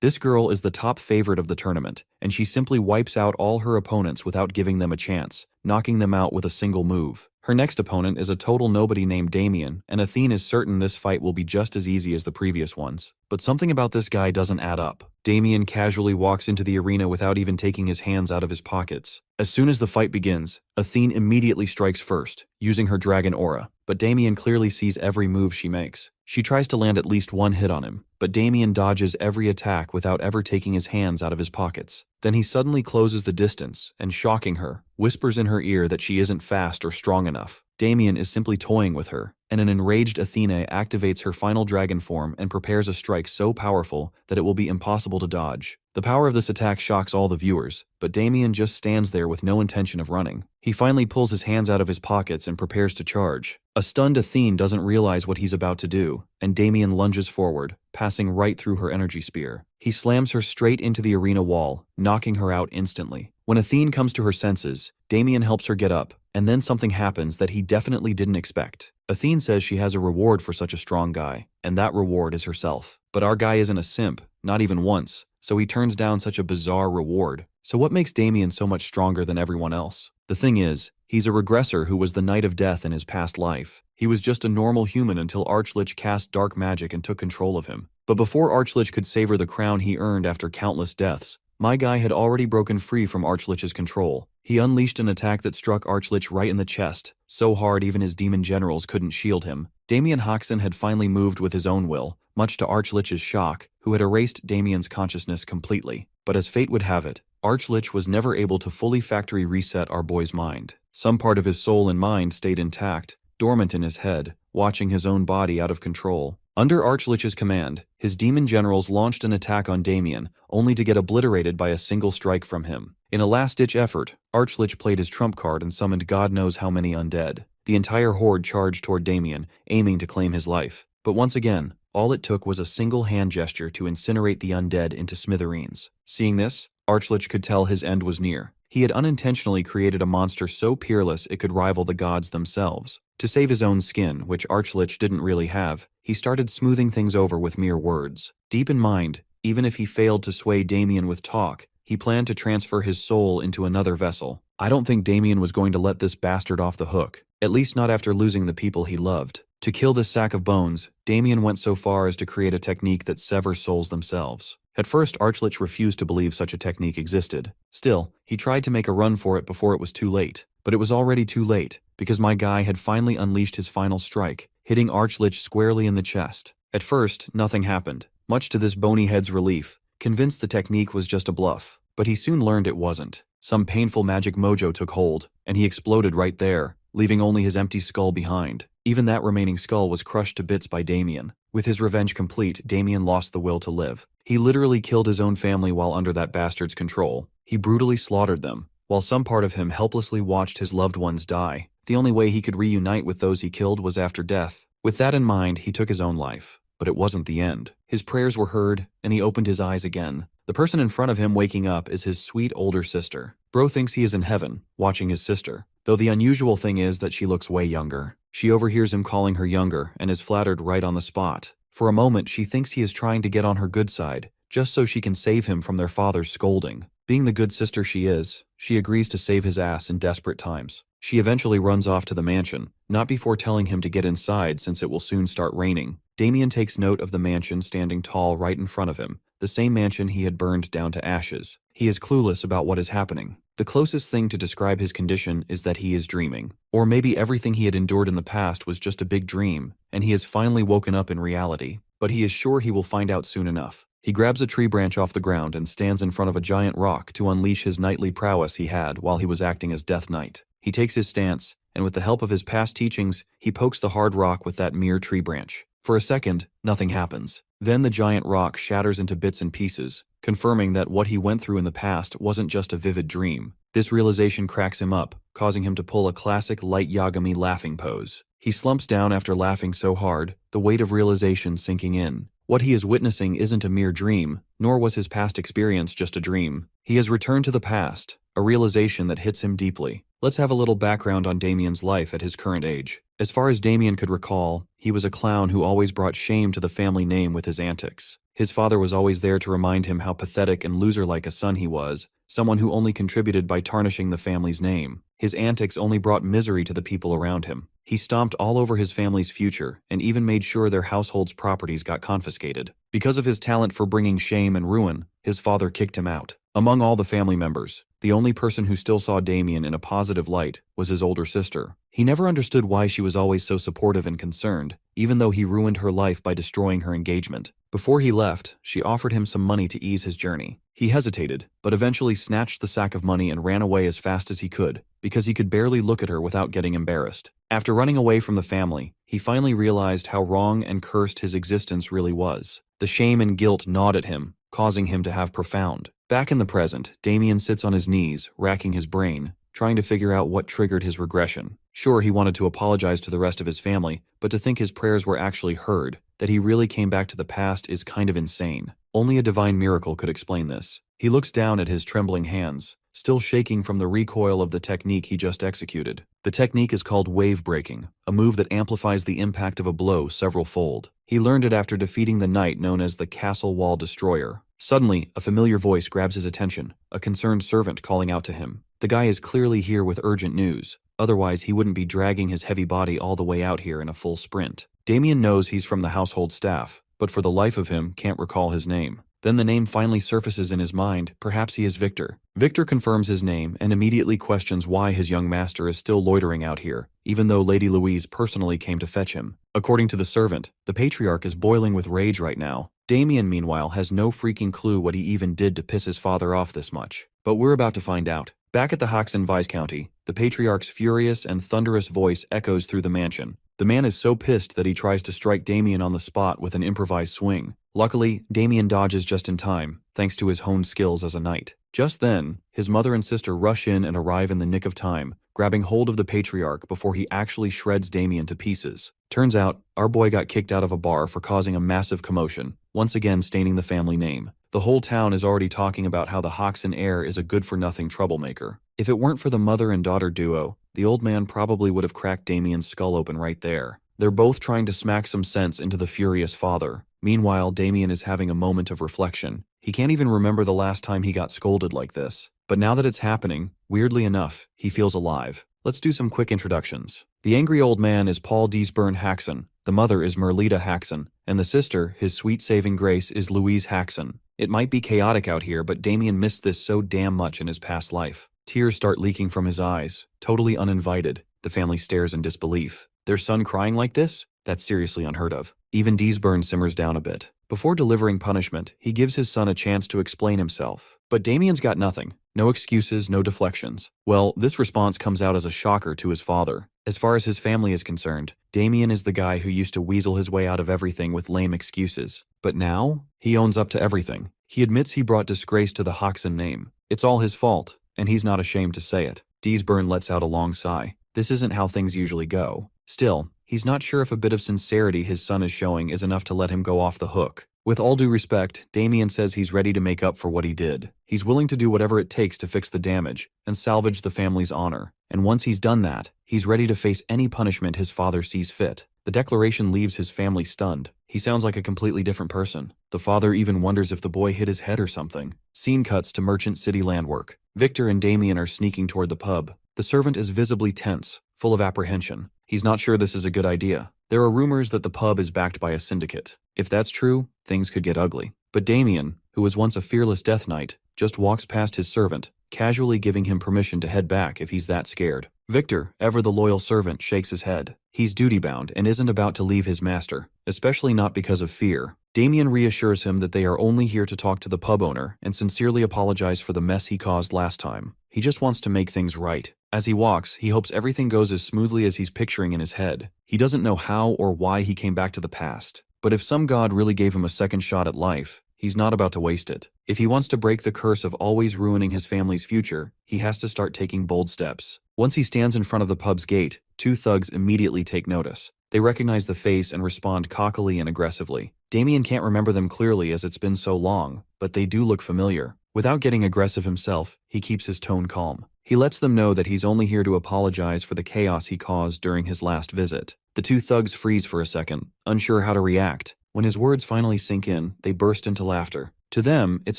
This girl is the top favorite of the tournament, and she simply wipes out all her opponents without giving them a chance, knocking them out with a single move. Her next opponent is a total nobody named Damien, and Athene is certain this fight will be just as easy as the previous ones. But something about this guy doesn't add up. Damien casually walks into the arena without even taking his hands out of his pockets. As soon as the fight begins, Athene immediately strikes first, using her dragon aura, but Damien clearly sees every move she makes. She tries to land at least one hit on him, but Damien dodges every attack without ever taking his hands out of his pockets. Then he suddenly closes the distance and, shocking her, whispers in her ear that she isn't fast or strong enough. Damien is simply toying with her, and an enraged Athene activates her final dragon form and prepares a strike so powerful that it will be impossible to dodge. The power of this attack shocks all the viewers, but Damien just stands there with no intention of running. He finally pulls his hands out of his pockets and prepares to charge. A stunned Athene doesn't realize what he's about to do, and Damien lunges forward, passing right through her energy spear. He slams her straight into the arena wall, knocking her out instantly. When Athene comes to her senses, Damien helps her get up, and then something happens that he definitely didn't expect. Athene says she has a reward for such a strong guy, and that reward is herself. But our guy isn't a simp, not even once, so he turns down such a bizarre reward. So what makes Damien so much stronger than everyone else? The thing is, he's a regressor who was the Knight of Death in his past life. He was just a normal human until Archlich cast dark magic and took control of him. But before Archlich could savor the crown he earned after countless deaths, my guy had already broken free from Archlich's control. He unleashed an attack that struck Archlich right in the chest, so hard even his demon generals couldn't shield him. Damien Hoxton had finally moved with his own will, much to Archlich's shock, who had erased Damien's consciousness completely. But as fate would have it, Archlich was never able to fully factory reset our boy's mind. Some part of his soul and mind stayed intact, dormant in his head, watching his own body out of control. Under Archlich's command, his demon generals launched an attack on Damien, only to get obliterated by a single strike from him. In a last-ditch effort, Archlich played his trump card and summoned God knows how many undead. The entire horde charged toward Damien, aiming to claim his life. But once again, all it took was a single hand gesture to incinerate the undead into smithereens. Seeing this, Archlich could tell his end was near. He had unintentionally created a monster so peerless it could rival the gods themselves. To save his own skin, which Archlich didn't really have, he started smoothing things over with mere words. Deep in mind, even if he failed to sway Damien with talk, he planned to transfer his soul into another vessel. I don't think Damien was going to let this bastard off the hook, at least not after losing the people he loved. To kill this sack of bones, Damien went so far as to create a technique that severs souls themselves. At first, Archlich refused to believe such a technique existed. Still, he tried to make a run for it before it was too late. But it was already too late, because my guy had finally unleashed his final strike, hitting Archlich squarely in the chest. At first, nothing happened, much to this bony head's relief, convinced the technique was just a bluff. But he soon learned it wasn't. Some painful magic mojo took hold, and he exploded right there, leaving only his empty skull behind. Even that remaining skull was crushed to bits by Damien. With his revenge complete, Damien lost the will to live. He literally killed his own family while under that bastard's control. He brutally slaughtered them, while some part of him helplessly watched his loved ones die. The only way he could reunite with those he killed was after death. With that in mind, he took his own life. But it wasn't the end. His prayers were heard, and he opened his eyes again. The person in front of him waking up is his sweet older sister. Bro thinks he is in heaven, watching his sister, though the unusual thing is that she looks way younger. She overhears him calling her younger and is flattered right on the spot. For a moment, she thinks he is trying to get on her good side, just so she can save him from their father's scolding. Being the good sister she is, she agrees to save his ass in desperate times. She eventually runs off to the mansion, not before telling him to get inside since it will soon start raining. Damien takes note of the mansion standing tall right in front of him, the same mansion he had burned down to ashes. He is clueless about what is happening. The closest thing to describe his condition is that he is dreaming. Or maybe everything he had endured in the past was just a big dream, and he has finally woken up in reality. But he is sure he will find out soon enough. He grabs a tree branch off the ground and stands in front of a giant rock to unleash his knightly prowess he had while he was acting as Death Knight. He takes his stance, and with the help of his past teachings, he pokes the hard rock with that mere tree branch. For a second, nothing happens. Then the giant rock shatters into bits and pieces, confirming that what he went through in the past wasn't just a vivid dream. This realization cracks him up, causing him to pull a classic Light Yagami laughing pose. He slumps down after laughing so hard, the weight of realization sinking in. What he is witnessing isn't a mere dream, nor was his past experience just a dream. He has returned to the past, a realization that hits him deeply. Let's have a little background on Damien's life at his current age. As far as Damien could recall, he was a clown who always brought shame to the family name with his antics. His father was always there to remind him how pathetic and loser-like a son he was, someone who only contributed by tarnishing the family's name. His antics only brought misery to the people around him. He stomped all over his family's future and even made sure their household's properties got confiscated. Because of his talent for bringing shame and ruin, his father kicked him out. Among all the family members, the only person who still saw Damien in a positive light was his older sister. He never understood why she was always so supportive and concerned, even though he ruined her life by destroying her engagement. Before he left, she offered him some money to ease his journey. He hesitated, but eventually snatched the sack of money and ran away as fast as he could, because he could barely look at her without getting embarrassed. After running away from the family, he finally realized how wrong and cursed his existence really was. The shame and guilt gnawed at him, causing him to have profound. Back in the present, Damien sits on his knees, racking his brain, trying to figure out what triggered his regression. Sure, he wanted to apologize to the rest of his family, but to think his prayers were actually heard, that he really came back to the past, is kind of insane. Only a divine miracle could explain this. He looks down at his trembling hands, still shaking from the recoil of the technique he just executed. The technique is called wave breaking, a move that amplifies the impact of a blow several-fold. He learned it after defeating the knight known as the Castle Wall Destroyer. Suddenly, a familiar voice grabs his attention, a concerned servant calling out to him. The guy is clearly here with urgent news, otherwise he wouldn't be dragging his heavy body all the way out here in a full sprint. Damien knows he's from the household staff, but for the life of him can't recall his name. Then the name finally surfaces in his mind. Perhaps he is Victor. Victor confirms his name and immediately questions why his young master is still loitering out here, even though Lady Louise personally came to fetch him. According to the servant, the patriarch is boiling with rage right now. Damien, meanwhile, has no freaking clue what he even did to piss his father off this much. But we're about to find out. Back at the Hoxton Viscounty, the patriarch's furious and thunderous voice echoes through the mansion. The man is so pissed that he tries to strike Damien on the spot with an improvised swing. Luckily, Damien dodges just in time, thanks to his honed skills as a knight. Just then, his mother and sister rush in and arrive in the nick of time, grabbing hold of the patriarch before he actually shreds Damien to pieces. Turns out, our boy got kicked out of a bar for causing a massive commotion, once again staining the family name. The whole town is already talking about how the Hoxton heir is a good-for-nothing troublemaker. If it weren't for the mother and daughter duo, the old man probably would have cracked Damien's skull open right there. They're both trying to smack some sense into the furious father. Meanwhile, Damien is having a moment of reflection. He can't even remember the last time he got scolded like this. But now that it's happening, weirdly enough, he feels alive. Let's do some quick introductions. The angry old man is Paul Deesburn Haxon, the mother is Merlita Haxon, and the sister, his sweet saving grace, is Louise Haxon. It might be chaotic out here, but Damien missed this so damn much in his past life. Tears start leaking from his eyes, totally uninvited. The family stares in disbelief. Their son crying like this? That's seriously unheard of. Even Deesburn simmers down a bit. Before delivering punishment, he gives his son a chance to explain himself. But Damien's got nothing. No excuses, no deflections. Well, this response comes out as a shocker to his father. As far as his family is concerned, Damien is the guy who used to weasel his way out of everything with lame excuses. But now, he owns up to everything. He admits he brought disgrace to the Hoxton name. It's all his fault, and he's not ashamed to say it. Deesburn lets out a long sigh. This isn't how things usually go. Still, he's not sure if a bit of sincerity his son is showing is enough to let him go off the hook. With all due respect, Damien says he's ready to make up for what he did. He's willing to do whatever it takes to fix the damage and salvage the family's honor. And once he's done that, he's ready to face any punishment his father sees fit. The declaration leaves his family stunned. He sounds like a completely different person. The father even wonders if the boy hit his head or something. Scene cuts to Merchant City Landwork. Victor and Damien are sneaking toward the pub. The servant is visibly tense, full of apprehension. He's not sure this is a good idea. There are rumors that the pub is backed by a syndicate. If that's true, things could get ugly. But Damien, who was once a fearless death knight, just walks past his servant, casually giving him permission to head back if he's that scared. Victor, ever the loyal servant, shakes his head. He's duty-bound and isn't about to leave his master, especially not because of fear. Damien reassures him that they are only here to talk to the pub owner and sincerely apologize for the mess he caused last time. He just wants to make things right. As he walks, he hopes everything goes as smoothly as he's picturing in his head. He doesn't know how or why he came back to the past. But if some god really gave him a second shot at life, he's not about to waste it. If he wants to break the curse of always ruining his family's future, he has to start taking bold steps. Once he stands in front of the pub's gate, two thugs immediately take notice. They recognize the face and respond cockily and aggressively. Damien can't remember them clearly as it's been so long, but they do look familiar. Without getting aggressive himself, he keeps his tone calm. He lets them know that he's only here to apologize for the chaos he caused during his last visit. The two thugs freeze for a second, unsure how to react. When his words finally sink in, they burst into laughter. To them, it's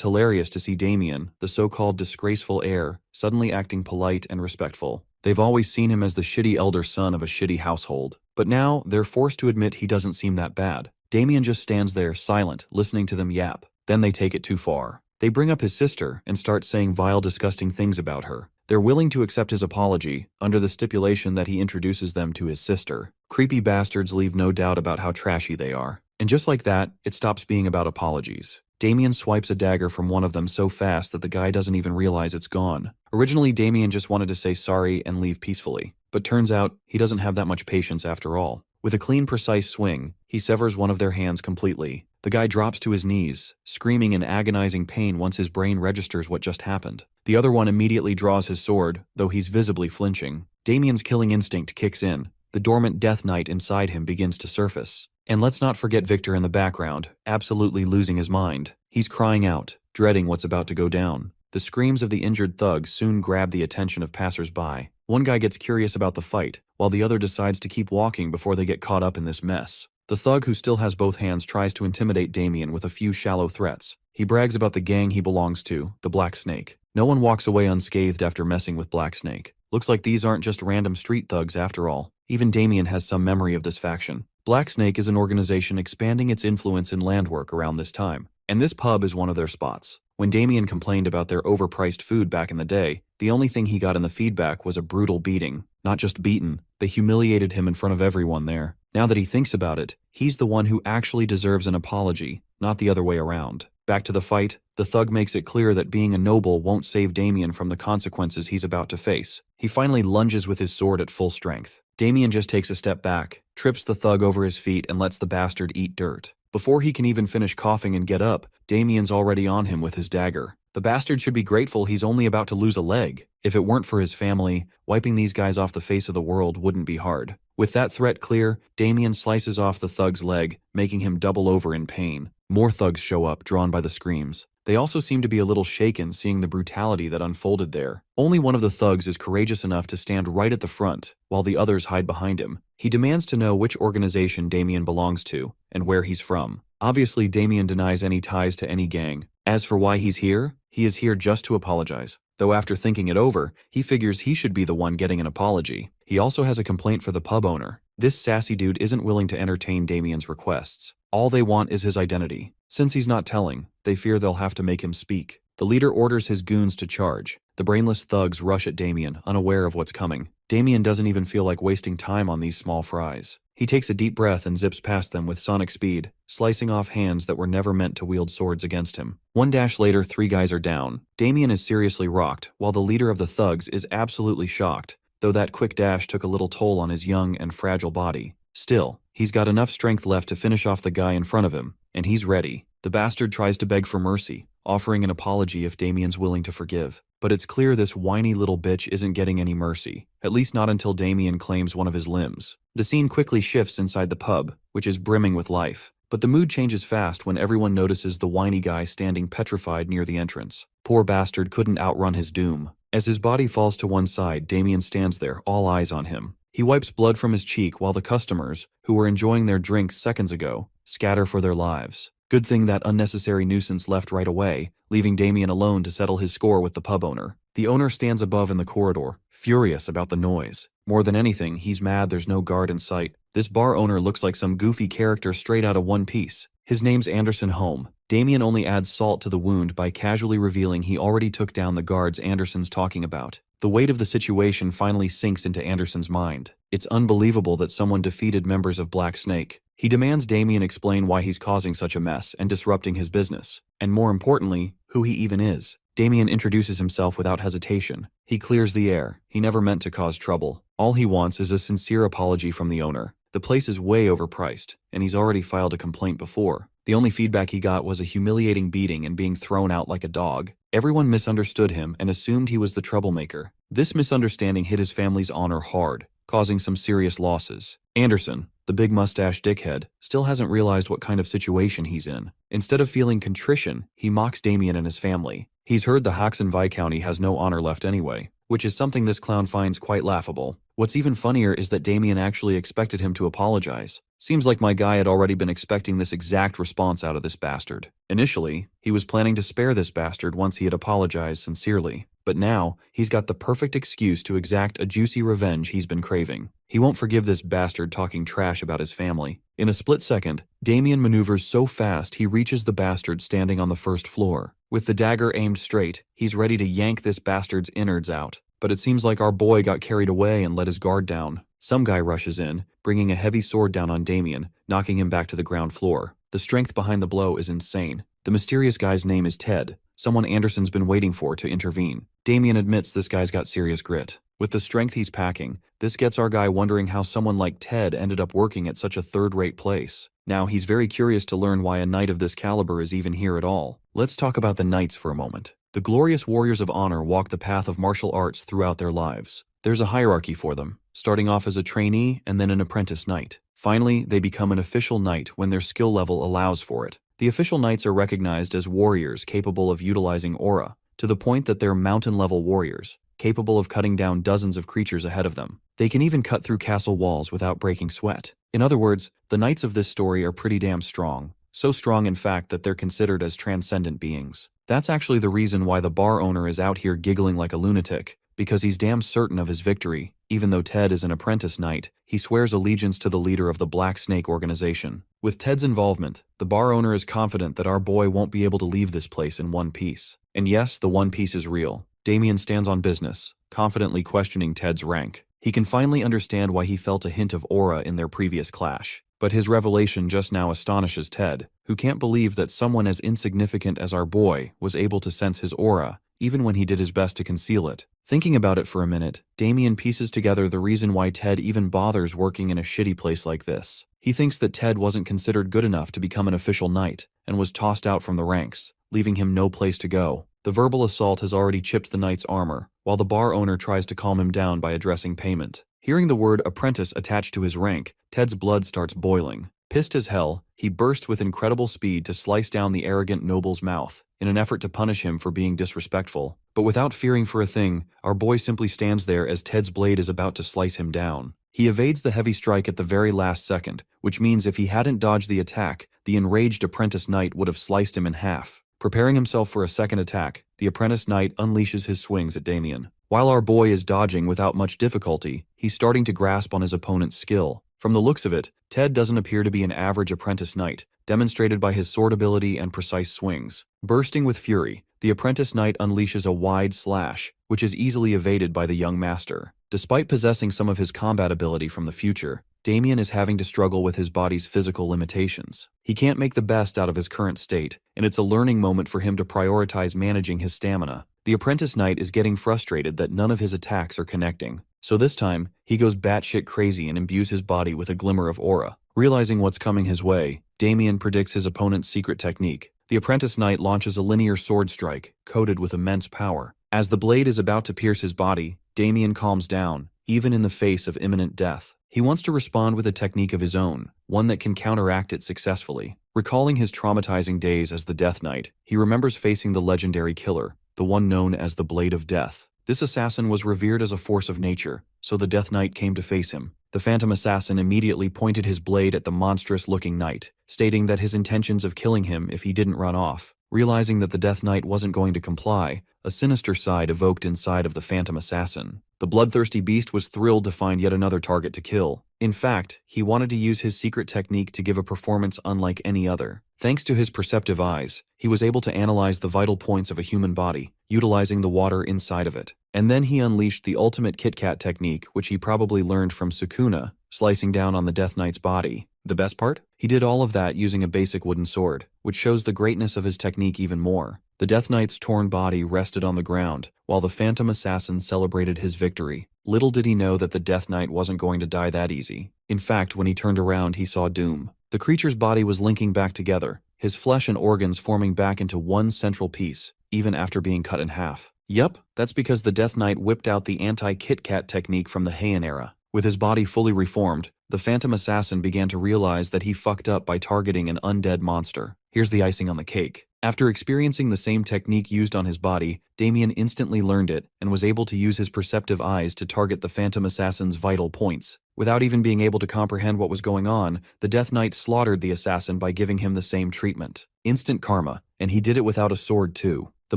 hilarious to see Damien, the so-called disgraceful heir, suddenly acting polite and respectful. They've always seen him as the shitty elder son of a shitty household. But now, they're forced to admit he doesn't seem that bad. Damien just stands there, silent, listening to them yap. Then they take it too far. They bring up his sister and start saying vile, disgusting things about her. They're willing to accept his apology, under the stipulation that he introduces them to his sister. Creepy bastards leave no doubt about how trashy they are. And just like that, it stops being about apologies. Damien swipes a dagger from one of them so fast that the guy doesn't even realize it's gone. Originally, Damien just wanted to say sorry and leave peacefully. But turns out, he doesn't have that much patience after all. With a clean, precise swing, he severs one of their hands completely. The guy drops to his knees, screaming in agonizing pain once his brain registers what just happened. The other one immediately draws his sword, though he's visibly flinching. Damien's killing instinct kicks in. The dormant death knight inside him begins to surface. And let's not forget Victor in the background, absolutely losing his mind. He's crying out, dreading what's about to go down. The screams of the injured thugs soon grab the attention of passers-by. One guy gets curious about the fight, while the other decides to keep walking before they get caught up in this mess. The thug who still has both hands tries to intimidate Damien with a few shallow threats. He brags about the gang he belongs to, the Black Snake. No one walks away unscathed after messing with Black Snake. Looks like these aren't just random street thugs after all. Even Damien has some memory of this faction. Black Snake is an organization expanding its influence in landwork around this time, and this pub is one of their spots. When Damien complained about their overpriced food back in the day, the only thing he got in the feedback was a brutal beating. Not just beaten, they humiliated him in front of everyone there. Now that he thinks about it, he's the one who actually deserves an apology, not the other way around. Back to the fight, the thug makes it clear that being a noble won't save Damien from the consequences he's about to face. He finally lunges with his sword at full strength. Damien just takes a step back, trips the thug over his feet and lets the bastard eat dirt. Before he can even finish coughing and get up, Damien's already on him with his dagger. The bastard should be grateful he's only about to lose a leg. If it weren't for his family, wiping these guys off the face of the world wouldn't be hard. With that threat clear, Damien slices off the thug's leg, making him double over in pain. More thugs show up, drawn by the screams. They also seem to be a little shaken seeing the brutality that unfolded there. Only one of the thugs is courageous enough to stand right at the front, while the others hide behind him. He demands to know which organization Damien belongs to, and where he's from. Obviously, Damien denies any ties to any gang. As for why he's here, he is here just to apologize. Though after thinking it over, he figures he should be the one getting an apology. He also has a complaint for the pub owner. This sassy dude isn't willing to entertain Damien's requests. All they want is his identity. Since he's not telling, they fear they'll have to make him speak. The leader orders his goons to charge. The brainless thugs rush at Damien, unaware of what's coming. Damien doesn't even feel like wasting time on these small fries. He takes a deep breath and zips past them with sonic speed, slicing off hands that were never meant to wield swords against him. One dash later, 3 guys are down. Damien is seriously rocked, while the leader of the thugs is absolutely shocked, though that quick dash took a little toll on his young and fragile body. Still, he's got enough strength left to finish off the guy in front of him, and he's ready. The bastard tries to beg for mercy, offering an apology if Damien's willing to forgive. But it's clear this whiny little bitch isn't getting any mercy, at least not until Damien claims one of his limbs. The scene quickly shifts inside the pub, which is brimming with life. But the mood changes fast when everyone notices the whiny guy standing petrified near the entrance. Poor bastard couldn't outrun his doom. As his body falls to one side, Damien stands there, all eyes on him. He wipes blood from his cheek while the customers, who were enjoying their drinks seconds ago, scatter for their lives. Good thing that unnecessary nuisance left right away, leaving Damien alone to settle his score with the pub owner. The owner stands above in the corridor, furious about the noise. More than anything, he's mad there's no guard in sight. This bar owner looks like some goofy character straight out of One Piece. His name's Anderson Holm. Damien only adds salt to the wound by casually revealing he already took down the guards Anderson's talking about. The weight of the situation finally sinks into Anderson's mind. It's unbelievable that someone defeated members of Black Snake. He demands Damien explain why he's causing such a mess and disrupting his business, and more importantly, who he even is. Damien introduces himself without hesitation. He clears the air. He never meant to cause trouble. All he wants is a sincere apology from the owner. The place is way overpriced, and he's already filed a complaint before. The only feedback he got was a humiliating beating and being thrown out like a dog. Everyone misunderstood him and assumed he was the troublemaker. This misunderstanding hit his family's honor hard, causing some serious losses. Anderson, the big mustache dickhead, still hasn't realized what kind of situation he's in. Instead of feeling contrition, he mocks Damien and his family. He's heard the Haxon Viscounty has no honor left anyway, which is something this clown finds quite laughable. What's even funnier is that Damien actually expected him to apologize. Seems like my guy had already been expecting this exact response out of this bastard. Initially, he was planning to spare this bastard once he had apologized sincerely. But now, he's got the perfect excuse to exact a juicy revenge he's been craving. He won't forgive this bastard talking trash about his family. In a split second, Damien maneuvers so fast he reaches the bastard standing on the first floor. With the dagger aimed straight, he's ready to yank this bastard's innards out. But it seems like our boy got carried away and let his guard down. Some guy rushes in, bringing a heavy sword down on Damien, knocking him back to the ground floor. The strength behind the blow is insane. The mysterious guy's name is Ted, someone Anderson's been waiting for to intervene. Damien admits this guy's got serious grit. With the strength he's packing, this gets our guy wondering how someone like Ted ended up working at such a third-rate place. Now he's very curious to learn why a knight of this caliber is even here at all. Let's talk about the knights for a moment. The glorious warriors of honor walk the path of martial arts throughout their lives. There's a hierarchy for them, starting off as a trainee and then an apprentice knight. Finally, they become an official knight when their skill level allows for it. The official knights are recognized as warriors capable of utilizing aura, to the point that they're mountain-level warriors, capable of cutting down dozens of creatures ahead of them. They can even cut through castle walls without breaking sweat. In other words, the knights of this story are pretty damn strong. So strong, in fact, that they're considered as transcendent beings. That's actually the reason why the bar owner is out here giggling like a lunatic, because he's damn certain of his victory. Even though Ted is an apprentice knight, he swears allegiance to the leader of the Black Snake organization. With Ted's involvement, the bar owner is confident that our boy won't be able to leave this place in one piece. And yes, the one piece is real. Damien stands on business, confidently questioning Ted's rank. He can finally understand why he felt a hint of aura in their previous clash. But his revelation just now astonishes Ted, who can't believe that someone as insignificant as our boy was able to sense his aura, even when he did his best to conceal it. Thinking about it for a minute, Damien pieces together the reason why Ted even bothers working in a shitty place like this. He thinks that Ted wasn't considered good enough to become an official knight, and was tossed out from the ranks, leaving him no place to go. The verbal assault has already chipped the knight's armor, while the bar owner tries to calm him down by addressing payment. Hearing the word apprentice attached to his rank, Ted's blood starts boiling. Pissed as hell, he bursts with incredible speed to slice down the arrogant noble's mouth, in an effort to punish him for being disrespectful. But without fearing for a thing, our boy simply stands there as Ted's blade is about to slice him down. He evades the heavy strike at the very last second, which means if he hadn't dodged the attack, the enraged apprentice knight would have sliced him in half. Preparing himself for a second attack, the apprentice knight unleashes his swings at Damien. While our boy is dodging without much difficulty, he's starting to grasp on his opponent's skill. From the looks of it, Ted doesn't appear to be an average apprentice knight, demonstrated by his sword ability and precise swings. Bursting with fury, the apprentice knight unleashes a wide slash, which is easily evaded by the young master. Despite possessing some of his combat ability from the future, Damien is having to struggle with his body's physical limitations. He can't make the best out of his current state, and it's a learning moment for him to prioritize managing his stamina. The apprentice knight is getting frustrated that none of his attacks are connecting. So this time, he goes batshit crazy and imbues his body with a glimmer of aura. Realizing what's coming his way, Damien predicts his opponent's secret technique. The apprentice knight launches a linear sword strike, coated with immense power. As the blade is about to pierce his body, Damien calms down, even in the face of imminent death. He wants to respond with a technique of his own, one that can counteract it successfully. Recalling his traumatizing days as the Death Knight, he remembers facing the legendary killer, the one known as the Blade of Death. This assassin was revered as a force of nature, so the Death Knight came to face him. The phantom assassin immediately pointed his blade at the monstrous-looking knight, stating that his intentions of killing him if he didn't run off. Realizing that the Death Knight wasn't going to comply, a sinister side evoked inside of the phantom assassin. The bloodthirsty beast was thrilled to find yet another target to kill. In fact, he wanted to use his secret technique to give a performance unlike any other. Thanks to his perceptive eyes, he was able to analyze the vital points of a human body, utilizing the water inside of it. And then he unleashed the ultimate Kit Kat technique, which he probably learned from Sukuna, slicing down on the Death Knight's body. The best part? He did all of that using a basic wooden sword, which shows the greatness of his technique even more. The Death Knight's torn body rested on the ground, while the phantom assassin celebrated his victory. Little did he know that the Death Knight wasn't going to die that easy. In fact, when he turned around, he saw doom. The creature's body was linking back together, his flesh and organs forming back into one central piece, even after being cut in half. Yup, that's because the Death Knight whipped out the anti-Kit Kat technique from the Heian era. With his body fully reformed, the phantom assassin began to realize that he fucked up by targeting an undead monster. Here's the icing on the cake. After experiencing the same technique used on his body, Damien instantly learned it and was able to use his perceptive eyes to target the Phantom Assassin's vital points. Without even being able to comprehend what was going on, the Death Knight slaughtered the assassin by giving him the same treatment. Instant karma, and he did it without a sword too. The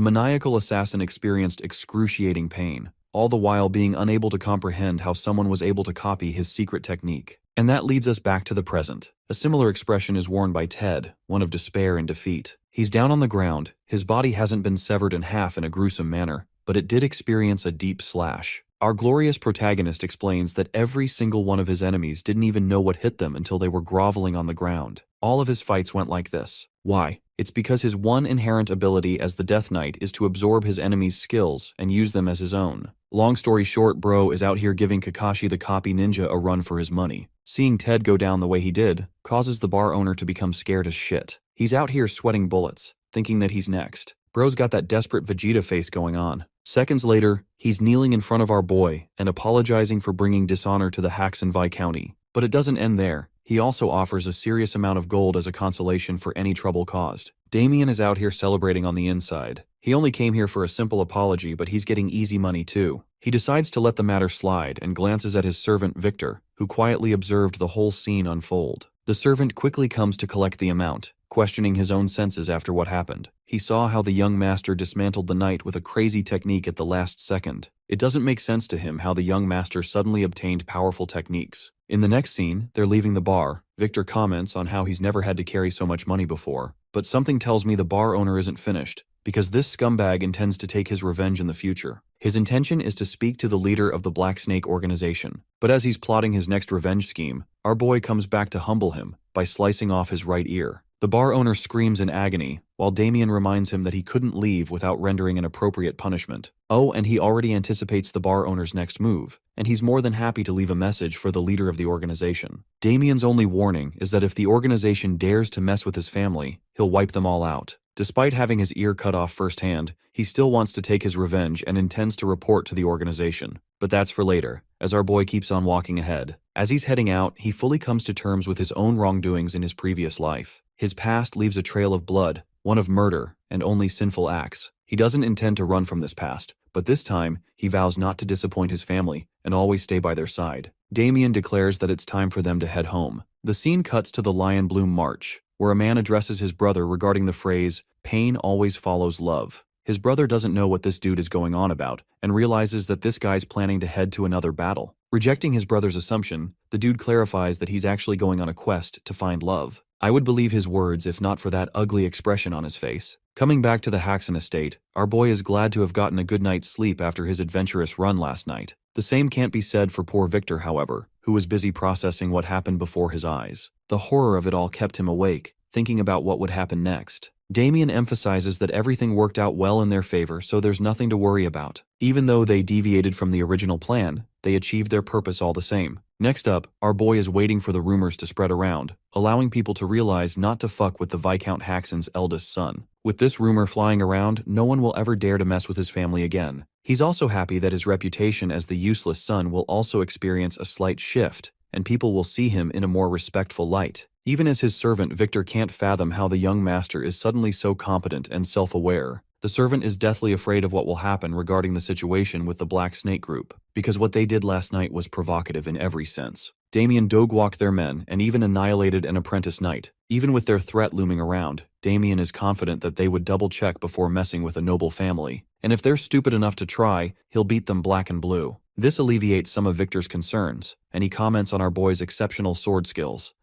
maniacal assassin experienced excruciating pain, all the while being unable to comprehend how someone was able to copy his secret technique. And that leads us back to the present. A similar expression is worn by Ted, one of despair and defeat. He's down on the ground, his body hasn't been severed in half in a gruesome manner, but it did experience a deep slash. Our glorious protagonist explains that every single one of his enemies didn't even know what hit them until they were groveling on the ground. All of his fights went like this. Why? It's because his one inherent ability as the Death Knight is to absorb his enemies' skills and use them as his own. Long story short, bro is out here giving Kakashi the copy ninja a run for his money. Seeing Ted go down the way he did causes the bar owner to become scared as shit. He's out here sweating bullets, thinking that he's next. Bro's got that desperate Vegeta face going on. Seconds later, he's kneeling in front of our boy and apologizing for bringing dishonor to the Haxenvi County. But it doesn't end there. He also offers a serious amount of gold as a consolation for any trouble caused. Damien is out here celebrating on the inside. He only came here for a simple apology, but he's getting easy money too. He decides to let the matter slide and glances at his servant Victor, who quietly observed the whole scene unfold. The servant quickly comes to collect the amount, questioning his own senses after what happened. He saw how the young master dismantled the knight with a crazy technique at the last second. It doesn't make sense to him how the young master suddenly obtained powerful techniques. In the next scene, they're leaving the bar. Victor comments on how he's never had to carry so much money before. But something tells me the bar owner isn't finished, because this scumbag intends to take his revenge in the future. His intention is to speak to the leader of the Black Snake organization. But as he's plotting his next revenge scheme, our boy comes back to humble him by slicing off his right ear. The bar owner screams in agony, while Damien reminds him that he couldn't leave without rendering an appropriate punishment. Oh, and he already anticipates the bar owner's next move, and he's more than happy to leave a message for the leader of the organization. Damien's only warning is that if the organization dares to mess with his family, he'll wipe them all out. Despite having his ear cut off firsthand, he still wants to take his revenge and intends to report to the organization. But that's for later, as our boy keeps on walking ahead. As he's heading out, he fully comes to terms with his own wrongdoings in his previous life. His past leaves a trail of blood, one of murder, and only sinful acts. He doesn't intend to run from this past, but this time, he vows not to disappoint his family and always stay by their side. Damien declares that it's time for them to head home. The scene cuts to the Lion Bloom March, where a man addresses his brother regarding the phrase, "Pain always follows love." His brother doesn't know what this dude is going on about, and realizes that this guy's planning to head to another battle. Rejecting his brother's assumption, the dude clarifies that he's actually going on a quest to find love. I would believe his words if not for that ugly expression on his face. Coming back to the Haxen estate, our boy is glad to have gotten a good night's sleep after his adventurous run last night. The same can't be said for poor Victor, however, who was busy processing what happened before his eyes. The horror of it all kept him awake, thinking about what would happen next. Damien emphasizes that everything worked out well in their favor, so there's nothing to worry about. Even though they deviated from the original plan, they achieved their purpose all the same. Next up, our boy is waiting for the rumors to spread around, allowing people to realize not to fuck with the Viscount Haxen's eldest son. With this rumor flying around, no one will ever dare to mess with his family again. He's also happy that his reputation as the useless son will also experience a slight shift, and people will see him in a more respectful light. Even as his servant, Victor can't fathom how the young master is suddenly so competent and self-aware. The servant is deathly afraid of what will happen regarding the situation with the Black Snake group, because what they did last night was provocative in every sense. Damien dog-walked their men and even annihilated an apprentice knight. Even with their threat looming around, Damien is confident that they would double-check before messing with a noble family. And if they're stupid enough to try, he'll beat them black and blue. This alleviates some of Victor's concerns, and he comments on our boy's exceptional sword skills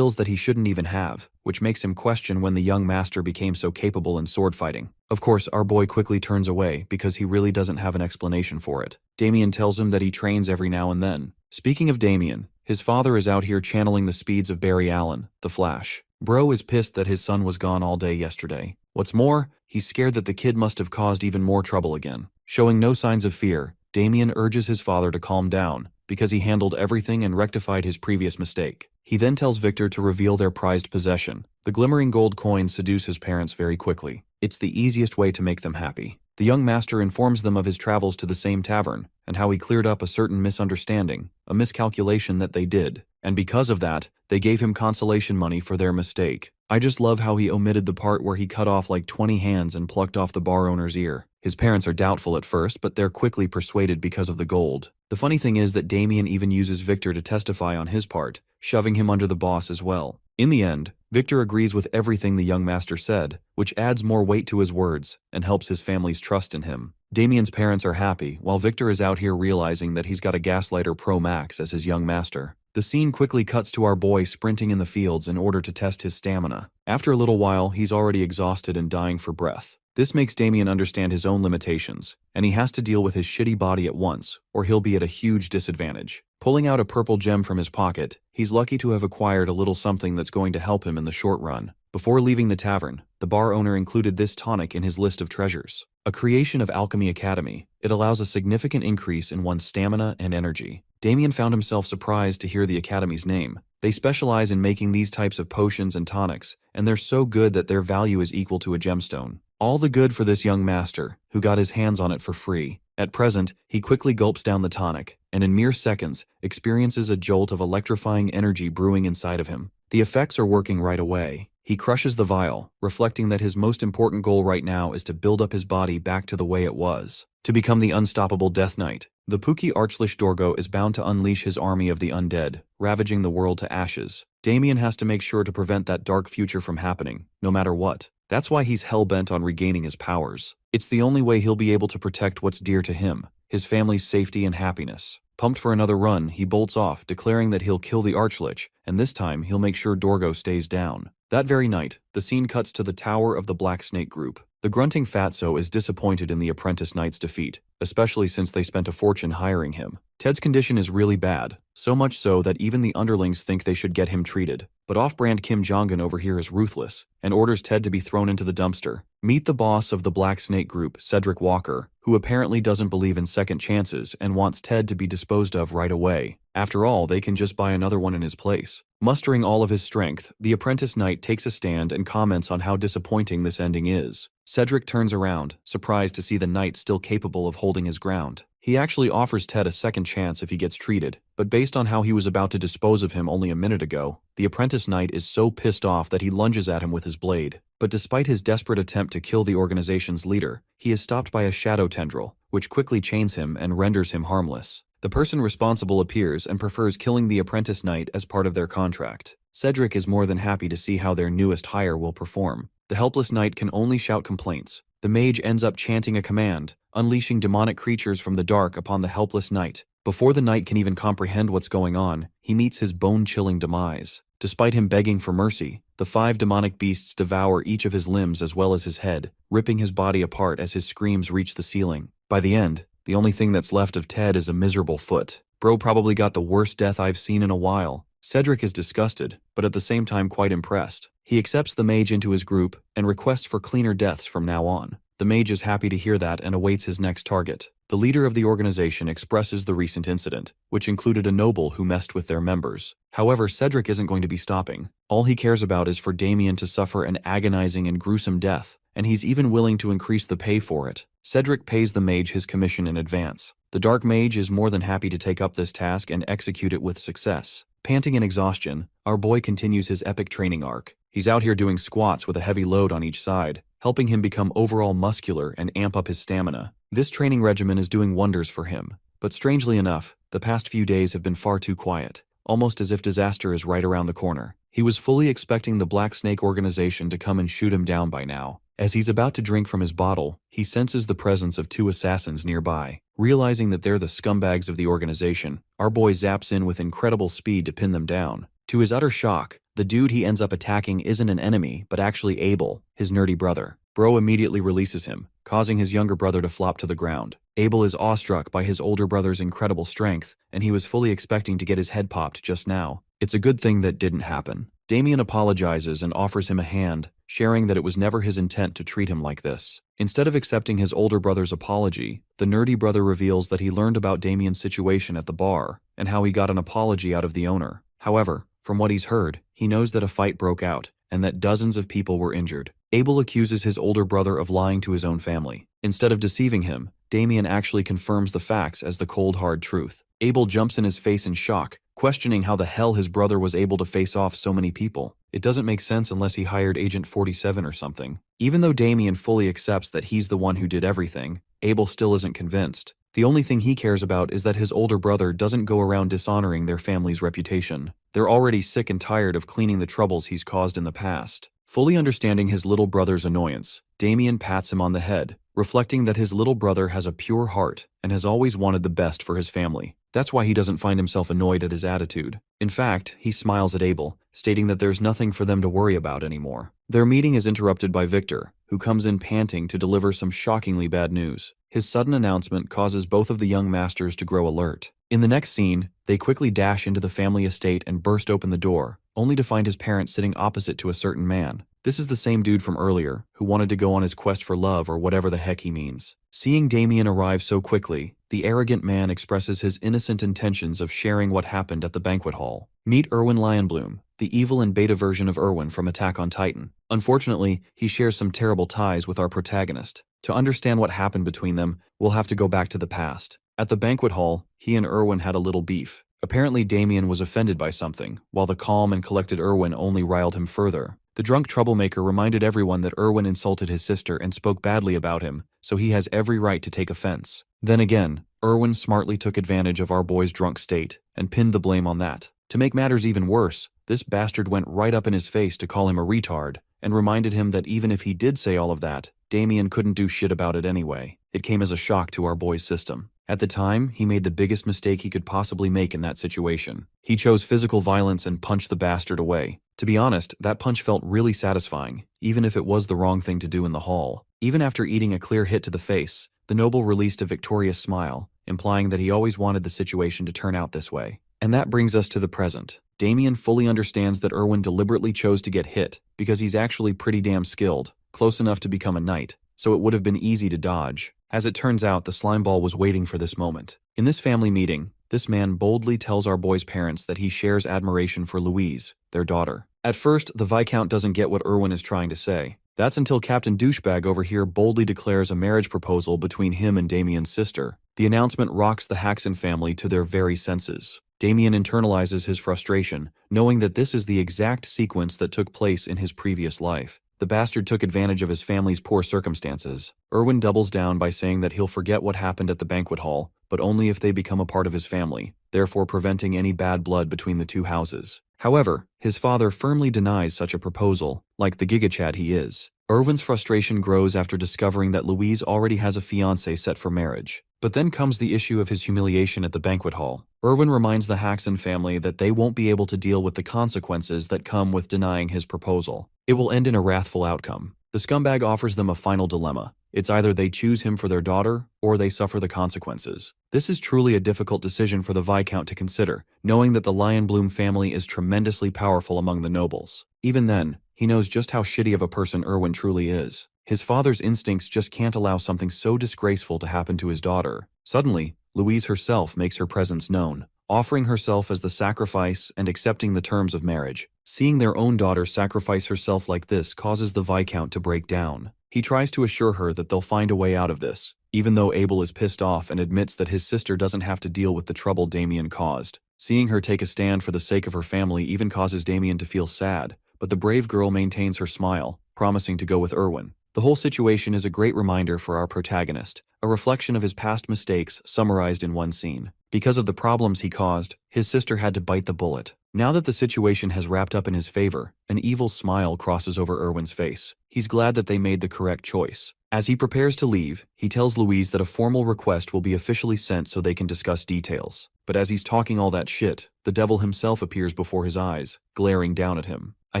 that he shouldn't even have, which makes him question when the young master became so capable in sword fighting. Of course, our boy quickly turns away because he really doesn't have an explanation for it. Damien tells him that he trains every now and then. Speaking of Damien, his father is out here channeling the speeds of Barry Allen, the Flash. Bro is pissed that his son was gone all day yesterday. What's more, he's scared that the kid must have caused even more trouble again. Showing no signs of fear, Damien urges his father to calm down, because he handled everything and rectified his previous mistake. He then tells Victor to reveal their prized possession. The glimmering gold coins seduce his parents very quickly. It's the easiest way to make them happy. The young master informs them of his travels to the same tavern, and how he cleared up a certain misunderstanding, a miscalculation that they did, and because of that, they gave him consolation money for their mistake. I just love how he omitted the part where he cut off like 20 hands and plucked off the bar owner's ear. His parents are doubtful at first, but they're quickly persuaded because of the gold. The funny thing is that Damien even uses Victor to testify on his part, shoving him under the boss as well. In the end, Victor agrees with everything the young master said, which adds more weight to his words and helps his family's trust in him. Damien's parents are happy, while Victor is out here realizing that he's got a Gaslighter Pro Max as his young master. The scene quickly cuts to our boy sprinting in the fields in order to test his stamina. After a little while, he's already exhausted and dying for breath. This makes Damien understand his own limitations, and he has to deal with his shitty body at once, or he'll be at a huge disadvantage. Pulling out a purple gem from his pocket, he's lucky to have acquired a little something that's going to help him in the short run. Before leaving the tavern, the bar owner included this tonic in his list of treasures. A creation of Alchemy Academy, it allows a significant increase in one's stamina and energy. Damien found himself surprised to hear the Academy's name. They specialize in making these types of potions and tonics, and they're so good that their value is equal to a gemstone. All the good for this young master, who got his hands on it for free. At present, he quickly gulps down the tonic, and in mere seconds, experiences a jolt of electrifying energy brewing inside of him. The effects are working right away. He crushes the vial, reflecting that his most important goal right now is to build up his body back to the way it was, to become the unstoppable Death Knight. The Pookie Archlich Dorgo is bound to unleash his army of the undead, ravaging the world to ashes. Damien has to make sure to prevent that dark future from happening, no matter what. That's why he's hell-bent on regaining his powers. It's the only way he'll be able to protect what's dear to him, his family's safety and happiness. Pumped for another run, he bolts off, declaring that he'll kill the Archlich, and this time he'll make sure Dorgo stays down. That very night, the scene cuts to the Tower of the Black Snake Group. The grunting fatso is disappointed in the Apprentice Knight's defeat, especially since they spent a fortune hiring him. Ted's condition is really bad, so much so that even the underlings think they should get him treated. But off-brand Kim Jong-un over here is ruthless, and orders Ted to be thrown into the dumpster. Meet the boss of the Black Snake Group, Cedric Walker, who apparently doesn't believe in second chances and wants Ted to be disposed of right away. After all, they can just buy another one in his place. Mustering all of his strength, the Apprentice Knight takes a stand and comments on how disappointing this ending is. Cedric turns around, surprised to see the knight still capable of holding his ground. He actually offers Ted a second chance if he gets treated, but based on how he was about to dispose of him only a minute ago, the Apprentice Knight is so pissed off that he lunges at him with his blade. But despite his desperate attempt to kill the organization's leader, he is stopped by a shadow tendril, which quickly chains him and renders him harmless. The person responsible appears and prefers killing the Apprentice Knight as part of their contract. Cedric is more than happy to see how their newest hire will perform. The helpless knight can only shout complaints. The mage ends up chanting a command, unleashing demonic creatures from the dark upon the helpless knight. Before the knight can even comprehend what's going on, he meets his bone-chilling demise. Despite him begging for mercy, the 5 demonic beasts devour each of his limbs as well as his head, ripping his body apart as his screams reach the ceiling. By the end, the only thing that's left of Ted is a miserable foot. Bro probably got the worst death I've seen in a while. Cedric is disgusted, but at the same time quite impressed. He accepts the mage into his group and requests for cleaner deaths from now on. The mage is happy to hear that and awaits his next target. The leader of the organization expresses the recent incident, which included a noble who messed with their members. However, Cedric isn't going to be stopping. All he cares about is for Damien to suffer an agonizing and gruesome death, and he's even willing to increase the pay for it. Cedric pays the mage his commission in advance. The dark mage is more than happy to take up this task and execute it with success. Panting in exhaustion, our boy continues his epic training arc. He's out here doing squats with a heavy load on each side, helping him become overall muscular and amp up his stamina. This training regimen is doing wonders for him, but strangely enough, the past few days have been far too quiet, almost as if disaster is right around the corner. He was fully expecting the Black Snake organization to come and shoot him down by now. As he's about to drink from his bottle, he senses the presence of 2 assassins nearby. Realizing that they're the scumbags of the organization, our boy zaps in with incredible speed to pin them down. To his utter shock, the dude he ends up attacking isn't an enemy, but actually Abel, his nerdy brother. Bro immediately releases him, causing his younger brother to flop to the ground. Abel is awestruck by his older brother's incredible strength, and he was fully expecting to get his head popped just now. It's a good thing that didn't happen. Damien apologizes and offers him a hand, sharing that it was never his intent to treat him like this. Instead of accepting his older brother's apology, the nerdy brother reveals that he learned about Damien's situation at the bar, and how he got an apology out of the owner. However, from what he's heard, he knows that a fight broke out, and that dozens of people were injured. Abel accuses his older brother of lying to his own family. Instead of deceiving him, Damien actually confirms the facts as the cold hard truth. Abel jumps in his face in shock, questioning how the hell his brother was able to face off so many people. It doesn't make sense unless he hired Agent 47 or something. Even though Damien fully accepts that he's the one who did everything, Abel still isn't convinced. The only thing he cares about is that his older brother doesn't go around dishonoring their family's reputation. They're already sick and tired of cleaning the troubles he's caused in the past. Fully understanding his little brother's annoyance, Damien pats him on the head, reflecting that his little brother has a pure heart and has always wanted the best for his family. That's why he doesn't find himself annoyed at his attitude. In fact, he smiles at Abel, stating that there's nothing for them to worry about anymore. Their meeting is interrupted by Victor, who comes in panting to deliver some shockingly bad news. His sudden announcement causes both of the young masters to grow alert. In the next scene, they quickly dash into the family estate and burst open the door, only to find his parents sitting opposite to a certain man. This is the same dude from earlier, who wanted to go on his quest for love or whatever the heck he means. Seeing Damien arrive so quickly, the arrogant man expresses his innocent intentions of sharing what happened at the banquet hall. Meet Erwin Lionbloom, the evil and beta version of Erwin from Attack on Titan. Unfortunately, he shares some terrible ties with our protagonist. To understand what happened between them, we'll have to go back to the past. At the banquet hall, he and Erwin had a little beef. Apparently Damien was offended by something, while the calm and collected Erwin only riled him further. The drunk troublemaker reminded everyone that Erwin insulted his sister and spoke badly about him, so he has every right to take offense. Then again, Erwin smartly took advantage of our boy's drunk state and pinned the blame on that. To make matters even worse, this bastard went right up in his face to call him a retard, and reminded him that even if he did say all of that, Damien couldn't do shit about it anyway. It came as a shock to our boy's system. At the time, he made the biggest mistake he could possibly make in that situation. He chose physical violence and punched the bastard away. To be honest, that punch felt really satisfying, even if it was the wrong thing to do in the hall. Even after eating a clear hit to the face, the noble released a victorious smile, implying that he always wanted the situation to turn out this way. And that brings us to the present. Damien fully understands that Erwin deliberately chose to get hit because he's actually pretty damn skilled, close enough to become a knight, so it would have been easy to dodge. As it turns out, the slimeball was waiting for this moment. In this family meeting, this man boldly tells our boy's parents that he shares admiration for Louise, their daughter. At first, the Viscount doesn't get what Erwin is trying to say. That's until Captain Douchebag over here boldly declares a marriage proposal between him and Damien's sister. The announcement rocks the Haxon family to their very senses. Damien internalizes his frustration, knowing that this is the exact sequence that took place in his previous life. The bastard took advantage of his family's poor circumstances. Erwin doubles down by saying that he'll forget what happened at the banquet hall, but only if they become a part of his family, therefore preventing any bad blood between the two houses. However, his father firmly denies such a proposal, like the gigachad he is. Erwin's frustration grows after discovering that Louise already has a fiancé set for marriage. But then comes the issue of his humiliation at the banquet hall. Erwin reminds the Haxon family that they won't be able to deal with the consequences that come with denying his proposal. It will end in a wrathful outcome. The scumbag offers them a final dilemma. It's either they choose him for their daughter, or they suffer the consequences. This is truly a difficult decision for the Viscount to consider, knowing that the Lionbloom family is tremendously powerful among the nobles. Even then, he knows just how shitty of a person Erwin truly is. His father's instincts just can't allow something so disgraceful to happen to his daughter. Suddenly, Louise herself makes her presence known, offering herself as the sacrifice and accepting the terms of marriage. Seeing their own daughter sacrifice herself like this causes the Viscount to break down. He tries to assure her that they'll find a way out of this, even though Abel is pissed off and admits that his sister doesn't have to deal with the trouble Damien caused. Seeing her take a stand for the sake of her family even causes Damien to feel sad, but the brave girl maintains her smile, promising to go with Erwin. The whole situation is a great reminder for our protagonist, a reflection of his past mistakes summarized in one scene. Because of the problems he caused, his sister had to bite the bullet. Now that the situation has wrapped up in his favor, an evil smile crosses over Erwin's face. He's glad that they made the correct choice. As he prepares to leave, he tells Louise that a formal request will be officially sent so they can discuss details. But as he's talking all that shit, the devil himself appears before his eyes, glaring down at him. I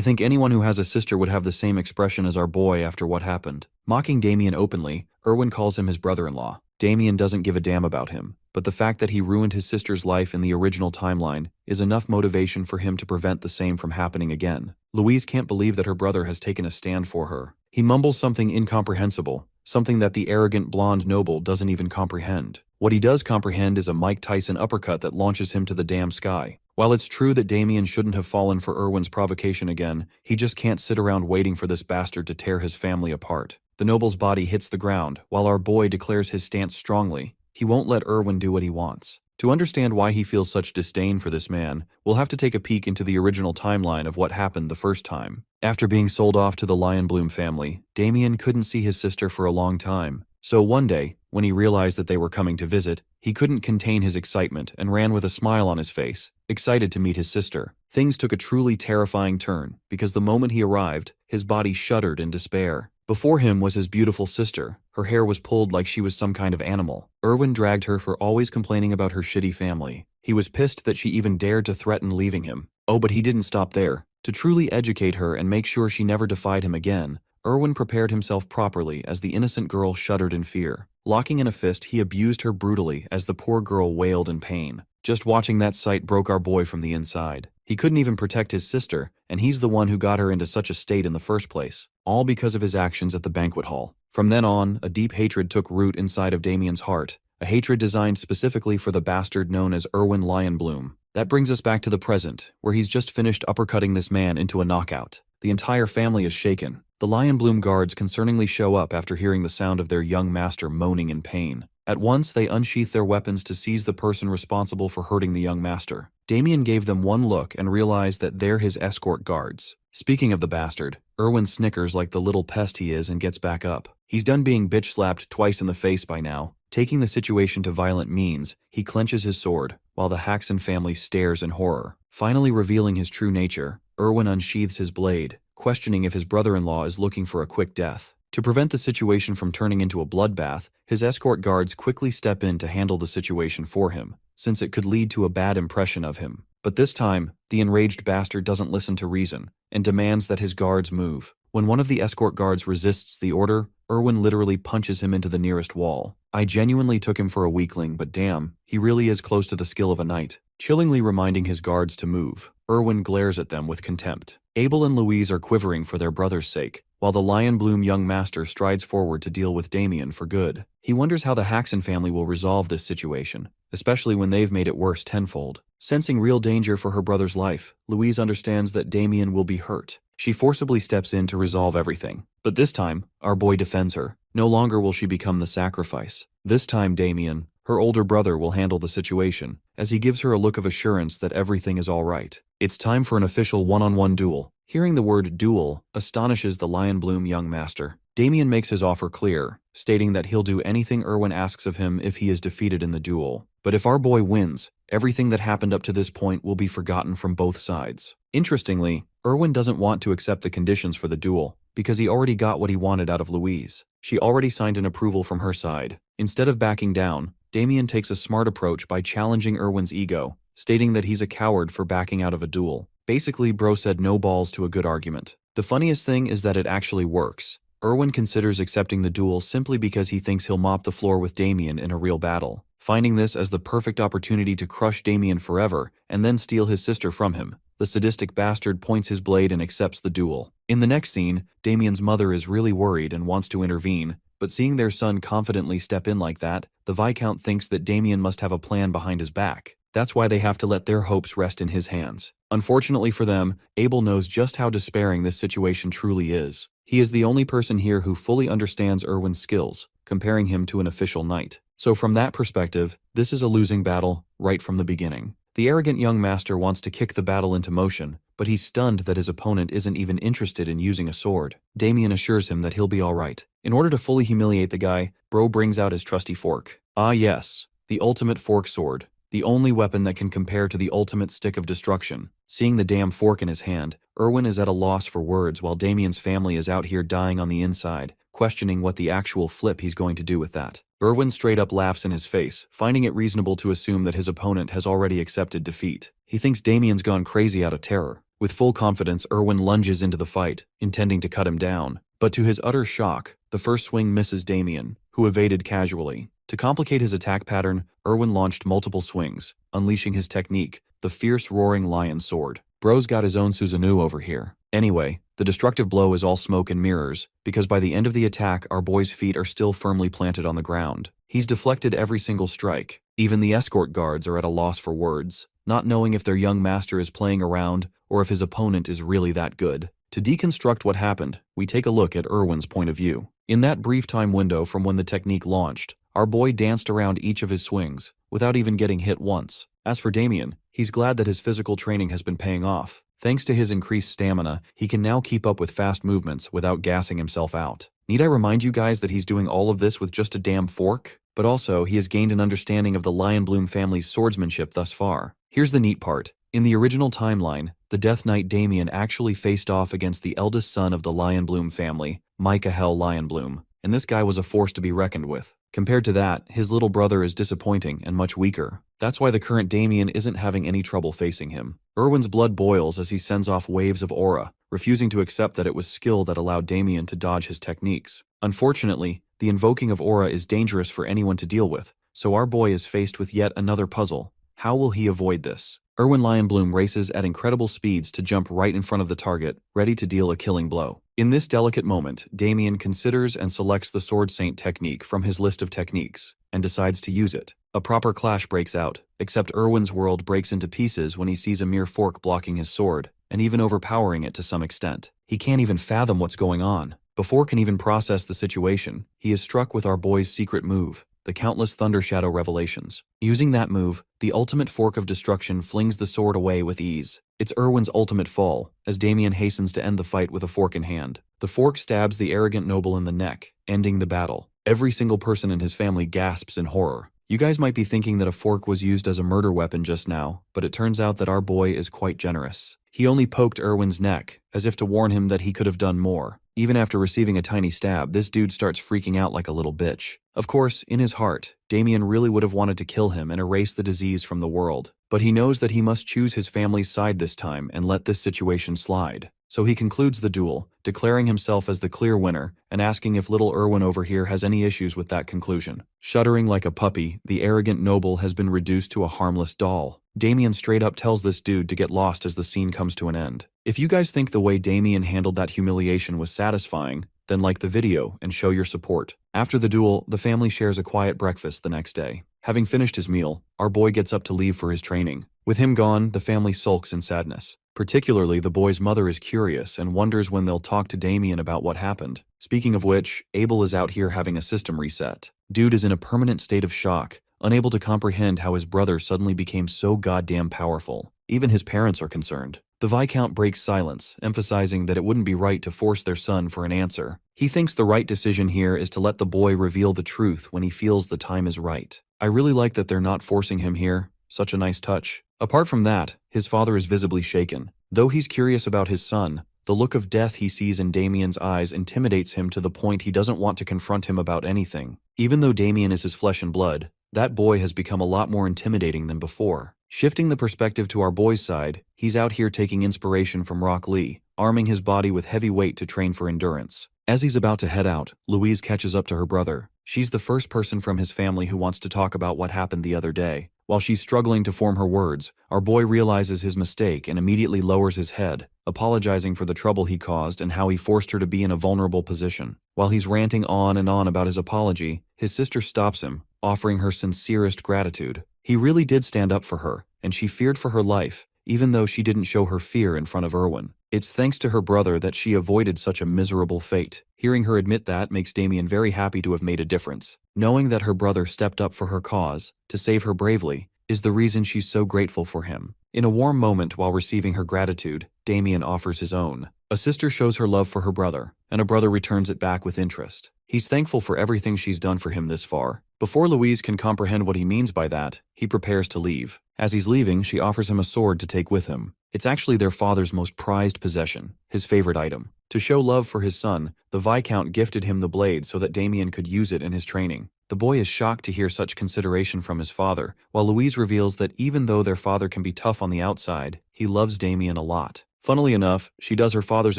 think anyone who has a sister would have the same expression as our boy after what happened. Mocking Damien openly, Erwin calls him his brother-in-law. Damien doesn't give a damn about him, but the fact that he ruined his sister's life in the original timeline is enough motivation for him to prevent the same from happening again. Louise can't believe that her brother has taken a stand for her. He mumbles something incomprehensible, something that the arrogant blonde noble doesn't even comprehend. What he does comprehend is a Mike Tyson uppercut that launches him to the damn sky. While it's true that Damien shouldn't have fallen for Erwin's provocation again, he just can't sit around waiting for this bastard to tear his family apart. The noble's body hits the ground, while our boy declares his stance strongly. He won't let Erwin do what he wants. To understand why he feels such disdain for this man, we'll have to take a peek into the original timeline of what happened the first time. After being sold off to the Lionbloom family, Damien couldn't see his sister for a long time. So one day, when he realized that they were coming to visit, he couldn't contain his excitement and ran with a smile on his face, excited to meet his sister. Things took a truly terrifying turn, because the moment he arrived, his body shuddered in despair. Before him was his beautiful sister. Her hair was pulled like she was some kind of animal. Erwin dragged her for always complaining about her shitty family. He was pissed that she even dared to threaten leaving him. Oh, but he didn't stop there. To truly educate her and make sure she never defied him again, Erwin prepared himself properly as the innocent girl shuddered in fear. Locking in a fist, he abused her brutally as the poor girl wailed in pain. Just watching that sight broke our boy from the inside. He couldn't even protect his sister, and he's the one who got her into such a state in the first place, all because of his actions at the banquet hall. From then on, a deep hatred took root inside of Damien's heart, a hatred designed specifically for the bastard known as Erwin Lionbloom. That brings us back to the present, where he's just finished uppercutting this man into a knockout. The entire family is shaken. The Lionbloom guards concerningly show up after hearing the sound of their young master moaning in pain. At once, they unsheath their weapons to seize the person responsible for hurting the young master. Damien gave them one look and realized that they're his escort guards. Speaking of the bastard, Erwin snickers like the little pest he is and gets back up. He's done being bitch-slapped twice in the face by now. Taking the situation to violent means, he clenches his sword, while the Haxon family stares in horror. Finally revealing his true nature, Erwin unsheathes his blade, questioning if his brother-in-law is looking for a quick death. To prevent the situation from turning into a bloodbath, his escort guards quickly step in to handle the situation for him, since it could lead to a bad impression of him. But this time, the enraged bastard doesn't listen to reason, and demands that his guards move. When one of the escort guards resists the order, Erwin literally punches him into the nearest wall. I genuinely took him for a weakling, but damn, he really is close to the skill of a knight. Chillingly reminding his guards to move, Erwin glares at them with contempt. Abel and Louise are quivering for their brother's sake, while the Lionbloom young master strides forward to deal with Damien for good. He wonders how the Haxon family will resolve this situation, especially when they've made it worse tenfold. Sensing real danger for her brother's life, Louise understands that Damien will be hurt. She forcibly steps in to resolve everything. But this time, our boy defends her. No longer will she become the sacrifice. This time Damien, her older brother, will handle the situation, as he gives her a look of assurance that everything is all right. It's time for an official one-on-one duel. Hearing the word duel astonishes the Lionbloom young master. Damien makes his offer clear, stating that he'll do anything Erwin asks of him if he is defeated in the duel. But if our boy wins, everything that happened up to this point will be forgotten from both sides. Interestingly, Erwin doesn't want to accept the conditions for the duel, because he already got what he wanted out of Louise. She already signed an approval from her side. Instead of backing down, Damien takes a smart approach by challenging Erwin's ego, stating that he's a coward for backing out of a duel. Basically, bro said no balls to a good argument. The funniest thing is that it actually works. Erwin considers accepting the duel simply because he thinks he'll mop the floor with Damien in a real battle, finding this as the perfect opportunity to crush Damien forever and then steal his sister from him. The sadistic bastard points his blade and accepts the duel. In the next scene, Damien's mother is really worried and wants to intervene, but seeing their son confidently step in like that, the Viscount thinks that Damien must have a plan behind his back. That's why they have to let their hopes rest in his hands. Unfortunately for them, Abel knows just how despairing this situation truly is. He is the only person here who fully understands Erwin's skills, comparing him to an official knight. So from that perspective, this is a losing battle right from the beginning. The arrogant young master wants to kick the battle into motion, but he's stunned that his opponent isn't even interested in using a sword. Damien assures him that he'll be alright. In order to fully humiliate the guy, bro brings out his trusty fork. Ah yes, the ultimate fork sword. The only weapon that can compare to the ultimate stick of destruction. Seeing the damn fork in his hand, Erwin is at a loss for words while Damien's family is out here dying on the inside, questioning what the actual flip he's going to do with that. Erwin straight up laughs in his face, finding it reasonable to assume that his opponent has already accepted defeat. He thinks Damien's gone crazy out of terror. With full confidence, Erwin lunges into the fight, intending to cut him down. But to his utter shock, the first swing misses Damien, who evaded casually. To complicate his attack pattern, Erwin launched multiple swings, unleashing his technique, the fierce roaring lion sword. Bro's got his own Susanoo over here. Anyway, the destructive blow is all smoke and mirrors, because by the end of the attack our boy's feet are still firmly planted on the ground. He's deflected every single strike, Even the escort guards are at a loss for words, not knowing if their young master is playing around or if his opponent is really that good. To deconstruct what happened, we take a look at Erwin's point of view. In that brief time window from when the technique launched, our boy danced around each of his swings, without even getting hit once. As for Damien, he's glad that his physical training has been paying off. Thanks to his increased stamina, he can now keep up with fast movements without gassing himself out. Need I remind you guys that he's doing all of this with just a damn fork? But also, he has gained an understanding of the Lionbloom family's swordsmanship thus far. Here's the neat part. In the original timeline, the Death Knight Damien actually faced off against the eldest son of the Lionbloom family, Micahel Lionbloom, and this guy was a force to be reckoned with. Compared to that, his little brother is disappointing and much weaker. That's why the current Damien isn't having any trouble facing him. Erwin's blood boils as he sends off waves of aura, refusing to accept that it was skill that allowed Damien to dodge his techniques. Unfortunately, the invoking of aura is dangerous for anyone to deal with, so our boy is faced with yet another puzzle. How will he avoid this? Erwin Lionbloom races at incredible speeds to jump right in front of the target, ready to deal a killing blow. In this delicate moment, Damien considers and selects the Sword Saint technique from his list of techniques, and decides to use it. A proper clash breaks out, except Erwin's world breaks into pieces when he sees a mere fork blocking his sword, and even overpowering it to some extent. He can't even fathom what's going on. Before can even process the situation, he is struck with our boy's secret move, the countless Thunder Shadow revelations. Using that move, the ultimate fork of destruction flings the sword away with ease. It's Erwin's ultimate fall, as Damien hastens to end the fight with a fork in hand. The fork stabs the arrogant noble in the neck, ending the battle. Every single person in his family gasps in horror. You guys might be thinking that a fork was used as a murder weapon just now, but it turns out that our boy is quite generous. He only poked Erwin's neck, as if to warn him that he could have done more. Even after receiving a tiny stab, this dude starts freaking out like a little bitch. Of course, in his heart, Damien really would have wanted to kill him and erase the disease from the world, but he knows that he must choose his family's side this time and let this situation slide. So he concludes the duel, declaring himself as the clear winner and asking if little Erwin over here has any issues with that conclusion. Shuddering like a puppy, the arrogant noble has been reduced to a harmless doll. Damien straight up tells this dude to get lost as the scene comes to an end. If you guys think the way Damien handled that humiliation was satisfying, then like the video and show your support. After the duel, the family shares a quiet breakfast the next day. Having finished his meal, our boy gets up to leave for his training. With him gone, the family sulks in sadness. Particularly, the boy's mother is curious and wonders when they'll talk to Damien about what happened. Speaking of which, Abel is out here having a system reset. Dude is in a permanent state of shock, unable to comprehend how his brother suddenly became so goddamn powerful. Even his parents are concerned. The Viscount breaks silence, emphasizing that it wouldn't be right to force their son for an answer. He thinks the right decision here is to let the boy reveal the truth when he feels the time is right. I really like that they're not forcing him here. Such a nice touch. Apart from that, his father is visibly shaken. Though he's curious about his son, the look of death he sees in Damien's eyes intimidates him to the point he doesn't want to confront him about anything. Even though Damien is his flesh and blood, that boy has become a lot more intimidating than before. Shifting the perspective to our boy's side, he's out here taking inspiration from Rock Lee, arming his body with heavy weight to train for endurance. As he's about to head out, Louise catches up to her brother. She's the first person from his family who wants to talk about what happened the other day. While she's struggling to form her words, our boy realizes his mistake and immediately lowers his head, apologizing for the trouble he caused and how he forced her to be in a vulnerable position. While he's ranting on and on about his apology, his sister stops him, offering her sincerest gratitude. He really did stand up for her, and she feared for her life, even though she didn't show her fear in front of Erwin. It's thanks to her brother that she avoided such a miserable fate. Hearing her admit that makes Damien very happy to have made a difference. Knowing that her brother stepped up for her cause, to save her bravely, is the reason she's so grateful for him. In a warm moment while receiving her gratitude, Damien offers his own. A sister shows her love for her brother, and a brother returns it back with interest. He's thankful for everything she's done for him this far. Before Louise can comprehend what he means by that, he prepares to leave. As he's leaving, she offers him a sword to take with him. It's actually their father's most prized possession, his favorite item. To show love for his son, the Viscount gifted him the blade so that Damien could use it in his training. The boy is shocked to hear such consideration from his father, while Louise reveals that even though their father can be tough on the outside, he loves Damien a lot. Funnily enough, she does her father's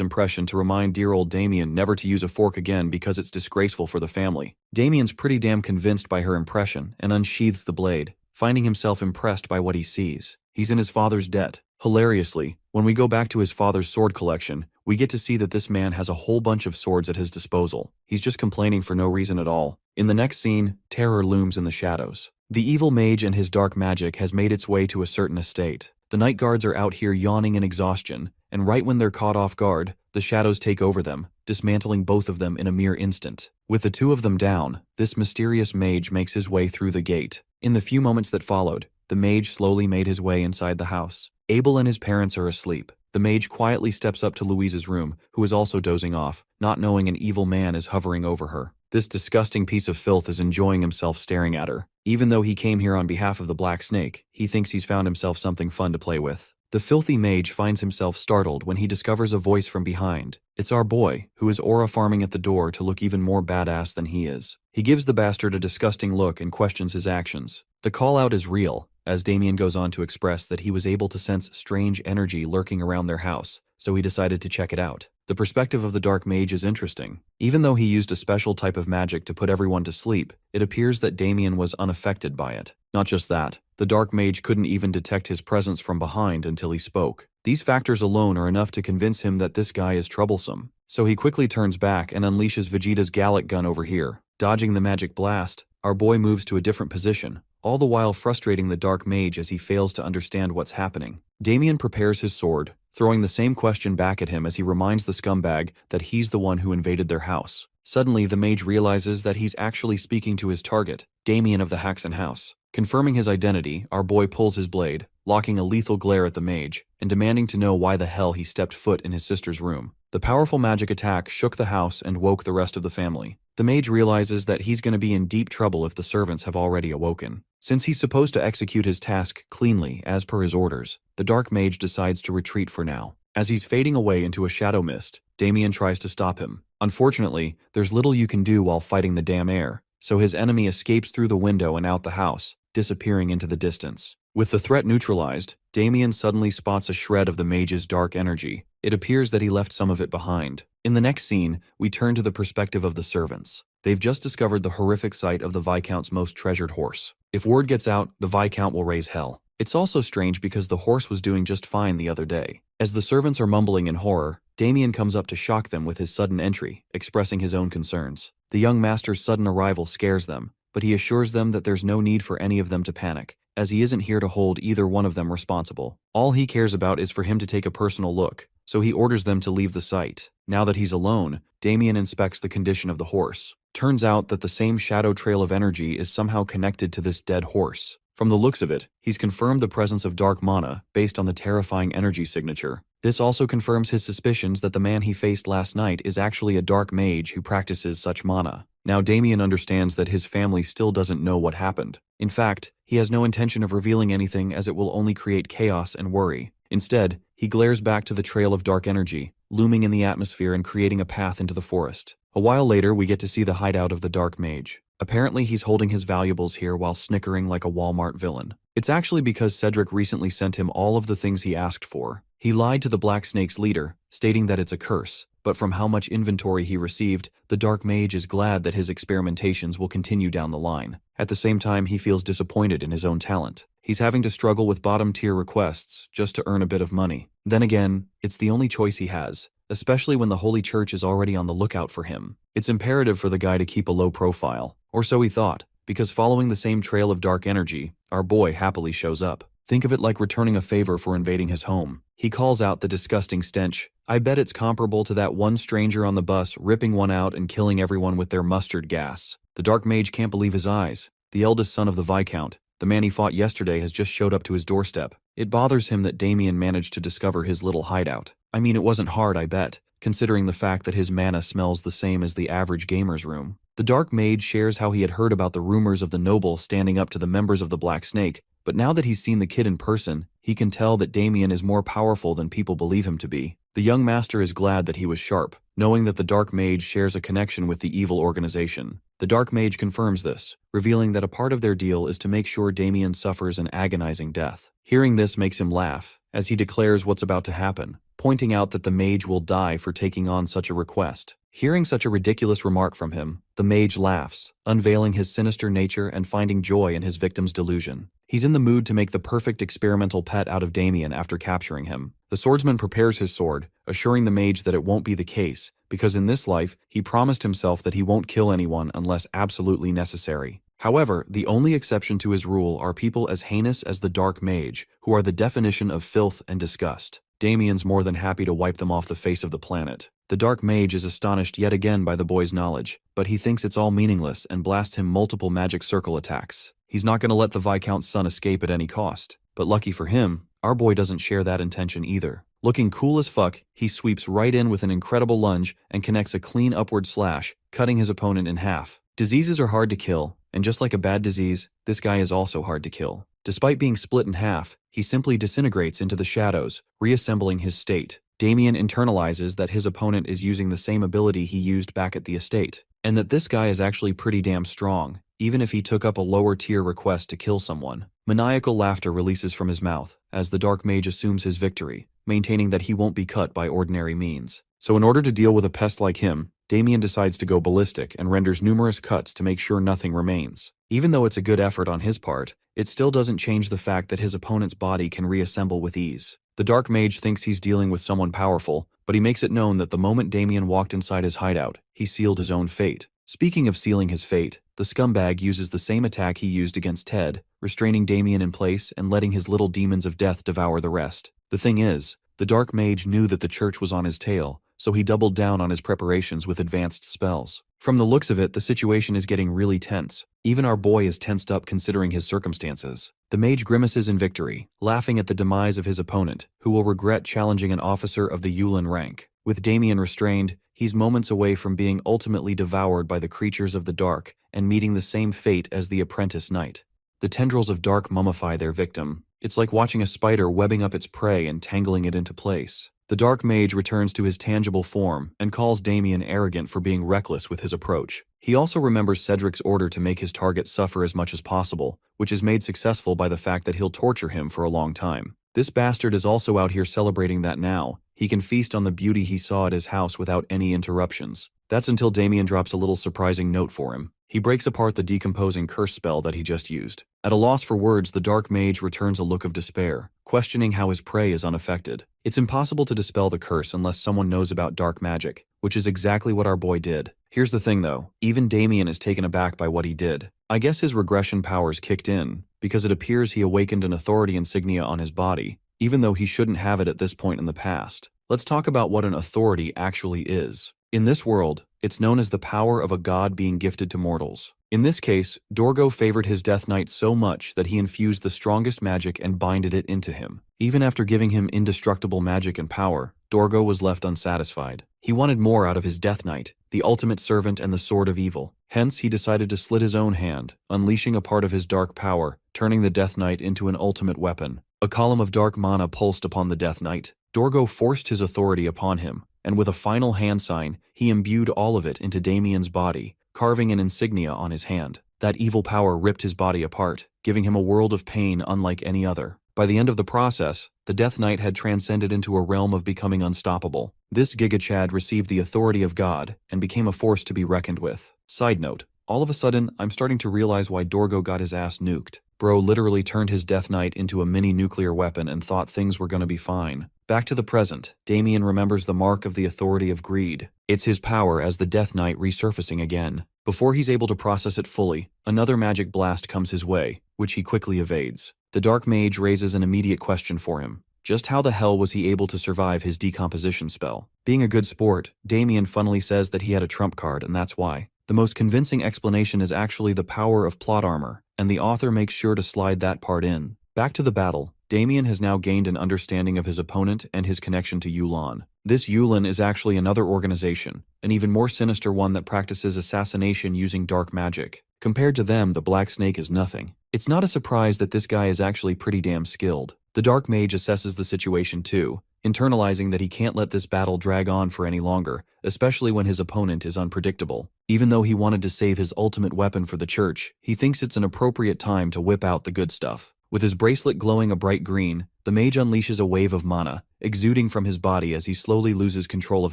impression to remind dear old Damien never to use a fork again because it's disgraceful for the family. Damien's pretty damn convinced by her impression and unsheathes the blade, finding himself impressed by what he sees. He's in his father's debt. Hilariously, when we go back to his father's sword collection, we get to see that this man has a whole bunch of swords at his disposal. He's just complaining for no reason at all. In the next scene, terror looms in the shadows. The evil mage and his dark magic has made its way to a certain estate. The night guards are out here yawning in exhaustion, and right when they're caught off guard, the shadows take over them, dismantling both of them in a mere instant. With the two of them down, this mysterious mage makes his way through the gate. In the few moments that followed, the mage slowly made his way inside the house. Abel and his parents are asleep. The mage quietly steps up to Louise's room, who is also dozing off, not knowing an evil man is hovering over her. This disgusting piece of filth is enjoying himself staring at her. Even though he came here on behalf of the Black Snake, he thinks he's found himself something fun to play with. The filthy mage finds himself startled when he discovers a voice from behind. It's our boy, who is aura farming at the door to look even more badass than he is. He gives the bastard a disgusting look and questions his actions. The call-out is real, as Damien goes on to express that he was able to sense strange energy lurking around their house, so he decided to check it out. The perspective of the dark mage is interesting. Even though he used a special type of magic to put everyone to sleep, it appears that Damien was unaffected by it. Not just that, the dark mage couldn't even detect his presence from behind until he spoke. These factors alone are enough to convince him that this guy is troublesome. So he quickly turns back and unleashes Vegeta's Gallic gun over here. Dodging the magic blast, our boy moves to a different position, all the while frustrating the dark mage as he fails to understand what's happening. Damien prepares his sword, throwing the same question back at him as he reminds the scumbag that he's the one who invaded their house. Suddenly, the mage realizes that he's actually speaking to his target, Damien of the Haxon house. Confirming his identity, our boy pulls his blade, locking a lethal glare at the mage, and demanding to know why the hell he stepped foot in his sister's room. The powerful magic attack shook the house and woke the rest of the family. The mage realizes that he's going to be in deep trouble if the servants have already awoken. Since he's supposed to execute his task cleanly, as per his orders, the dark mage decides to retreat for now. As he's fading away into a shadow mist, Damien tries to stop him. Unfortunately, there's little you can do while fighting the damn air, so his enemy escapes through the window and out the house, disappearing into the distance. With the threat neutralized, Damien suddenly spots a shred of the mage's dark energy. It appears that he left some of it behind. In the next scene, we turn to the perspective of the servants. They've just discovered the horrific sight of the Viscount's most treasured horse. If word gets out, the Viscount will raise hell. It's also strange because the horse was doing just fine the other day. As the servants are mumbling in horror, Damien comes up to shock them with his sudden entry, expressing his own concerns. The young master's sudden arrival scares them, but he assures them that there's no need for any of them to panic, as he isn't here to hold either one of them responsible. All he cares about is for him to take a personal look, so he orders them to leave the site. Now that he's alone, Damien inspects the condition of the horse. Turns out that the same shadow trail of energy is somehow connected to this dead horse. From the looks of it, he's confirmed the presence of dark mana based on the terrifying energy signature. This also confirms his suspicions that the man he faced last night is actually a dark mage who practices such mana. Now Damien understands that his family still doesn't know what happened. In fact, he has no intention of revealing anything as it will only create chaos and worry. Instead, he glares back to the trail of dark energy, looming in the atmosphere and creating a path into the forest. A while later, we get to see the hideout of the dark mage. Apparently, he's holding his valuables here while snickering like a Walmart villain. It's actually because Cedric recently sent him all of the things he asked for. He lied to the Black Snake's leader, stating that it's a curse, but from how much inventory he received, the dark mage is glad that his experimentations will continue down the line. At the same time, he feels disappointed in his own talent. He's having to struggle with bottom-tier requests just to earn a bit of money. Then again, it's the only choice he has, especially when the Holy Church is already on the lookout for him. It's imperative for the guy to keep a low profile, or so he thought, because following the same trail of dark energy, our boy happily shows up. Think of it like returning a favor for invading his home. He calls out the disgusting stench. I bet it's comparable to that one stranger on the bus ripping one out and killing everyone with their mustard gas. The dark mage can't believe his eyes. The eldest son of the Viscount, the man he fought yesterday, has just showed up to his doorstep. It bothers him that Damien managed to discover his little hideout. I mean, it wasn't hard, I bet, considering the fact that his mana smells the same as the average gamer's room. The dark mage shares how he had heard about the rumors of the noble standing up to the members of the Black Snake, but now that he's seen the kid in person, he can tell that Damien is more powerful than people believe him to be. The young master is glad that he was sharp, knowing that the dark mage shares a connection with the evil organization. The dark mage confirms this, revealing that a part of their deal is to make sure Damien suffers an agonizing death. Hearing this makes him laugh, as he declares what's about to happen, pointing out that the mage will die for taking on such a request. Hearing such a ridiculous remark from him, the mage laughs, unveiling his sinister nature and finding joy in his victim's delusion. He's in the mood to make the perfect experimental pet out of Damien after capturing him. The swordsman prepares his sword, assuring the mage that it won't be the case, because in this life, he promised himself that he won't kill anyone unless absolutely necessary. However, the only exception to his rule are people as heinous as the Dark Mage, who are the definition of filth and disgust. Damien's more than happy to wipe them off the face of the planet. The Dark Mage is astonished yet again by the boy's knowledge, but he thinks it's all meaningless and blasts him multiple magic circle attacks. He's not going to let the Viscount's son escape at any cost. But lucky for him, our boy doesn't share that intention either. Looking cool as fuck, he sweeps right in with an incredible lunge and connects a clean upward slash, cutting his opponent in half. Diseases are hard to kill, and just like a bad disease, this guy is also hard to kill. Despite being split in half, he simply disintegrates into the shadows, reassembling his state. Damien internalizes that his opponent is using the same ability he used back at the estate, and that this guy is actually pretty damn strong, even if he took up a lower tier request to kill someone. Maniacal laughter releases from his mouth as the Dark Mage assumes his victory, maintaining that he won't be cut by ordinary means. So in order to deal with a pest like him, Damien decides to go ballistic and renders numerous cuts to make sure nothing remains. Even though it's a good effort on his part, it still doesn't change the fact that his opponent's body can reassemble with ease. The Dark Mage thinks he's dealing with someone powerful, but he makes it known that the moment Damien walked inside his hideout, he sealed his own fate. Speaking of sealing his fate, the scumbag uses the same attack he used against Ted, restraining Damien in place and letting his little demons of death devour the rest. The thing is, the Dark Mage knew that the church was on his tail, so he doubled down on his preparations with advanced spells. From the looks of it, the situation is getting really tense. Even our boy is tensed up considering his circumstances. The mage grimaces in victory, laughing at the demise of his opponent, who will regret challenging an officer of the Yulin rank. With Damien restrained, he's moments away from being ultimately devoured by the creatures of the dark and meeting the same fate as the apprentice knight. The tendrils of dark mummify their victim. It's like watching a spider webbing up its prey and tangling it into place. The Dark Mage returns to his tangible form and calls Damien arrogant for being reckless with his approach. He also remembers Cedric's order to make his target suffer as much as possible, which is made successful by the fact that he'll torture him for a long time. This bastard is also out here celebrating that now he can feast on the beauty he saw at his house without any interruptions. That's until Damien drops a little surprising note for him. He breaks apart the decomposing curse spell that he just used. At a loss for words, the Dark Mage returns a look of despair, questioning how his prey is unaffected. It's impossible to dispel the curse unless someone knows about dark magic, which is exactly what our boy did. Here's the thing though, even Damien is taken aback by what he did. I guess his regression powers kicked in, because it appears he awakened an authority insignia on his body, even though he shouldn't have it at this point in the past. Let's talk about what an authority actually is. In this world, it's known as the power of a god being gifted to mortals. In this case, Dorgo favored his Death Knight so much that he infused the strongest magic and binded it into him. Even after giving him indestructible magic and power, Dorgo was left unsatisfied. He wanted more out of his Death Knight, the ultimate servant and the sword of evil. Hence, he decided to slit his own hand, unleashing a part of his dark power, turning the Death Knight into an ultimate weapon. A column of dark mana pulsed upon the Death Knight. Dorgo forced his authority upon him, and with a final hand sign, he imbued all of it into Damien's body, carving an insignia on his hand. That evil power ripped his body apart, giving him a world of pain unlike any other. By the end of the process, the Death Knight had transcended into a realm of becoming unstoppable. This Gigachad received the authority of God and became a force to be reckoned with. Side note, all of a sudden, I'm starting to realize why Dorgo got his ass nuked. Bro literally turned his Death Knight into a mini nuclear weapon and thought things were gonna be fine. Back to the present, Damien remembers the mark of the authority of greed. It's his power as the Death Knight resurfacing again. Before he's able to process it fully, another magic blast comes his way, which he quickly evades. The Dark Mage raises an immediate question for him. Just how the hell was he able to survive his decomposition spell? Being a good sport, Damien funnily says that he had a trump card and that's why. The most convincing explanation is actually the power of plot armor, and the author makes sure to slide that part in. Back to the battle, Damien has now gained an understanding of his opponent and his connection to Yulon. This Yulin is actually another organization, an even more sinister one that practices assassination using dark magic. Compared to them, the Black Snake is nothing. It's not a surprise that this guy is actually pretty damn skilled. The Dark Mage assesses the situation too, internalizing that he can't let this battle drag on for any longer, especially when his opponent is unpredictable. Even though he wanted to save his ultimate weapon for the church, he thinks it's an appropriate time to whip out the good stuff. With his bracelet glowing a bright green, the mage unleashes a wave of mana, exuding from his body as he slowly loses control of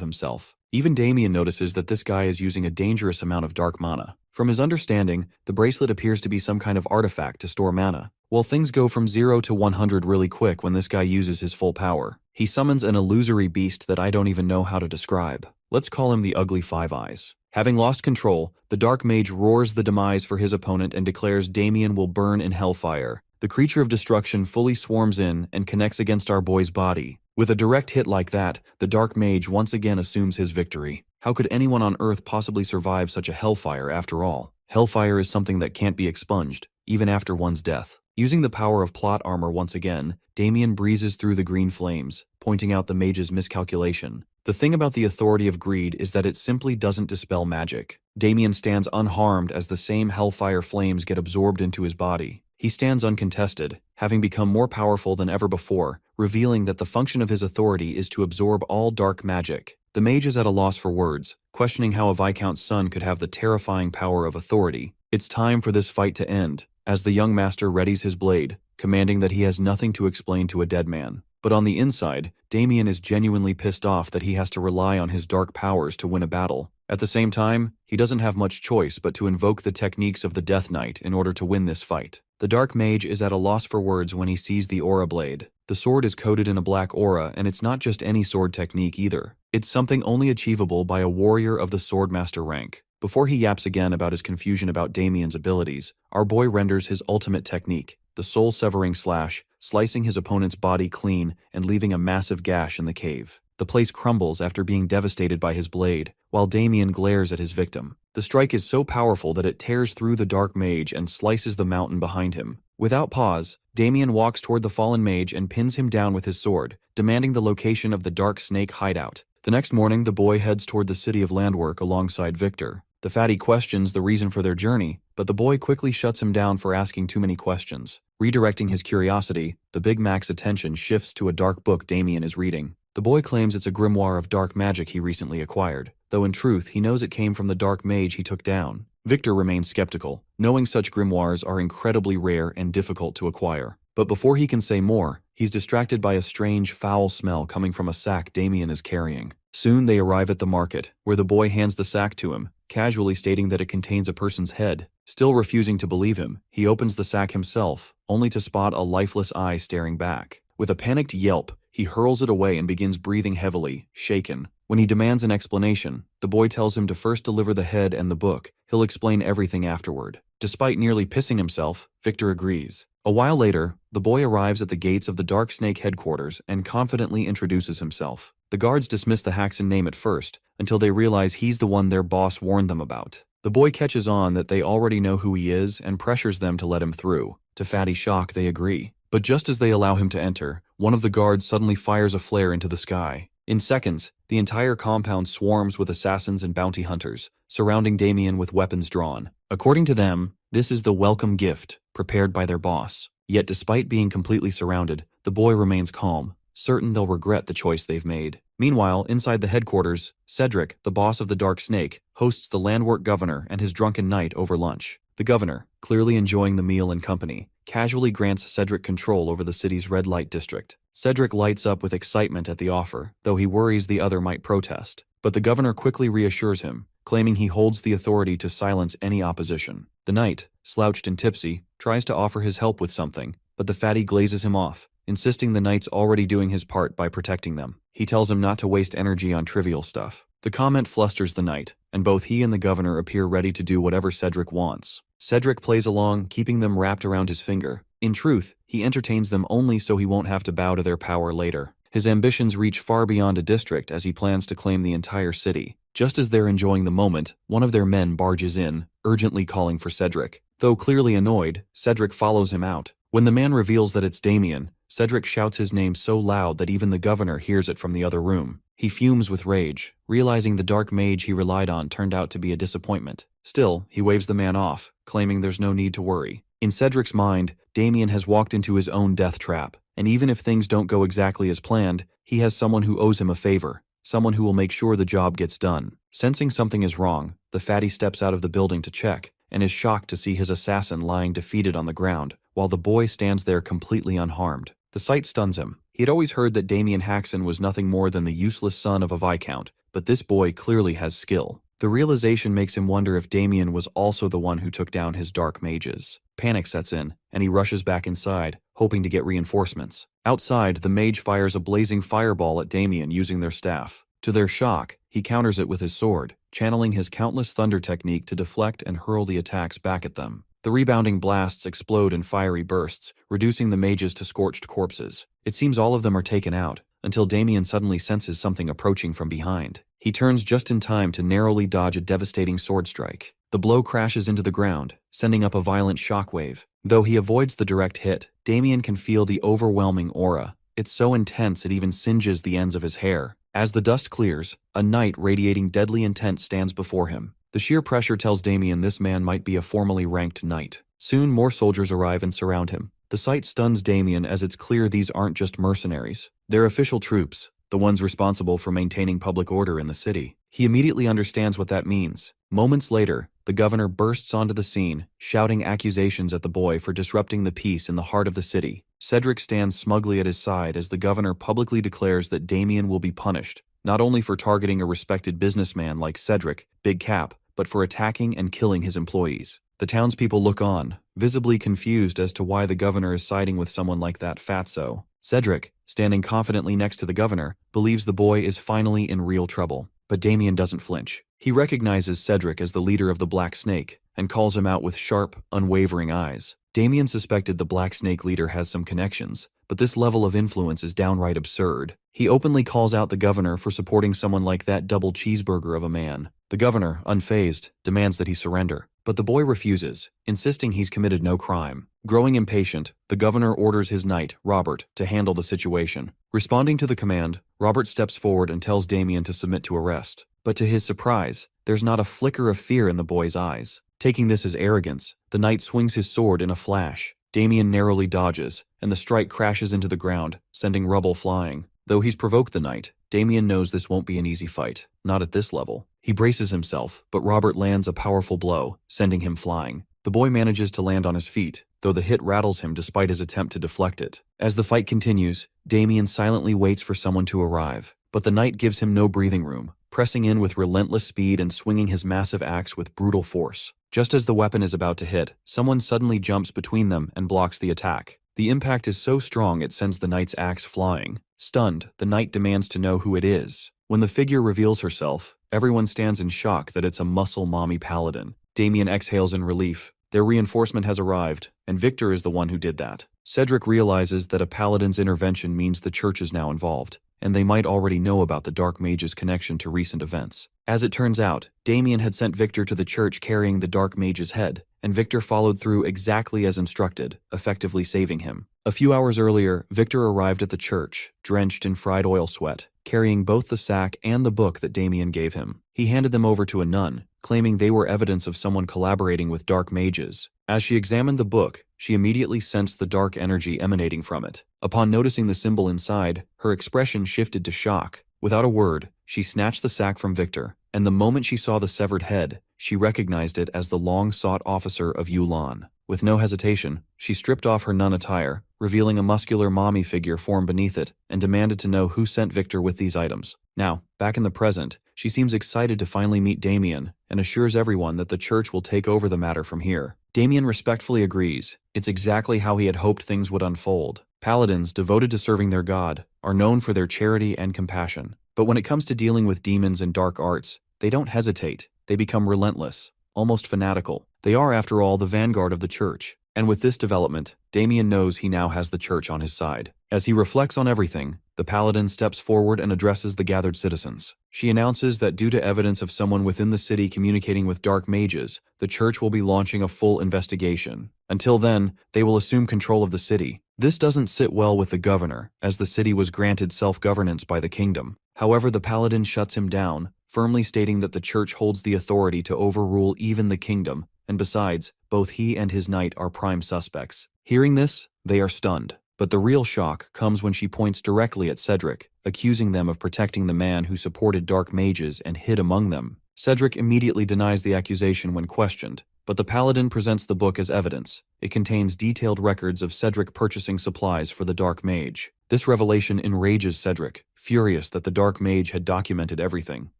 himself. Even Damien notices that this guy is using a dangerous amount of dark mana. From his understanding, the bracelet appears to be some kind of artifact to store mana. Well, things go from 0 to 100 really quick when this guy uses his full power. He summons an illusory beast that I don't even know how to describe. Let's call him the Ugly Five Eyes. Having lost control, the Dark Mage roars the demise for his opponent and declares Damien will burn in hellfire. The creature of destruction fully swarms in and connects against our boy's body. With a direct hit like that, the Dark Mage once again assumes his victory. How could anyone on Earth possibly survive such a hellfire after all? Hellfire is something that can't be expunged, even after one's death. Using the power of plot armor once again, Damien breezes through the green flames, pointing out the mage's miscalculation. The thing about the authority of greed is that it simply doesn't dispel magic. Damien stands unharmed as the same hellfire flames get absorbed into his body. He stands uncontested, having become more powerful than ever before, revealing that the function of his authority is to absorb all dark magic. The mage is at a loss for words, questioning how a Viscount's son could have the terrifying power of authority. It's time for this fight to end, as the young master readies his blade, commanding that he has nothing to explain to a dead man. But on the inside, Damien is genuinely pissed off that he has to rely on his dark powers to win a battle. At the same time, he doesn't have much choice but to invoke the techniques of the Death Knight in order to win this fight. The Dark Mage is at a loss for words when he sees the aura blade. The sword is coated in a black aura, and it's not just any sword technique either. It's something only achievable by a warrior of the Swordmaster rank. Before he yaps again about his confusion about Damien's abilities, our boy renders his ultimate technique, the soul-severing slash, slicing his opponent's body clean and leaving a massive gash in the cave. The place crumbles after being devastated by his blade, while Damien glares at his victim. The strike is so powerful that it tears through the Dark Mage and slices the mountain behind him. Without pause, Damien walks toward the fallen mage and pins him down with his sword, demanding the location of the Dark Snake hideout. The next morning, the boy heads toward the city of Landwork alongside Victor. The fatty questions the reason for their journey, but the boy quickly shuts him down for asking too many questions. Redirecting his curiosity, the Big Mac's attention shifts to a dark book Damien is reading. The boy claims it's a grimoire of dark magic he recently acquired, though in truth he knows it came from the dark mage he took down. Victor remains skeptical, knowing such grimoires are incredibly rare and difficult to acquire. But before he can say more, he's distracted by a strange, foul smell coming from a sack Damien is carrying. Soon they arrive at the market, where the boy hands the sack to him, casually stating that it contains a person's head. Still refusing to believe him, he opens the sack himself, only to spot a lifeless eye staring back. With a panicked yelp, he hurls it away and begins breathing heavily, shaken. When he demands an explanation, the boy tells him to first deliver the head and the book. He'll explain everything afterward. Despite nearly pissing himself, Victor agrees. A while later, the boy arrives at the gates of the Dark Snake headquarters and confidently introduces himself. The guards dismiss the Haxan name at first, until they realize he's the one their boss warned them about. The boy catches on that they already know who he is and pressures them to let him through. To Fatty's shock, they agree. But just as they allow him to enter, one of the guards suddenly fires a flare into the sky. In seconds, the entire compound swarms with assassins and bounty hunters, surrounding Damien with weapons drawn. According to them, this is the welcome gift prepared by their boss. Yet despite being completely surrounded, the boy remains calm, certain they'll regret the choice they've made. Meanwhile, inside the headquarters, Cedric, the boss of the Dark Snake, hosts the Landwork governor and his drunken knight over lunch. The governor, clearly enjoying the meal and company, casually grants Cedric control over the city's red light district. Cedric lights up with excitement at the offer, though he worries the other might protest. But the governor quickly reassures him, claiming he holds the authority to silence any opposition. The knight, slouched and tipsy, tries to offer his help with something, but the fatty glazes him off, insisting the knight's already doing his part by protecting them. He tells him not to waste energy on trivial stuff. The comment flusters the knight, and both he and the governor appear ready to do whatever Cedric wants. Cedric plays along, keeping them wrapped around his finger. In truth, he entertains them only so he won't have to bow to their power later. His ambitions reach far beyond a district as he plans to claim the entire city. Just as they're enjoying the moment, one of their men barges in, urgently calling for Cedric. Though clearly annoyed, Cedric follows him out. When the man reveals that it's Damien, Cedric shouts his name so loud that even the governor hears it from the other room. He fumes with rage, realizing the dark mage he relied on turned out to be a disappointment. Still, he waves the man off, claiming there's no need to worry. In Cedric's mind, Damien has walked into his own death trap, and even if things don't go exactly as planned, he has someone who owes him a favor, someone who will make sure the job gets done. Sensing something is wrong, the fatty steps out of the building to check, and is shocked to see his assassin lying defeated on the ground, while the boy stands there completely unharmed. The sight stuns him. He had always heard that Damien Haxan was nothing more than the useless son of a viscount, but this boy clearly has skill. The realization makes him wonder if Damien was also the one who took down his dark mages. Panic sets in, and he rushes back inside, hoping to get reinforcements. Outside, the mage fires a blazing fireball at Damien using their staff. To their shock, he counters it with his sword. channeling his countless thunder technique to deflect and hurl the attacks back at them. The rebounding blasts explode in fiery bursts, reducing the mages to scorched corpses. It seems all of them are taken out, until Damien suddenly senses something approaching from behind. He turns just in time to narrowly dodge a devastating sword strike. The blow crashes into the ground, sending up a violent shockwave. Though he avoids the direct hit, Damien can feel the overwhelming aura. It's so intense it even singes the ends of his hair. As the dust clears, a knight radiating deadly intent stands before him. The sheer pressure tells Damien this man might be a formally ranked knight. Soon more soldiers arrive and surround him. The sight stuns Damien as it's clear these aren't just mercenaries. They're official troops, the ones responsible for maintaining public order in the city. He immediately understands what that means. Moments later, the governor bursts onto the scene, shouting accusations at the boy for disrupting the peace in the heart of the city. Cedric stands smugly at his side as the governor publicly declares that Damien will be punished, not only for targeting a respected businessman like Cedric, Big Cap, but for attacking and killing his employees. The townspeople look on, visibly confused as to why the governor is siding with someone like that fatso. Cedric, standing confidently next to the governor, believes the boy is finally in real trouble. But Damien doesn't flinch. He recognizes Cedric as the leader of the Black Snake and calls him out with sharp, unwavering eyes. Damien suspected the Black Snake leader has some connections, but this level of influence is downright absurd. He openly calls out the governor for supporting someone like that double cheeseburger of a man. The governor, unfazed, demands that he surrender, but the boy refuses, insisting he's committed no crime. Growing impatient, the governor orders his knight, Robert, to handle the situation. Responding to the command, Robert steps forward and tells Damien to submit to arrest. But to his surprise, there's not a flicker of fear in the boy's eyes. Taking this as arrogance, the knight swings his sword in a flash. Damien narrowly dodges, and the strike crashes into the ground, sending rubble flying. Though he's provoked the knight, Damien knows this won't be an easy fight. Not at this level. He braces himself, but Robert lands a powerful blow, sending him flying. The boy manages to land on his feet, though the hit rattles him despite his attempt to deflect it. As the fight continues, Damien silently waits for someone to arrive, but the knight gives him no breathing room, pressing in with relentless speed and swinging his massive axe with brutal force. Just as the weapon is about to hit, someone suddenly jumps between them and blocks the attack. The impact is so strong it sends the knight's axe flying. Stunned, the knight demands to know who it is. When the figure reveals herself, everyone stands in shock that it's a muscle mommy paladin. Damien exhales in relief. Their reinforcement has arrived, and Victor is the one who did that. Cedric realizes that a paladin's intervention means the church is now involved, and they might already know about the Dark Mage's connection to recent events. As it turns out, Damien had sent Victor to the church carrying the Dark Mage's head, and Victor followed through exactly as instructed, effectively saving him. A few hours earlier, Victor arrived at the church, drenched in fried oil sweat, carrying both the sack and the book that Damien gave him. He handed them over to a nun, claiming they were evidence of someone collaborating with dark mages. As she examined the book, she immediately sensed the dark energy emanating from it. Upon noticing the symbol inside, her expression shifted to shock. Without a word, she snatched the sack from Victor, and the moment she saw the severed head, she recognized it as the long-sought officer of Yulan. With no hesitation, she stripped off her nun attire, revealing a muscular mommy figure formed beneath it, and demanded to know who sent Victor with these items. Now, back in the present, she seems excited to finally meet Damien, and assures everyone that the church will take over the matter from here. Damien respectfully agrees. It's exactly how he had hoped things would unfold. Paladins, devoted to serving their god, are known for their charity and compassion. But when it comes to dealing with demons and dark arts, they don't hesitate. They become relentless, almost fanatical. They are, after all, the vanguard of the church. And with this development, Damien knows he now has the church on his side. As he reflects on everything, the paladin steps forward and addresses the gathered citizens. She announces that due to evidence of someone within the city communicating with dark mages, the church will be launching a full investigation. Until then, they will assume control of the city. This doesn't sit well with the governor, as the city was granted self-governance by the kingdom. However, the paladin shuts him down, firmly stating that the church holds the authority to overrule even the kingdom, and besides, both he and his knight are prime suspects. Hearing this, they are stunned. But the real shock comes when she points directly at Cedric, accusing them of protecting the man who supported dark mages and hid among them. Cedric immediately denies the accusation when questioned, but the paladin presents the book as evidence. It contains detailed records of Cedric purchasing supplies for the dark mage. This revelation enrages Cedric, furious that the dark mage had documented everything.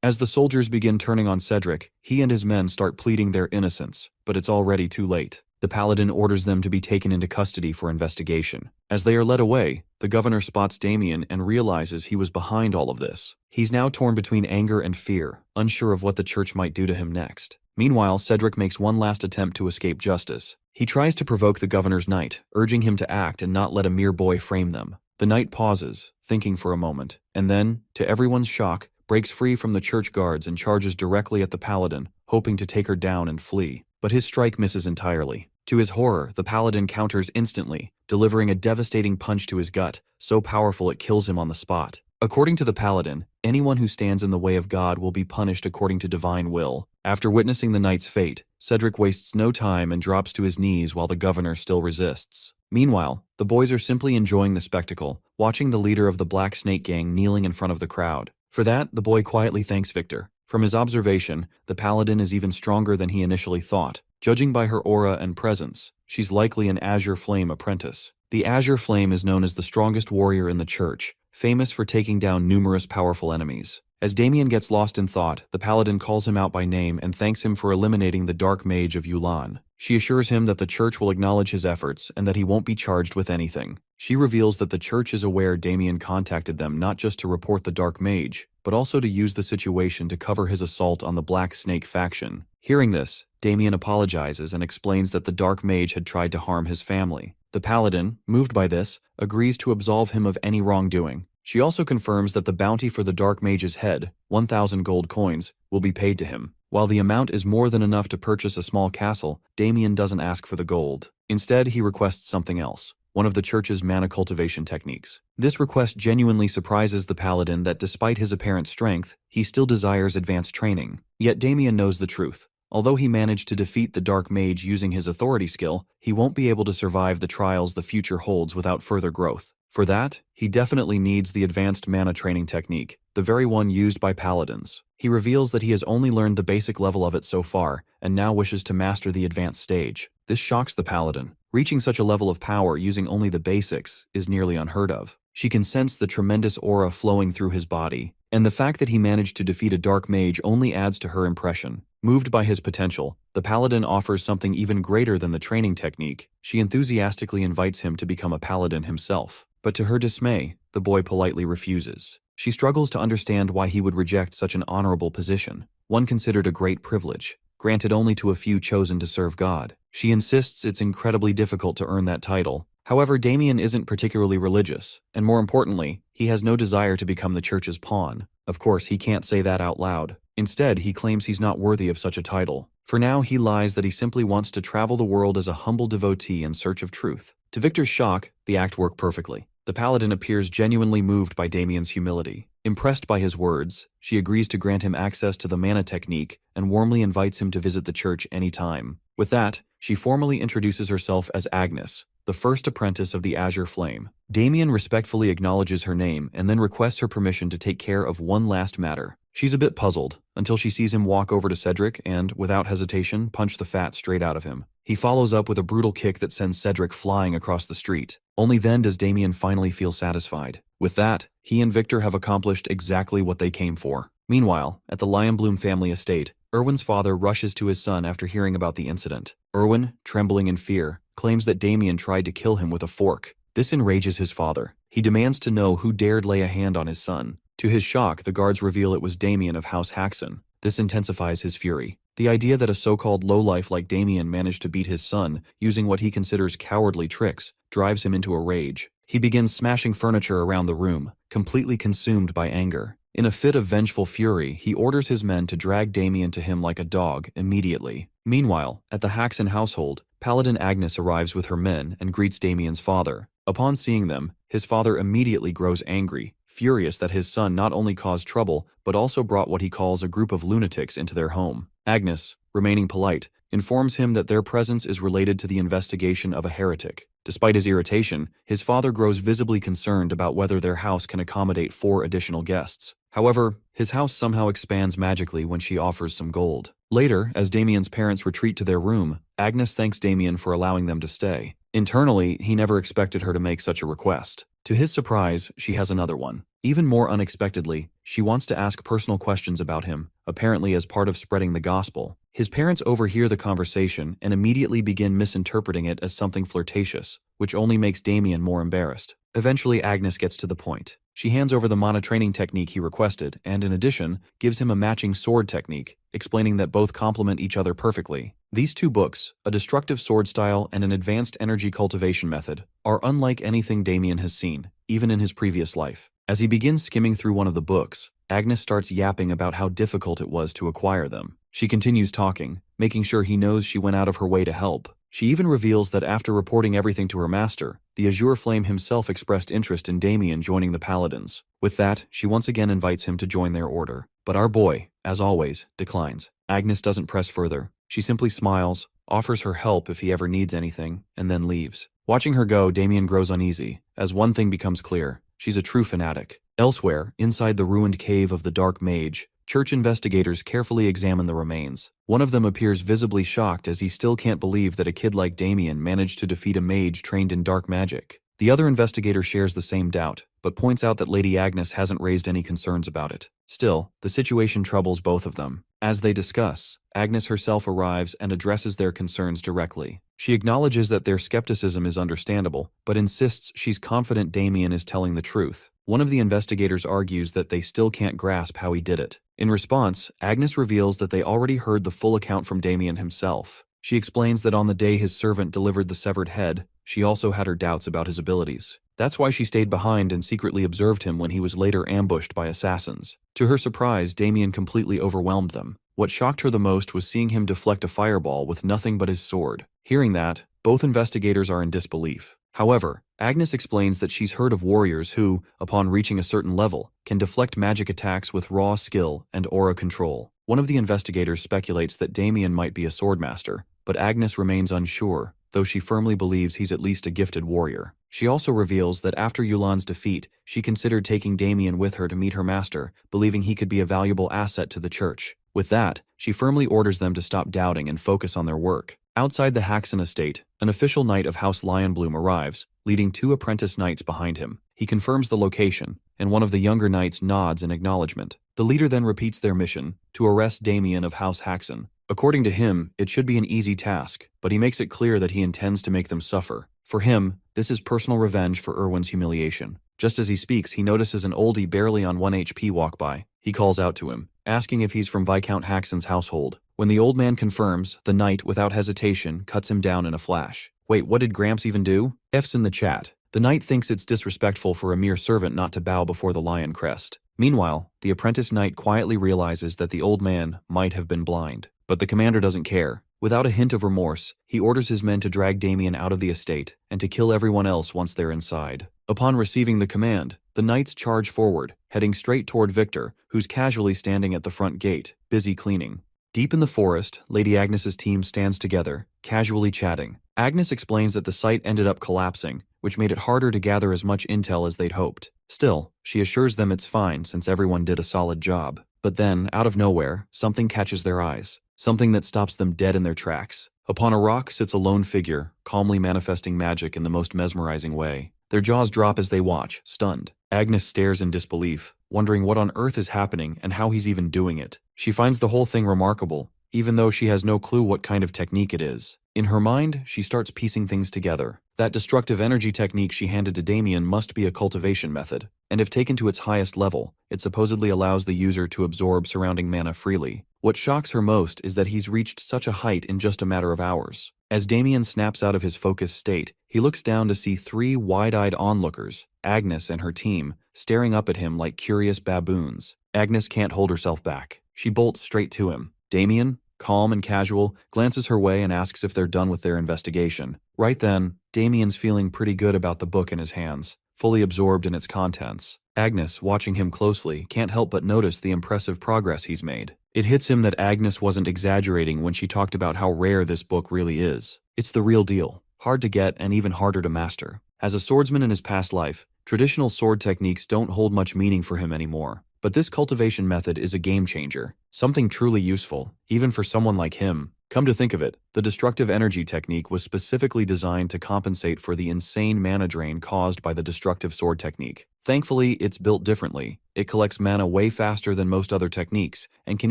As the soldiers begin turning on Cedric, he and his men start pleading their innocence, but it's already too late. The paladin orders them to be taken into custody for investigation. As they are led away, the governor spots Damien and realizes he was behind all of this. He's now torn between anger and fear, unsure of what the church might do to him next. Meanwhile, Cedric makes one last attempt to escape justice. He tries to provoke the governor's knight, urging him to act and not let a mere boy frame them. The knight pauses, thinking for a moment, and then, to everyone's shock, breaks free from the church guards and charges directly at the paladin, hoping to take her down and flee. But his strike misses entirely. To his horror, the paladin counters instantly, delivering a devastating punch to his gut, so powerful it kills him on the spot. According to the paladin, anyone who stands in the way of God will be punished according to divine will. After witnessing the knight's fate, Cedric wastes no time and drops to his knees while the governor still resists. Meanwhile, the boys are simply enjoying the spectacle, watching the leader of the Black Snake Gang kneeling in front of the crowd. For that, the boy quietly thanks Victor. From his observation, the paladin is even stronger than he initially thought. Judging by her aura and presence, she's likely an Azure Flame apprentice. The Azure Flame is known as the strongest warrior in the church, famous for taking down numerous powerful enemies. As Damien gets lost in thought, the paladin calls him out by name and thanks him for eliminating the Dark Mage of Yulan. She assures him that the church will acknowledge his efforts and that he won't be charged with anything. She reveals that the church is aware Damien contacted them not just to report the Dark Mage, but also to use the situation to cover his assault on the Black Snake faction. Hearing this, Damien apologizes and explains that the Dark Mage had tried to harm his family. The paladin, moved by this, agrees to absolve him of any wrongdoing. She also confirms that the bounty for the Dark Mage's head, 1,000 gold coins, will be paid to him. While the amount is more than enough to purchase a small castle, Damien doesn't ask for the gold. Instead, he requests something else, one of the church's mana cultivation techniques. This request genuinely surprises the paladin that despite his apparent strength, he still desires advanced training. Yet Damien knows the truth. Although he managed to defeat the Dark Mage using his authority skill, he won't be able to survive the trials the future holds without further growth. For that, he definitely needs the advanced mana training technique, the very one used by paladins. He reveals that he has only learned the basic level of it so far, and now wishes to master the advanced stage. This shocks the paladin. Reaching such a level of power using only the basics is nearly unheard of. She can sense the tremendous aura flowing through his body, and the fact that he managed to defeat a Dark Mage only adds to her impression. Moved by his potential, the paladin offers something even greater than the training technique. She enthusiastically invites him to become a paladin himself. But to her dismay, the boy politely refuses. She struggles to understand why he would reject such an honorable position, one considered a great privilege, granted only to a few chosen to serve God. She insists it's incredibly difficult to earn that title. However, Damien isn't particularly religious, and more importantly, he has no desire to become the church's pawn. Of course, he can't say that out loud. Instead, he claims he's not worthy of such a title. For now, he lies that he simply wants to travel the world as a humble devotee in search of truth. To Victor's shock, the act worked perfectly. The paladin appears genuinely moved by Damien's humility. Impressed by his words, she agrees to grant him access to the mana technique and warmly invites him to visit the church anytime. With that, she formally introduces herself as Agnes, the first apprentice of the Azure Flame. Damien respectfully acknowledges her name and then requests her permission to take care of one last matter. She's a bit puzzled, until she sees him walk over to Cedric and, without hesitation, punch the fat straight out of him. He follows up with a brutal kick that sends Cedric flying across the street. Only then does Damien finally feel satisfied. With that, he and Victor have accomplished exactly what they came for. Meanwhile, at the Lionbloom family estate, Erwin's father rushes to his son after hearing about the incident. Erwin, trembling in fear, claims that Damien tried to kill him with a fork. This enrages his father. He demands to know who dared lay a hand on his son. To his shock, the guards reveal it was Damien of House Haxon. This intensifies his fury. The idea that a so-called lowlife like Damien managed to beat his son using what he considers cowardly tricks drives him into a rage. He begins smashing furniture around the room, completely consumed by anger. In a fit of vengeful fury, he orders his men to drag Damien to him like a dog immediately. Meanwhile, at the Haxon household, Paladin Agnes arrives with her men and greets Damien's father. Upon seeing them, his father immediately grows angry, furious that his son not only caused trouble, but also brought what he calls a group of lunatics into their home. Agnes, remaining polite, informs him that their presence is related to the investigation of a heretic. Despite his irritation, his father grows visibly concerned about whether their house can accommodate 4 additional guests. However, his house somehow expands magically when she offers some gold. Later, as Damien's parents retreat to their room, Agnes thanks Damien for allowing them to stay. Internally, he never expected her to make such a request. To his surprise, she has another one. Even more unexpectedly, she wants to ask personal questions about him, apparently as part of spreading the gospel. His parents overhear the conversation and immediately begin misinterpreting it as something flirtatious, which only makes Damien more embarrassed. Eventually, Agnes gets to the point. She hands over the mana training technique he requested and, in addition, gives him a matching sword technique, explaining that both complement each other perfectly. These two books, a destructive sword style and an advanced energy cultivation method, are unlike anything Damien has seen, even in his previous life. As he begins skimming through one of the books, Agnes starts yapping about how difficult it was to acquire them. She continues talking, making sure he knows she went out of her way to help. She even reveals that after reporting everything to her master, the Azure Flame himself expressed interest in Damien joining the Paladins. With that, she once again invites him to join their order. But our boy, as always, declines. Agnes doesn't press further. She simply smiles, offers her help if he ever needs anything, and then leaves. Watching her go, Damien grows uneasy, as one thing becomes clear. She's a true fanatic. Elsewhere, inside the ruined cave of the Dark Mage, church investigators carefully examine the remains. One of them appears visibly shocked as he still can't believe that a kid like Damien managed to defeat a mage trained in dark magic. The other investigator shares the same doubt, but points out that Lady Agnes hasn't raised any concerns about it. Still, the situation troubles both of them. As they discuss, Agnes herself arrives and addresses their concerns directly. She acknowledges that their skepticism is understandable, but insists she's confident Damien is telling the truth. One of the investigators argues that they still can't grasp how he did it. In response, Agnes reveals that they already heard the full account from Damien himself. She explains that on the day his servant delivered the severed head, she also had her doubts about his abilities. That's why she stayed behind and secretly observed him when he was later ambushed by assassins. To her surprise, Damien completely overwhelmed them. What shocked her the most was seeing him deflect a fireball with nothing but his sword. Hearing that, both investigators are in disbelief. However, Agnes explains that she's heard of warriors who, upon reaching a certain level, can deflect magic attacks with raw skill and aura control. One of the investigators speculates that Damien might be a swordmaster, but Agnes remains unsure, though she firmly believes he's at least a gifted warrior. She also reveals that after Yulan's defeat, she considered taking Damien with her to meet her master, believing he could be a valuable asset to the church. With that, she firmly orders them to stop doubting and focus on their work. Outside the Haxon estate, an official knight of House Lionbloom arrives, leading 2 apprentice knights behind him. He confirms the location, and one of the younger knights nods in acknowledgement. The leader then repeats their mission, to arrest Damien of House Haxon. According to him, it should be an easy task, but he makes it clear that he intends to make them suffer. For him, this is personal revenge for Erwin's humiliation. Just as he speaks, he notices an oldie barely on 1 HP walk by. He calls out to him, asking if he's from Viscount Haxon's household. When the old man confirms, the knight, without hesitation, cuts him down in a flash. Wait, what did Gramps even do? F's in the chat. The knight thinks it's disrespectful for a mere servant not to bow before the lion crest. Meanwhile, the apprentice knight quietly realizes that the old man might have been blind. But the commander doesn't care. Without a hint of remorse, he orders his men to drag Damien out of the estate and to kill everyone else once they're inside. Upon receiving the command, the knights charge forward, heading straight toward Victor, who's casually standing at the front gate, busy cleaning. Deep in the forest, Lady Agnes's team stands together, casually chatting. Agnes explains that the site ended up collapsing, which made it harder to gather as much intel as they'd hoped. Still, she assures them it's fine since everyone did a solid job. But then, out of nowhere, something catches their eyes. Something that stops them dead in their tracks. Upon a rock sits a lone figure, calmly manifesting magic in the most mesmerizing way. Their jaws drop as they watch, stunned. Agnes stares in disbelief, wondering what on earth is happening and how he's even doing it. She finds the whole thing remarkable, even though she has no clue what kind of technique it is. In her mind, she starts piecing things together. That destructive energy technique she handed to Damien must be a cultivation method, and if taken to its highest level, it supposedly allows the user to absorb surrounding mana freely. What shocks her most is that he's reached such a height in just a matter of hours. As Damien snaps out of his focused state, he looks down to see 3 wide-eyed onlookers, Agnes and her team, staring up at him like curious baboons. Agnes can't hold herself back. She bolts straight to him. Damien, calm and casual, glances her way and asks if they're done with their investigation. Right then, Damien's feeling pretty good about the book in his hands, fully absorbed in its contents. Agnes, watching him closely, can't help but notice the impressive progress he's made. It hits him that Agnes wasn't exaggerating when she talked about how rare this book really is. It's the real deal, hard to get and even harder to master. As a swordsman in his past life, traditional sword techniques don't hold much meaning for him anymore. But this cultivation method is a game changer, something truly useful, even for someone like him. Come to think of it, the destructive energy technique was specifically designed to compensate for the insane mana drain caused by the destructive sword technique. Thankfully, it's built differently. It collects mana way faster than most other techniques, and can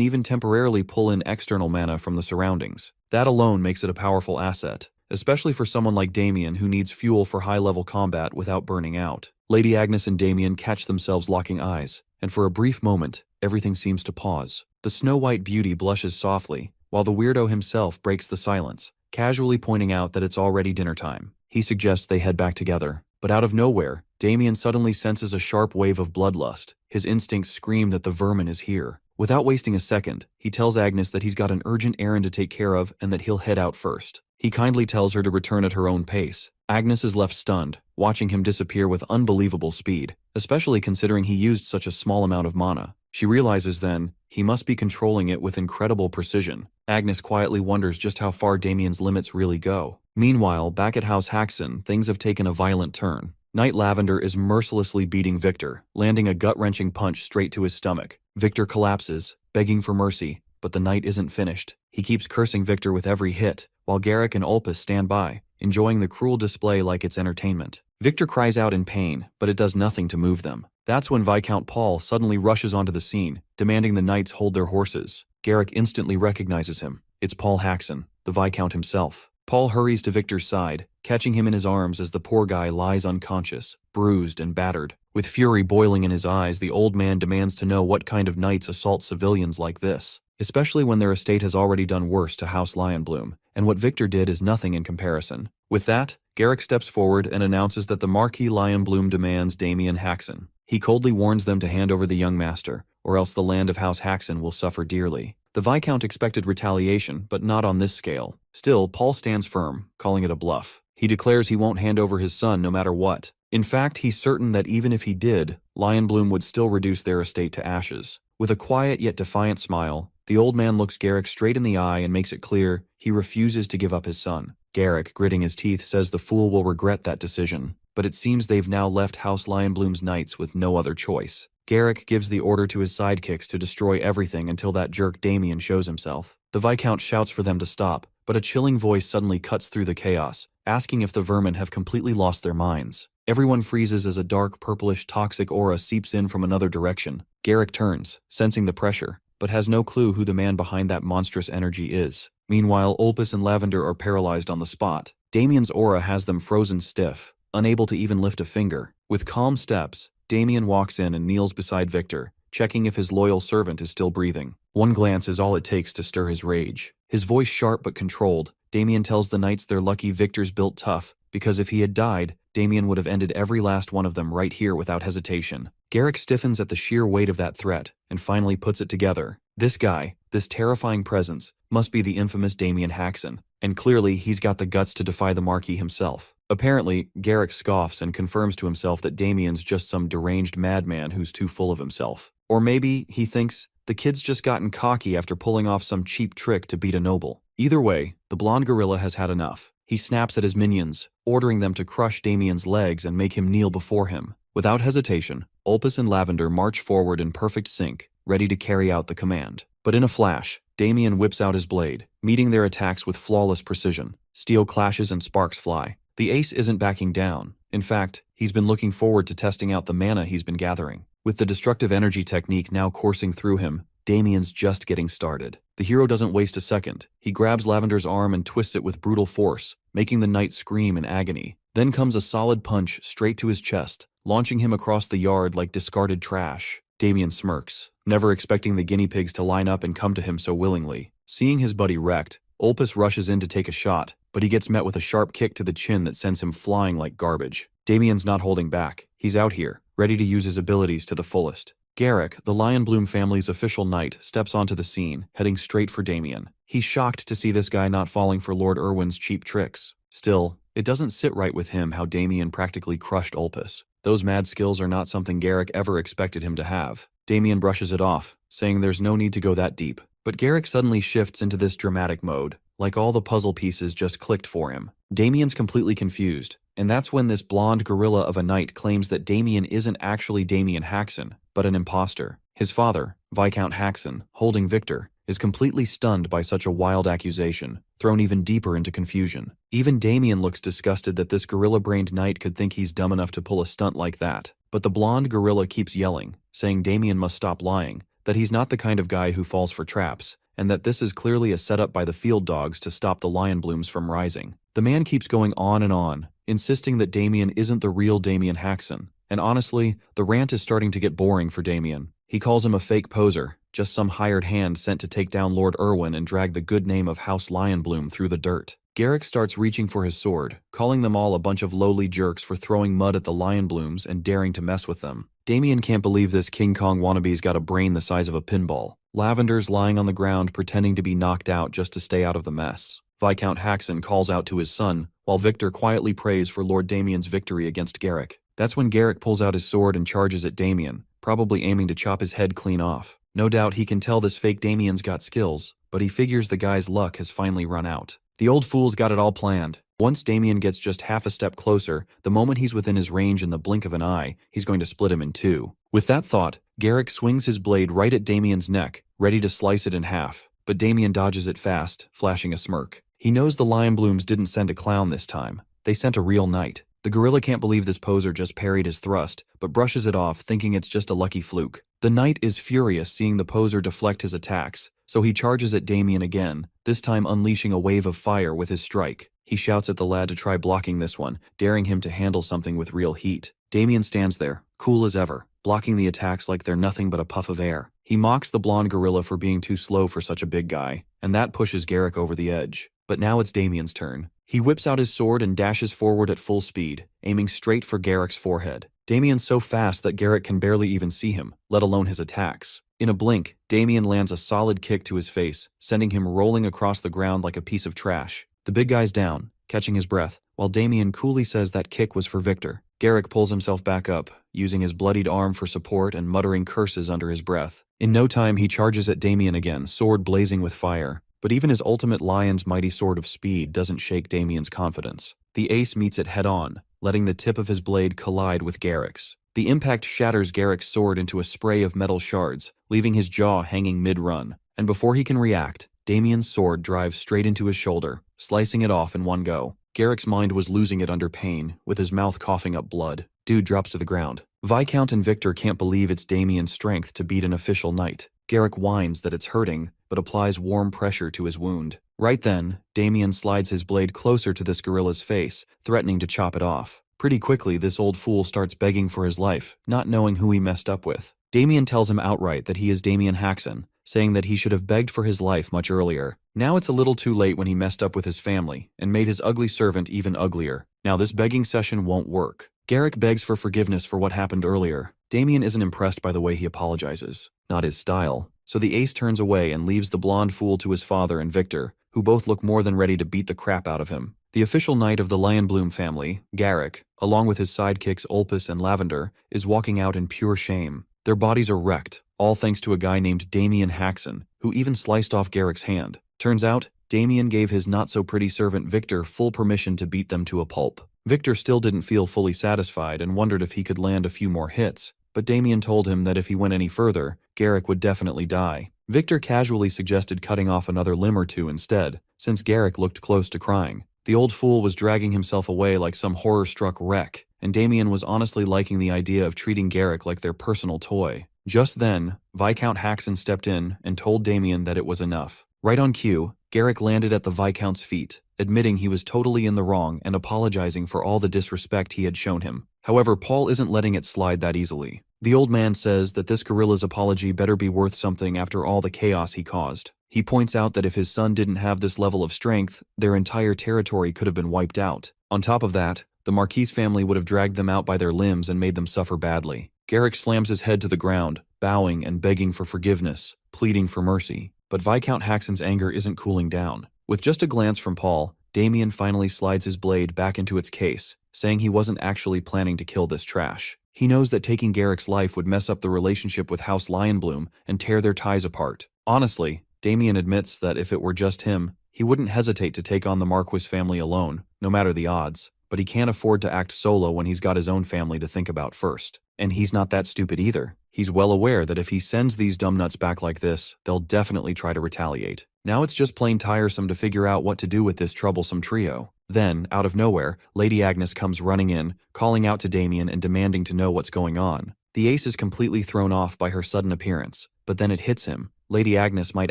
even temporarily pull in external mana from the surroundings. That alone makes it a powerful asset, especially for someone like Damien who needs fuel for high-level combat without burning out. Lady Agnes and Damien catch themselves locking eyes, and for a brief moment, everything seems to pause. The Snow-White beauty blushes softly, while the weirdo himself breaks the silence, casually pointing out that it's already dinner time. He suggests they head back together, but out of nowhere, Damien suddenly senses a sharp wave of bloodlust. His instincts scream that the vermin is here. Without wasting a second, he tells Agnes that he's got an urgent errand to take care of and that he'll head out first. He kindly tells her to return at her own pace. Agnes is left stunned, watching him disappear with unbelievable speed, especially considering he used such a small amount of mana. She realizes then, he must be controlling it with incredible precision. Agnes quietly wonders just how far Damien's limits really go. Meanwhile, back at House Haxon, things have taken a violent turn. Knight Lavender is mercilessly beating Victor, landing a gut-wrenching punch straight to his stomach. Victor collapses, begging for mercy, but the knight isn't finished. He keeps cursing Victor with every hit, while Garrick and Ulpus stand by, enjoying the cruel display like it's entertainment. Victor cries out in pain, but it does nothing to move them. That's when Viscount Paul suddenly rushes onto the scene, demanding the knights hold their horses. Garrick instantly recognizes him. It's Paul Haxon, the Viscount himself. Paul hurries to Victor's side, catching him in his arms as the poor guy lies unconscious, bruised and battered. With fury boiling in his eyes, the old man demands to know what kind of knights assault civilians like this, especially when their estate has already done worse to House Lionbloom, and what Victor did is nothing in comparison. With that, Garrick steps forward and announces that the Marquis Lionbloom demands Damien Haxon. He coldly warns them to hand over the young master, or else the land of House Haxon will suffer dearly. The Viscount expected retaliation, but not on this scale. Still, Paul stands firm, calling it a bluff. He declares he won't hand over his son no matter what. In fact, he's certain that even if he did, Lionbloom would still reduce their estate to ashes. With a quiet yet defiant smile, the old man looks Garrick straight in the eye and makes it clear he refuses to give up his son. Garrick, gritting his teeth, says the fool will regret that decision, but it seems they've now left House Lionbloom's knights with no other choice. Garrick gives the order to his sidekicks to destroy everything until that jerk Damien shows himself. The Viscount shouts for them to stop, but a chilling voice suddenly cuts through the chaos, asking if the vermin have completely lost their minds. Everyone freezes as a dark, purplish, toxic aura seeps in from another direction. Garrick turns, sensing the pressure, but has no clue who the man behind that monstrous energy is. Meanwhile, Ulpus and Lavender are paralyzed on the spot. Damien's aura has them frozen stiff, unable to even lift a finger. With calm steps, Damien walks in and kneels beside Victor, checking if his loyal servant is still breathing. One glance is all it takes to stir his rage. His voice sharp but controlled, Damien tells the knights they're lucky Victor's built tough, because if he had died, Damien would have ended every last one of them right here without hesitation. Garrick stiffens at the sheer weight of that threat, and finally puts it together. This guy, this terrifying presence, must be the infamous Damien Haxon, and clearly he's got the guts to defy the Marquis himself. Apparently, Garrick scoffs and confirms to himself that Damien's just some deranged madman who's too full of himself. Or maybe, he thinks, the kid's just gotten cocky after pulling off some cheap trick to beat a noble. Either way, the blonde gorilla has had enough. He snaps at his minions, ordering them to crush Damien's legs and make him kneel before him. Without hesitation, Ulpus and Lavender march forward in perfect sync, ready to carry out the command. But in a flash, Damien whips out his blade, meeting their attacks with flawless precision. Steel clashes and sparks fly. The ace isn't backing down. In fact, he's been looking forward to testing out the mana he's been gathering. With the destructive energy technique now coursing through him, Damien's just getting started. The hero doesn't waste a second. He grabs Lavender's arm and twists it with brutal force, making the knight scream in agony. Then comes a solid punch straight to his chest, launching him across the yard like discarded trash. Damien smirks, never expecting the guinea pigs to line up and come to him so willingly. Seeing his buddy wrecked, Ulpus rushes in to take a shot, but he gets met with a sharp kick to the chin that sends him flying like garbage. Damien's not holding back. He's out here, ready to use his abilities to the fullest. Garrick, the Lionbloom family's official knight, steps onto the scene, heading straight for Damien. He's shocked to see this guy not falling for Lord Irwin's cheap tricks. Still, it doesn't sit right with him how Damien practically crushed Ulpus. Those mad skills are not something Garrick ever expected him to have. Damien brushes it off, saying there's no need to go that deep. But Garrick suddenly shifts into this dramatic mode, like all the puzzle pieces just clicked for him. Damien's completely confused, and that's when this blonde gorilla of a knight claims that Damien isn't actually Damien Haxon, but an imposter. His father, Viscount Haxon, holding Victor, is completely stunned by such a wild accusation, thrown even deeper into confusion. Even Damien looks disgusted that this gorilla-brained knight could think he's dumb enough to pull a stunt like that. But the blonde gorilla keeps yelling, saying Damien must stop lying, that he's not the kind of guy who falls for traps, and that this is clearly a setup by the field dogs to stop the lion blooms from rising. The man keeps going on, insisting that Damien isn't the real Damien Haxon. And honestly, the rant is starting to get boring for Damien. He calls him a fake poser, just some hired hand sent to take down Lord Irwin and drag the good name of House Lionbloom through the dirt. Garrick starts reaching for his sword, calling them all a bunch of lowly jerks for throwing mud at the Lionblooms and daring to mess with them. Damien can't believe this King Kong wannabe's got a brain the size of a pinball. Lavender's lying on the ground pretending to be knocked out just to stay out of the mess. Viscount Haxon calls out to his son, while Victor quietly prays for Lord Damien's victory against Garrick. That's when Garrick pulls out his sword and charges at Damien, probably aiming to chop his head clean off. No doubt he can tell this fake Damien's got skills, but he figures the guy's luck has finally run out. The old fool's got it all planned. Once Damien gets just half a step closer, the moment he's within his range in the blink of an eye, he's going to split him in two. With that thought, Garrick swings his blade right at Damien's neck, ready to slice it in half, but Damien dodges it fast, flashing a smirk. He knows the Lionblooms didn't send a clown this time. They sent a real knight. The gorilla can't believe this poser just parried his thrust, but brushes it off, thinking it's just a lucky fluke. The knight is furious seeing the poser deflect his attacks, so he charges at Damien again, this time unleashing a wave of fire with his strike. He shouts at the lad to try blocking this one, daring him to handle something with real heat. Damien stands there, cool as ever, blocking the attacks like they're nothing but a puff of air. He mocks the blonde gorilla for being too slow for such a big guy, and that pushes Garrick over the edge. But now it's Damien's turn. He whips out his sword and dashes forward at full speed, aiming straight for Garrick's forehead. Damien's so fast that Garrick can barely even see him, let alone his attacks. In a blink, Damien lands a solid kick to his face, sending him rolling across the ground like a piece of trash. The big guy's down, catching his breath, while Damien coolly says that kick was for Victor. Garrick pulls himself back up, using his bloodied arm for support and muttering curses under his breath. In no time, he charges at Damien again, sword blazing with fire. But even his ultimate lion's mighty sword of speed doesn't shake Damien's confidence. The ace meets it head-on, letting the tip of his blade collide with Garrick's. The impact shatters Garrick's sword into a spray of metal shards, leaving his jaw hanging mid-run. And before he can react, Damien's sword drives straight into his shoulder, slicing it off in one go. Garrick's mind was losing it under pain, with his mouth coughing up blood. Dude drops to the ground. Viscount and Victor can't believe it's Damien's strength to beat an official knight. Garrick whines that it's hurting, but applies warm pressure to his wound. Right then, Damien slides his blade closer to this gorilla's face, threatening to chop it off. Pretty quickly, this old fool starts begging for his life, not knowing who he messed up with. Damien tells him outright that he is Damien Haxon, saying that he should have begged for his life much earlier. Now it's a little too late when he messed up with his family, and made his ugly servant even uglier. Now this begging session won't work. Garrick begs for forgiveness for what happened earlier. Damien isn't impressed by the way he apologizes. Not his style. So the ace turns away and leaves the blonde fool to his father and Victor, who both look more than ready to beat the crap out of him. The official knight of the Lionbloom family, Garrick, along with his sidekicks Ulpus and Lavender, is walking out in pure shame. Their bodies are wrecked, all thanks to a guy named Damien Haxon, who even sliced off Garrick's hand. Turns out, Damien gave his not-so-pretty servant Victor full permission to beat them to a pulp. Victor still didn't feel fully satisfied and wondered if he could land a few more hits, but Damien told him that if he went any further, Garrick would definitely die. Victor casually suggested cutting off another limb or two instead, since Garrick looked close to crying. The old fool was dragging himself away like some horror-struck wreck, and Damien was honestly liking the idea of treating Garrick like their personal toy. Just then, Viscount Haxon stepped in and told Damien that it was enough. Right on cue, Garrick landed at the Viscount's feet, admitting he was totally in the wrong and apologizing for all the disrespect he had shown him. However, Paul isn't letting it slide that easily. The old man says that this gorilla's apology better be worth something after all the chaos he caused. He points out that if his son didn't have this level of strength, their entire territory could have been wiped out. On top of that, the Marquis family would have dragged them out by their limbs and made them suffer badly. Garrick slams his head to the ground, bowing and begging for forgiveness, pleading for mercy. But Viscount Haxon's anger isn't cooling down. With just a glance from Paul, Damien finally slides his blade back into its case, saying he wasn't actually planning to kill this trash. He knows that taking Garrick's life would mess up the relationship with House Lionbloom and tear their ties apart. Honestly, Damien admits that if it were just him, he wouldn't hesitate to take on the Marquis family alone, no matter the odds. but he can't afford to act solo when he's got his own family to think about first. And he's not that stupid either. He's well aware that if he sends these dumbnuts back like this, they'll definitely try to retaliate. Now it's just plain tiresome to figure out what to do with this troublesome trio. Then, out of nowhere, Lady Agnes comes running in, calling out to Damien and demanding to know what's going on. The ace is completely thrown off by her sudden appearance, but then it hits him. Lady Agnes might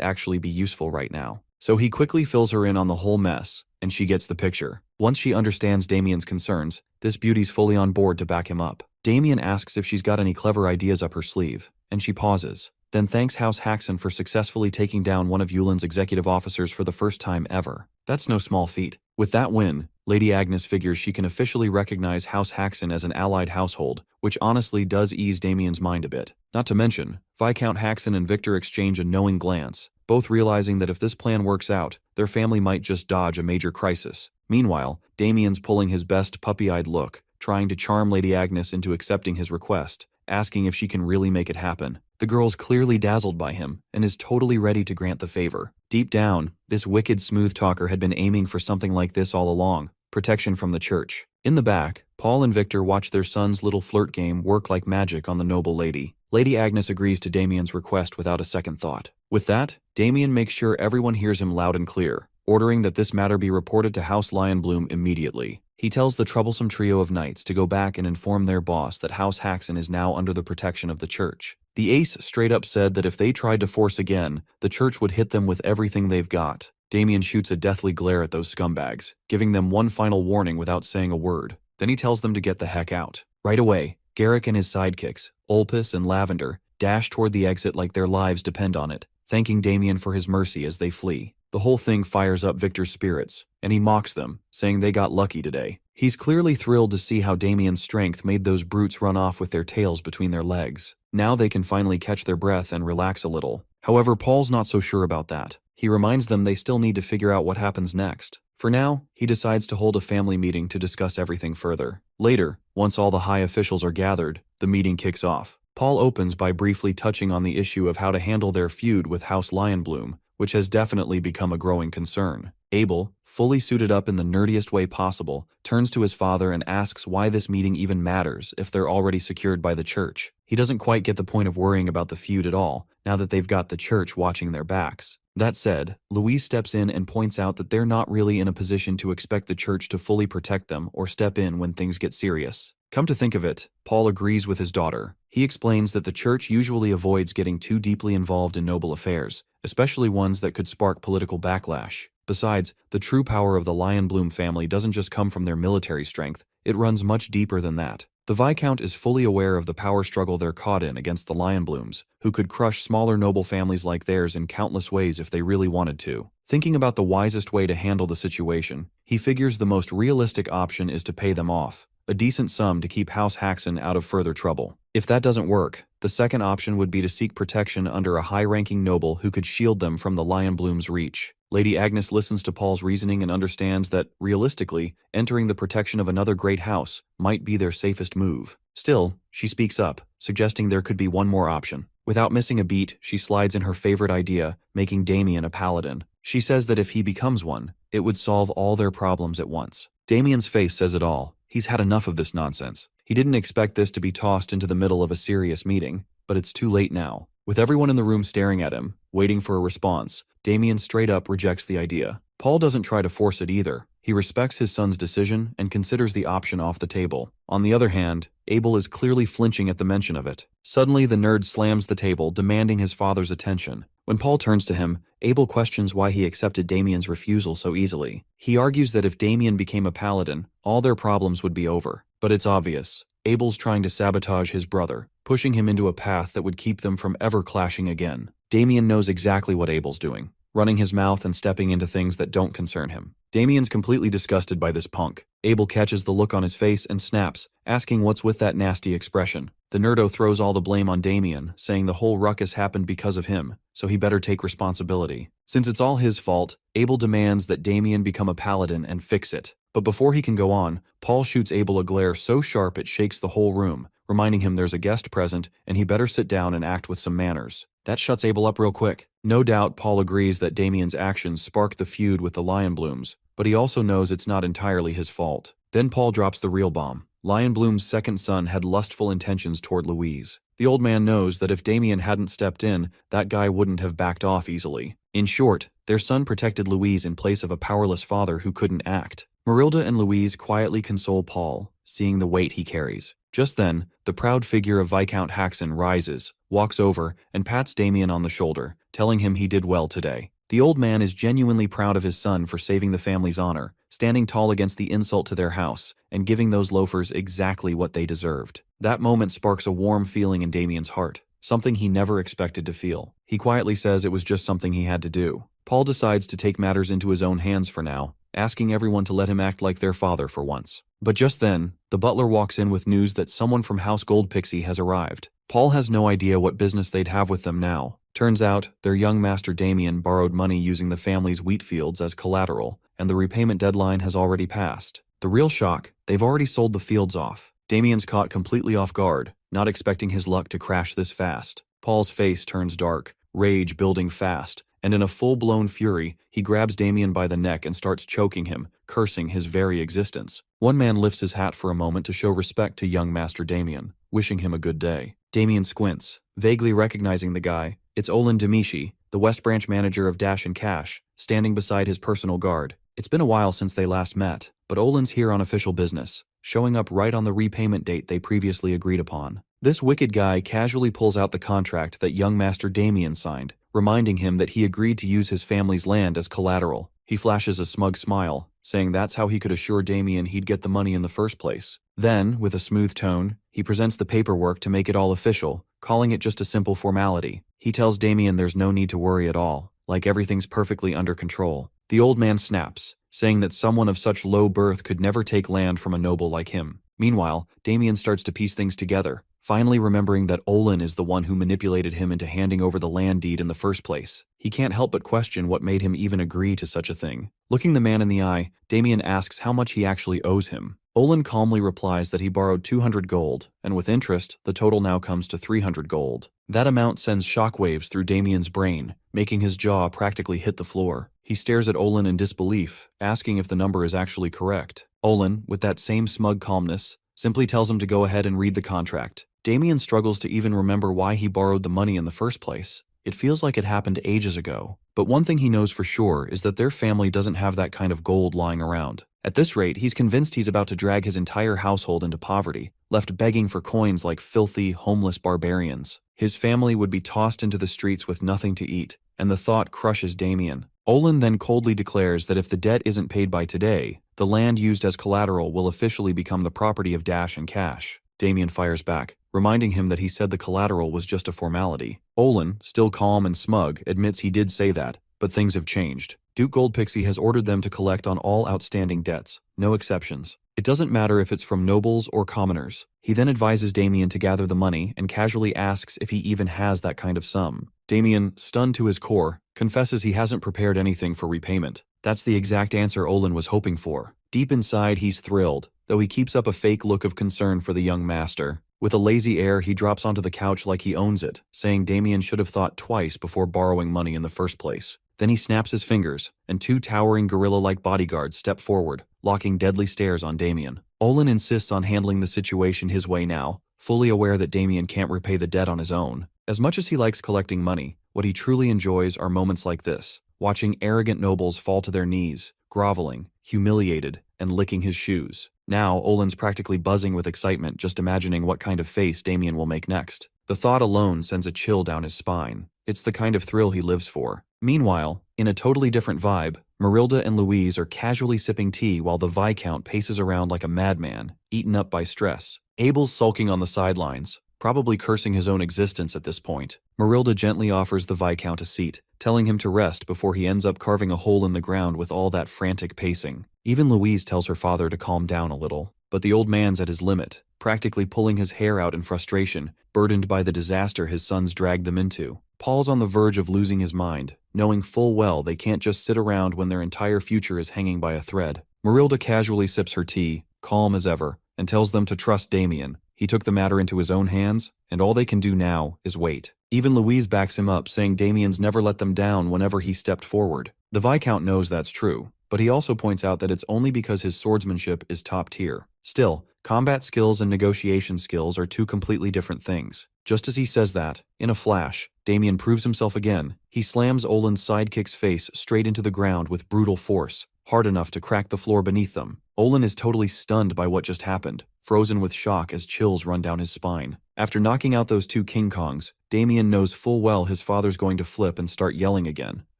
actually be useful right now. So he quickly fills her in on the whole mess, and she gets the picture. Once she understands Damien's concerns, this beauty's fully on board to back him up. Damien asks if she's got any clever ideas up her sleeve, and she pauses, then thanks House Haxon for successfully taking down one of Yulin's executive officers for the first time ever. That's no small feat. With that win, Lady Agnes figures she can officially recognize House Haxon as an allied household, which honestly does ease Damien's mind a bit. Not to mention, Viscount Haxon and Victor exchange a knowing glance, both realizing that if this plan works out, their family might just dodge a major crisis. Meanwhile, Damien's pulling his best puppy-eyed look, trying to charm Lady Agnes into accepting his request, asking if she can really make it happen. The girl's clearly dazzled by him and is totally ready to grant the favor. Deep down, this wicked smooth talker had been aiming for something like this all along, protection from the church. In the back, Paul and Victor watch their son's little flirt game work like magic on the noble lady. Lady Agnes agrees to Damien's request without a second thought. With that, Damien makes sure everyone hears him loud and clear, ordering that this matter be reported to House Lionbloom immediately. He tells the troublesome trio of knights to go back and inform their boss that House Haxon is now under the protection of the church. The ace straight up said that if they tried to force again, the church would hit them with everything they've got. Damien shoots a deathly glare at those scumbags, giving them one final warning without saying a word. Then he tells them to get the heck out. Right away, Garrick and his sidekicks, Ulpus and Lavender, dash toward the exit like their lives depend on it, thanking Damien for his mercy as they flee. The whole thing fires up Victor's spirits, and he mocks them, saying they got lucky today. He's clearly thrilled to see how Damien's strength made those brutes run off with their tails between their legs. Now they can finally catch their breath and relax a little. However, Paul's not so sure about that. He reminds them they still need to figure out what happens next. For now, he decides to hold a family meeting to discuss everything further. Later, once all the high officials are gathered, the meeting kicks off. Paul opens by briefly touching on the issue of how to handle their feud with House Lionbloom, which has definitely become a growing concern. Abel, fully suited up in the nerdiest way possible, turns to his father and asks why this meeting even matters if they're already secured by the church. He doesn't quite get the point of worrying about the feud at all, now that they've got the church watching their backs. That said, Louise steps in and points out that they're not really in a position to expect the church to fully protect them or step in when things get serious. Come to think of it, Paul agrees with his daughter. He explains that the church usually avoids getting too deeply involved in noble affairs, especially ones that could spark political backlash. Besides, the true power of the Lionbloom family doesn't just come from their military strength, it runs much deeper than that. The Viscount is fully aware of the power struggle they're caught in against the Lionblooms, who could crush smaller noble families like theirs in countless ways if they really wanted to. Thinking about the wisest way to handle the situation, he figures the most realistic option is to pay them off, a decent sum to keep House Haxon out of further trouble. If that doesn't work, the second option would be to seek protection under a high-ranking noble who could shield them from the Lionbloom's reach. Lady Agnes listens to Paul's reasoning and understands that, realistically, entering the protection of another great house might be their safest move. Still, she speaks up, suggesting there could be one more option. Without missing a beat, she slides in her favorite idea, making Damien a paladin. She says that if he becomes one, it would solve all their problems at once. Damien's face says it all. He's had enough of this nonsense. He didn't expect this to be tossed into the middle of a serious meeting, but it's too late now. With everyone in the room staring at him, waiting for a response, Damien straight up rejects the idea. Paul doesn't try to force it either. He respects his son's decision and considers the option off the table. On the other hand, Abel is clearly flinching at the mention of it. Suddenly, the nerd slams the table, demanding his father's attention. When Paul turns to him, Abel questions why he accepted Damien's refusal so easily. He argues that if Damien became a paladin, all their problems would be over. But it's obvious. Abel's trying to sabotage his brother, pushing him into a path that would keep them from ever clashing again. Damien knows exactly what Abel's doing, running his mouth and stepping into things that don't concern him. Damien's completely disgusted by this punk. Abel catches the look on his face and snaps, asking what's with that nasty expression. The nerdo throws all the blame on Damien, saying the whole ruckus happened because of him, so he better take responsibility. Since it's all his fault, Abel demands that Damien become a paladin and fix it. But before he can go on, Paul shoots Abel a glare so sharp it shakes the whole room, reminding him there's a guest present and he better sit down and act with some manners. That shuts Abel up real quick. No doubt Paul agrees that Damien's actions sparked the feud with the Lionblooms, but he also knows it's not entirely his fault. Then Paul drops the real bomb. Lion Bloom's second son had lustful intentions toward Louise. The old man knows that if Damien hadn't stepped in, that guy wouldn't have backed off easily. In short, their son protected Louise in place of a powerless father who couldn't act. Marilda and Louise quietly console Paul, seeing the weight he carries. Just then, the proud figure of Viscount Haxon rises, walks over, and pats Damien on the shoulder, telling him he did well today. The old man is genuinely proud of his son for saving the family's honor, standing tall against the insult to their house, and giving those loafers exactly what they deserved. That moment sparks a warm feeling in Damien's heart, something he never expected to feel. He quietly says it was just something he had to do. Paul decides to take matters into his own hands for now, asking everyone to let him act like their father for once. But just then, the butler walks in with news that someone from House Goldpixie has arrived. Paul has no idea what business they'd have with them now. Turns out, their young master Damien borrowed money using the family's wheat fields as collateral, and the repayment deadline has already passed. The real shock, they've already sold the fields off. Damien's caught completely off guard, not expecting his luck to crash this fast. Paul's face turns dark, rage building fast, and in a full-blown fury, he grabs Damien by the neck and starts choking him, cursing his very existence. One man lifts his hat for a moment to show respect to young Master Damien, wishing him a good day. Damien squints, vaguely recognizing the guy. It's Olin Demishi, the West Branch manager of Dash and Cash, standing beside his personal guard. It's been a while since they last met, but Olin's here on official business, showing up right on the repayment date they previously agreed upon. This wicked guy casually pulls out the contract that young Master Damien signed, reminding him that he agreed to use his family's land as collateral. He flashes a smug smile, saying that's how he could assure Damien he'd get the money in the first place. Then, with a smooth tone, he presents the paperwork to make it all official, calling it just a simple formality. He tells Damien there's no need to worry at all, like everything's perfectly under control. The old man snaps, saying that someone of such low birth could never take land from a noble like him. Meanwhile, Damien starts to piece things together, finally remembering that Olin is the one who manipulated him into handing over the land deed in the first place. He can't help but question what made him even agree to such a thing. Looking the man in the eye, Damien asks how much he actually owes him. Olin calmly replies that he borrowed 200 gold, and with interest, the total now comes to 300 gold. That amount sends shockwaves through Damien's brain, making his jaw practically hit the floor. He stares at Olin in disbelief, asking if the number is actually correct. Olin, with that same smug calmness, simply tells him to go ahead and read the contract. Damien struggles to even remember why he borrowed the money in the first place. It feels like it happened ages ago. But one thing he knows for sure is that their family doesn't have that kind of gold lying around. At this rate, he's convinced he's about to drag his entire household into poverty, left begging for coins like filthy, homeless barbarians. His family would be tossed into the streets with nothing to eat, and the thought crushes Damien. Olin then coldly declares that if the debt isn't paid by today, the land used as collateral will officially become the property of Dash and Cash. Damien fires back, reminding him that he said the collateral was just a formality. Olin, still calm and smug, admits he did say that, but things have changed. Duke Goldpixie has ordered them to collect on all outstanding debts, no exceptions. It doesn't matter if it's from nobles or commoners. He then advises Damien to gather the money and casually asks if he even has that kind of sum. Damien, stunned to his core, confesses he hasn't prepared anything for repayment. That's the exact answer Olin was hoping for. Deep inside, he's thrilled, though he keeps up a fake look of concern for the young master. With a lazy air, he drops onto the couch like he owns it, saying Damien should have thought twice before borrowing money in the first place. Then he snaps his fingers, and two towering gorilla-like bodyguards step forward, locking deadly stares on Damien. Olin insists on handling the situation his way now, fully aware that Damien can't repay the debt on his own. As much as he likes collecting money, what he truly enjoys are moments like this, watching arrogant nobles fall to their knees, groveling, humiliated, and licking his shoes. Now, Olin's practically buzzing with excitement just imagining what kind of face Damien will make next. The thought alone sends a chill down his spine. It's the kind of thrill he lives for. Meanwhile, in a totally different vibe, Marilda and Louise are casually sipping tea while the Viscount paces around like a madman, eaten up by stress. Abel's sulking on the sidelines, probably cursing his own existence at this point. Marilda gently offers the Viscount a seat, telling him to rest before he ends up carving a hole in the ground with all that frantic pacing. Even Louise tells her father to calm down a little, but the old man's at his limit, practically pulling his hair out in frustration, burdened by the disaster his sons dragged them into. Paul's on the verge of losing his mind, knowing full well they can't just sit around when their entire future is hanging by a thread. Marilda casually sips her tea, calm as ever, and tells them to trust Damien. He took the matter into his own hands, and all they can do now is wait. Even Louise backs him up, saying Damien's never let them down whenever he stepped forward. The Viscount knows that's true, but he also points out that it's only because his swordsmanship is top tier. Still, combat skills and negotiation skills are two completely different things. Just as he says that, in a flash, Damien proves himself again. He slams Olin's sidekick's face straight into the ground with brutal force, hard enough to crack the floor beneath them. Olin is totally stunned by what just happened, frozen with shock as chills run down his spine. After knocking out those two King Kongs, Damien knows full well his father's going to flip and start yelling again,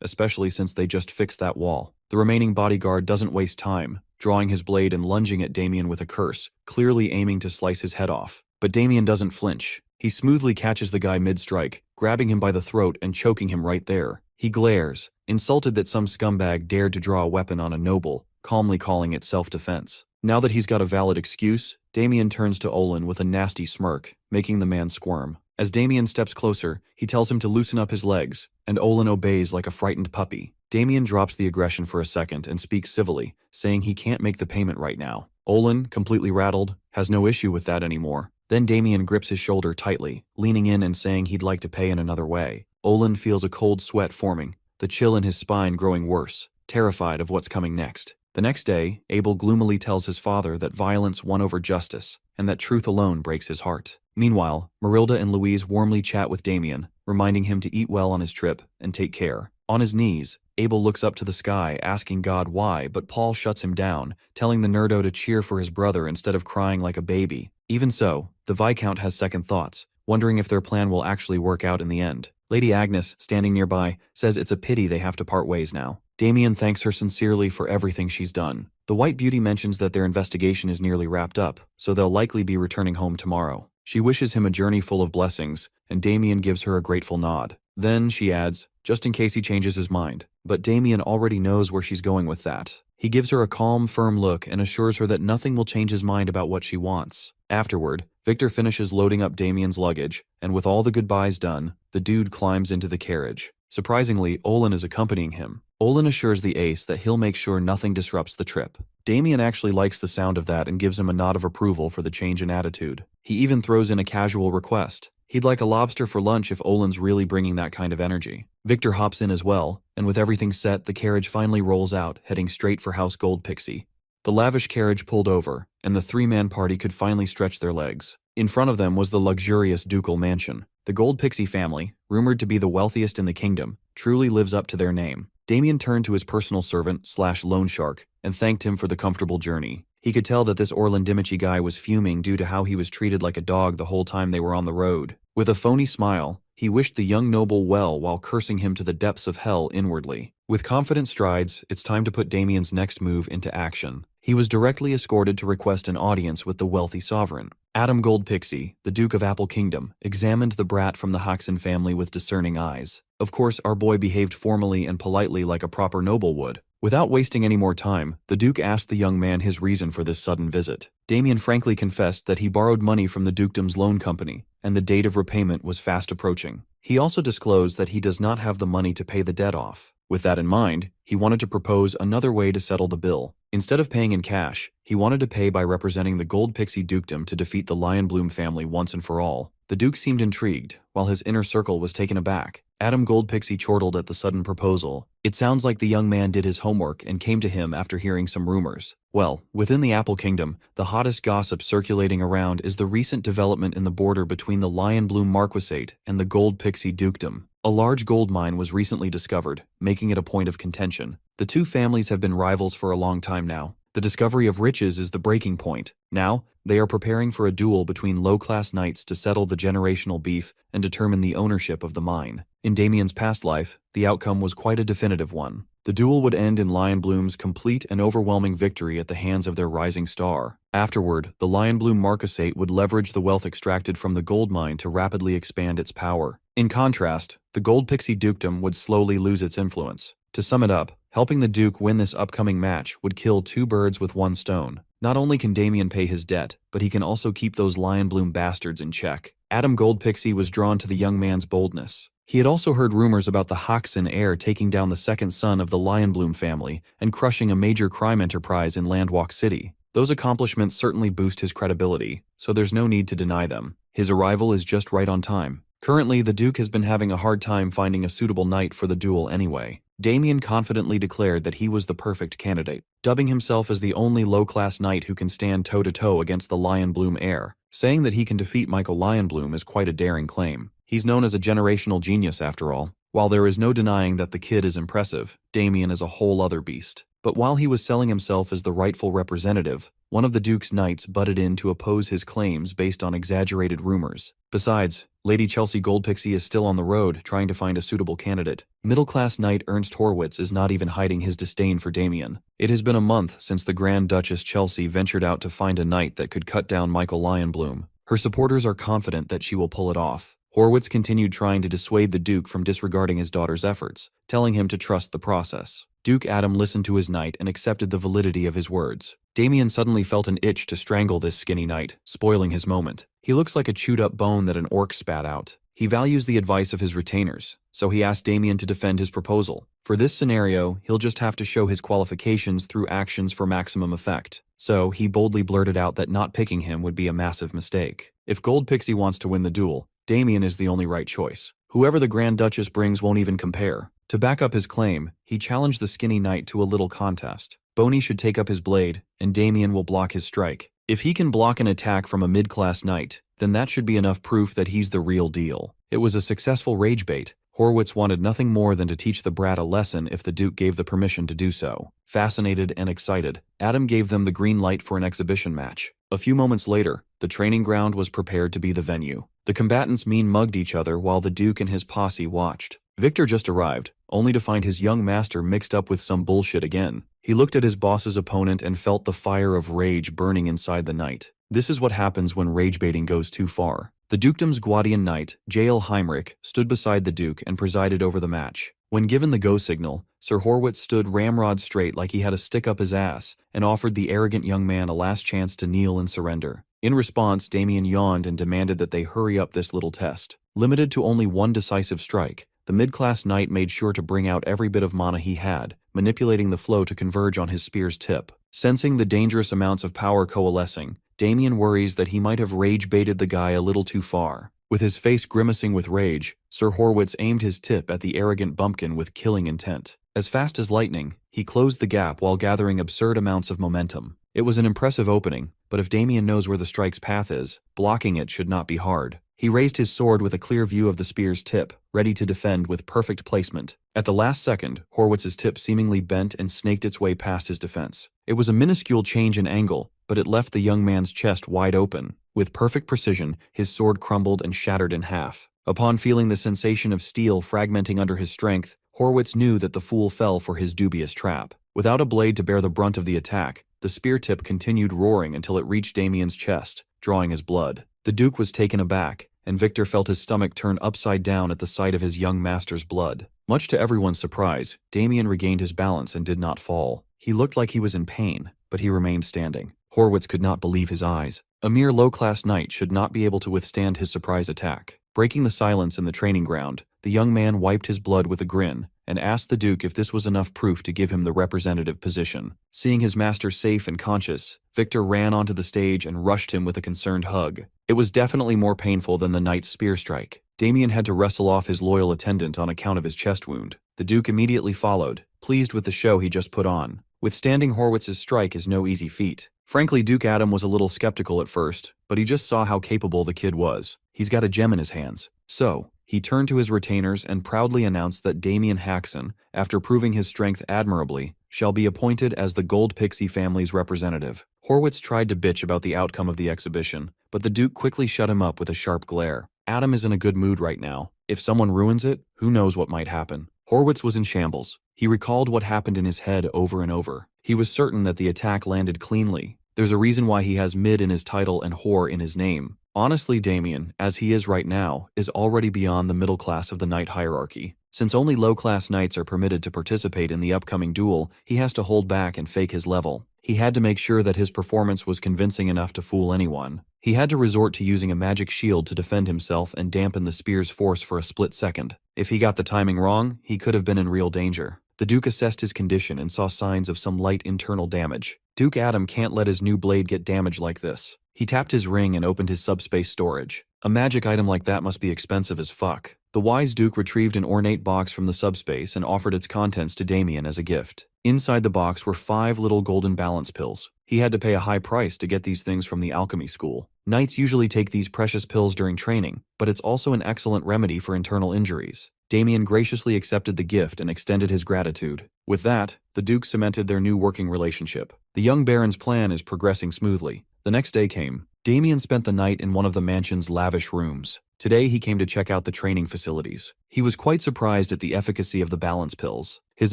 especially since they just fixed that wall. The remaining bodyguard doesn't waste time, drawing his blade and lunging at Damien with a curse, clearly aiming to slice his head off. But Damien doesn't flinch. He smoothly catches the guy mid-strike, grabbing him by the throat and choking him right there. He glares, insulted that some scumbag dared to draw a weapon on a noble, calmly calling it self-defense. Now that he's got a valid excuse, Damien turns to Olin with a nasty smirk, making the man squirm. As Damien steps closer, he tells him to loosen up his legs, and Olin obeys like a frightened puppy. Damien drops the aggression for a second and speaks civilly, saying he can't make the payment right now. Olin, completely rattled, has no issue with that anymore. Then Damien grips his shoulder tightly, leaning in and saying he'd like to pay in another way. Olin feels a cold sweat forming, the chill in his spine growing worse, terrified of what's coming next. The next day, Abel gloomily tells his father that violence won over justice, and that truth alone breaks his heart. Meanwhile, Marilda and Louise warmly chat with Damien, reminding him to eat well on his trip and take care. On his knees, Abel looks up to the sky, asking God why, but Paul shuts him down, telling the nerdo to cheer for his brother instead of crying like a baby. Even so, the Viscount has second thoughts, wondering if their plan will actually work out in the end. Lady Agnes, standing nearby, says it's a pity they have to part ways now. Damien thanks her sincerely for everything she's done. The White Beauty mentions that their investigation is nearly wrapped up, so they'll likely be returning home tomorrow. She wishes him a journey full of blessings, and Damien gives her a grateful nod. Then, she adds, just in case he changes his mind. But Damien already knows where she's going with that. He gives her a calm, firm look and assures her that nothing will change his mind about what she wants. Afterward, Victor finishes loading up Damien's luggage, and with all the goodbyes done, the dude climbs into the carriage. Surprisingly, Olin is accompanying him. Olin assures the ace that he'll make sure nothing disrupts the trip. Damien actually likes the sound of that and gives him a nod of approval for the change in attitude. He even throws in a casual request. He'd like a lobster for lunch if Olin's really bringing that kind of energy. Victor hops in as well, and with everything set, the carriage finally rolls out, heading straight for House Gold Pixie. The lavish carriage pulled over, and the three-man party could finally stretch their legs. In front of them was the luxurious ducal mansion. The Gold Pixie family, rumored to be the wealthiest in the kingdom, truly lives up to their name. Damien turned to his personal servant/loan shark and thanked him for the comfortable journey. He could tell that this Orlandimici guy was fuming due to how he was treated like a dog the whole time they were on the road. With a phony smile, he wished the young noble well while cursing him to the depths of hell inwardly. With confident strides, it's time to put Damien's next move into action. He was directly escorted to request an audience with the wealthy sovereign. Adam Gold Pixie, the Duke of Apple Kingdom, examined the brat from the Hoxton family with discerning eyes. Of course, our boy behaved formally and politely like a proper noble would. Without wasting any more time, the Duke asked the young man his reason for this sudden visit. Damien frankly confessed that he borrowed money from the dukedom's loan company, and the date of repayment was fast approaching. He also disclosed that he does not have the money to pay the debt off. With that in mind, he wanted to propose another way to settle the bill. Instead of paying in cash, he wanted to pay by representing the Gold Pixie dukedom to defeat the Lion Bloom family once and for all. The Duke seemed intrigued, while his inner circle was taken aback. Adam Gold Pixie chortled at the sudden proposal. It sounds like the young man did his homework and came to him after hearing some rumors. Well, within the Apple Kingdom, the hottest gossip circulating around is the recent development in the border between the Lion Bloom Marquisate and the Gold Pixie dukedom. A large gold mine was recently discovered, making it a point of contention. The two families have been rivals for a long time now. The discovery of riches is the breaking point. Now, they are preparing for a duel between low-class knights to settle the generational beef and determine the ownership of the mine. In Damien's past life, the outcome was quite a definitive one. The duel would end in Lion Bloom's complete and overwhelming victory at the hands of their rising star. Afterward, the Lion Bloom Marquisate would leverage the wealth extracted from the gold mine to rapidly expand its power. In contrast, the Gold Pixie dukedom would slowly lose its influence. To sum it up, helping the Duke win this upcoming match would kill two birds with one stone. Not only can Damien pay his debt, but he can also keep those Lion Bloom bastards in check. Adam Gold Pixie was drawn to the young man's boldness. He had also heard rumors about the Hoxton heir taking down the second son of the Lion Bloom family and crushing a major crime enterprise in Landwalk City. Those accomplishments certainly boost his credibility, so there's no need to deny them. His arrival is just right on time. Currently, the Duke has been having a hard time finding a suitable knight for the duel anyway. Damien confidently declared that he was the perfect candidate, dubbing himself as the only low-class knight who can stand toe-to-toe against the Lionbloom heir. Saying that he can defeat Michael Lionbloom is quite a daring claim. He's known as a generational genius after all. While there is no denying that the kid is impressive, Damien is a whole other beast. But while he was selling himself as the rightful representative, one of the Duke's knights butted in to oppose his claims based on exaggerated rumors. Besides, Lady Chelsea Goldpixie is still on the road trying to find a suitable candidate. Middle-class knight Ernst Horwitz is not even hiding his disdain for Damien. It has been a month since the Grand Duchess Chelsea ventured out to find a knight that could cut down Michael Lionbloom. Her supporters are confident that she will pull it off. Horwitz continued trying to dissuade the Duke from disregarding his daughter's efforts, telling him to trust the process. Duke Adam listened to his knight and accepted the validity of his words. Damien suddenly felt an itch to strangle this skinny knight, spoiling his moment. He looks like a chewed-up bone that an orc spat out. He values the advice of his retainers, so he asked Damien to defend his proposal. For this scenario, he'll just have to show his qualifications through actions for maximum effect. So he boldly blurted out that not picking him would be a massive mistake. If Goldpixie wants to win the duel, Damien is the only right choice. Whoever the Grand Duchess brings won't even compare. To back up his claim, he challenged the skinny knight to a little contest. Boney should take up his blade, and Damien will block his strike. If he can block an attack from a mid-class knight, then that should be enough proof that he's the real deal. It was a successful rage bait. Horwitz wanted nothing more than to teach the brat a lesson if the Duke gave the permission to do so. Fascinated and excited, Adam gave them the green light for an exhibition match. A few moments later, the training ground was prepared to be the venue. The combatants mean-mugged each other while the Duke and his posse watched. Victor just arrived, only to find his young master mixed up with some bullshit again. He looked at his boss's opponent and felt the fire of rage burning inside the knight. This is what happens when rage baiting goes too far. The dukedom's Guardian knight, J.L. Heinrich, stood beside the Duke and presided over the match. When given the go signal, Sir Horwitz stood ramrod straight like he had a stick up his ass and offered the arrogant young man a last chance to kneel and surrender. In response, Damien yawned and demanded that they hurry up this little test. Limited to only one decisive strike, the mid-class knight made sure to bring out every bit of mana he had, manipulating the flow to converge on his spear's tip. Sensing the dangerous amounts of power coalescing, Damien worries that he might have rage-baited the guy a little too far. With his face grimacing with rage, Sir Horwitz aimed his tip at the arrogant bumpkin with killing intent. As fast as lightning, he closed the gap while gathering absurd amounts of momentum. It was an impressive opening, but if Damien knows where the strike's path is, blocking it should not be hard. He raised his sword with a clear view of the spear's tip, ready to defend with perfect placement. At the last second, Horwitz's tip seemingly bent and snaked its way past his defense. It was a minuscule change in angle, but it left the young man's chest wide open. With perfect precision, his sword crumbled and shattered in half. Upon feeling the sensation of steel fragmenting under his strength, Horwitz knew that the fool fell for his dubious trap. Without a blade to bear the brunt of the attack, the spear tip continued roaring until it reached Damien's chest, drawing his blood. The Duke was taken aback, and Victor felt his stomach turn upside down at the sight of his young master's blood. Much to everyone's surprise, Damien regained his balance and did not fall. He looked like he was in pain, but he remained standing. Horwitz could not believe his eyes. A mere low-class knight should not be able to withstand his surprise attack. Breaking the silence in the training ground, the young man wiped his blood with a grin and asked the Duke if this was enough proof to give him the representative position. Seeing his master safe and conscious, Victor ran onto the stage and rushed him with a concerned hug. It was definitely more painful than the knight's spear strike. Damien had to wrestle off his loyal attendant on account of his chest wound. The Duke immediately followed, pleased with the show he just put on. Withstanding Horwitz's strike is no easy feat. Frankly, Duke Adam was a little skeptical at first, but he just saw how capable the kid was. He's got a gem in his hands. So, he turned to his retainers and proudly announced that Damien Haxon, after proving his strength admirably, shall be appointed as the Gold Pixie family's representative. Horwitz tried to bitch about the outcome of the exhibition, but the Duke quickly shut him up with a sharp glare. Adam is in a good mood right now. If someone ruins it, who knows what might happen. Horwitz was in shambles. He recalled what happened in his head over and over. He was certain that the attack landed cleanly. There's a reason why he has mid in his title and whore in his name. Honestly, Damien, as he is right now, is already beyond the middle class of the knight hierarchy. Since only low-class knights are permitted to participate in the upcoming duel, he has to hold back and fake his level. He had to make sure that his performance was convincing enough to fool anyone. He had to resort to using a magic shield to defend himself and dampen the spear's force for a split second. If he got the timing wrong, he could have been in real danger. The Duke assessed his condition and saw signs of some light internal damage. Duke Adam can't let his new blade get damaged like this. He tapped his ring and opened his subspace storage. A magic item like that must be expensive as fuck. The wise Duke retrieved an ornate box from the subspace and offered its contents to Damien as a gift. Inside the box were 5 little golden balance pills. He had to pay a high price to get these things from the alchemy school. Knights usually take these precious pills during training, but it's also an excellent remedy for internal injuries. Damien graciously accepted the gift and extended his gratitude. With that, the Duke cemented their new working relationship. The young Baron's plan is progressing smoothly. The next day came. Damien spent the night in one of the mansion's lavish rooms. Today he came to check out the training facilities. He was quite surprised at the efficacy of the balance pills. His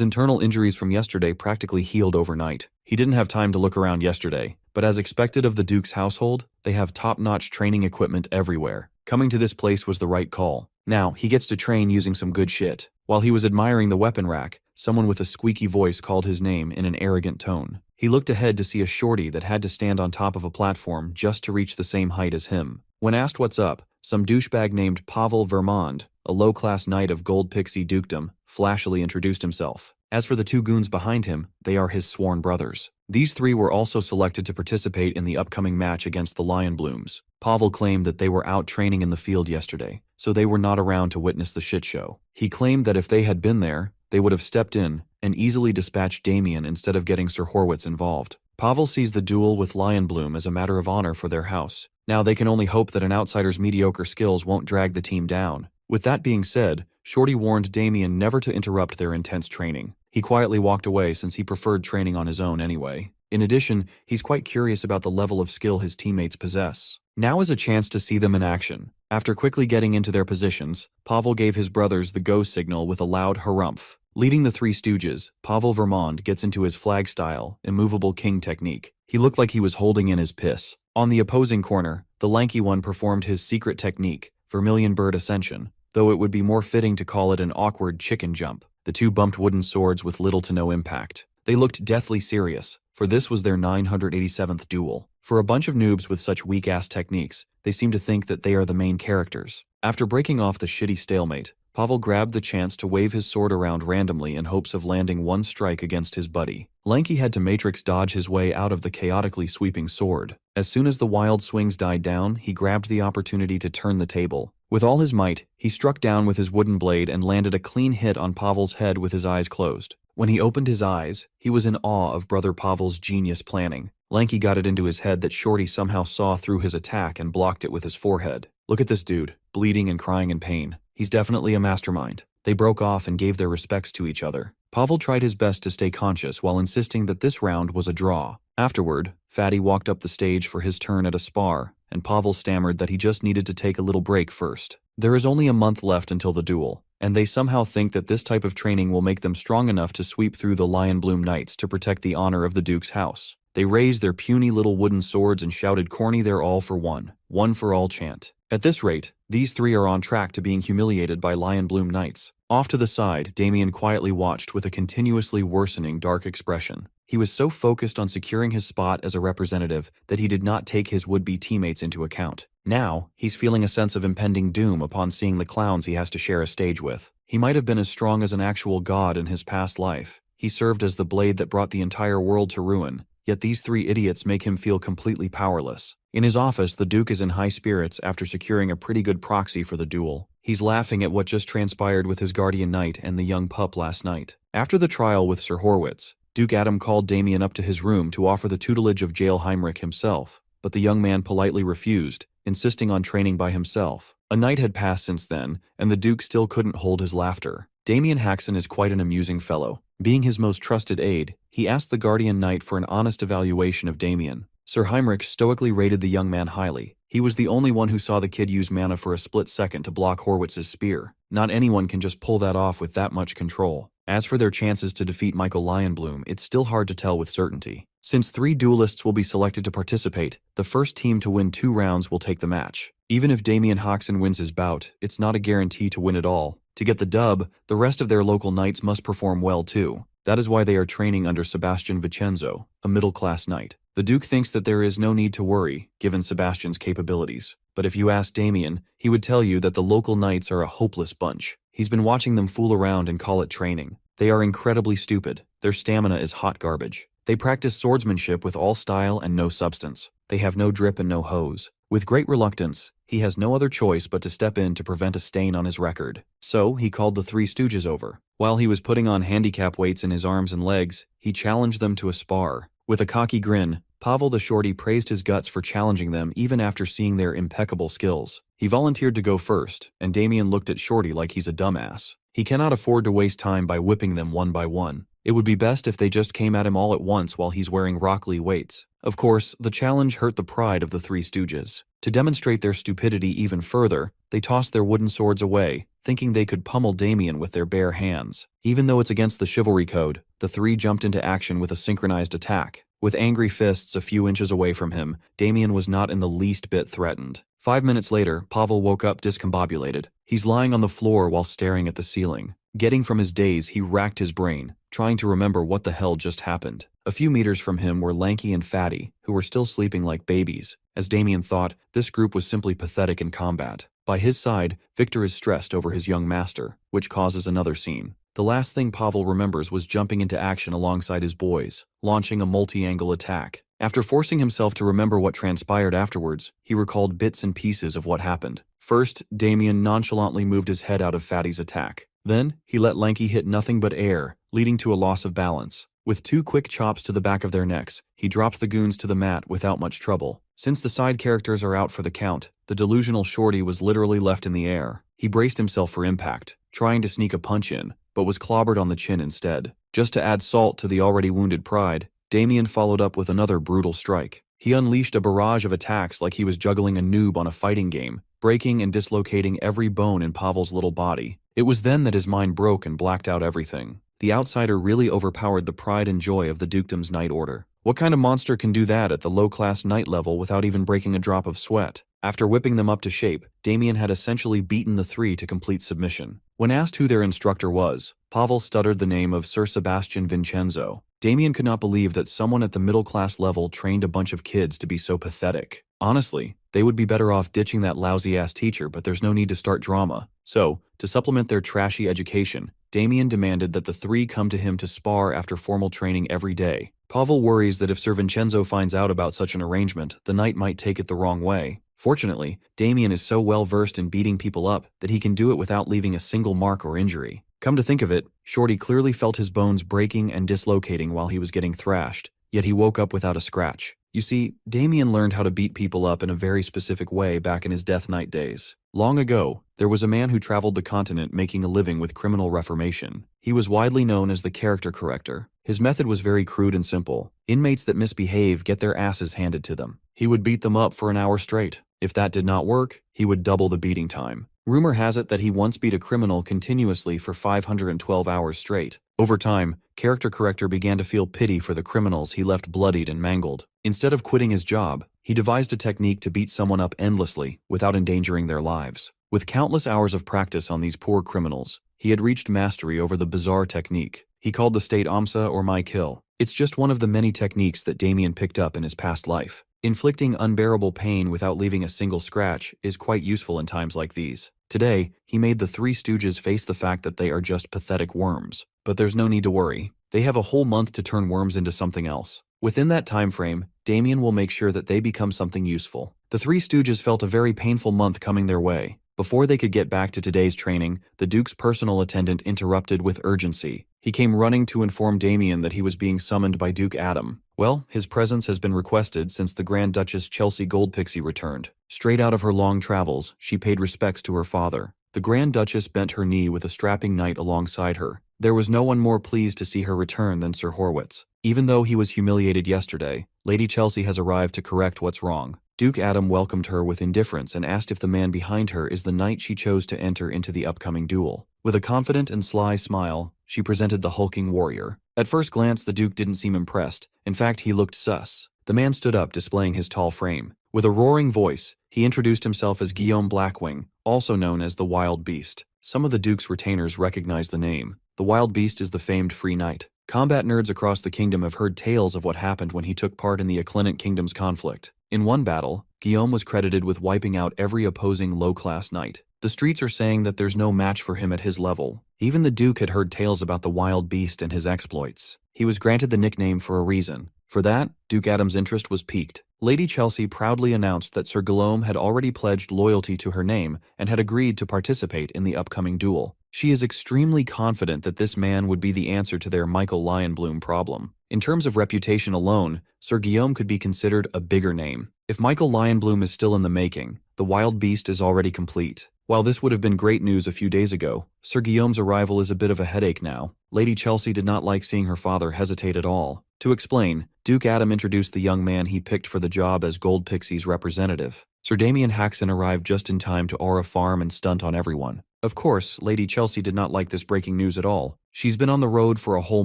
internal injuries from yesterday practically healed overnight. He didn't have time to look around yesterday, but as expected of the Duke's household, they have top-notch training equipment everywhere. Coming to this place was the right call. Now, he gets to train using some good shit. While he was admiring the weapon rack, someone with a squeaky voice called his name in an arrogant tone. He looked ahead to see a shorty that had to stand on top of a platform just to reach the same height as him. When asked what's up, some douchebag named Pavel Vermond, a low-class knight of Gold Pixie Dukedom, flashily introduced himself. As for the 2 goons behind him, they are his sworn brothers. These 3 were also selected to participate in the upcoming match against the Lion Blooms. Pavel claimed that they were out training in the field yesterday, so they were not around to witness the shit show. He claimed that if they had been there, they would have stepped in and easily dispatched Damien instead of getting Sir Horwitz involved. Pavel sees the duel with Lion Bloom as a matter of honor for their house. Now they can only hope that an outsider's mediocre skills won't drag the team down. With that being said, Shorty warned Damien never to interrupt their intense training. He quietly walked away since he preferred training on his own anyway. In addition, he's quite curious about the level of skill his teammates possess. Now is a chance to see them in action. After quickly getting into their positions, Pavel gave his brothers the go signal with a loud harumph. Leading the 3 stooges, Pavel Vermond gets into his flag-style, immovable king technique. He looked like he was holding in his piss. On the opposing corner, the lanky one performed his secret technique, Vermilion Bird Ascension, though it would be more fitting to call it an awkward chicken jump. The 2 bumped wooden swords with little to no impact. They looked deathly serious, for this was their 987th duel. For a bunch of noobs with such weak-ass techniques, they seem to think that they are the main characters. After breaking off the shitty stalemate, Pavel grabbed the chance to wave his sword around randomly in hopes of landing one strike against his buddy. Lanky had to matrix dodge his way out of the chaotically sweeping sword. As soon as the wild swings died down, he grabbed the opportunity to turn the table. With all his might, he struck down with his wooden blade and landed a clean hit on Pavel's head with his eyes closed. When he opened his eyes, he was in awe of brother Pavel's genius planning. Lanky got it into his head that Shorty somehow saw through his attack and blocked it with his forehead. Look at this dude, bleeding and crying in pain. He's definitely a mastermind. They broke off and gave their respects to each other. Pavel tried his best to stay conscious while insisting that this round was a draw. Afterward, Fatty walked up the stage for his turn at a spar, and Pavel stammered that he just needed to take a little break first. There is only a month left until the duel, and they somehow think that this type of training will make them strong enough to sweep through the Lion Bloom Knights to protect the honor of the Duke's house. They raised their puny little wooden swords and shouted corny "They're all for one for all" chant. At this rate, these 3 are on track to being humiliated by Lion Bloom Knights. Off to the side, Damien quietly watched with a continuously worsening dark expression. He was so focused on securing his spot as a representative that he did not take his would-be teammates into account. Now, he's feeling a sense of impending doom upon seeing the clowns he has to share a stage with. He might have been as strong as an actual god in his past life. He served as the blade that brought the entire world to ruin. Yet these 3 idiots make him feel completely powerless. In his office, the Duke is in high spirits after securing a pretty good proxy for the duel. He's laughing at what just transpired with his guardian knight and the young pup last night. After the trial with Sir Horwitz, Duke Adam called Damien up to his room to offer the tutelage of Jail Heinrich himself, but the young man politely refused, insisting on training by himself. A night had passed since then, and the Duke still couldn't hold his laughter. Damien Haxon is quite an amusing fellow. Being his most trusted aide, he asked the Guardian Knight for an honest evaluation of Damien. Sir Heinrich stoically rated the young man highly. He was the only one who saw the kid use mana for a split second to block Horwitz's spear. Not anyone can just pull that off with that much control. As for their chances to defeat Michael Lionbloom, it's still hard to tell with certainty. Since 3 duelists will be selected to participate, the first team to win 2 rounds will take the match. Even if Damien Hoxon wins his bout, it's not a guarantee to win it all. To get the dub, the rest of their local knights must perform well too. That is why they are training under Sebastian Vincenzo, a middle-class knight. The Duke thinks that there is no need to worry, given Sebastian's capabilities. But if you ask Damien, he would tell you that the local knights are a hopeless bunch. He's been watching them fool around and call it training. They are incredibly stupid. Their stamina is hot garbage. They practice swordsmanship with all style and no substance. They have no drip and no hose. With great reluctance, he has no other choice but to step in to prevent a stain on his record. So, he called the Three Stooges over. While he was putting on handicap weights in his arms and legs, he challenged them to a spar. With a cocky grin, Pavel the Shorty praised his guts for challenging them even after seeing their impeccable skills. He volunteered to go first, and Damien looked at Shorty like he's a dumbass. He cannot afford to waste time by whipping them one by one. It would be best if they just came at him all at once while he's wearing Rock Lee weights. Of course, the challenge hurt the pride of the Three Stooges. To demonstrate their stupidity even further, they tossed their wooden swords away, thinking they could pummel Damien with their bare hands. Even though it's against the chivalry code, the three jumped into action with a synchronized attack. With angry fists a few inches away from him, Damien was not in the least bit threatened. 5 minutes later, Pavel woke up discombobulated. He's lying on the floor while staring at the ceiling. Getting from his daze, he racked his brain, trying to remember what the hell just happened. A few meters from him were Lanky and Fatty, who were still sleeping like babies. As Damien thought, this group was simply pathetic in combat. By his side, Victor is stressed over his young master, which causes another scene. The last thing Pavel remembers was jumping into action alongside his boys, launching a multi-angle attack. After forcing himself to remember what transpired afterwards, he recalled bits and pieces of what happened. First, Damien nonchalantly moved his head out of Fatty's attack. Then, he let Lanky hit nothing but air, leading to a loss of balance. With 2 quick chops to the back of their necks, he dropped the goons to the mat without much trouble. Since the side characters are out for the count, the delusional Shorty was literally left in the air. He braced himself for impact, trying to sneak a punch in, but was clobbered on the chin instead. Just to add salt to the already wounded pride, Damien followed up with another brutal strike. He unleashed a barrage of attacks like he was juggling a noob on a fighting game, breaking and dislocating every bone in Pavel's little body. It was then that his mind broke and blacked out everything. The outsider really overpowered the pride and joy of the dukedom's night order. What kind of monster can do that at the low-class night level without even breaking a drop of sweat? After whipping them up to shape, Damien had essentially beaten the three to complete submission. When asked who their instructor was, Pavel stuttered the name of Sir Sebastian Vincenzo. Damien could not believe that someone at the middle-class level trained a bunch of kids to be so pathetic. Honestly, they would be better off ditching that lousy-ass teacher, but there's no need to start drama. So, to supplement their trashy education, Damien demanded that the three come to him to spar after formal training every day. Pavel worries that if Sir Vincenzo finds out about such an arrangement, the knight might take it the wrong way. Fortunately, Damien is so well versed in beating people up that he can do it without leaving a single mark or injury. Come to think of it, Shorty clearly felt his bones breaking and dislocating while he was getting thrashed, yet he woke up without a scratch. You see, Damien learned how to beat people up in a very specific way back in his Death Knight days. Long ago, there was a man who traveled the continent making a living with criminal reformation. He was widely known as the character corrector. His method was very crude and simple. Inmates that misbehave get their asses handed to them. He would beat them up for an hour straight. If that did not work, he would double the beating time. Rumor has it that he once beat a criminal continuously for 512 hours straight. Over time, Character Corrector began to feel pity for the criminals he left bloodied and mangled. Instead of quitting his job, he devised a technique to beat someone up endlessly without endangering their lives. With countless hours of practice on these poor criminals, he had reached mastery over the bizarre technique. He called the state Amsa or My Kill. It's just one of the many techniques that Damien picked up in his past life. Inflicting unbearable pain without leaving a single scratch is quite useful in times like these. Today, he made the Three Stooges face the fact that they are just pathetic worms. But there's no need to worry. They have a whole month to turn worms into something else. Within that time frame, Damien will make sure that they become something useful. The Three Stooges felt a very painful month coming their way. Before they could get back to today's training, the Duke's personal attendant interrupted with urgency. He came running to inform Damien that he was being summoned by Duke Adam. Well, his presence has been requested since the Grand Duchess Chelsea Goldpixie returned. Straight out of her long travels, she paid respects to her father. The Grand Duchess bent her knee with a strapping knight alongside her. There was no one more pleased to see her return than Sir Horwitz. Even though he was humiliated yesterday, Lady Chelsea has arrived to correct what's wrong. Duke Adam welcomed her with indifference and asked if the man behind her is the knight she chose to enter into the upcoming duel. With a confident and sly smile, she presented the hulking warrior. At first glance, the Duke didn't seem impressed. In fact, he looked sus. The man stood up, displaying his tall frame. With a roaring voice, he introduced himself as Guillaume Blackwing, also known as the Wild Beast. Some of the Duke's retainers recognized the name. The Wild Beast is the famed Free Knight. Combat nerds across the kingdom have heard tales of what happened when he took part in the Acclinant Kingdom's conflict. In one battle, Guillaume was credited with wiping out every opposing low-class knight. The streets are saying that there's no match for him at his level. Even the Duke had heard tales about the Wild Beast and his exploits. He was granted the nickname for a reason. For that, Duke Adam's interest was piqued. Lady Chelsea proudly announced that Sir Guillaume had already pledged loyalty to her name and had agreed to participate in the upcoming duel. She is extremely confident that this man would be the answer to their Michael Lionbloom problem. In terms of reputation alone, Sir Guillaume could be considered a bigger name. If Michael Lionbloom is still in the making, the wild beast is already complete. While this would have been great news a few days ago, Sir Guillaume's arrival is a bit of a headache now. Lady Chelsea did not like seeing her father hesitate at all. To explain, Duke Adam introduced the young man he picked for the job as Gold Pixie's representative. Sir Damien Haxon arrived just in time to aura farm and stunt on everyone. Of course, Lady Chelsea did not like this breaking news at all. She's been on the road for a whole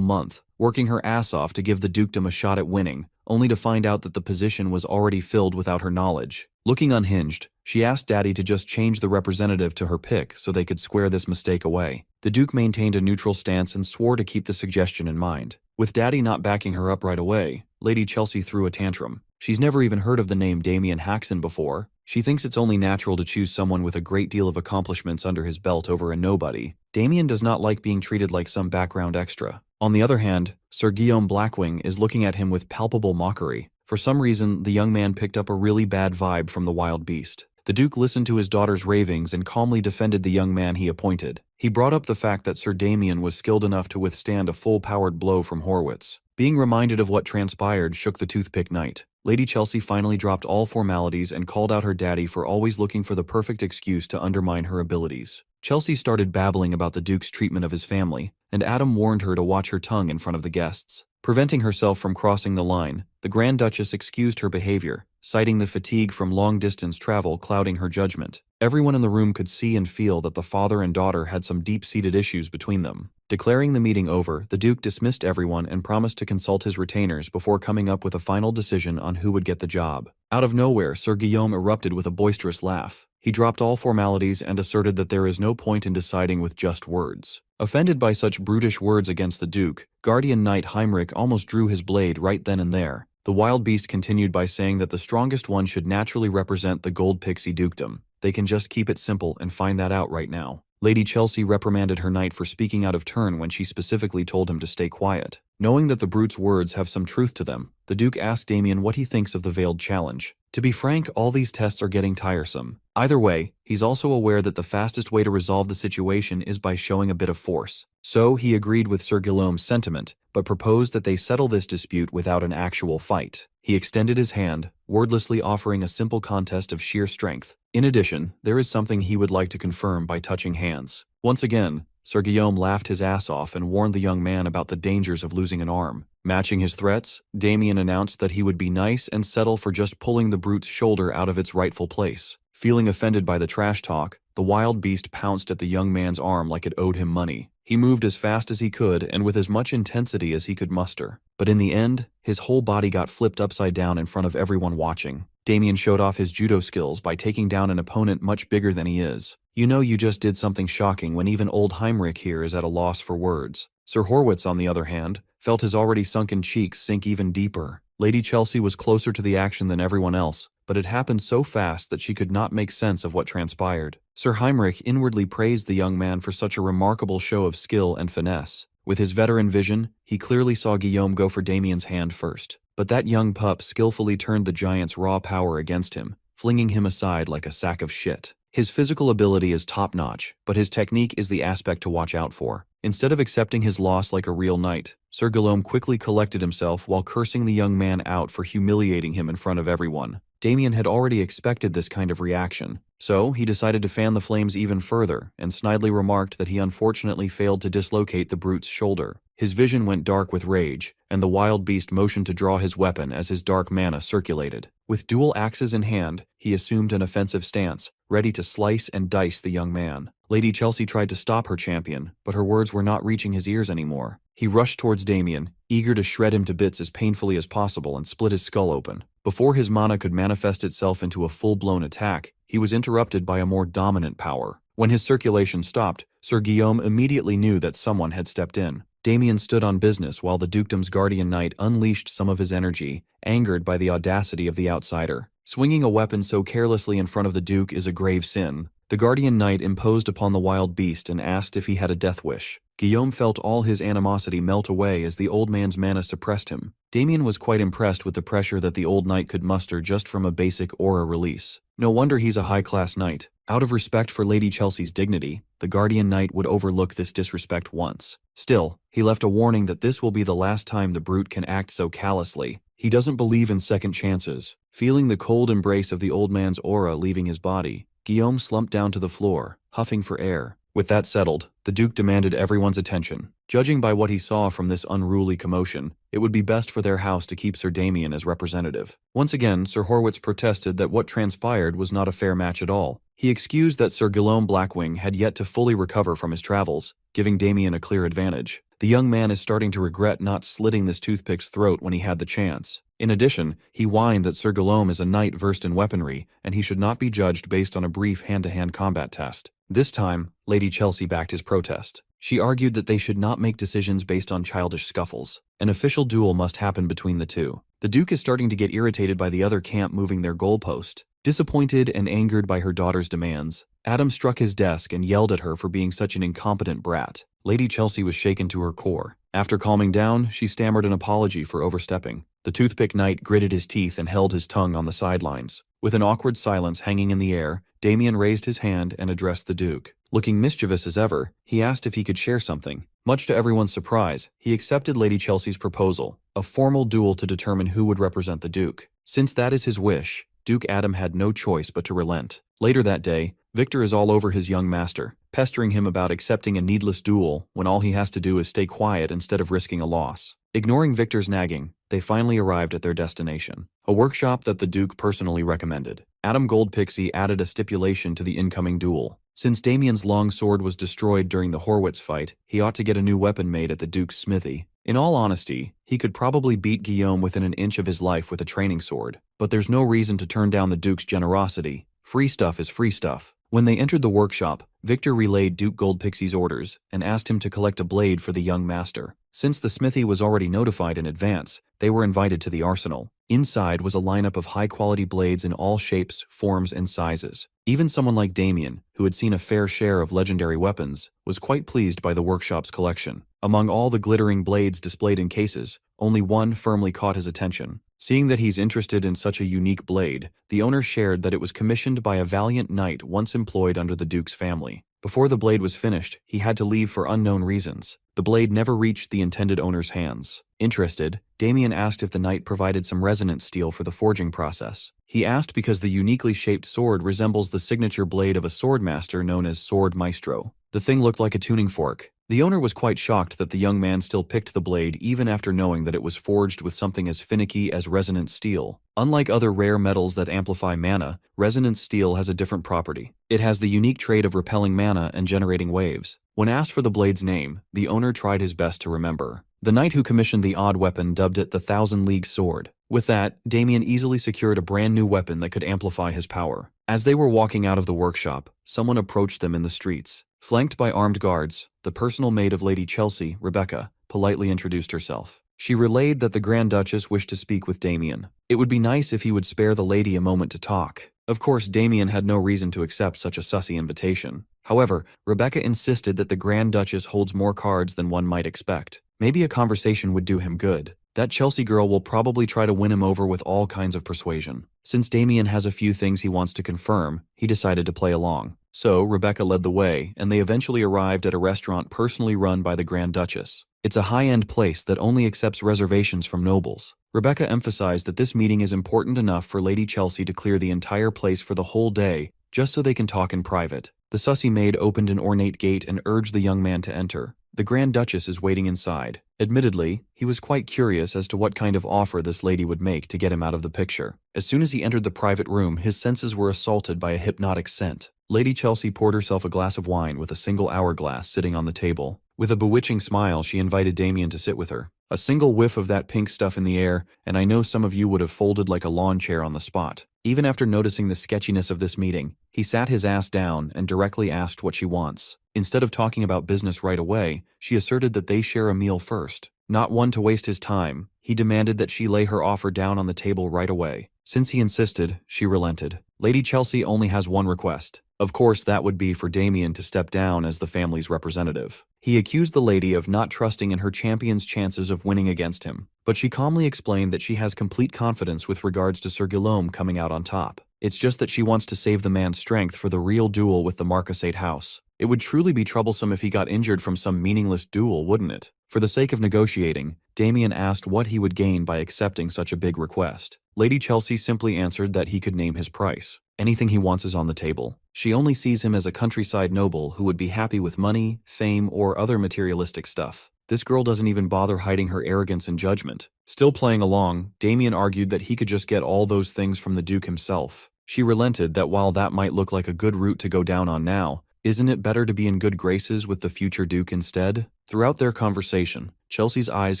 month, working her ass off to give the dukedom a shot at winning, only to find out that the position was already filled without her knowledge. Looking unhinged, she asked Daddy to just change the representative to her pick so they could square this mistake away. The Duke maintained a neutral stance and swore to keep the suggestion in mind. With Daddy not backing her up right away, Lady Chelsea threw a tantrum. She's never even heard of the name Damien Haxon before. She thinks it's only natural to choose someone with a great deal of accomplishments under his belt over a nobody. Damien does not like being treated like some background extra. On the other hand, Sir Guillaume Blackwing is looking at him with palpable mockery. For some reason, the young man picked up a really bad vibe from the wild beast. The Duke listened to his daughter's ravings and calmly defended the young man he appointed. He brought up the fact that Sir Damien was skilled enough to withstand a full-powered blow from Horwitz. Being reminded of what transpired shook the toothpick knight. Lady Chelsea finally dropped all formalities and called out her daddy for always looking for the perfect excuse to undermine her abilities. Chelsea started babbling about the Duke's treatment of his family, and Adam warned her to watch her tongue in front of the guests. Preventing herself from crossing the line, the Grand Duchess excused her behavior, citing the fatigue from long-distance travel clouding her judgment. Everyone in the room could see and feel that the father and daughter had some deep-seated issues between them. Declaring the meeting over, the Duke dismissed everyone and promised to consult his retainers before coming up with a final decision on who would get the job. Out of nowhere, Sir Guillaume erupted with a boisterous laugh. He dropped all formalities and asserted that there is no point in deciding with just words. Offended by such brutish words against the Duke, Guardian Knight Heinrich almost drew his blade right then and there. The wild beast continued by saying that the strongest one should naturally represent the Gold Pixie Dukedom. They can just keep it simple and find that out right now. Lady Chelsea reprimanded her knight for speaking out of turn when she specifically told him to stay quiet. Knowing that the brute's words have some truth to them, the Duke asked Damien what he thinks of the veiled challenge. To be frank, all these tests are getting tiresome. Either way, he's also aware that the fastest way to resolve the situation is by showing a bit of force. So he agreed with Sir Guillaume's sentiment, but proposed that they settle this dispute without an actual fight. He extended his hand, wordlessly offering a simple contest of sheer strength. In addition, there is something he would like to confirm by touching hands. Once again, Sir Guillaume laughed his ass off and warned the young man about the dangers of losing an arm. Matching his threats, Damien announced that he would be nice and settle for just pulling the brute's shoulder out of its rightful place. Feeling offended by the trash talk, the wild beast pounced at the young man's arm like it owed him money. He moved as fast as he could and with as much intensity as he could muster. But in the end, his whole body got flipped upside down in front of everyone watching. Damien showed off his judo skills by taking down an opponent much bigger than he is. You know you just did something shocking when even old Heinrich here is at a loss for words. Sir Horwitz, on the other hand, felt his already sunken cheeks sink even deeper. Lady Chelsea was closer to the action than everyone else, but it happened so fast that she could not make sense of what transpired. Sir Heinrich inwardly praised the young man for such a remarkable show of skill and finesse. With his veteran vision, he clearly saw Guillaume go for Damien's hand first. But that young pup skillfully turned the giant's raw power against him, flinging him aside like a sack of shit. His physical ability is top-notch, but his technique is the aspect to watch out for. Instead of accepting his loss like a real knight, Sir Guillaume quickly collected himself while cursing the young man out for humiliating him in front of everyone. Damien had already expected this kind of reaction, so he decided to fan the flames even further and snidely remarked that he unfortunately failed to dislocate the brute's shoulder. His vision went dark with rage, and the wild beast motioned to draw his weapon as his dark mana circulated. With dual axes in hand, he assumed an offensive stance, ready to slice and dice the young man. Lady Chelsea tried to stop her champion, but her words were not reaching his ears anymore. He rushed towards Damien, eager to shred him to bits as painfully as possible and split his skull open. Before his mana could manifest itself into a full-blown attack, he was interrupted by a more dominant power. When his circulation stopped, Sir Guillaume immediately knew that someone had stepped in. Damien stood on business while the dukedom's guardian knight unleashed some of his energy, angered by the audacity of the outsider. Swinging a weapon so carelessly in front of the duke is a grave sin. The guardian knight imposed upon the wild beast and asked if he had a death wish. Guillaume felt all his animosity melt away as the old man's mana suppressed him. Damien was quite impressed with the pressure that the old knight could muster just from a basic aura release. No wonder he's a high-class knight. Out of respect for Lady Chelsea's dignity, the guardian knight would overlook this disrespect once. Still, he left a warning that this will be the last time the brute can act so callously. He doesn't believe in second chances. Feeling the cold embrace of the old man's aura leaving his body, Guillaume slumped down to the floor, huffing for air. With that settled, the Duke demanded everyone's attention. Judging by what he saw from this unruly commotion, it would be best for their house to keep Sir Damien as representative. Once again, Sir Horwitz protested that what transpired was not a fair match at all. He excused that Sir Guillaume Blackwing had yet to fully recover from his travels, giving Damien a clear advantage. The young man is starting to regret not slitting this toothpick's throat when he had the chance. In addition, he whined that Sir Guillaume is a knight versed in weaponry, and he should not be judged based on a brief hand-to-hand combat test. This time, Lady Chelsea backed his protest. She argued that they should not make decisions based on childish scuffles. An official duel must happen between the two. The Duke is starting to get irritated by the other camp moving their goalpost. Disappointed and angered by her daughter's demands, Adam struck his desk and yelled at her for being such an incompetent brat. Lady Chelsea was shaken to her core. After calming down, she stammered an apology for overstepping. The toothpick knight gritted his teeth and held his tongue on the sidelines. With an awkward silence hanging in the air, Damien raised his hand and addressed the Duke. Looking mischievous as ever, he asked if he could share something. Much to everyone's surprise, he accepted Lady Chelsea's proposal, a formal duel to determine who would represent the Duke. Since that is his wish, Duke Adam had no choice but to relent. Later that day, Victor is all over his young master, pestering him about accepting a needless duel when all he has to do is stay quiet instead of risking a loss. Ignoring Victor's nagging, they finally arrived at their destination, a workshop that the Duke personally recommended. Adam Goldpixie added a stipulation to the incoming duel. Since Damien's long sword was destroyed during the Horwitz fight, he ought to get a new weapon made at the Duke's smithy. In all honesty, he could probably beat Guillaume within an inch of his life with a training sword, but there's no reason to turn down the Duke's generosity. Free stuff is free stuff. When they entered the workshop, Victor relayed Duke Goldpixie's orders and asked him to collect a blade for the young master. Since the smithy was already notified in advance, they were invited to the arsenal. Inside was a lineup of high-quality blades in all shapes, forms, and sizes. Even someone like Damien, who had seen a fair share of legendary weapons, was quite pleased by the workshop's collection. Among all the glittering blades displayed in cases, only one firmly caught his attention. Seeing that he's interested in such a unique blade, the owner shared that it was commissioned by a valiant knight once employed under the Duke's family. Before the blade was finished, he had to leave for unknown reasons. The blade never reached the intended owner's hands. Interested, Damien asked if the knight provided some resonance steel for the forging process. He asked because the uniquely shaped sword resembles the signature blade of a swordmaster known as Sword Maestro. The thing looked like a tuning fork. The owner was quite shocked that the young man still picked the blade even after knowing that it was forged with something as finicky as resonance steel. Unlike other rare metals that amplify mana, resonance steel has a different property. It has the unique trait of repelling mana and generating waves. When asked for the blade's name, the owner tried his best to remember. The knight who commissioned the odd weapon dubbed it the Thousand League Sword. With that, Damien easily secured a brand new weapon that could amplify his power. As they were walking out of the workshop, someone approached them in the streets. Flanked by armed guards, the personal maid of Lady Chelsea, Rebecca, politely introduced herself. She relayed that the Grand Duchess wished to speak with Damien. It would be nice if he would spare the lady a moment to talk. Of course, Damien had no reason to accept such a sussy invitation. However, Rebecca insisted that the Grand Duchess holds more cards than one might expect. Maybe a conversation would do him good. That Chelsea girl will probably try to win him over with all kinds of persuasion. Since Damien has a few things he wants to confirm, he decided to play along. So, Rebecca led the way, and they eventually arrived at a restaurant personally run by the Grand Duchess. It's a high-end place that only accepts reservations from nobles. Rebecca emphasized that this meeting is important enough for Lady Chelsea to clear the entire place for the whole day, just so they can talk in private. The sussy maid opened an ornate gate and urged the young man to enter. The Grand Duchess is waiting inside. Admittedly, he was quite curious as to what kind of offer this lady would make to get him out of the picture. As soon as he entered the private room, his senses were assaulted by a hypnotic scent. Lady Chelsea poured herself a glass of wine with a single hourglass sitting on the table. With a bewitching smile, she invited Damien to sit with her. A single whiff of that pink stuff in the air, and I know some of you would have folded like a lawn chair on the spot. Even after noticing the sketchiness of this meeting, he sat his ass down and directly asked what she wants. Instead of talking about business right away, she asserted that they share a meal first. Not one to waste his time, he demanded that she lay her offer down on the table right away. Since he insisted, she relented. Lady Chelsea only has one request. Of course, that would be for Damien to step down as the family's representative. He accused the lady of not trusting in her champion's chances of winning against him, but she calmly explained that she has complete confidence with regards to Sir Guillaume coming out on top. It's just that she wants to save the man's strength for the real duel with the Marquisate house. It would truly be troublesome if he got injured from some meaningless duel, wouldn't it? For the sake of negotiating, Damien asked what he would gain by accepting such a big request. Lady Chelsea simply answered that he could name his price. Anything he wants is on the table. She only sees him as a countryside noble who would be happy with money, fame, or other materialistic stuff. This girl doesn't even bother hiding her arrogance and judgment. Still playing along, Damien argued that he could just get all those things from the Duke himself. She relented that while that might look like a good route to go down on now, isn't it better to be in good graces with the future Duke instead? Throughout their conversation, Chelsea's eyes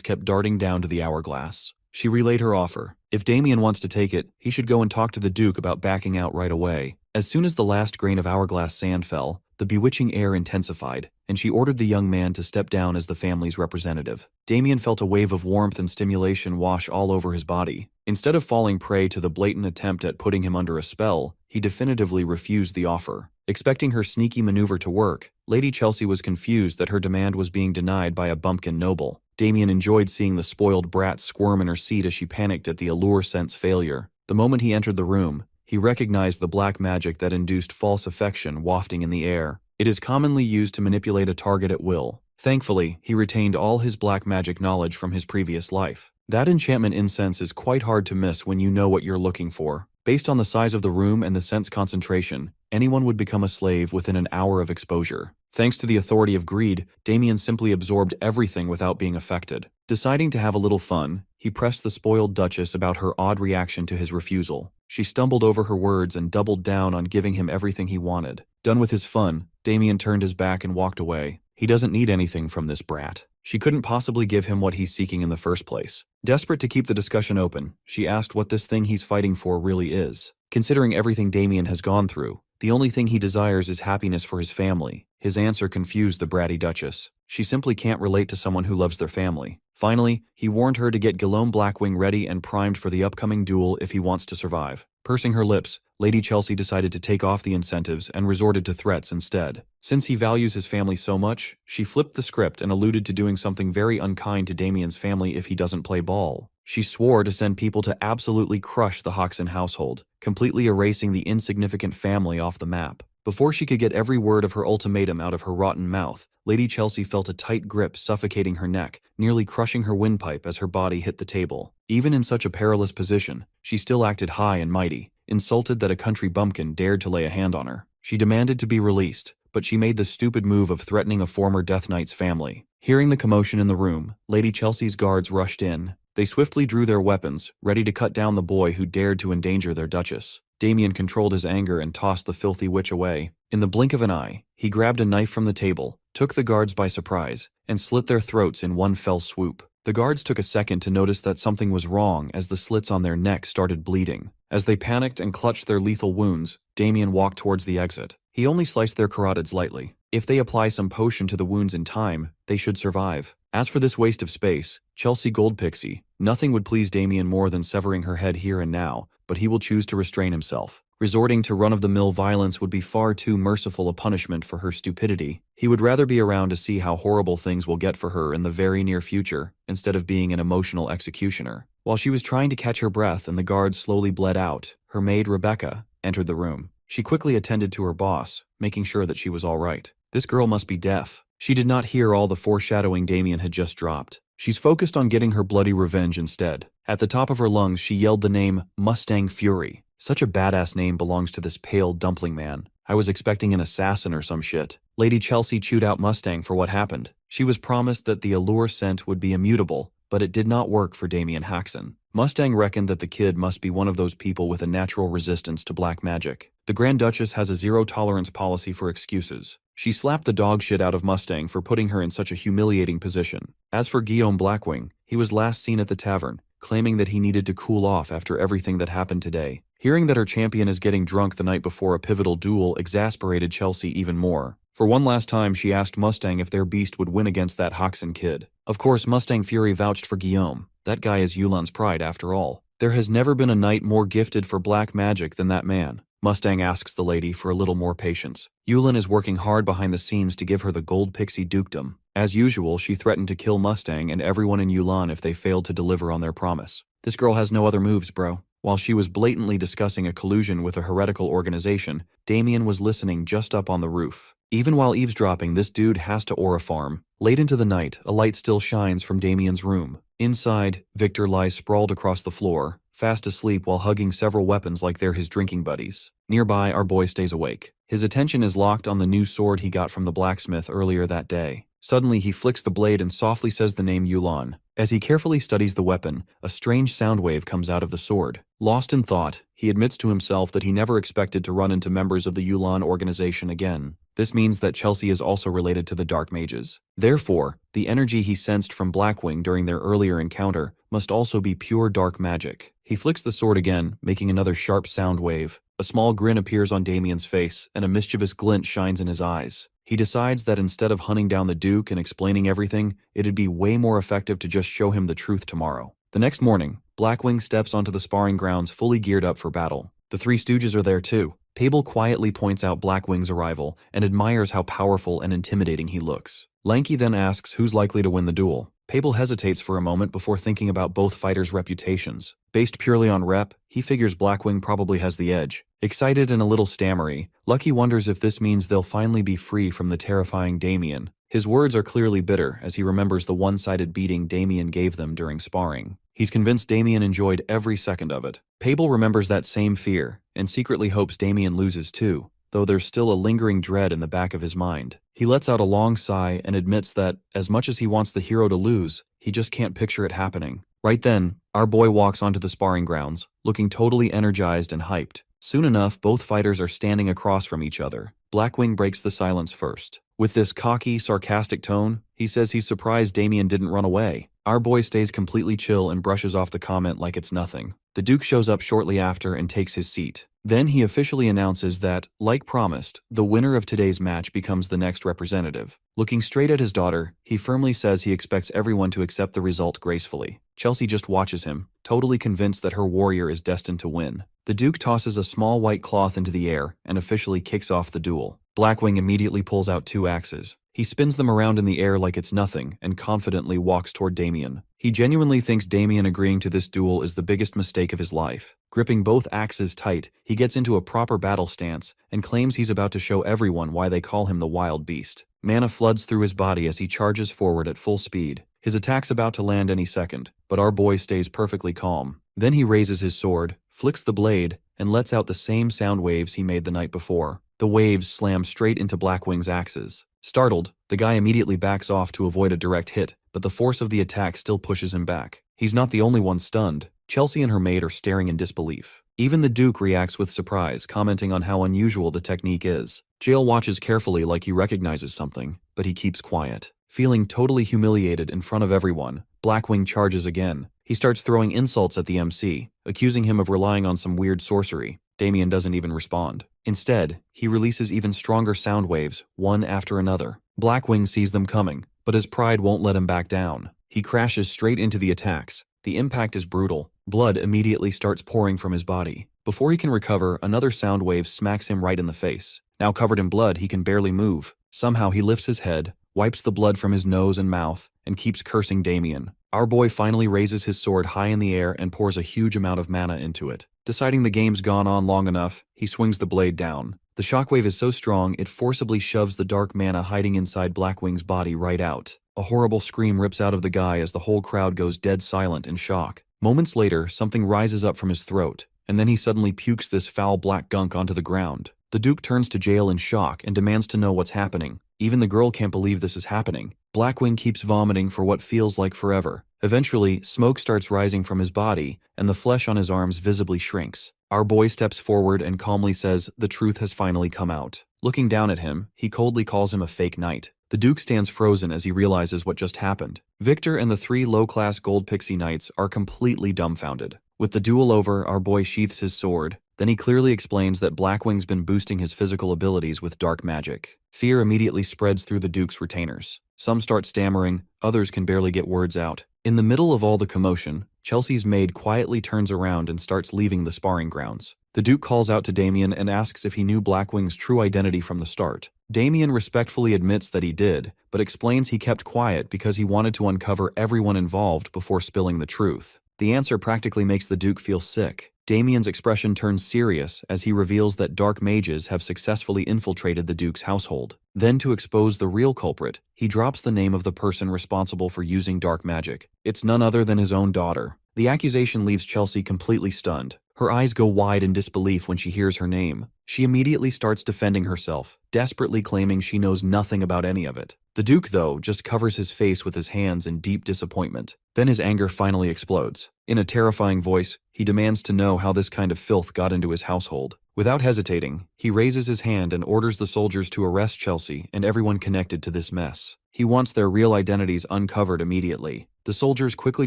kept darting down to the hourglass. She relayed her offer. If Damien wants to take it, he should go and talk to the Duke about backing out right away. As soon as the last grain of hourglass sand fell, the bewitching air intensified, and she ordered the young man to step down as the family's representative. Damien felt a wave of warmth and stimulation wash all over his body. Instead of falling prey to the blatant attempt at putting him under a spell, he definitively refused the offer. Expecting her sneaky maneuver to work, Lady Chelsea was confused that her demand was being denied by a bumpkin noble. Damien enjoyed seeing the spoiled brat squirm in her seat as she panicked at the allure scent's failure. The moment he entered the room, he recognized the black magic that induced false affection wafting in the air. It is commonly used to manipulate a target at will. Thankfully, he retained all his black magic knowledge from his previous life. That enchantment incense is quite hard to miss when you know what you're looking for. Based on the size of the room and the scent's concentration, anyone would become a slave within an hour of exposure. Thanks to the authority of greed, Damien simply absorbed everything without being affected. Deciding to have a little fun, he pressed the spoiled Duchess about her odd reaction to his refusal. She stumbled over her words and doubled down on giving him everything he wanted. Done with his fun, Damien turned his back and walked away. He doesn't need anything from this brat. She couldn't possibly give him what he's seeking in the first place. Desperate to keep the discussion open, she asked what this thing he's fighting for really is. Considering everything Damien has gone through, the only thing he desires is happiness for his family. His answer confused the bratty Duchess. She simply can't relate to someone who loves their family. Finally, he warned her to get Guillaume Blackwing ready and primed for the upcoming duel if he wants to survive. Pursing her lips, Lady Chelsea decided to take off the incentives and resorted to threats instead. Since he values his family so much, she flipped the script and alluded to doing something very unkind to Damien's family if he doesn't play ball. She swore to send people to absolutely crush the Hoxton household, completely erasing the insignificant family off the map. Before she could get every word of her ultimatum out of her rotten mouth, Lady Chelsea felt a tight grip suffocating her neck, nearly crushing her windpipe as her body hit the table. Even in such a perilous position, she still acted high and mighty, insulted that a country bumpkin dared to lay a hand on her. She demanded to be released, but she made the stupid move of threatening a former Death Knight's family. Hearing the commotion in the room, Lady Chelsea's guards rushed in. They swiftly drew their weapons, ready to cut down the boy who dared to endanger their Duchess. Damien controlled his anger and tossed the filthy witch away. In the blink of an eye, he grabbed a knife from the table, took the guards by surprise, and slit their throats in one fell swoop. The guards took a second to notice that something was wrong as the slits on their neck started bleeding. As they panicked and clutched their lethal wounds, Damien walked towards the exit. He only sliced their carotids lightly. If they apply some potion to the wounds in time, they should survive. As for this waste of space, Chelsea Goldpixie, nothing would please Damien more than severing her head here and now, but he will choose to restrain himself. Resorting to run-of-the-mill violence would be far too merciful a punishment for her stupidity. He would rather be around to see how horrible things will get for her in the very near future, instead of being an emotional executioner. While she was trying to catch her breath and the guards slowly bled out, her maid, Rebecca, entered the room. She quickly attended to her boss, making sure that she was all right. This girl must be deaf. She did not hear all the foreshadowing Damien had just dropped. She's focused on getting her bloody revenge instead. At the top of her lungs, she yelled the name Mustang Fury. Such a badass name belongs to this pale dumpling man. I was expecting an assassin or some shit. Lady Chelsea chewed out Mustang for what happened. She was promised that the allure scent would be immutable, but it did not work for Damien Haxon. Mustang reckoned that the kid must be one of those people with a natural resistance to black magic. The Grand Duchess has a zero-tolerance policy for excuses. She slapped the dog shit out of Mustang for putting her in such a humiliating position. As for Guillaume Blackwing, he was last seen at the tavern, claiming that he needed to cool off after everything that happened today. Hearing that her champion is getting drunk the night before a pivotal duel exasperated Chelsea even more. For one last time, she asked Mustang if their beast would win against that Hoxton kid. Of course, Mustang Fury vouched for Guillaume. That guy is Yulan's pride after all. There has never been a knight more gifted for black magic than that man. Mustang asks the lady for a little more patience. Yulin is working hard behind the scenes to give her the gold pixie dukedom. As usual, she threatened to kill Mustang and everyone in Yulin if they failed to deliver on their promise. This girl has no other moves, bro. While she was blatantly discussing a collusion with a heretical organization, Damien was listening just up on the roof. Even while eavesdropping, this dude has to aura farm. Late into the night, a light still shines from Damien's room. Inside, Victor lies sprawled across the floor, fast asleep while hugging several weapons like they're his drinking buddies. Nearby, our boy stays awake. His attention is locked on the new sword he got from the blacksmith earlier that day. Suddenly, he flicks the blade and softly says the name Yulon. As he carefully studies the weapon, a strange sound wave comes out of the sword. Lost in thought, he admits to himself that he never expected to run into members of the Yulon organization again. This means that Chelsea is also related to the Dark Mages. Therefore, the energy he sensed from Blackwing during their earlier encounter must also be pure dark magic. He flicks the sword again, making another sharp sound wave. A small grin appears on Damien's face, and a mischievous glint shines in his eyes. He decides that instead of hunting down the Duke and explaining everything, it'd be way more effective to just show him the truth tomorrow. The next morning, Blackwing steps onto the sparring grounds fully geared up for battle. The Three Stooges are there too. Pable quietly points out Blackwing's arrival and admires how powerful and intimidating he looks. Lanky then asks who's likely to win the duel. Pable hesitates for a moment before thinking about both fighters' reputations. Based purely on rep, he figures Blackwing probably has the edge. Excited and a little stammery, Lucky wonders if this means they'll finally be free from the terrifying Damien. His words are clearly bitter as he remembers the one-sided beating Damien gave them during sparring. He's convinced Damien enjoyed every second of it. Pable remembers that same fear, and secretly hopes Damien loses too, though there's still a lingering dread in the back of his mind. He lets out a long sigh and admits that, as much as he wants the hero to lose, he just can't picture it happening. Right then, our boy walks onto the sparring grounds, looking totally energized and hyped. Soon enough, both fighters are standing across from each other. Blackwing breaks the silence first. With this cocky, sarcastic tone, he says he's surprised Damien didn't run away. Our boy stays completely chill and brushes off the comment like it's nothing. The Duke shows up shortly after and takes his seat. Then he officially announces that, like promised, the winner of today's match becomes the next representative. Looking straight at his daughter, he firmly says he expects everyone to accept the result gracefully. Chelsea just watches him, totally convinced that her warrior is destined to win. The Duke tosses a small white cloth into the air and officially kicks off the duel. Blackwing immediately pulls out 2 axes. He spins them around in the air like it's nothing and confidently walks toward Damien. He genuinely thinks Damien agreeing to this duel is the biggest mistake of his life. Gripping both axes tight, he gets into a proper battle stance and claims he's about to show everyone why they call him the Wild Beast. Mana floods through his body as he charges forward at full speed. His attack's about to land any second, but our boy stays perfectly calm. Then he raises his sword, flicks the blade, and lets out the same sound waves he made the night before. The waves slam straight into Blackwing's axes. Startled, the guy immediately backs off to avoid a direct hit, but the force of the attack still pushes him back. He's not the only one stunned. Chelsea and her maid are staring in disbelief. Even the Duke reacts with surprise, commenting on how unusual the technique is. Jail watches carefully like he recognizes something, but he keeps quiet. Feeling totally humiliated in front of everyone, Blackwing charges again. He starts throwing insults at the MC, accusing him of relying on some weird sorcery. Damien doesn't even respond. Instead, he releases even stronger sound waves, one after another. Blackwing sees them coming, but his pride won't let him back down. He crashes straight into the attacks. The impact is brutal. Blood immediately starts pouring from his body. Before he can recover, another sound wave smacks him right in the face. Now covered in blood, he can barely move. Somehow he lifts his head, wipes the blood from his nose and mouth, and keeps cursing Damien. Our boy finally raises his sword high in the air and pours a huge amount of mana into it. Deciding the game's gone on long enough, he swings the blade down. The shockwave is so strong, it forcibly shoves the dark mana hiding inside Blackwing's body right out. A horrible scream rips out of the guy as the whole crowd goes dead silent in shock. Moments later, something rises up from his throat, and then he suddenly pukes this foul black gunk onto the ground. The Duke turns to Jail in shock and demands to know what's happening. Even the girl can't believe this is happening. Blackwing keeps vomiting for what feels like forever. Eventually, smoke starts rising from his body, and the flesh on his arms visibly shrinks. Our boy steps forward and calmly says the truth has finally come out. Looking down at him, he coldly calls him a fake knight. The Duke stands frozen as he realizes what just happened. Victor and the 3 low-class gold pixie knights are completely dumbfounded. With the duel over, our boy sheaths his sword. Then he clearly explains that Blackwing's been boosting his physical abilities with dark magic. Fear immediately spreads through the Duke's retainers. Some start stammering, others can barely get words out. In the middle of all the commotion, Chelsea's maid quietly turns around and starts leaving the sparring grounds. The Duke calls out to Damien and asks if he knew Blackwing's true identity from the start. Damien respectfully admits that he did, but explains he kept quiet because he wanted to uncover everyone involved before spilling the truth. The answer practically makes the Duke feel sick. Damien's expression turns serious as he reveals that dark mages have successfully infiltrated the Duke's household. Then, to expose the real culprit, he drops the name of the person responsible for using dark magic. It's none other than his own daughter. The accusation leaves Chelsea completely stunned. Her eyes go wide in disbelief when she hears her name. She immediately starts defending herself, desperately claiming she knows nothing about any of it. The Duke, though, just covers his face with his hands in deep disappointment. Then his anger finally explodes. In a terrifying voice, he demands to know how this kind of filth got into his household. Without hesitating, he raises his hand and orders the soldiers to arrest Chelsea and everyone connected to this mess. He wants their real identities uncovered immediately. The soldiers quickly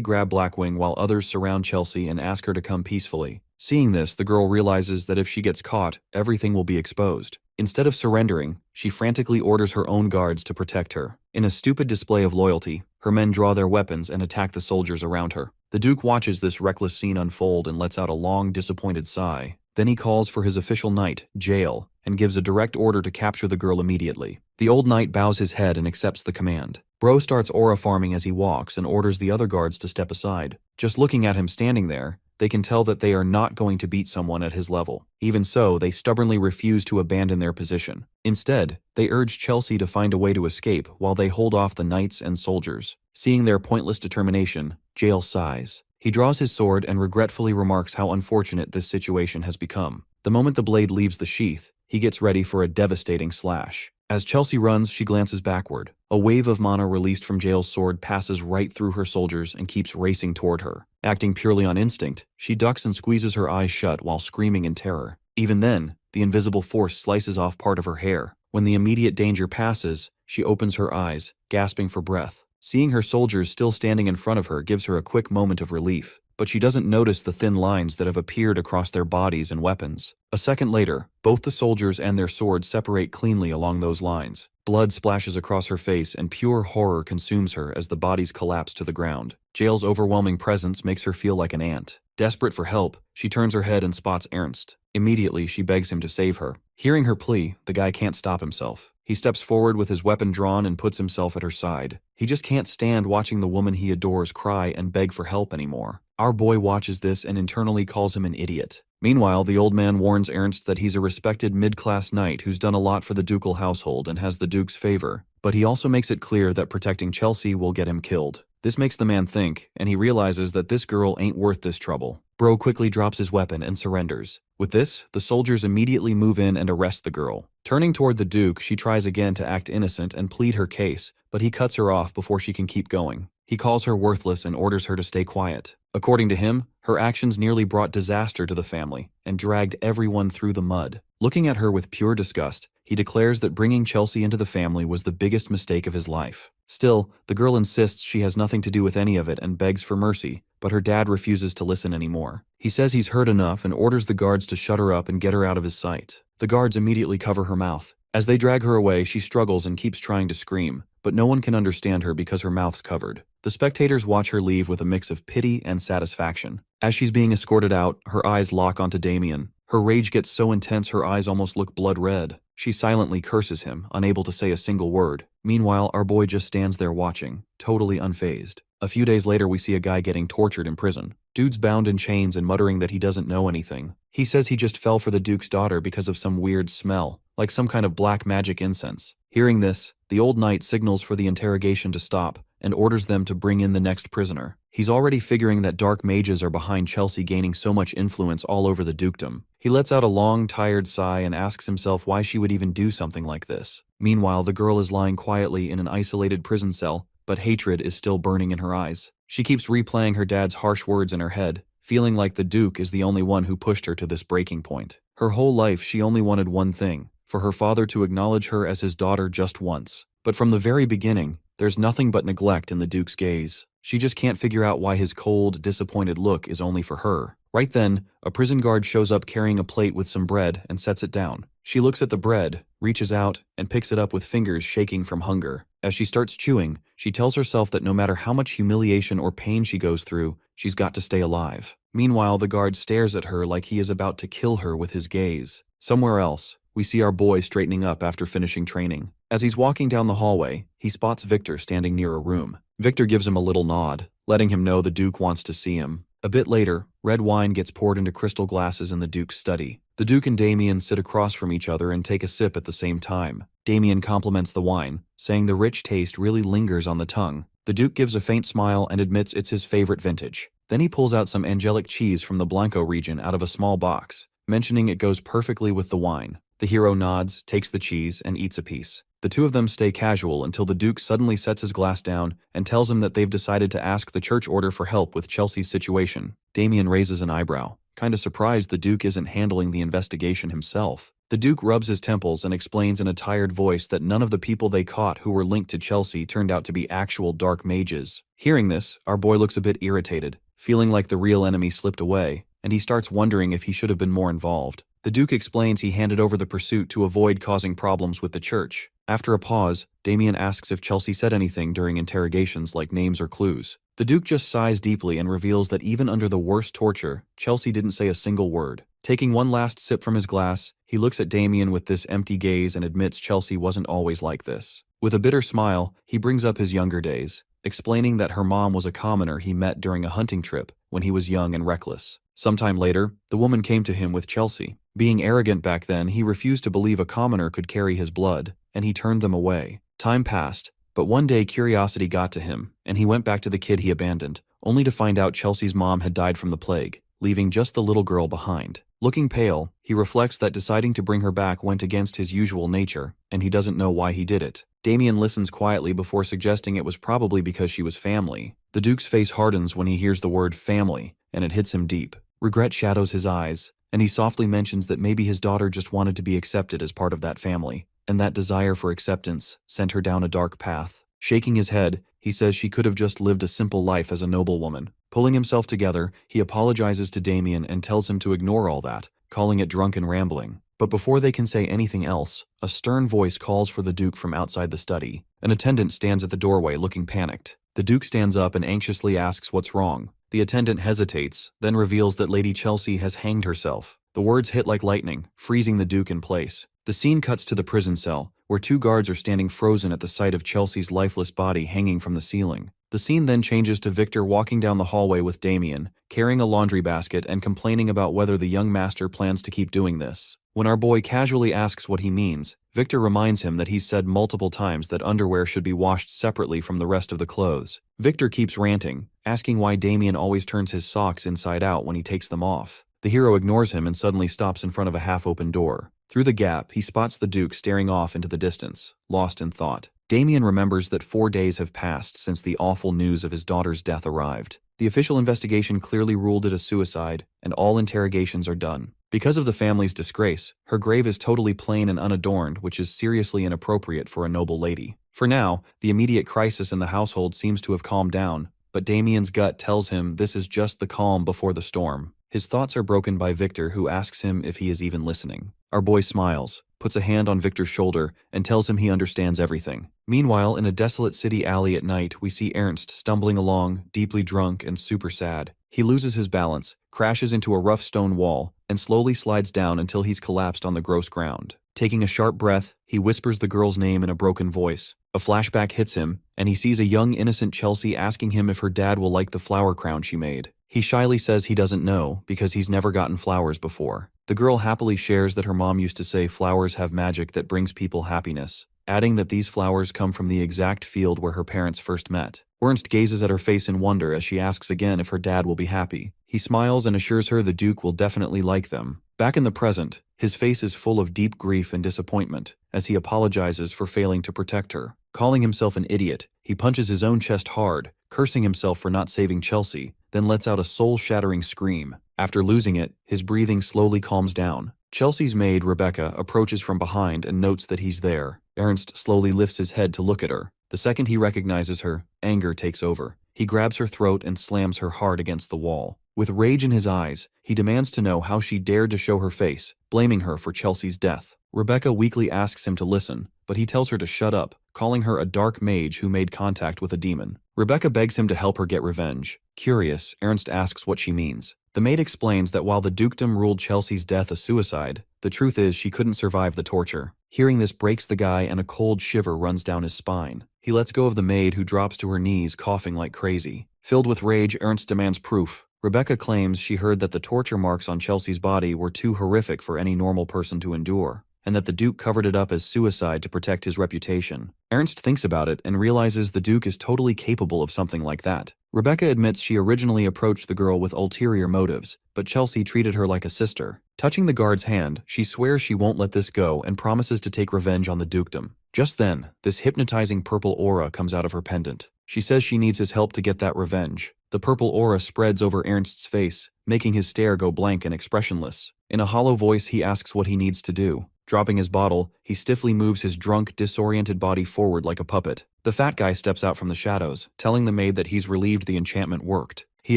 grab Blackwing while others surround Chelsea and ask her to come peacefully. Seeing this, the girl realizes that if she gets caught, everything will be exposed. Instead of surrendering, she frantically orders her own guards to protect her. In a stupid display of loyalty, her men draw their weapons and attack the soldiers around her. The Duke watches this reckless scene unfold and lets out a long, disappointed sigh. Then he calls for his official knight, Jael, and gives a direct order to capture the girl immediately. The old knight bows his head and accepts the command. Bro starts aura farming as he walks and orders the other guards to step aside. Just looking at him standing there, they can tell that they are not going to beat someone at his level. Even so, they stubbornly refuse to abandon their position. Instead, they urge Chelsea to find a way to escape while they hold off the knights and soldiers. Seeing their pointless determination, Jael sighs. He draws his sword and regretfully remarks how unfortunate this situation has become. The moment the blade leaves the sheath, he gets ready for a devastating slash. As Chelsea runs, she glances backward. A wave of mana released from Jael's sword passes right through her soldiers and keeps racing toward her. Acting purely on instinct, she ducks and squeezes her eyes shut while screaming in terror. Even then, the invisible force slices off part of her hair. When the immediate danger passes, she opens her eyes, gasping for breath. Seeing her soldiers still standing in front of her gives her a quick moment of relief, but she doesn't notice the thin lines that have appeared across their bodies and weapons. A second later, both the soldiers and their swords separate cleanly along those lines. Blood splashes across her face and pure horror consumes her as the bodies collapse to the ground. Jael's overwhelming presence makes her feel like an ant. Desperate for help, she turns her head and spots Ernst. Immediately, she begs him to save her. Hearing her plea, the guy can't stop himself. He steps forward with his weapon drawn and puts himself at her side. He just can't stand watching the woman he adores cry and beg for help anymore. Our boy watches this and internally calls him an idiot. Meanwhile, the old man warns Ernst that he's a respected mid-class knight who's done a lot for the ducal household and has the Duke's favor, but he also makes it clear that protecting Chelsea will get him killed. This makes the man think, and he realizes that this girl ain't worth this trouble. Bro quickly drops his weapon and surrenders. With this, the soldiers immediately move in and arrest the girl. Turning toward the Duke, she tries again to act innocent and plead her case, but he cuts her off before she can keep going. He calls her worthless and orders her to stay quiet. According to him, her actions nearly brought disaster to the family and dragged everyone through the mud. Looking at her with pure disgust, he declares that bringing Chelsea into the family was the biggest mistake of his life. Still, the girl insists she has nothing to do with any of it and begs for mercy, but her dad refuses to listen anymore. He says he's heard enough and orders the guards to shut her up and get her out of his sight. The guards immediately cover her mouth. As they drag her away, she struggles and keeps trying to scream, but no one can understand her because her mouth's covered. The spectators watch her leave with a mix of pity and satisfaction. As she's being escorted out, her eyes lock onto Damien. Her rage gets so intense her eyes almost look blood red. She silently curses him, unable to say a single word. Meanwhile, our boy just stands there watching, totally unfazed. A few days later, we see a guy getting tortured in prison. Dude's bound in chains and muttering that he doesn't know anything. He says he just fell for the Duke's daughter because of some weird smell, like some kind of black magic incense. Hearing this, the old knight signals for the interrogation to stop and orders them to bring in the next prisoner. He's already figuring that dark mages are behind Chelsea gaining so much influence all over the dukedom. He lets out a long, tired sigh and asks himself why she would even do something like this. Meanwhile, the girl is lying quietly in an isolated prison cell, but hatred is still burning in her eyes. She keeps replaying her dad's harsh words in her head, feeling like the Duke is the only one who pushed her to this breaking point. Her whole life, she only wanted one thing: for her father to acknowledge her as his daughter just once. But from the very beginning, there's nothing but neglect in the Duke's gaze. She just can't figure out why his cold, disappointed look is only for her. Right then, a prison guard shows up carrying a plate with some bread and sets it down. She looks at the bread, reaches out, and picks it up with fingers shaking from hunger. As she starts chewing, she tells herself that no matter how much humiliation or pain she goes through, she's got to stay alive. Meanwhile, the guard stares at her like he is about to kill her with his gaze. Somewhere else, we see our boy straightening up after finishing training. As he's walking down the hallway, he spots Victor standing near a room. Victor gives him a little nod, letting him know the Duke wants to see him. A bit later, red wine gets poured into crystal glasses in the Duke's study. The Duke and Damien sit across from each other and take a sip at the same time. Damien compliments the wine, saying the rich taste really lingers on the tongue. The Duke gives a faint smile and admits it's his favorite vintage. Then he pulls out some angelic cheese from the Blanco region out of a small box, mentioning it goes perfectly with the wine. The hero nods, takes the cheese, and eats a piece. The two of them stay casual until the Duke suddenly sets his glass down and tells him that they've decided to ask the church order for help with Chelsea's situation. Damien raises an eyebrow, kinda surprised the Duke isn't handling the investigation himself. The Duke rubs his temples and explains in a tired voice that none of the people they caught who were linked to Chelsea turned out to be actual dark mages. Hearing this, our boy looks a bit irritated, feeling like the real enemy slipped away, and he starts wondering if he should have been more involved. The Duke explains he handed over the pursuit to avoid causing problems with the church. After a pause, Damien asks if Chelsea said anything during interrogations like names or clues. The Duke just sighs deeply and reveals that even under the worst torture, Chelsea didn't say a single word. Taking one last sip from his glass, he looks at Damien with this empty gaze and admits Chelsea wasn't always like this. With a bitter smile, he brings up his younger days, explaining that her mom was a commoner he met during a hunting trip when he was young and reckless. Sometime later, the woman came to him with Chelsea. Being arrogant back then, he refused to believe a commoner could carry his blood, and he turned them away. Time passed, but one day curiosity got to him, and he went back to the kid he abandoned, only to find out Chelsea's mom had died from the plague, leaving just the little girl behind. Looking pale, he reflects that deciding to bring her back went against his usual nature, and he doesn't know why he did it. Damien listens quietly before suggesting it was probably because she was family. The Duke's face hardens when he hears the word family, and it hits him deep. Regret shadows his eyes, and he softly mentions that maybe his daughter just wanted to be accepted as part of that family, and that desire for acceptance sent her down a dark path. Shaking his head, he says she could have just lived a simple life as a noble woman. Pulling himself together, he apologizes to Damien and tells him to ignore all that, calling it drunken rambling. But before they can say anything else, a stern voice calls for the Duke from outside the study. An attendant stands at the doorway looking panicked. The Duke stands up and anxiously asks what's wrong. The attendant hesitates, then reveals that Lady Chelsea has hanged herself. The words hit like lightning, freezing the Duke in place. The scene cuts to the prison cell, where two guards are standing frozen at the sight of Chelsea's lifeless body hanging from the ceiling. The scene then changes to Victor walking down the hallway with Damien, carrying a laundry basket and complaining about whether the young master plans to keep doing this. When our boy casually asks what he means, Victor reminds him that he's said multiple times that underwear should be washed separately from the rest of the clothes. Victor keeps ranting, asking why Damien always turns his socks inside out when he takes them off. The hero ignores him and suddenly stops in front of a half-open door. Through the gap, he spots the Duke staring off into the distance, lost in thought. Damien remembers that 4 days have passed since the awful news of his daughter's death arrived. The official investigation clearly ruled it a suicide, and all interrogations are done. Because of the family's disgrace, her grave is totally plain and unadorned, which is seriously inappropriate for a noble lady. For now, the immediate crisis in the household seems to have calmed down, but Damien's gut tells him this is just the calm before the storm. His thoughts are broken by Victor, who asks him if he is even listening. Our boy smiles, puts a hand on Victor's shoulder, and tells him he understands everything. Meanwhile, in a desolate city alley at night, we see Ernst stumbling along, deeply drunk and super sad. He loses his balance, crashes into a rough stone wall, and slowly slides down until he's collapsed on the gross ground. Taking a sharp breath, he whispers the girl's name in a broken voice. A flashback hits him, and he sees a young innocent Chelsea asking him if her dad will like the flower crown she made. He shyly says he doesn't know because he's never gotten flowers before. The girl happily shares that her mom used to say flowers have magic that brings people happiness, adding that these flowers come from the exact field where her parents first met. Ernst gazes at her face in wonder as she asks again if her dad will be happy. He smiles and assures her the Duke will definitely like them. Back in the present, his face is full of deep grief and disappointment as he apologizes for failing to protect her. Calling himself an idiot, he punches his own chest hard, cursing himself for not saving Chelsea, then lets out a soul-shattering scream. After losing it, his breathing slowly calms down. Chelsea's maid, Rebecca, approaches from behind and notes that he's there. Ernst slowly lifts his head to look at her. The second he recognizes her, anger takes over. He grabs her throat and slams her hard against the wall. With rage in his eyes, he demands to know how she dared to show her face, blaming her for Chelsea's death. Rebecca weakly asks him to listen, but he tells her to shut up, calling her a dark mage who made contact with a demon. Rebecca begs him to help her get revenge. Curious, Ernst asks what she means. The maid explains that while the dukedom ruled Chelsea's death a suicide, the truth is she couldn't survive the torture. Hearing this breaks the guy and a cold shiver runs down his spine. He lets go of the maid who drops to her knees coughing like crazy. Filled with rage, Ernst demands proof. Rebecca claims she heard that the torture marks on Chelsea's body were too horrific for any normal person to endure, and that the Duke covered it up as suicide to protect his reputation. Ernst thinks about it and realizes the Duke is totally capable of something like that. Rebecca admits she originally approached the girl with ulterior motives, but Chelsea treated her like a sister. Touching the guard's hand, she swears she won't let this go and promises to take revenge on the dukedom. Just then, this hypnotizing purple aura comes out of her pendant. She says she needs his help to get that revenge. The purple aura spreads over Ernst's face, making his stare go blank and expressionless. In a hollow voice, he asks what he needs to do. Dropping his bottle, he stiffly moves his drunk, disoriented body forward like a puppet. The fat guy steps out from the shadows, telling the maid that he's relieved the enchantment worked. He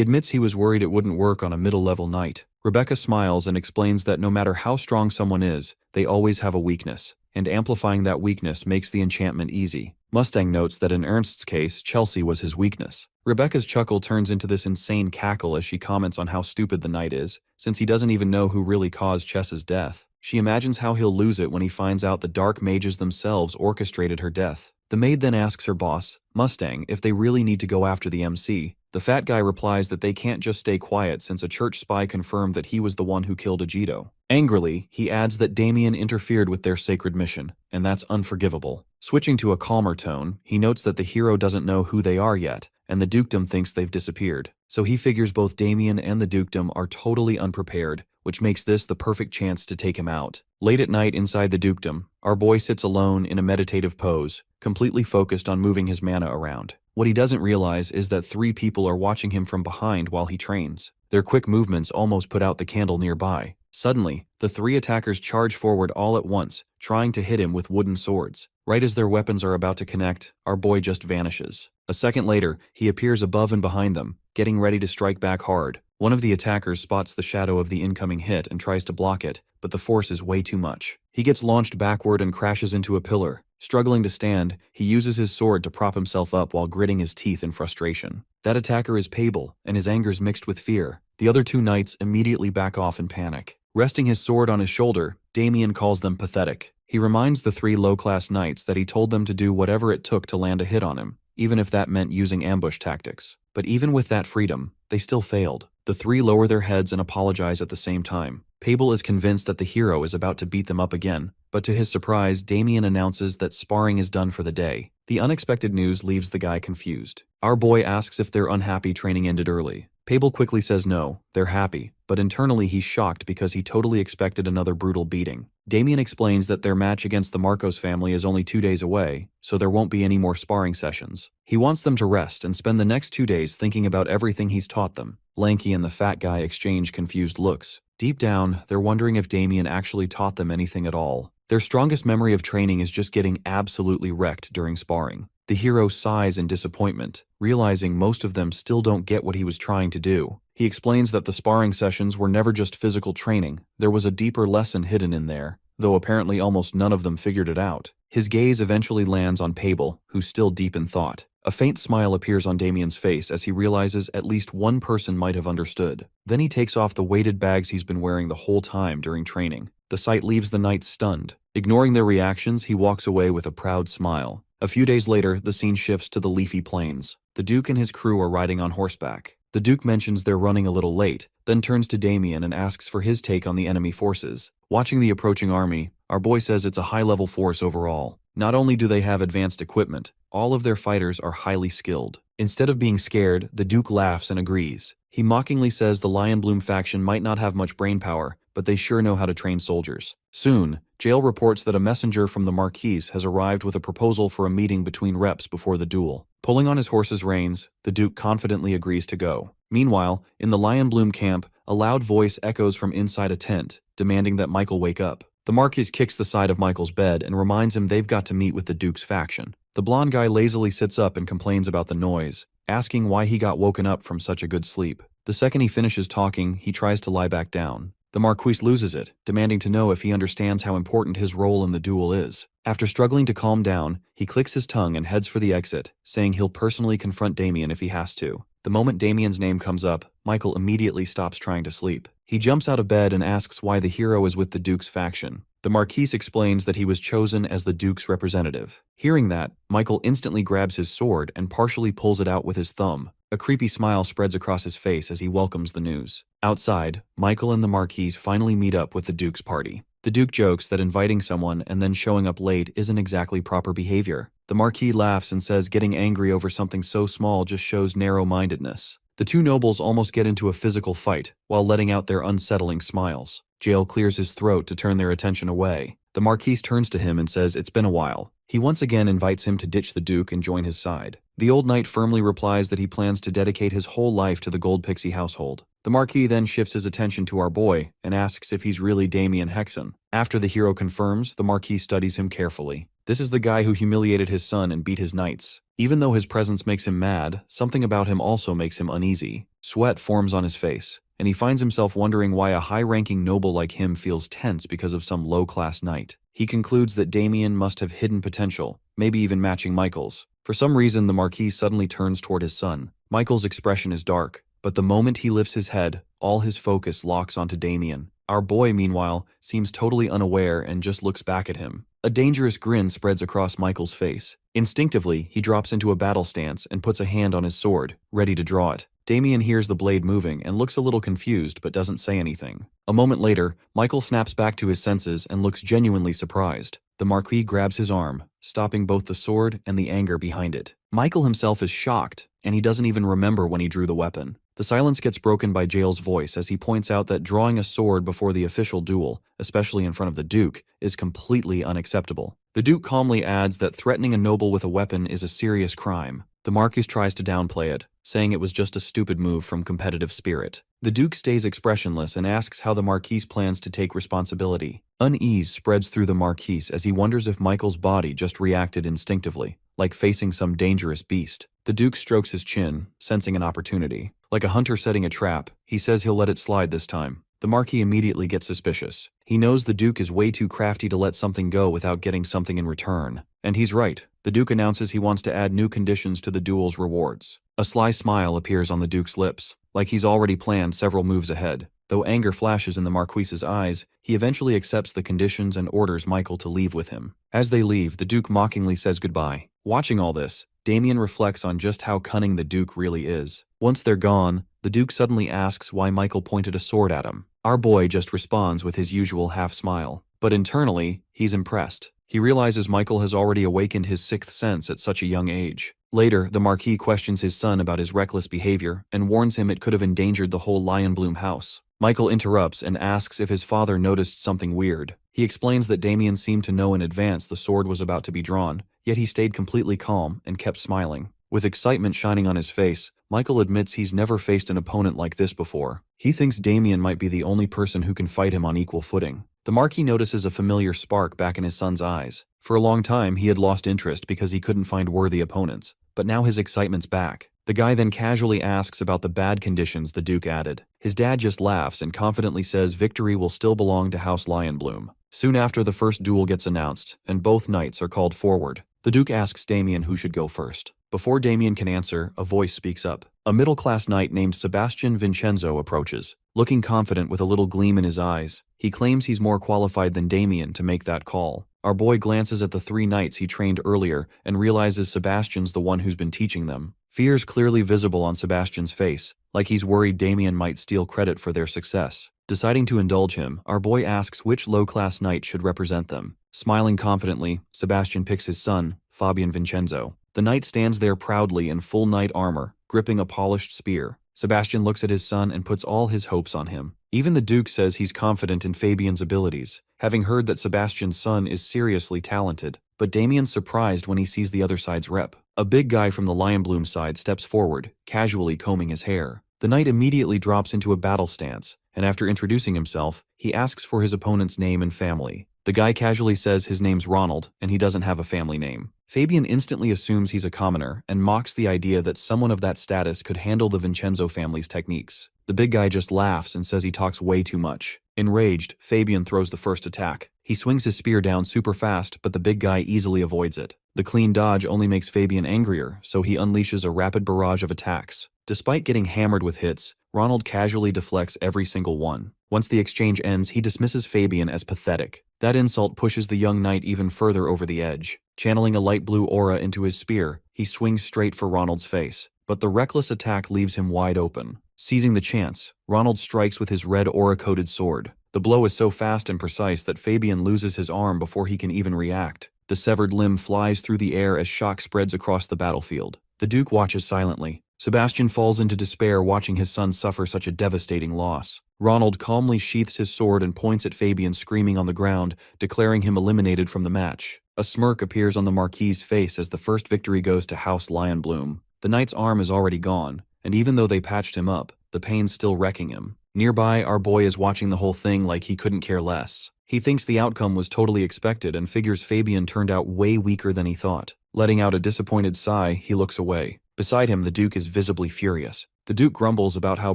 admits he was worried it wouldn't work on a middle-level knight. Rebecca smiles and explains that no matter how strong someone is, they always have a weakness, and amplifying that weakness makes the enchantment easy. Mustang notes that in Ernst's case, Chelsea was his weakness. Rebecca's chuckle turns into this insane cackle as she comments on how stupid the knight is, since he doesn't even know who really caused Chess's death. She imagines how he'll lose it when he finds out the dark mages themselves orchestrated her death. The maid then asks her boss, Mustang, if they really need to go after the MC. The fat guy replies that they can't just stay quiet since a church spy confirmed that he was the one who killed Agito. Angrily, he adds that Damien interfered with their sacred mission, and that's unforgivable. Switching to a calmer tone, he notes that the hero doesn't know who they are yet, and the dukedom thinks they've disappeared. So he figures both Damien and the dukedom are totally unprepared, which makes this the perfect chance to take him out. Late at night inside the dukedom, our boy sits alone in a meditative pose, completely focused on moving his mana around. What he doesn't realize is that 3 people are watching him from behind while he trains. Their quick movements almost put out the candle nearby. Suddenly, the 3 attackers charge forward all at once, trying to hit him with wooden swords. Right as their weapons are about to connect, our boy just vanishes. A second later, he appears above and behind them, getting ready to strike back hard. One of the attackers spots the shadow of the incoming hit and tries to block it, but the force is way too much. He gets launched backward and crashes into a pillar. Struggling to stand, he uses his sword to prop himself up while gritting his teeth in frustration. That attacker is Pable, and his anger's mixed with fear. The other 2 knights immediately back off in panic. Resting his sword on his shoulder, Damien calls them pathetic. He reminds the 3 low-class knights that he told them to do whatever it took to land a hit on him, even if that meant using ambush tactics. But even with that freedom, they still failed. The 3 lower their heads and apologize at the same time. Pable is convinced that the hero is about to beat them up again, but to his surprise, Damien announces that sparring is done for the day. The unexpected news leaves the guy confused. Our boy asks if they're unhappy training ended early. Pable quickly says no, they're happy, but internally he's shocked because he totally expected another brutal beating. Damien explains that their match against the Marcos family is only 2 days away, so there won't be any more sparring sessions. He wants them to rest and spend the next 2 days thinking about everything he's taught them. Lanky and the fat guy exchange confused looks. Deep down, they're wondering if Damien actually taught them anything at all. Their strongest memory of training is just getting absolutely wrecked during sparring. The hero sighs in disappointment, realizing most of them still don't get what he was trying to do. He explains that the sparring sessions were never just physical training. There was a deeper lesson hidden in there, though apparently almost none of them figured it out. His gaze eventually lands on Pable, who's still deep in thought. A faint smile appears on Damien's face as he realizes at least one person might have understood. Then he takes off the weighted bags he's been wearing the whole time during training. The sight leaves the knights stunned. Ignoring their reactions, he walks away with a proud smile. A few days later, the scene shifts to the leafy plains. The Duke and his crew are riding on horseback. The Duke mentions they're running a little late, then turns to Damien and asks for his take on the enemy forces. Watching the approaching army, our boy says it's a high-level force overall. Not only do they have advanced equipment, all of their fighters are highly skilled. Instead of being scared, the Duke laughs and agrees. He mockingly says the Lionbloom faction might not have much brainpower, but they sure know how to train soldiers. Soon, Jail reports that a messenger from the Marquise has arrived with a proposal for a meeting between reps before the duel. Pulling on his horse's reins, the Duke confidently agrees to go. Meanwhile, in the Lionbloom camp, a loud voice echoes from inside a tent, demanding that Michael wake up. The Marquis kicks the side of Michael's bed and reminds him they've got to meet with the Duke's faction. The blonde guy lazily sits up and complains about the noise, asking why he got woken up from such a good sleep. The second he finishes talking, he tries to lie back down. The Marquis loses it, demanding to know if he understands how important his role in the duel is. After struggling to calm down, he clicks his tongue and heads for the exit, saying he'll personally confront Damien if he has to. The moment Damien's name comes up, Michael immediately stops trying to sleep. He jumps out of bed and asks why the hero is with the Duke's faction. The Marquis explains that he was chosen as the Duke's representative. Hearing that, Michael instantly grabs his sword and partially pulls it out with his thumb. A creepy smile spreads across his face as he welcomes the news. Outside, Michael and the Marquis finally meet up with the Duke's party. The Duke jokes that inviting someone and then showing up late isn't exactly proper behavior. The Marquis laughs and says getting angry over something so small just shows narrow-mindedness. The two nobles almost get into a physical fight, while letting out their unsettling smiles. Jael clears his throat to turn their attention away. The Marquis turns to him and says it's been a while. He once again invites him to ditch the Duke and join his side. The old knight firmly replies that he plans to dedicate his whole life to the Gold Pixie household. The Marquis then shifts his attention to our boy and asks if he's really Damien Hexen. After the hero confirms, the Marquis studies him carefully. This is the guy who humiliated his son and beat his knights. Even though his presence makes him mad, something about him also makes him uneasy. Sweat forms on his face, and he finds himself wondering why a high-ranking noble like him feels tense because of some low-class knight. He concludes that Damien must have hidden potential, maybe even matching Michael's. For some reason, the Marquis suddenly turns toward his son. Michael's expression is dark, but the moment he lifts his head, all his focus locks onto Damien. Our boy, meanwhile, seems totally unaware and just looks back at him. A dangerous grin spreads across Michael's face. Instinctively, he drops into a battle stance and puts a hand on his sword, ready to draw it. Damien hears the blade moving and looks a little confused but doesn't say anything. A moment later, Michael snaps back to his senses and looks genuinely surprised. The Marquis grabs his arm, stopping both the sword and the anger behind it. Michael himself is shocked, and he doesn't even remember when he drew the weapon. The silence gets broken by Jael's voice as he points out that drawing a sword before the official duel, especially in front of the Duke, is completely unacceptable. The Duke calmly adds that threatening a noble with a weapon is a serious crime. The Marquis tries to downplay it, saying it was just a stupid move from competitive spirit. The Duke stays expressionless and asks how the Marquis plans to take responsibility. Unease spreads through the Marquis as he wonders if Michael's body just reacted instinctively, like facing some dangerous beast. The Duke strokes his chin, sensing an opportunity. Like a hunter setting a trap, he says he'll let it slide this time. The Marquis immediately gets suspicious. He knows the Duke is way too crafty to let something go without getting something in return. And he's right. The Duke announces he wants to add new conditions to the duel's rewards. A sly smile appears on the Duke's lips, like he's already planned several moves ahead. Though anger flashes in the Marquis's eyes, he eventually accepts the conditions and orders Michael to leave with him. As they leave, the Duke mockingly says goodbye. Watching all this, Damien reflects on just how cunning the Duke really is. Once they're gone, the Duke suddenly asks why Michael pointed a sword at him. Our boy just responds with his usual half-smile. But internally, he's impressed. He realizes Michael has already awakened his sixth sense at such a young age. Later, the Marquis questions his son about his reckless behavior and warns him it could have endangered the whole Lionbloom house. Michael interrupts and asks if his father noticed something weird. He explains that Damien seemed to know in advance the sword was about to be drawn, yet he stayed completely calm and kept smiling. With excitement shining on his face, Michael admits he's never faced an opponent like this before. He thinks Damien might be the only person who can fight him on equal footing. The Marquis notices a familiar spark back in his son's eyes. For a long time, he had lost interest because he couldn't find worthy opponents, but now his excitement's back. The guy then casually asks about the bad conditions the Duke added. His dad just laughs and confidently says victory will still belong to House Lionbloom. Soon after, the first duel gets announced, and both knights are called forward. The Duke asks Damien who should go first. Before Damien can answer, a voice speaks up. A middle-class knight named Sebastian Vincenzo approaches. Looking confident with a little gleam in his eyes, he claims he's more qualified than Damien to make that call. Our boy glances at the three knights he trained earlier and realizes Sebastian's the one who's been teaching them. Fear's clearly visible on Sebastian's face, like he's worried Damien might steal credit for their success. Deciding to indulge him, our boy asks which low-class knight should represent them. Smiling confidently, Sebastian picks his son, Fabian Vincenzo. The knight stands there proudly in full knight armor, gripping a polished spear. Sebastian looks at his son and puts all his hopes on him. Even the Duke says he's confident in Fabian's abilities, having heard that Sebastian's son is seriously talented. But Damien's surprised when he sees the other side's rep. A big guy from the Lionbloom side steps forward, casually combing his hair. The knight immediately drops into a battle stance, and after introducing himself, he asks for his opponent's name and family. The guy casually says his name's Ronald, and he doesn't have a family name. Fabian instantly assumes he's a commoner and mocks the idea that someone of that status could handle the Vincenzo family's techniques. The big guy just laughs and says he talks way too much. Enraged, Fabian throws the first attack. He swings his spear down super fast, but the big guy easily avoids it. The clean dodge only makes Fabian angrier, so he unleashes a rapid barrage of attacks. Despite getting hammered with hits, Ronald casually deflects every single one. Once the exchange ends, he dismisses Fabian as pathetic. That insult pushes the young knight even further over the edge. Channeling a light blue aura into his spear, he swings straight for Ronald's face. But the reckless attack leaves him wide open. Seizing the chance, Ronald strikes with his red aura-coated sword. The blow is so fast and precise that Fabian loses his arm before he can even react. The severed limb flies through the air as shock spreads across the battlefield. The Duke watches silently. Sebastian falls into despair watching his son suffer such a devastating loss. Ronald calmly sheaths his sword and points at Fabian screaming on the ground, declaring him eliminated from the match. A smirk appears on the Marquis's face as the first victory goes to House Lionbloom. The knight's arm is already gone, and even though they patched him up, the pain's still wrecking him. Nearby, our boy is watching the whole thing like he couldn't care less. He thinks the outcome was totally expected and figures Fabian turned out way weaker than he thought. Letting out a disappointed sigh, he looks away. Beside him, the Duke is visibly furious. The Duke grumbles about how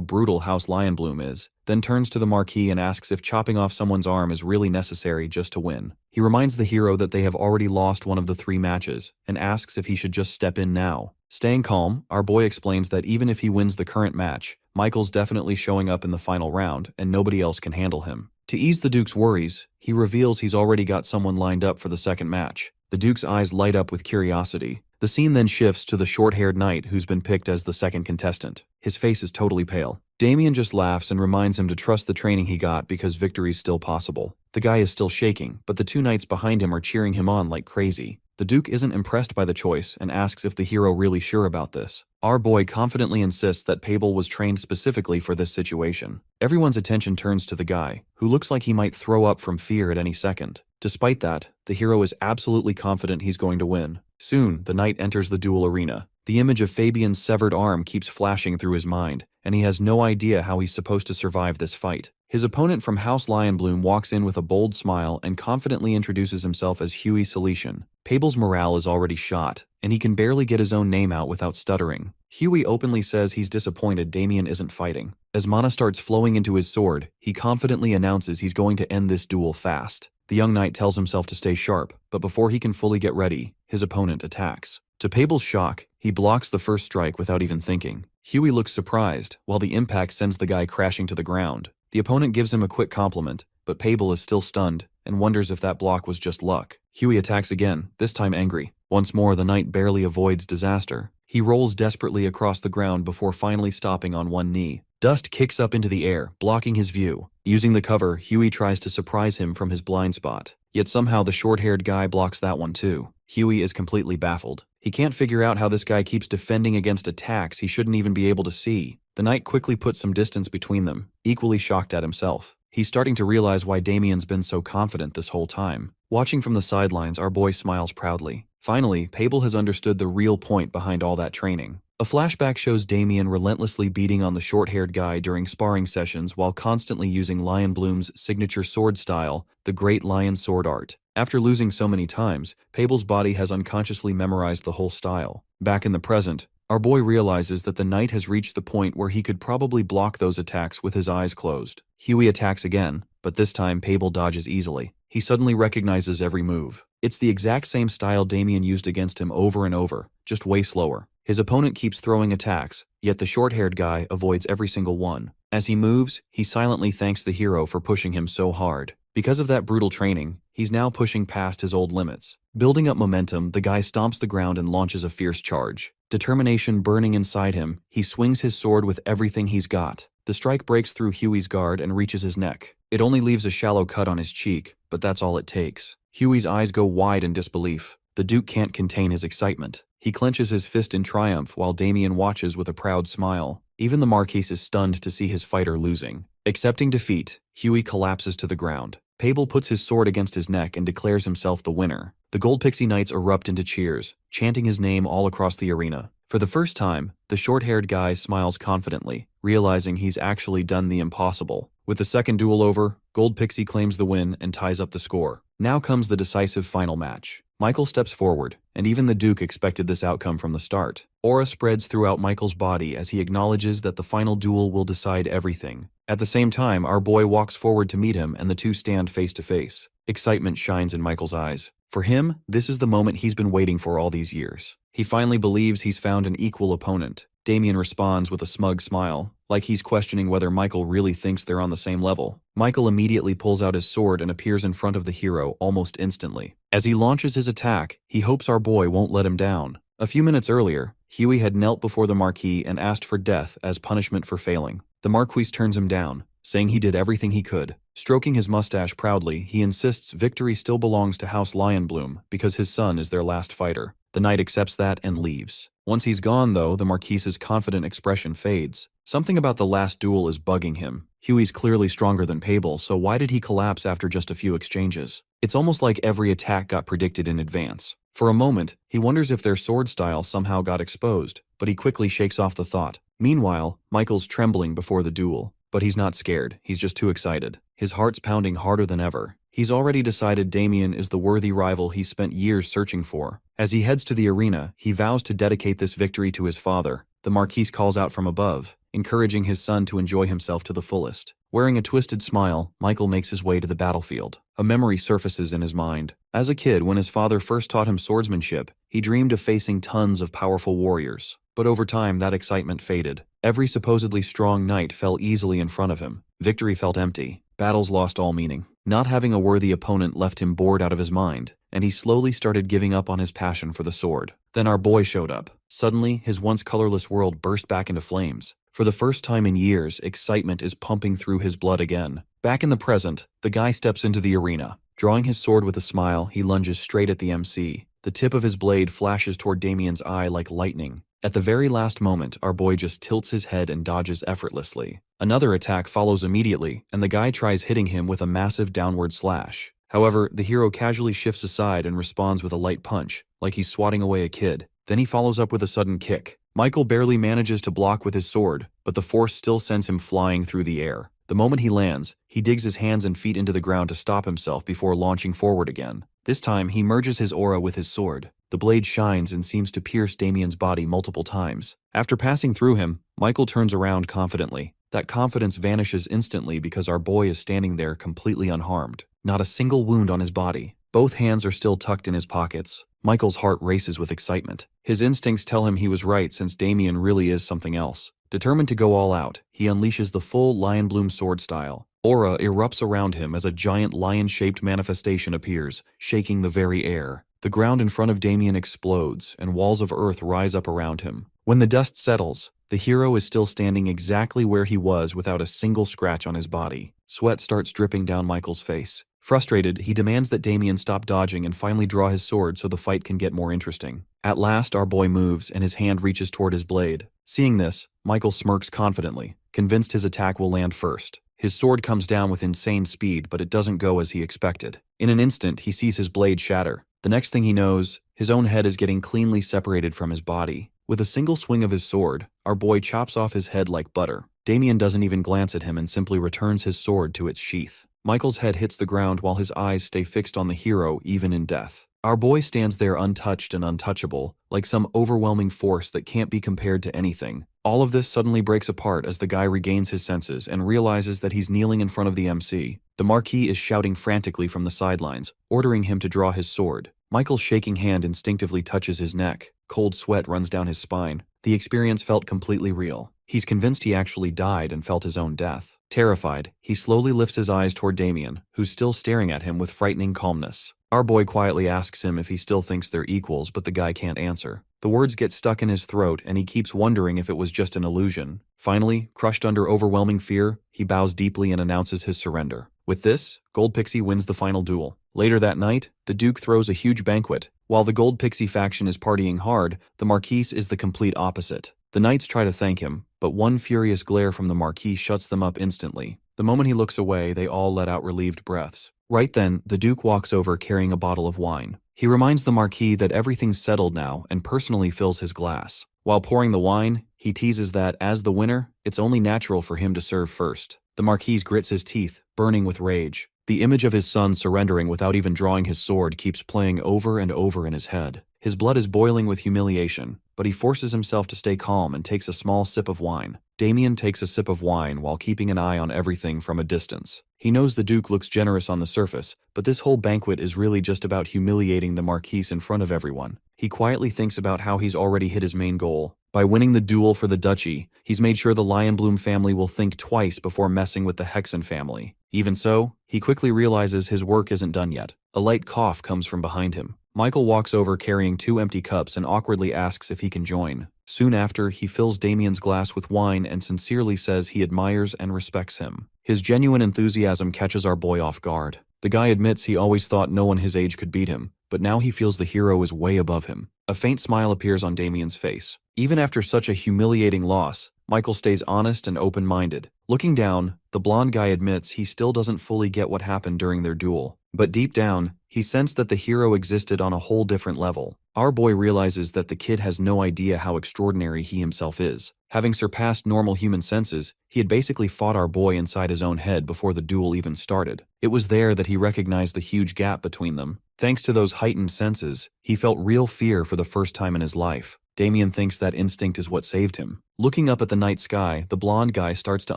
brutal House Lionbloom is, then turns to the Marquis and asks if chopping off someone's arm is really necessary just to win. He reminds the hero that they have already lost one of the 3 matches, and asks if he should just step in now. Staying calm, our boy explains that even if he wins the current match, Michael's definitely showing up in the final round, and nobody else can handle him. To ease the Duke's worries, he reveals he's already got someone lined up for the second match. The Duke's eyes light up with curiosity. The scene then shifts to the short-haired knight who's been picked as the second contestant. His face is totally pale. Damien just laughs and reminds him to trust the training he got because victory's still possible. The guy is still shaking, but the 2 knights behind him are cheering him on like crazy. The Duke isn't impressed by the choice and asks if the hero really sure about this. Our boy confidently insists that Pable was trained specifically for this situation. Everyone's attention turns to the guy, who looks like he might throw up from fear at any second. Despite that, the hero is absolutely confident he's going to win. Soon, the knight enters the duel arena. The image of Fabian's severed arm keeps flashing through his mind, and he has no idea how he's supposed to survive this fight. His opponent from House Lionbloom walks in with a bold smile and confidently introduces himself as Huey Celestian. Pable's morale is already shot, and he can barely get his own name out without stuttering. Huey openly says he's disappointed Damien isn't fighting. As mana starts flowing into his sword, he confidently announces he's going to end this duel fast. The young knight tells himself to stay sharp, but before he can fully get ready, his opponent attacks. To Pable's shock, he blocks the first strike without even thinking. Huey looks surprised, while the impact sends the guy crashing to the ground. The opponent gives him a quick compliment, but Pable is still stunned and wonders if that block was just luck. Huey attacks again, this time angry. Once more, the knight barely avoids disaster. He rolls desperately across the ground before finally stopping on one knee. Dust kicks up into the air, blocking his view. Using the cover, Huey tries to surprise him from his blind spot. Yet somehow the short-haired guy blocks that one too. Huey is completely baffled. He can't figure out how this guy keeps defending against attacks he shouldn't even be able to see. The knight quickly puts some distance between them, equally shocked at himself. He's starting to realize why Damien's been so confident this whole time. Watching from the sidelines, our boy smiles proudly. Finally, Pable has understood the real point behind all that training. A flashback shows Damien relentlessly beating on the short-haired guy during sparring sessions while constantly using Lionbloom's signature sword style, the Great Lion Sword Art. After losing so many times, Pable's body has unconsciously memorized the whole style. Back in the present, our boy realizes that the knight has reached the point where he could probably block those attacks with his eyes closed. Huey attacks again, but this time Pable dodges easily. He suddenly recognizes every move. It's the exact same style Damien used against him over and over, just way slower. His opponent keeps throwing attacks, yet the short-haired guy avoids every single one. As he moves, he silently thanks the hero for pushing him so hard. Because of that brutal training, he's now pushing past his old limits. Building up momentum, the guy stomps the ground and launches a fierce charge. Determination burning inside him, he swings his sword with everything he's got. The strike breaks through Huey's guard and reaches his neck. It only leaves a shallow cut on his cheek, but that's all it takes. Huey's eyes go wide in disbelief. The Duke can't contain his excitement. He clenches his fist in triumph while Damien watches with a proud smile. Even the Marquis is stunned to see his fighter losing. Accepting defeat, Huey collapses to the ground. Pable puts his sword against his neck and declares himself the winner. The Gold Pixie Knights erupt into cheers, chanting his name all across the arena. For the first time, the short-haired guy smiles confidently, realizing he's actually done the impossible. With the second duel over, Gold Pixie claims the win and ties up the score. Now comes the decisive final match. Michael steps forward, and even the Duke expected this outcome from the start. Aura spreads throughout Michael's body as he acknowledges that the final duel will decide everything. At the same time, our boy walks forward to meet him and the two stand face to face. Excitement shines in Michael's eyes. For him, this is the moment he's been waiting for all these years. He finally believes he's found an equal opponent. Damien responds with a smug smile, like he's questioning whether Michael really thinks they're on the same level. Michael immediately pulls out his sword and appears in front of the hero almost instantly. As he launches his attack, he hopes our boy won't let him down. A few minutes earlier, Huey had knelt before the Marquis and asked for death as punishment for failing. The Marquis turns him down, saying he did everything he could. Stroking his mustache proudly, he insists victory still belongs to House Lionbloom because his son is their last fighter. The knight accepts that and leaves. Once he's gone, though, the Marquis's confident expression fades. Something about the last duel is bugging him. Huey's clearly stronger than Pable, so why did he collapse after just a few exchanges? It's almost like every attack got predicted in advance. For a moment, he wonders if their sword style somehow got exposed, but he quickly shakes off the thought. Meanwhile, Michael's trembling before the duel. But he's not scared, he's just too excited. His heart's pounding harder than ever. He's already decided Damien is the worthy rival he spent years searching for. As he heads to the arena, he vows to dedicate this victory to his father. The Marquis calls out from above, encouraging his son to enjoy himself to the fullest. Wearing a twisted smile, Michael makes his way to the battlefield. A memory surfaces in his mind. As a kid, when his father first taught him swordsmanship, he dreamed of facing tons of powerful warriors. But over time, that excitement faded. Every supposedly strong knight fell easily in front of him. Victory felt empty. Battles lost all meaning. Not having a worthy opponent left him bored out of his mind, and he slowly started giving up on his passion for the sword. Then our boy showed up. Suddenly, his once colorless world burst back into flames. For the first time in years, excitement is pumping through his blood again. Back in the present, the guy steps into the arena. Drawing his sword with a smile, he lunges straight at the MC. The tip of his blade flashes toward Damien's eye like lightning. At the very last moment, our boy just tilts his head and dodges effortlessly. Another attack follows immediately, and the guy tries hitting him with a massive downward slash. However, the hero casually shifts aside and responds with a light punch, like he's swatting away a kid. Then he follows up with a sudden kick. Michael barely manages to block with his sword, but the force still sends him flying through the air. The moment he lands, he digs his hands and feet into the ground to stop himself before launching forward again. This time, he merges his aura with his sword. The blade shines and seems to pierce Damien's body multiple times. After passing through him, Michael turns around confidently. That confidence vanishes instantly because our boy is standing there completely unharmed. Not a single wound on his body. Both hands are still tucked in his pockets. Michael's heart races with excitement. His instincts tell him he was right since Damien really is something else. Determined to go all out, he unleashes the full Lionbloom sword style. Aura erupts around him as a giant lion-shaped manifestation appears, shaking the very air. The ground in front of Damien explodes, and walls of earth rise up around him. When the dust settles, the hero is still standing exactly where he was without a single scratch on his body. Sweat starts dripping down Michael's face. Frustrated, he demands that Damien stop dodging and finally draw his sword so the fight can get more interesting. At last, our boy moves, and his hand reaches toward his blade. Seeing this, Michael smirks confidently, convinced his attack will land first. His sword comes down with insane speed, but it doesn't go as he expected. In an instant, he sees his blade shatter. The next thing he knows, his own head is getting cleanly separated from his body. With a single swing of his sword, our boy chops off his head like butter. Damien doesn't even glance at him and simply returns his sword to its sheath. Michael's head hits the ground while his eyes stay fixed on the hero even in death. Our boy stands there untouched and untouchable, like some overwhelming force that can't be compared to anything. All of this suddenly breaks apart as the guy regains his senses and realizes that he's kneeling in front of the MC. The Marquis is shouting frantically from the sidelines, ordering him to draw his sword. Michael's shaking hand instinctively touches his neck. Cold sweat runs down his spine. The experience felt completely real. He's convinced he actually died and felt his own death. Terrified, he slowly lifts his eyes toward Damien, who's still staring at him with frightening calmness. Our boy quietly asks him if he still thinks they're equals, but the guy can't answer. The words get stuck in his throat, and he keeps wondering if it was just an illusion. Finally, crushed under overwhelming fear, he bows deeply and announces his surrender. With this, Gold Pixie wins the final duel. Later that night, the Duke throws a huge banquet. While the Gold Pixie faction is partying hard, the Marquis is the complete opposite. The knights try to thank him, but one furious glare from the Marquis shuts them up instantly. The moment he looks away, they all let out relieved breaths. Right then, the Duke walks over carrying a bottle of wine. He reminds the Marquis that everything's settled now and personally fills his glass. While pouring the wine, he teases that, as the winner, it's only natural for him to serve first. The Marquis grits his teeth, burning with rage. The image of his son surrendering without even drawing his sword keeps playing over and over in his head. His blood is boiling with humiliation, but he forces himself to stay calm and takes a small sip of wine. Damien takes a sip of wine while keeping an eye on everything from a distance. He knows the Duke looks generous on the surface, but this whole banquet is really just about humiliating the Marquise in front of everyone. He quietly thinks about how he's already hit his main goal. By winning the duel for the duchy, he's made sure the Lionbloom family will think twice before messing with the Hexen family. Even so, he quickly realizes his work isn't done yet. A light cough comes from behind him. Michael walks over carrying 2 empty cups and awkwardly asks if he can join. Soon after, he fills Damien's glass with wine and sincerely says he admires and respects him. His genuine enthusiasm catches our boy off guard. The guy admits he always thought no one his age could beat him, but now he feels the hero is way above him. A faint smile appears on Damien's face. Even after such a humiliating loss, Michael stays honest and open-minded. Looking down, the blonde guy admits he still doesn't fully get what happened during their duel. But deep down, he sensed that the hero existed on a whole different level. Our boy realizes that the kid has no idea how extraordinary he himself is. Having surpassed normal human senses, he had basically fought our boy inside his own head before the duel even started. It was there that he recognized the huge gap between them. Thanks to those heightened senses, he felt real fear for the first time in his life. Damien thinks that instinct is what saved him. Looking up at the night sky, the blonde guy starts to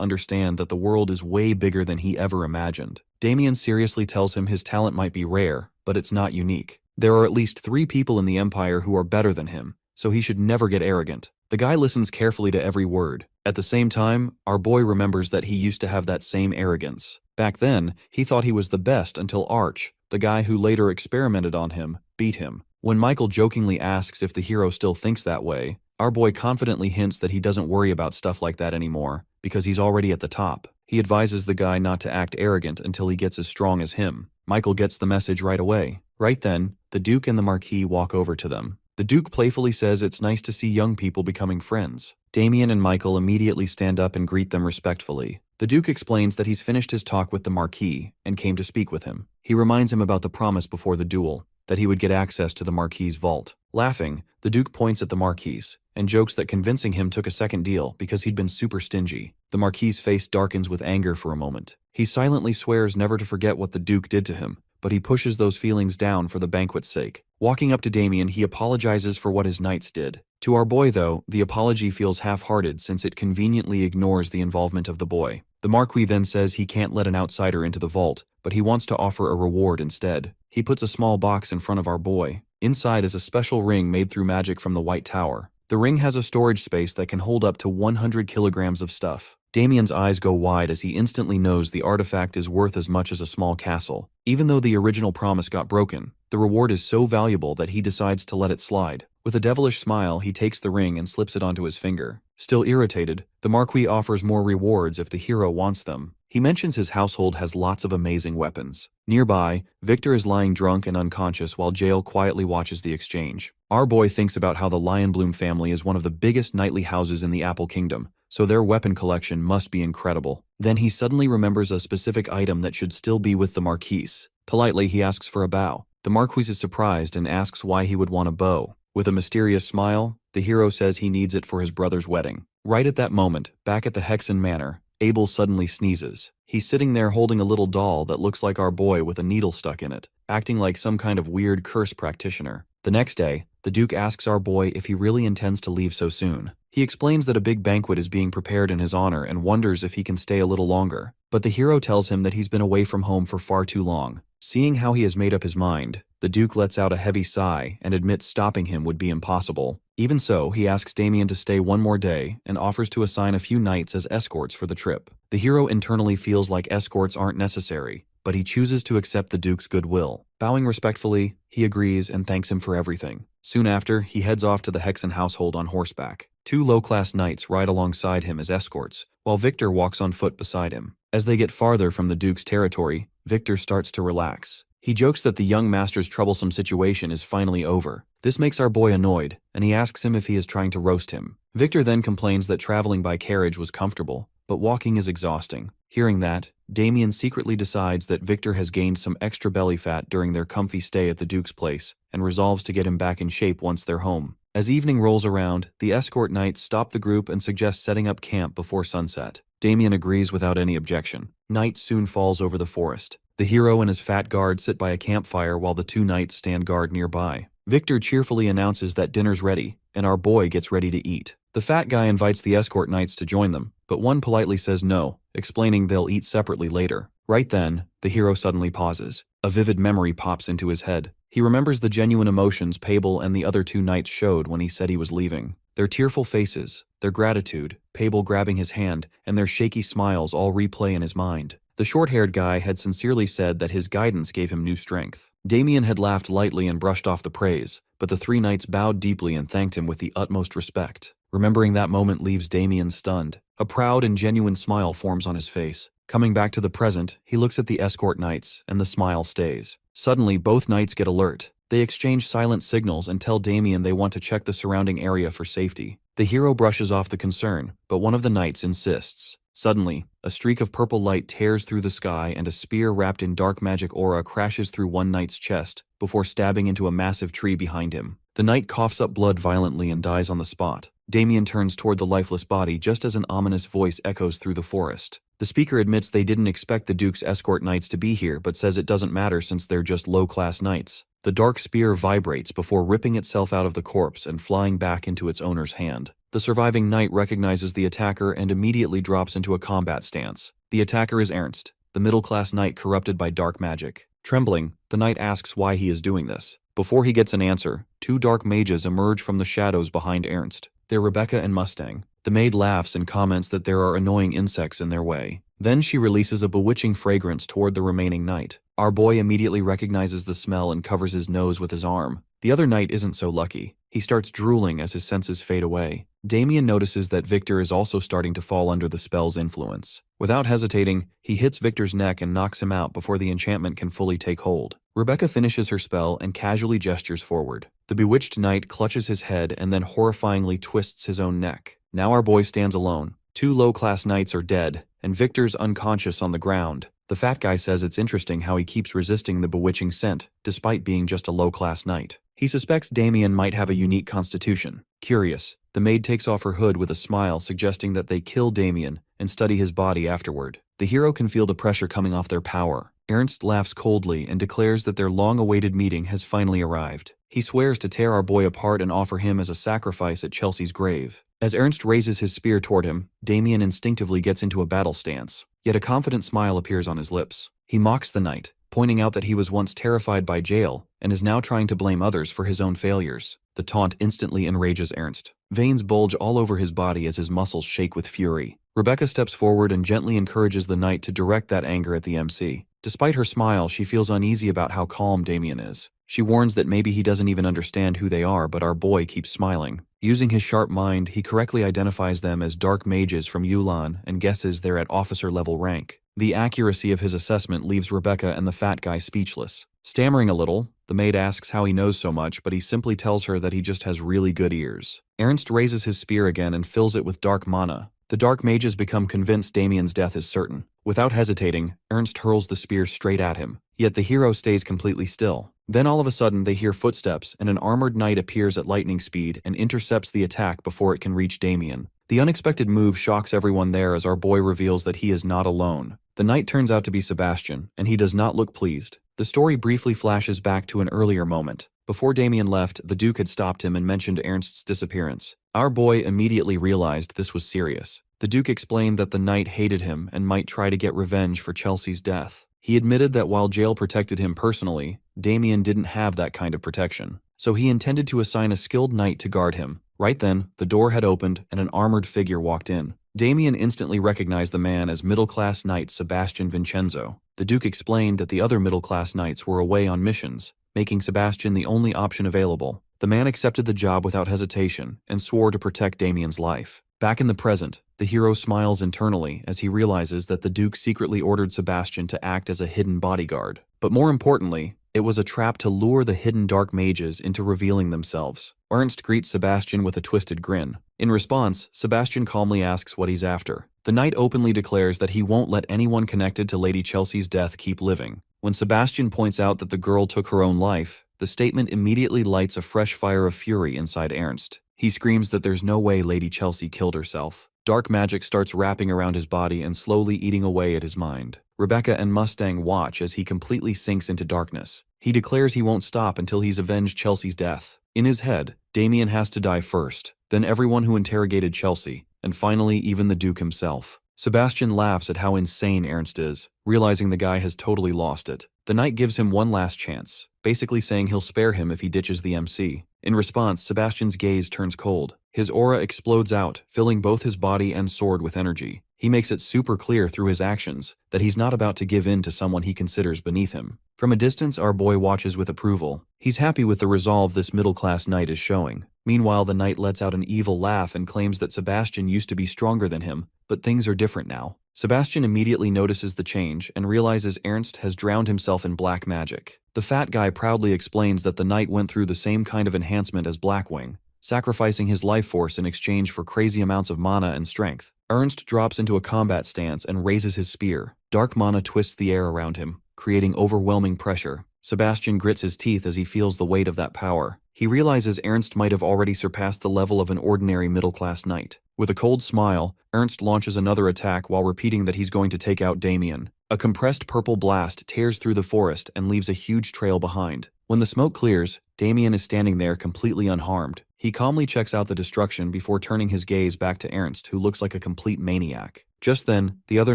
understand that the world is way bigger than he ever imagined. Damien seriously tells him his talent might be rare, but it's not unique. There are at least 3 people in the Empire who are better than him, so he should never get arrogant. The guy listens carefully to every word. At the same time, our boy remembers that he used to have that same arrogance. Back then, he thought he was the best until Arch, the guy who later experimented on him, beat him. When Michael jokingly asks if the hero still thinks that way, our boy confidently hints that he doesn't worry about stuff like that anymore, because he's already at the top. He advises the guy not to act arrogant until he gets as strong as him. Michael gets the message right away. Right then, the Duke and the Marquis walk over to them. The Duke playfully says it's nice to see young people becoming friends. Damien and Michael immediately stand up and greet them respectfully. The Duke explains that he's finished his talk with the Marquis and came to speak with him. He reminds him about the promise before the duel, that he would get access to the Marquis' vault. Laughing, the Duke points at the Marquis and jokes that convincing him took a second deal because he'd been super stingy. The Marquis' face darkens with anger for a moment. He silently swears never to forget what the Duke did to him, but he pushes those feelings down for the banquet's sake. Walking up to Damien, he apologizes for what his knights did. To our boy, though, the apology feels half-hearted since it conveniently ignores the involvement of the boy. The Marquis then says he can't let an outsider into the vault, but he wants to offer a reward instead. He puts a small box in front of our boy. Inside is a special ring made through magic from the White Tower. The ring has a storage space that can hold up to 100 kilograms of stuff. Damien's eyes go wide as he instantly knows the artifact is worth as much as a small castle. Even though the original promise got broken, the reward is so valuable that he decides to let it slide. With a devilish smile, he takes the ring and slips it onto his finger. Still irritated, the Marquis offers more rewards if the hero wants them. He mentions his household has lots of amazing weapons. Nearby, Victor is lying drunk and unconscious while Jael quietly watches the exchange. Our boy thinks about how the Lionbloom family is one of the biggest knightly houses in the Apple Kingdom, so their weapon collection must be incredible. Then he suddenly remembers a specific item that should still be with the Marquis. Politely, he asks for a bow. The Marquis is surprised and asks why he would want a bow. With a mysterious smile, the hero says he needs it for his brother's wedding. Right at that moment, back at the Hexen Manor, Abel suddenly sneezes. He's sitting there holding a little doll that looks like our boy with a needle stuck in it, acting like some kind of weird curse practitioner. The next day, the Duke asks our boy if he really intends to leave so soon. He explains that a big banquet is being prepared in his honor and wonders if he can stay a little longer. But the hero tells him that he's been away from home for far too long. Seeing how he has made up his mind, the Duke lets out a heavy sigh and admits stopping him would be impossible. Even so, he asks Damien to stay one more day and offers to assign a few knights as escorts for the trip. The hero internally feels like escorts aren't necessary, but he chooses to accept the Duke's goodwill. Bowing respectfully, he agrees and thanks him for everything. Soon after, he heads off to the Hexen household on horseback. 2 low-class knights ride alongside him as escorts, while Victor walks on foot beside him. As they get farther from the Duke's territory, Victor starts to relax. He jokes that the young master's troublesome situation is finally over. This makes our boy annoyed, and he asks him if he is trying to roast him. Victor then complains that traveling by carriage was comfortable, but walking is exhausting. Hearing that, Damien secretly decides that Victor has gained some extra belly fat during their comfy stay at the Duke's place, and resolves to get him back in shape once they're home. As evening rolls around, the escort knights stop the group and suggest setting up camp before sunset. Damien agrees without any objection. Night soon falls over the forest. The hero and his fat guard sit by a campfire while the two knights stand guard nearby. Victor cheerfully announces that dinner's ready, and our boy gets ready to eat. The fat guy invites the escort knights to join them, but one politely says no, explaining they'll eat separately later. Right then, the hero suddenly pauses. A vivid memory pops into his head. He remembers the genuine emotions Pable and the other two knights showed when he said he was leaving. Their tearful faces, their gratitude, Pable grabbing his hand, and their shaky smiles all replay in his mind. The short-haired guy had sincerely said that his guidance gave him new strength. Damien had laughed lightly and brushed off the praise, but the three knights bowed deeply and thanked him with the utmost respect. Remembering that moment leaves Damien stunned. A proud and genuine smile forms on his face. Coming back to the present, he looks at the escort knights, and the smile stays. Suddenly, both knights get alert. They exchange silent signals and tell Damien they want to check the surrounding area for safety. The hero brushes off the concern, but one of the knights insists. Suddenly, a streak of purple light tears through the sky and a spear wrapped in dark magic aura crashes through one knight's chest before stabbing into a massive tree behind him. The knight coughs up blood violently and dies on the spot. Damien turns toward the lifeless body just as an ominous voice echoes through the forest. The speaker admits they didn't expect the Duke's escort knights to be here but says it doesn't matter since they're just low-class knights. The dark spear vibrates before ripping itself out of the corpse and flying back into its owner's hand. The surviving knight recognizes the attacker and immediately drops into a combat stance. The attacker is Ernst, the middle-class knight corrupted by dark magic. Trembling, the knight asks why he is doing this. Before he gets an answer, two dark mages emerge from the shadows behind Ernst. They're Rebecca and Mustang. The maid laughs and comments that there are annoying insects in their way. Then she releases a bewitching fragrance toward the remaining knight. Our boy immediately recognizes the smell and covers his nose with his arm. The other knight isn't so lucky. He starts drooling as his senses fade away. Damien notices that Victor is also starting to fall under the spell's influence. Without hesitating, he hits Victor's neck and knocks him out before the enchantment can fully take hold. Rebecca finishes her spell and casually gestures forward. The bewitched knight clutches his head and then horrifyingly twists his own neck. Now our boy stands alone. Two low-class knights are dead, and Victor's unconscious on the ground. The fat guy says it's interesting how he keeps resisting the bewitching scent, despite being just a low-class knight. He suspects Damien might have a unique constitution. Curious, the maid takes off her hood with a smile suggesting that they kill Damien and study his body afterward. The hero can feel the pressure coming off their power. Ernst laughs coldly and declares that their long-awaited meeting has finally arrived. He swears to tear our boy apart and offer him as a sacrifice at Chelsea's grave. As Ernst raises his spear toward him, Damien instinctively gets into a battle stance, yet a confident smile appears on his lips. He mocks the knight, pointing out that he was once terrified by jail and is now trying to blame others for his own failures. The taunt instantly enrages Ernst. Veins bulge all over his body as his muscles shake with fury. Rebecca steps forward and gently encourages the knight to direct that anger at the MC. Despite her smile, she feels uneasy about how calm Damien is. She warns that maybe he doesn't even understand who they are, but our boy keeps smiling. Using his sharp mind, he correctly identifies them as dark mages from Yulan and guesses they're at officer-level rank. The accuracy of his assessment leaves Rebecca and the fat guy speechless. Stammering a little, the maid asks how he knows so much, but he simply tells her that he just has really good ears. Ernst raises his spear again and fills it with dark mana. The dark mages become convinced Damien's death is certain. Without hesitating, Ernst hurls the spear straight at him. Yet the hero stays completely still. Then all of a sudden they hear footsteps and an armored knight appears at lightning speed and intercepts the attack before it can reach Damien. The unexpected move shocks everyone there as our boy reveals that he is not alone. The knight turns out to be Sebastian, and he does not look pleased. The story briefly flashes back to an earlier moment. Before Damien left, the Duke had stopped him and mentioned Ernst's disappearance. Our boy immediately realized this was serious. The Duke explained that the knight hated him and might try to get revenge for Chelsea's death. He admitted that while jail protected him personally, Damien didn't have that kind of protection. So he intended to assign a skilled knight to guard him. Right then, the door had opened and an armored figure walked in. Damien instantly recognized the man as middle-class knight Sebastian Vincenzo. The Duke explained that the other middle-class knights were away on missions, making Sebastian the only option available. The man accepted the job without hesitation and swore to protect Damien's life. Back in the present, the hero smiles internally as he realizes that the Duke secretly ordered Sebastian to act as a hidden bodyguard. But more importantly, it was a trap to lure the hidden dark mages into revealing themselves. Ernst greets Sebastian with a twisted grin. In response, Sebastian calmly asks what he's after. The knight openly declares that he won't let anyone connected to Lady Chelsea's death keep living. When Sebastian points out that the girl took her own life, the statement immediately lights a fresh fire of fury inside Ernst. He screams that there's no way Lady Chelsea killed herself. Dark magic starts wrapping around his body and slowly eating away at his mind. Rebecca and Mustang watch as he completely sinks into darkness. He declares he won't stop until he's avenged Chelsea's death. In his head, Damien has to die first, then everyone who interrogated Chelsea, and finally even the Duke himself. Sebastian laughs at how insane Ernst is, realizing the guy has totally lost it. The knight gives him one last chance, basically saying he'll spare him if he ditches the MC. In response, Sebastian's gaze turns cold. His aura explodes out, filling both his body and sword with energy. He makes it super clear through his actions that he's not about to give in to someone he considers beneath him. From a distance, our boy watches with approval. He's happy with the resolve this middle-class knight is showing. Meanwhile, the knight lets out an evil laugh and claims that Sebastian used to be stronger than him, but things are different now. Sebastian immediately notices the change and realizes Ernst has drowned himself in black magic. The fat guy proudly explains that the knight went through the same kind of enhancement as Blackwing, sacrificing his life force in exchange for crazy amounts of mana and strength. Ernst drops into a combat stance and raises his spear. Dark mana twists the air around him, creating overwhelming pressure. Sebastian grits his teeth as he feels the weight of that power. He realizes Ernst might have already surpassed the level of an ordinary middle-class knight. With a cold smile, Ernst launches another attack while repeating that he's going to take out Damien. A compressed purple blast tears through the forest and leaves a huge trail behind. When the smoke clears, Damien is standing there completely unharmed. He calmly checks out the destruction before turning his gaze back to Ernst, who looks like a complete maniac. Just then, the other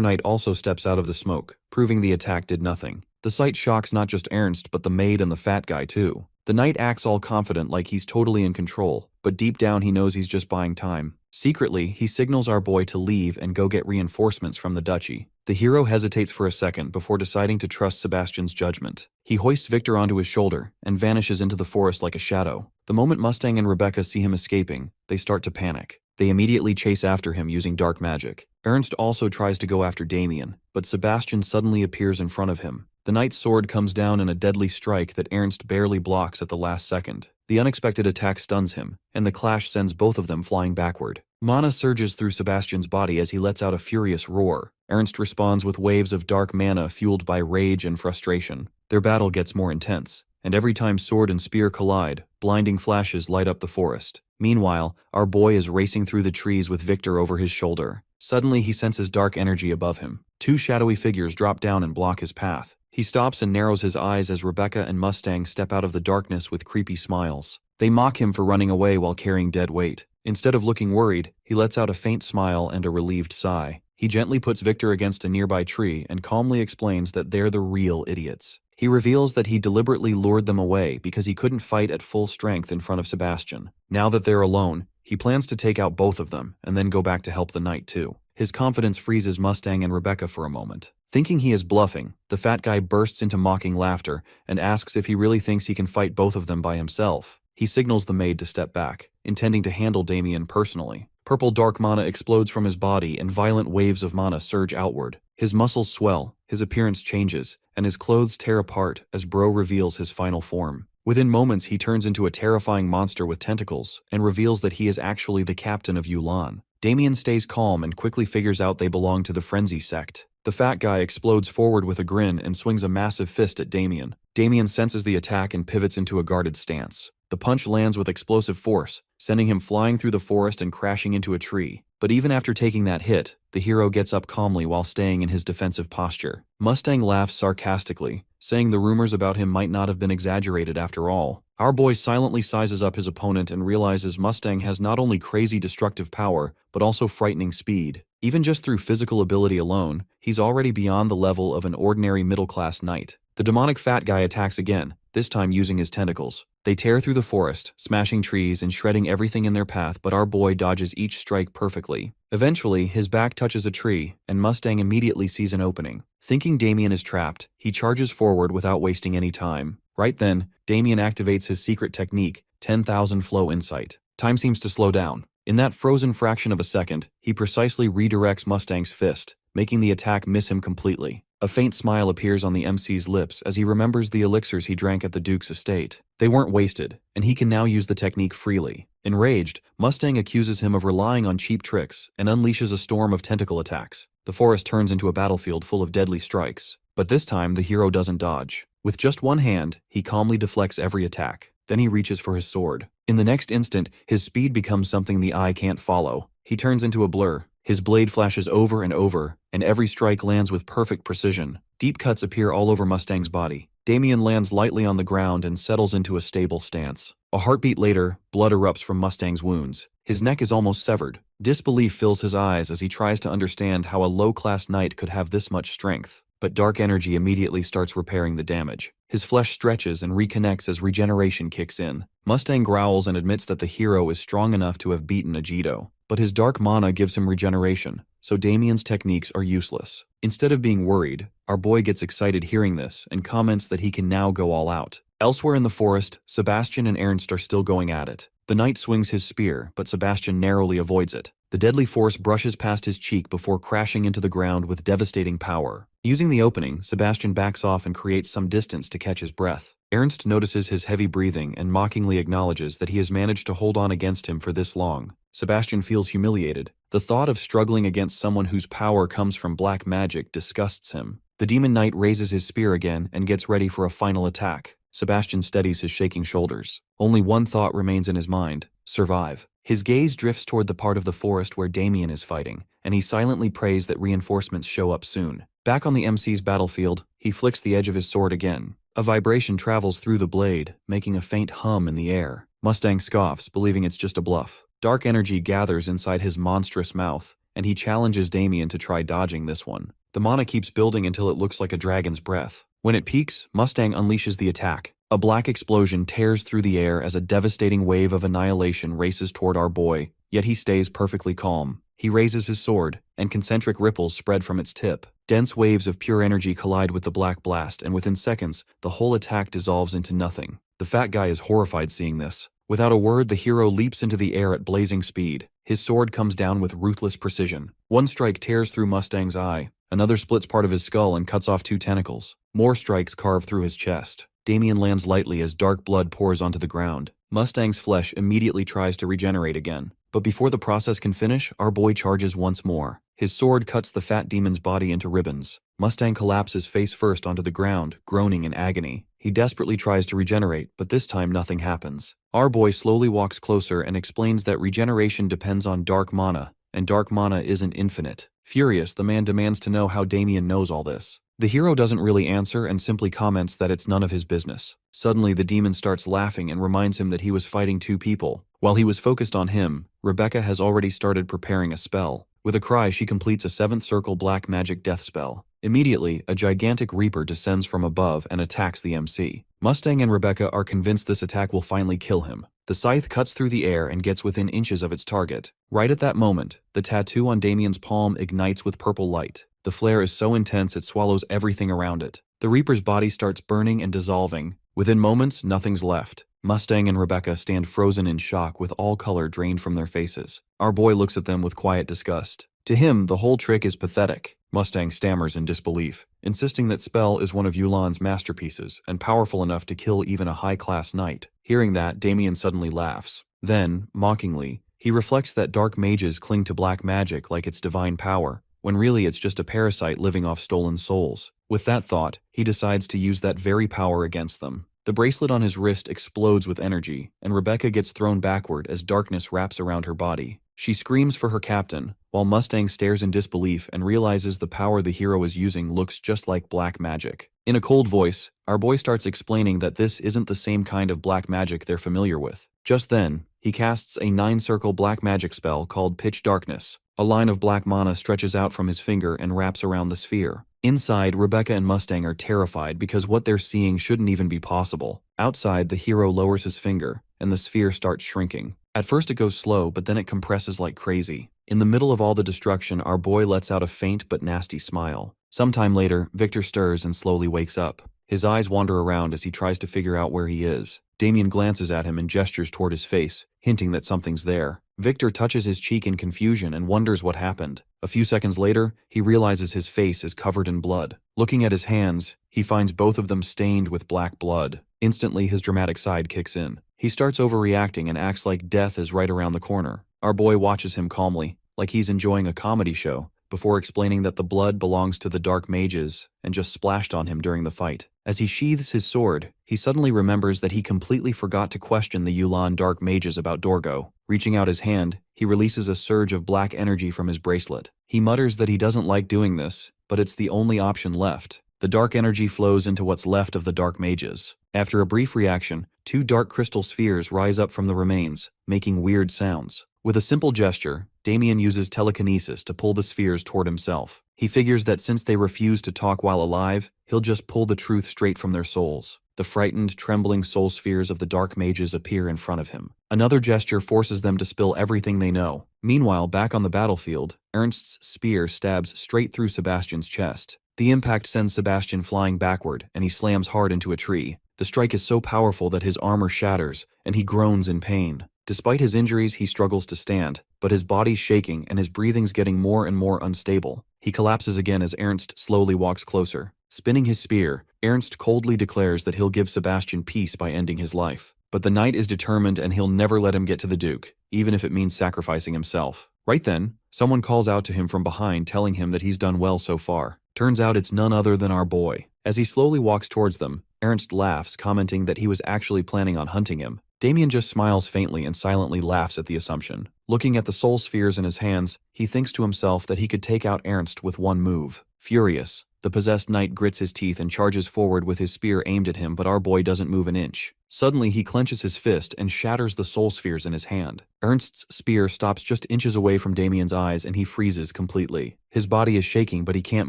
knight also steps out of the smoke, proving the attack did nothing. The sight shocks not just Ernst, but the maid and the fat guy too. The knight acts all confident like he's totally in control, but deep down he knows he's just buying time. Secretly, he signals our boy to leave and go get reinforcements from the duchy. The hero hesitates for a second before deciding to trust Sebastian's judgment. He hoists Victor onto his shoulder and vanishes into the forest like a shadow. The moment Mustang and Rebecca see him escaping, they start to panic. They immediately chase after him using dark magic. Ernst also tries to go after Damien, but Sebastian suddenly appears in front of him. The knight's sword comes down in a deadly strike that Ernst barely blocks at the last second. The unexpected attack stuns him, and the clash sends both of them flying backward. Mana surges through Sebastian's body as he lets out a furious roar. Ernst responds with waves of dark mana fueled by rage and frustration. Their battle gets more intense, and every time sword and spear collide, blinding flashes light up the forest. Meanwhile, our boy is racing through the trees with Victor over his shoulder. Suddenly, he senses dark energy above him. Two shadowy figures drop down and block his path. He stops and narrows his eyes as Rebecca and Mustang step out of the darkness with creepy smiles. They mock him for running away while carrying dead weight. Instead of looking worried, he lets out a faint smile and a relieved sigh. He gently puts Victor against a nearby tree and calmly explains that they're the real idiots. He reveals that he deliberately lured them away because he couldn't fight at full strength in front of Sebastian. Now that they're alone, he plans to take out both of them and then go back to help the knight too. His confidence freezes Mustang and Rebecca for a moment. Thinking he is bluffing, the fat guy bursts into mocking laughter and asks if he really thinks he can fight both of them by himself. He signals the maid to step back, intending to handle Damien personally. Purple dark mana explodes from his body and violent waves of mana surge outward. His muscles swell, his appearance changes, and his clothes tear apart as Bro reveals his final form. Within moments, he turns into a terrifying monster with tentacles and reveals that he is actually the captain of Yulan. Damien stays calm and quickly figures out they belong to the Frenzy sect. The fat guy explodes forward with a grin and swings a massive fist at Damien. Damien senses the attack and pivots into a guarded stance. The punch lands with explosive force, sending him flying through the forest and crashing into a tree. But even after taking that hit, the hero gets up calmly while staying in his defensive posture. Mustang laughs sarcastically, saying the rumors about him might not have been exaggerated after all. Our boy silently sizes up his opponent and realizes Mustang has not only crazy destructive power, but also frightening speed. Even just through physical ability alone, he's already beyond the level of an ordinary middle-class knight. The demonic fat guy attacks again, this time using his tentacles. They tear through the forest, smashing trees and shredding everything in their path, but our boy dodges each strike perfectly. Eventually, his back touches a tree, and Mustang immediately sees an opening. Thinking Damien is trapped, he charges forward without wasting any time. Right then, Damien activates his secret technique, 10,000 Flow Insight. Time seems to slow down. In that frozen fraction of a second, he precisely redirects Mustang's fist, making the attack miss him completely. A faint smile appears on the MC's lips as he remembers the elixirs he drank at the Duke's estate. They weren't wasted, and he can now use the technique freely. Enraged, Mustang accuses him of relying on cheap tricks and unleashes a storm of tentacle attacks. The forest turns into a battlefield full of deadly strikes. But this time, the hero doesn't dodge. With just one hand, he calmly deflects every attack. Then he reaches for his sword. In the next instant, his speed becomes something the eye can't follow. He turns into a blur, His blade flashes over and over, and every strike lands with perfect precision. Deep cuts appear all over Mustang's body. Damien lands lightly on the ground and settles into a stable stance. A heartbeat later, blood erupts from Mustang's wounds. His neck is almost severed. Disbelief fills his eyes as he tries to understand how a low-class knight could have this much strength. But dark energy immediately starts repairing the damage. His flesh stretches and reconnects as regeneration kicks in. Mustang growls and admits that the hero is strong enough to have beaten Agito. But his dark mana gives him regeneration, so Damien's techniques are useless. Instead of being worried, our boy gets excited hearing this and comments that he can now go all out. Elsewhere in the forest, Sebastian and Ernst are still going at it. The knight swings his spear, but Sebastian narrowly avoids it. The deadly force brushes past his cheek before crashing into the ground with devastating power. Using the opening, Sebastian backs off and creates some distance to catch his breath. Ernst notices his heavy breathing and mockingly acknowledges that he has managed to hold on against him for this long. Sebastian feels humiliated. The thought of struggling against someone whose power comes from black magic disgusts him. The demon knight raises his spear again and gets ready for a final attack. Sebastian steadies his shaking shoulders. Only one thought remains in his mind: survive. His gaze drifts toward the part of the forest where Damien is fighting, and he silently prays that reinforcements show up soon. Back on the MC's battlefield, he flicks the edge of his sword again. A vibration travels through the blade, making a faint hum in the air. Mustang scoffs, believing it's just a bluff. Dark energy gathers inside his monstrous mouth, and he challenges Damien to try dodging this one. The mana keeps building until it looks like a dragon's breath. When it peaks, Mustang unleashes the attack. A black explosion tears through the air as a devastating wave of annihilation races toward our boy, yet he stays perfectly calm. He raises his sword, and concentric ripples spread from its tip. Dense waves of pure energy collide with the black blast, and within seconds, the whole attack dissolves into nothing. The fat guy is horrified seeing this. Without a word, the hero leaps into the air at blazing speed. His sword comes down with ruthless precision. One strike tears through Mustang's eye. Another splits part of his skull and cuts off 2 tentacles. More strikes carve through his chest. Damien lands lightly as dark blood pours onto the ground. Mustang's flesh immediately tries to regenerate again. But before the process can finish, our boy charges once more. His sword cuts the fat demon's body into ribbons. Mustang collapses face first onto the ground, groaning in agony. He desperately tries to regenerate, but this time nothing happens. Our boy slowly walks closer and explains that regeneration depends on dark mana, and dark mana isn't infinite. Furious, the man demands to know how Damien knows all this. The hero doesn't really answer and simply comments that it's none of his business. Suddenly, the demon starts laughing and reminds him that he was fighting 2 people. While he was focused on him, Rebecca has already started preparing a spell. With a cry, she completes a 7th circle black magic death spell. Immediately, a gigantic reaper descends from above and attacks the MC. Mustang and Rebecca are convinced this attack will finally kill him. The scythe cuts through the air and gets within inches of its target. Right at that moment, the tattoo on Damien's palm ignites with purple light. The flare is so intense it swallows everything around it. The Reaper's body starts burning and dissolving. Within moments, nothing's left. Mustang and Rebecca stand frozen in shock with all color drained from their faces. Our boy looks at them with quiet disgust. To him, the whole trick is pathetic. Mustang stammers in disbelief, insisting that spell is one of Yulan's masterpieces and powerful enough to kill even a high-class knight. Hearing that, Damien suddenly laughs. Then, mockingly, he reflects that dark mages cling to black magic like it's divine power, when really it's just a parasite living off stolen souls. With that thought, he decides to use that very power against them. The bracelet on his wrist explodes with energy, and Rebecca gets thrown backward as darkness wraps around her body. She screams for her captain, while Mustang stares in disbelief and realizes the power the hero is using looks just like black magic. In a cold voice, our boy starts explaining that this isn't the same kind of black magic they're familiar with. Just then, he casts a 9-circle black magic spell called Pitch Darkness. A line of black mana stretches out from his finger and wraps around the sphere. Inside, Rebecca and Mustang are terrified because what they're seeing shouldn't even be possible. Outside, the hero lowers his finger, and the sphere starts shrinking. At first it goes slow, but then it compresses like crazy. In the middle of all the destruction, our boy lets out a faint but nasty smile. Sometime later, Victor stirs and slowly wakes up. His eyes wander around as he tries to figure out where he is. Damien glances at him and gestures toward his face, hinting that something's there. Victor touches his cheek in confusion and wonders what happened. A few seconds later, he realizes his face is covered in blood. Looking at his hands, he finds both of them stained with black blood. Instantly, his dramatic side kicks in. He starts overreacting and acts like death is right around the corner. Our boy watches him calmly, like he's enjoying a comedy show, before explaining that the blood belongs to the dark mages and just splashed on him during the fight. As he sheathes his sword, he suddenly remembers that he completely forgot to question the Yulan dark mages about Dorgo. Reaching out his hand, he releases a surge of black energy from his bracelet. He mutters that he doesn't like doing this, but it's the only option left. The dark energy flows into what's left of the dark mages. After a brief reaction, 2 dark crystal spheres rise up from the remains, making weird sounds. With a simple gesture, Damien uses telekinesis to pull the spheres toward himself. He figures that since they refuse to talk while alive, he'll just pull the truth straight from their souls. The frightened, trembling soul spheres of the dark mages appear in front of him. Another gesture forces them to spill everything they know. Meanwhile, back on the battlefield, Ernst's spear stabs straight through Sebastian's chest. The impact sends Sebastian flying backward, and he slams hard into a tree. The strike is so powerful that his armor shatters, and he groans in pain. Despite his injuries, he struggles to stand, but his body's shaking and his breathing's getting more and more unstable. He collapses again as Ernst slowly walks closer. Spinning his spear, Ernst coldly declares that he'll give Sebastian peace by ending his life. But the knight is determined and he'll never let him get to the Duke, even if it means sacrificing himself. Right then, someone calls out to him from behind telling him that he's done well so far. Turns out it's none other than our boy. As he slowly walks towards them, Ernst laughs, commenting that he was actually planning on hunting him. Damien just smiles faintly and silently laughs at the assumption. Looking at the soul spheres in his hands, he thinks to himself that he could take out Ernst with one move. Furious, the possessed knight grits his teeth and charges forward with his spear aimed at him, but our boy doesn't move an inch. Suddenly, he clenches his fist and shatters the soul spheres in his hand. Ernst's spear stops just inches away from Damien's eyes and he freezes completely. His body is shaking, but he can't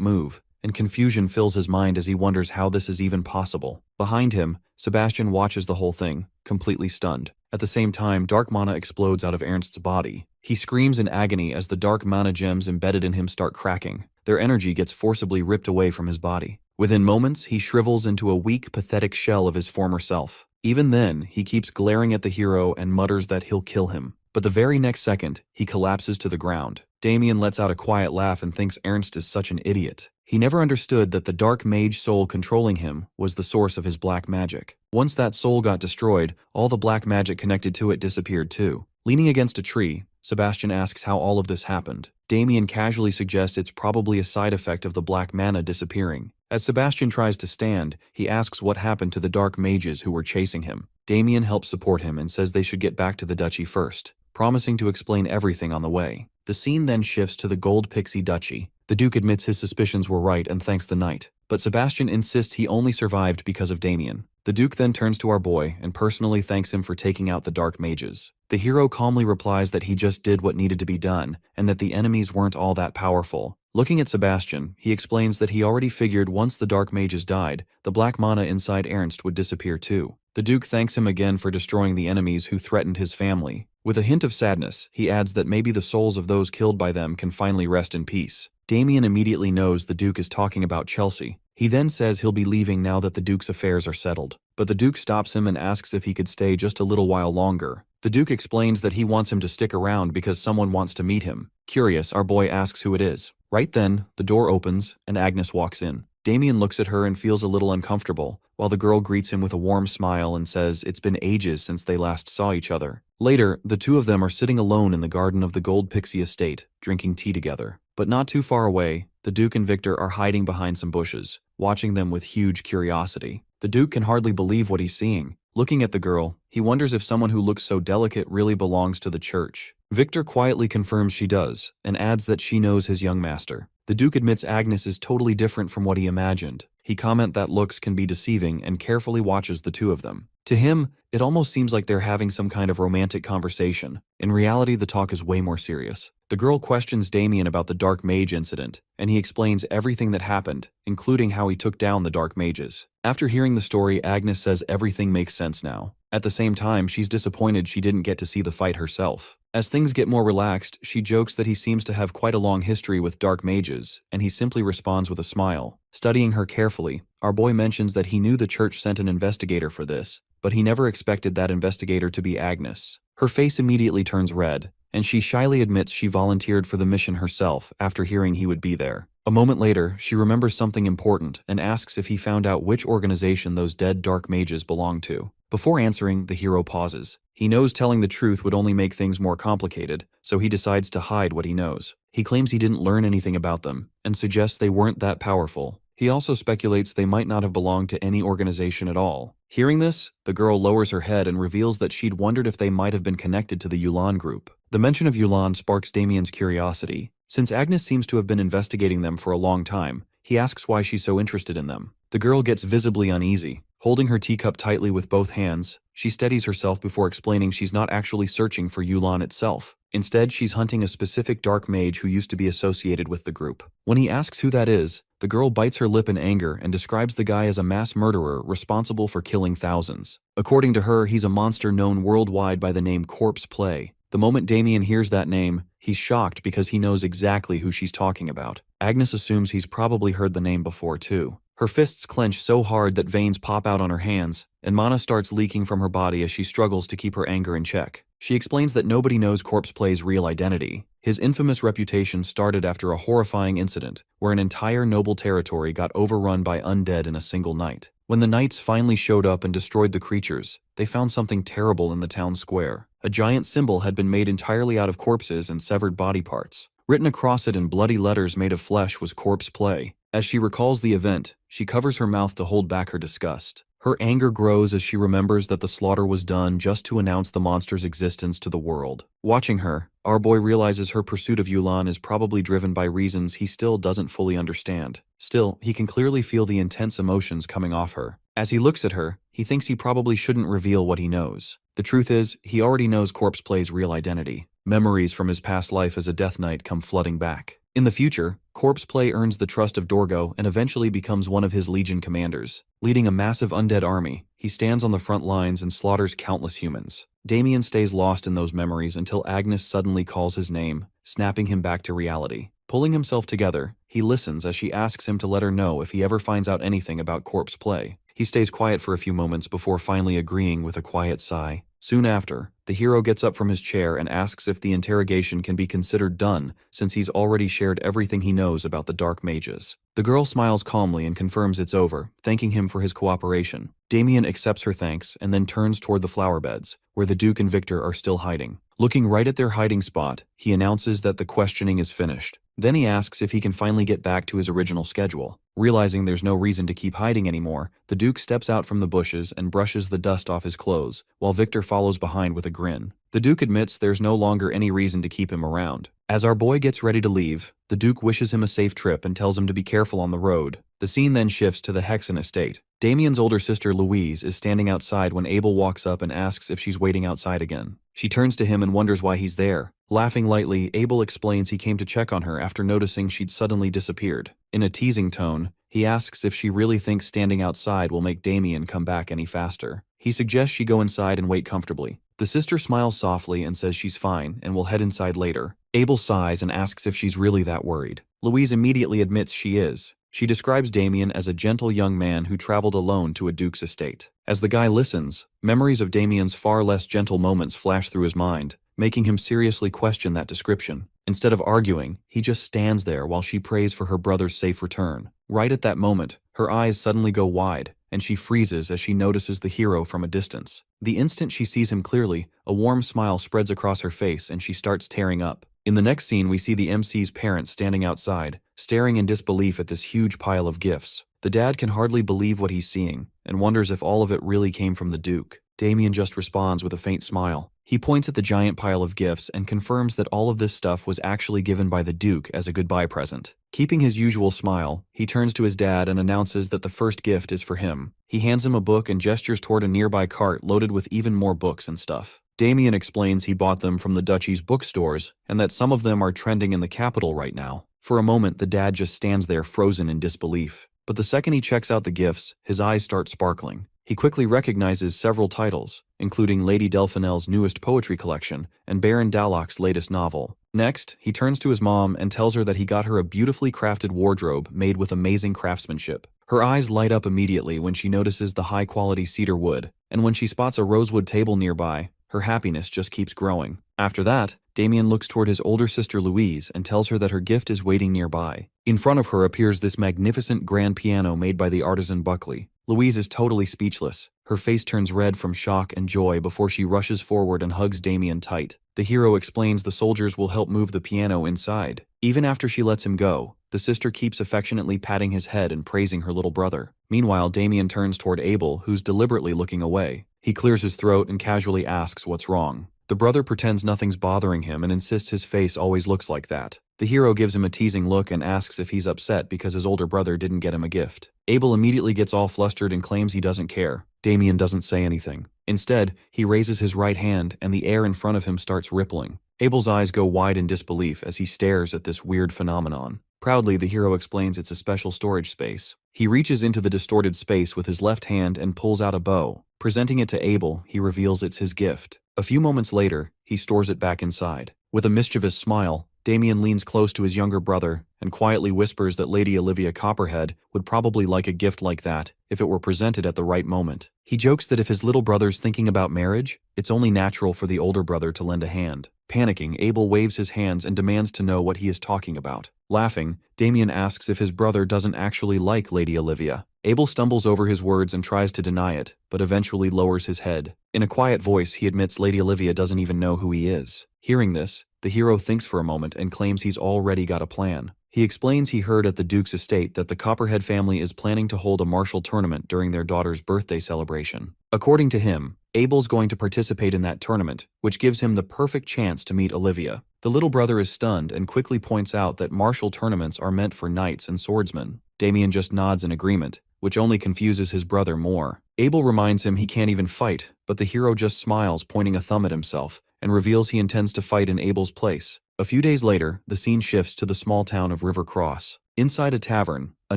move, and confusion fills his mind as he wonders how this is even possible. Behind him, Sebastian watches the whole thing, completely stunned. At the same time, dark mana explodes out of Ernst's body. He screams in agony as the dark mana gems embedded in him start cracking. Their energy gets forcibly ripped away from his body. Within moments, he shrivels into a weak, pathetic shell of his former self. Even then, he keeps glaring at the hero and mutters that he'll kill him. But the very next second, he collapses to the ground. Damien lets out a quiet laugh and thinks Ernst is such an idiot. He never understood that the dark mage soul controlling him was the source of his black magic. Once that soul got destroyed, all the black magic connected to it disappeared too. Leaning against a tree, Sebastian asks how all of this happened. Damien casually suggests it's probably a side effect of the black mana disappearing. As Sebastian tries to stand, he asks what happened to the dark mages who were chasing him. Damien helps support him and says they should get back to the duchy first, promising to explain everything on the way. The scene then shifts to the Gold Pixie Duchy. The Duke admits his suspicions were right and thanks the knight, but Sebastian insists he only survived because of Damien. The Duke then turns to our boy and personally thanks him for taking out the dark mages. The hero calmly replies that he just did what needed to be done and that the enemies weren't all that powerful. Looking at Sebastian, he explains that he already figured once the dark mages died, the black mana inside Ernst would disappear too. The Duke thanks him again for destroying the enemies who threatened his family. With a hint of sadness, he adds that maybe the souls of those killed by them can finally rest in peace. Damien immediately knows the Duke is talking about Chelsea. He then says he'll be leaving now that the Duke's affairs are settled. But the Duke stops him and asks if he could stay just a little while longer. The Duke explains that he wants him to stick around because someone wants to meet him. Curious, our boy asks who it is. Right then, the door opens and Agnes walks in. Damien looks at her and feels a little uncomfortable, while the girl greets him with a warm smile and says it's been ages since they last saw each other. Later, the two of them are sitting alone in the garden of the Gold Pixie estate, drinking tea together. But not too far away, the Duke and Victor are hiding behind some bushes, watching them with huge curiosity. The Duke can hardly believe what he's seeing. Looking at the girl, he wonders if someone who looks so delicate really belongs to the church. Victor quietly confirms she does, and adds that she knows his young master. The Duke admits Agnes is totally different from what he imagined. He comments that looks can be deceiving and carefully watches the two of them. To him, it almost seems like they're having some kind of romantic conversation. In reality, the talk is way more serious. The girl questions Damien about the Dark Mage incident, and he explains everything that happened, including how he took down the Dark Mages. After hearing the story, Agnes says everything makes sense now. At the same time, she's disappointed she didn't get to see the fight herself. As things get more relaxed, she jokes that he seems to have quite a long history with Dark Mages, and he simply responds with a smile. Studying her carefully, our boy mentions that he knew the church sent an investigator for this, but he never expected that investigator to be Agnes. Her face immediately turns red, and she shyly admits she volunteered for the mission herself after hearing he would be there. A moment later, she remembers something important and asks if he found out which organization those dead Dark Mages belonged to. Before answering, the hero pauses. He knows telling the truth would only make things more complicated, so he decides to hide what he knows. He claims he didn't learn anything about them, and suggests they weren't that powerful. He also speculates they might not have belonged to any organization at all. Hearing this, the girl lowers her head and reveals that she'd wondered if they might have been connected to the Yulan group. The mention of Yulan sparks Damien's curiosity. Since Agnes seems to have been investigating them for a long time, he asks why she's so interested in them. The girl gets visibly uneasy. Holding her teacup tightly with both hands, she steadies herself before explaining she's not actually searching for Yulan itself. Instead, she's hunting a specific dark mage who used to be associated with the group. When he asks who that is, the girl bites her lip in anger and describes the guy as a mass murderer responsible for killing thousands. According to her, he's a monster known worldwide by the name Corpse Play. The moment Damien hears that name, he's shocked because he knows exactly who she's talking about. Agnes assumes he's probably heard the name before too. Her fists clench so hard that veins pop out on her hands, and mana starts leaking from her body as she struggles to keep her anger in check. She explains that nobody knows Corpse Play's real identity. His infamous reputation started after a horrifying incident where an entire noble territory got overrun by undead in a single night. When the knights finally showed up and destroyed the creatures, they found something terrible in the town square. A giant symbol had been made entirely out of corpses and severed body parts. Written across it in bloody letters made of flesh was Corpse Play. As she recalls the event, she covers her mouth to hold back her disgust. Her anger grows as she remembers that the slaughter was done just to announce the monster's existence to the world. Watching her, our boy realizes her pursuit of Yulan is probably driven by reasons he still doesn't fully understand. Still, he can clearly feel the intense emotions coming off her. As he looks at her, he thinks he probably shouldn't reveal what he knows. The truth is, he already knows Corpse Play's real identity. Memories from his past life as a Death Knight come flooding back. In the future, Corpse Play earns the trust of Dorgo and eventually becomes one of his Legion commanders. Leading a massive undead army, he stands on the front lines and slaughters countless humans. Damien stays lost in those memories until Agnes suddenly calls his name, snapping him back to reality. Pulling himself together, he listens as she asks him to let her know if he ever finds out anything about Corpse Play. He stays quiet for a few moments before finally agreeing with a quiet sigh. Soon after, the hero gets up from his chair and asks if the interrogation can be considered done since he's already shared everything he knows about the dark mages. The girl smiles calmly and confirms it's over, thanking him for his cooperation. Damien accepts her thanks and then turns toward the flower beds, where the Duke and Victor are still hiding. Looking right at their hiding spot, he announces that the questioning is finished. Then he asks if he can finally get back to his original schedule. Realizing there's no reason to keep hiding anymore, the Duke steps out from the bushes and brushes the dust off his clothes, while Victor follows behind with a grin. The Duke admits there's no longer any reason to keep him around. As our boy gets ready to leave, the Duke wishes him a safe trip and tells him to be careful on the road. The scene then shifts to the Hexen estate. Damien's older sister Louise is standing outside when Abel walks up and asks if she's waiting outside again. She turns to him and wonders why he's there. Laughing lightly, Abel explains he came to check on her after noticing she'd suddenly disappeared. In a teasing tone, he asks if she really thinks standing outside will make Damien come back any faster. He suggests she go inside and wait comfortably. The sister smiles softly and says she's fine and will head inside later. Abel sighs and asks if she's really that worried. Louise immediately admits she is. She describes Damien as a gentle young man who traveled alone to a duke's estate. As the guy listens, memories of Damien's far less gentle moments flash through his mind, making him seriously question that description. Instead of arguing, he just stands there while she prays for her brother's safe return. Right at that moment, her eyes suddenly go wide, and she freezes as she notices the hero from a distance. The instant she sees him clearly, a warm smile spreads across her face and she starts tearing up. In the next scene, we see the MC's parents standing outside, staring in disbelief at this huge pile of gifts. The dad can hardly believe what he's seeing, and wonders if all of it really came from the Duke. Damien just responds with a faint smile. He points at the giant pile of gifts and confirms that all of this stuff was actually given by the Duke as a goodbye present. Keeping his usual smile, he turns to his dad and announces that the first gift is for him. He hands him a book and gestures toward a nearby cart loaded with even more books and stuff. Damien explains he bought them from the duchy's bookstores and that some of them are trending in the capital right now. For a moment, the dad just stands there frozen in disbelief. But the second he checks out the gifts, his eyes start sparkling. He quickly recognizes several titles, including Lady Delphinelle's newest poetry collection and Baron Dallock's latest novel. Next, he turns to his mom and tells her that he got her a beautifully crafted wardrobe made with amazing craftsmanship. Her eyes light up immediately when she notices the high-quality cedar wood, and when she spots a rosewood table nearby, her happiness just keeps growing. After that, Damien looks toward his older sister Louise and tells her that her gift is waiting nearby. In front of her appears this magnificent grand piano made by the artisan Buckley. Louise is totally speechless. Her face turns red from shock and joy before she rushes forward and hugs Damien tight. The hero explains the soldiers will help move the piano inside. Even after she lets him go, the sister keeps affectionately patting his head and praising her little brother. Meanwhile, Damien turns toward Abel, who's deliberately looking away. He clears his throat and casually asks what's wrong. The brother pretends nothing's bothering him and insists his face always looks like that. The hero gives him a teasing look and asks if he's upset because his older brother didn't get him a gift. Abel immediately gets all flustered and claims he doesn't care. Damien doesn't say anything. Instead, he raises his right hand and the air in front of him starts rippling. Abel's eyes go wide in disbelief as he stares at this weird phenomenon. Proudly, the hero explains it's a special storage space. He reaches into the distorted space with his left hand and pulls out a bow. Presenting it to Abel, he reveals it's his gift. A few moments later, he stores it back inside. With a mischievous smile, Damien leans close to his younger brother and quietly whispers that Lady Olivia Copperhead would probably like a gift like that if it were presented at the right moment. He jokes that if his little brother's thinking about marriage, it's only natural for the older brother to lend a hand. Panicking, Abel waves his hands and demands to know what he is talking about. Laughing, Damien asks if his brother doesn't actually like Lady Olivia. Abel stumbles over his words and tries to deny it, but eventually lowers his head. In a quiet voice, he admits Lady Olivia doesn't even know who he is. Hearing this, the hero thinks for a moment and claims he's already got a plan. He explains he heard at the Duke's estate that the Copperhead family is planning to hold a martial tournament during their daughter's birthday celebration. According to him, Abel's going to participate in that tournament, which gives him the perfect chance to meet Olivia. The little brother is stunned and quickly points out that martial tournaments are meant for knights and swordsmen. Damien just nods in agreement, which only confuses his brother more. Abel reminds him he can't even fight, but the hero just smiles, pointing a thumb at himself, and reveals he intends to fight in Abel's place. A few days later, the scene shifts to the small town of River Cross. Inside a tavern, a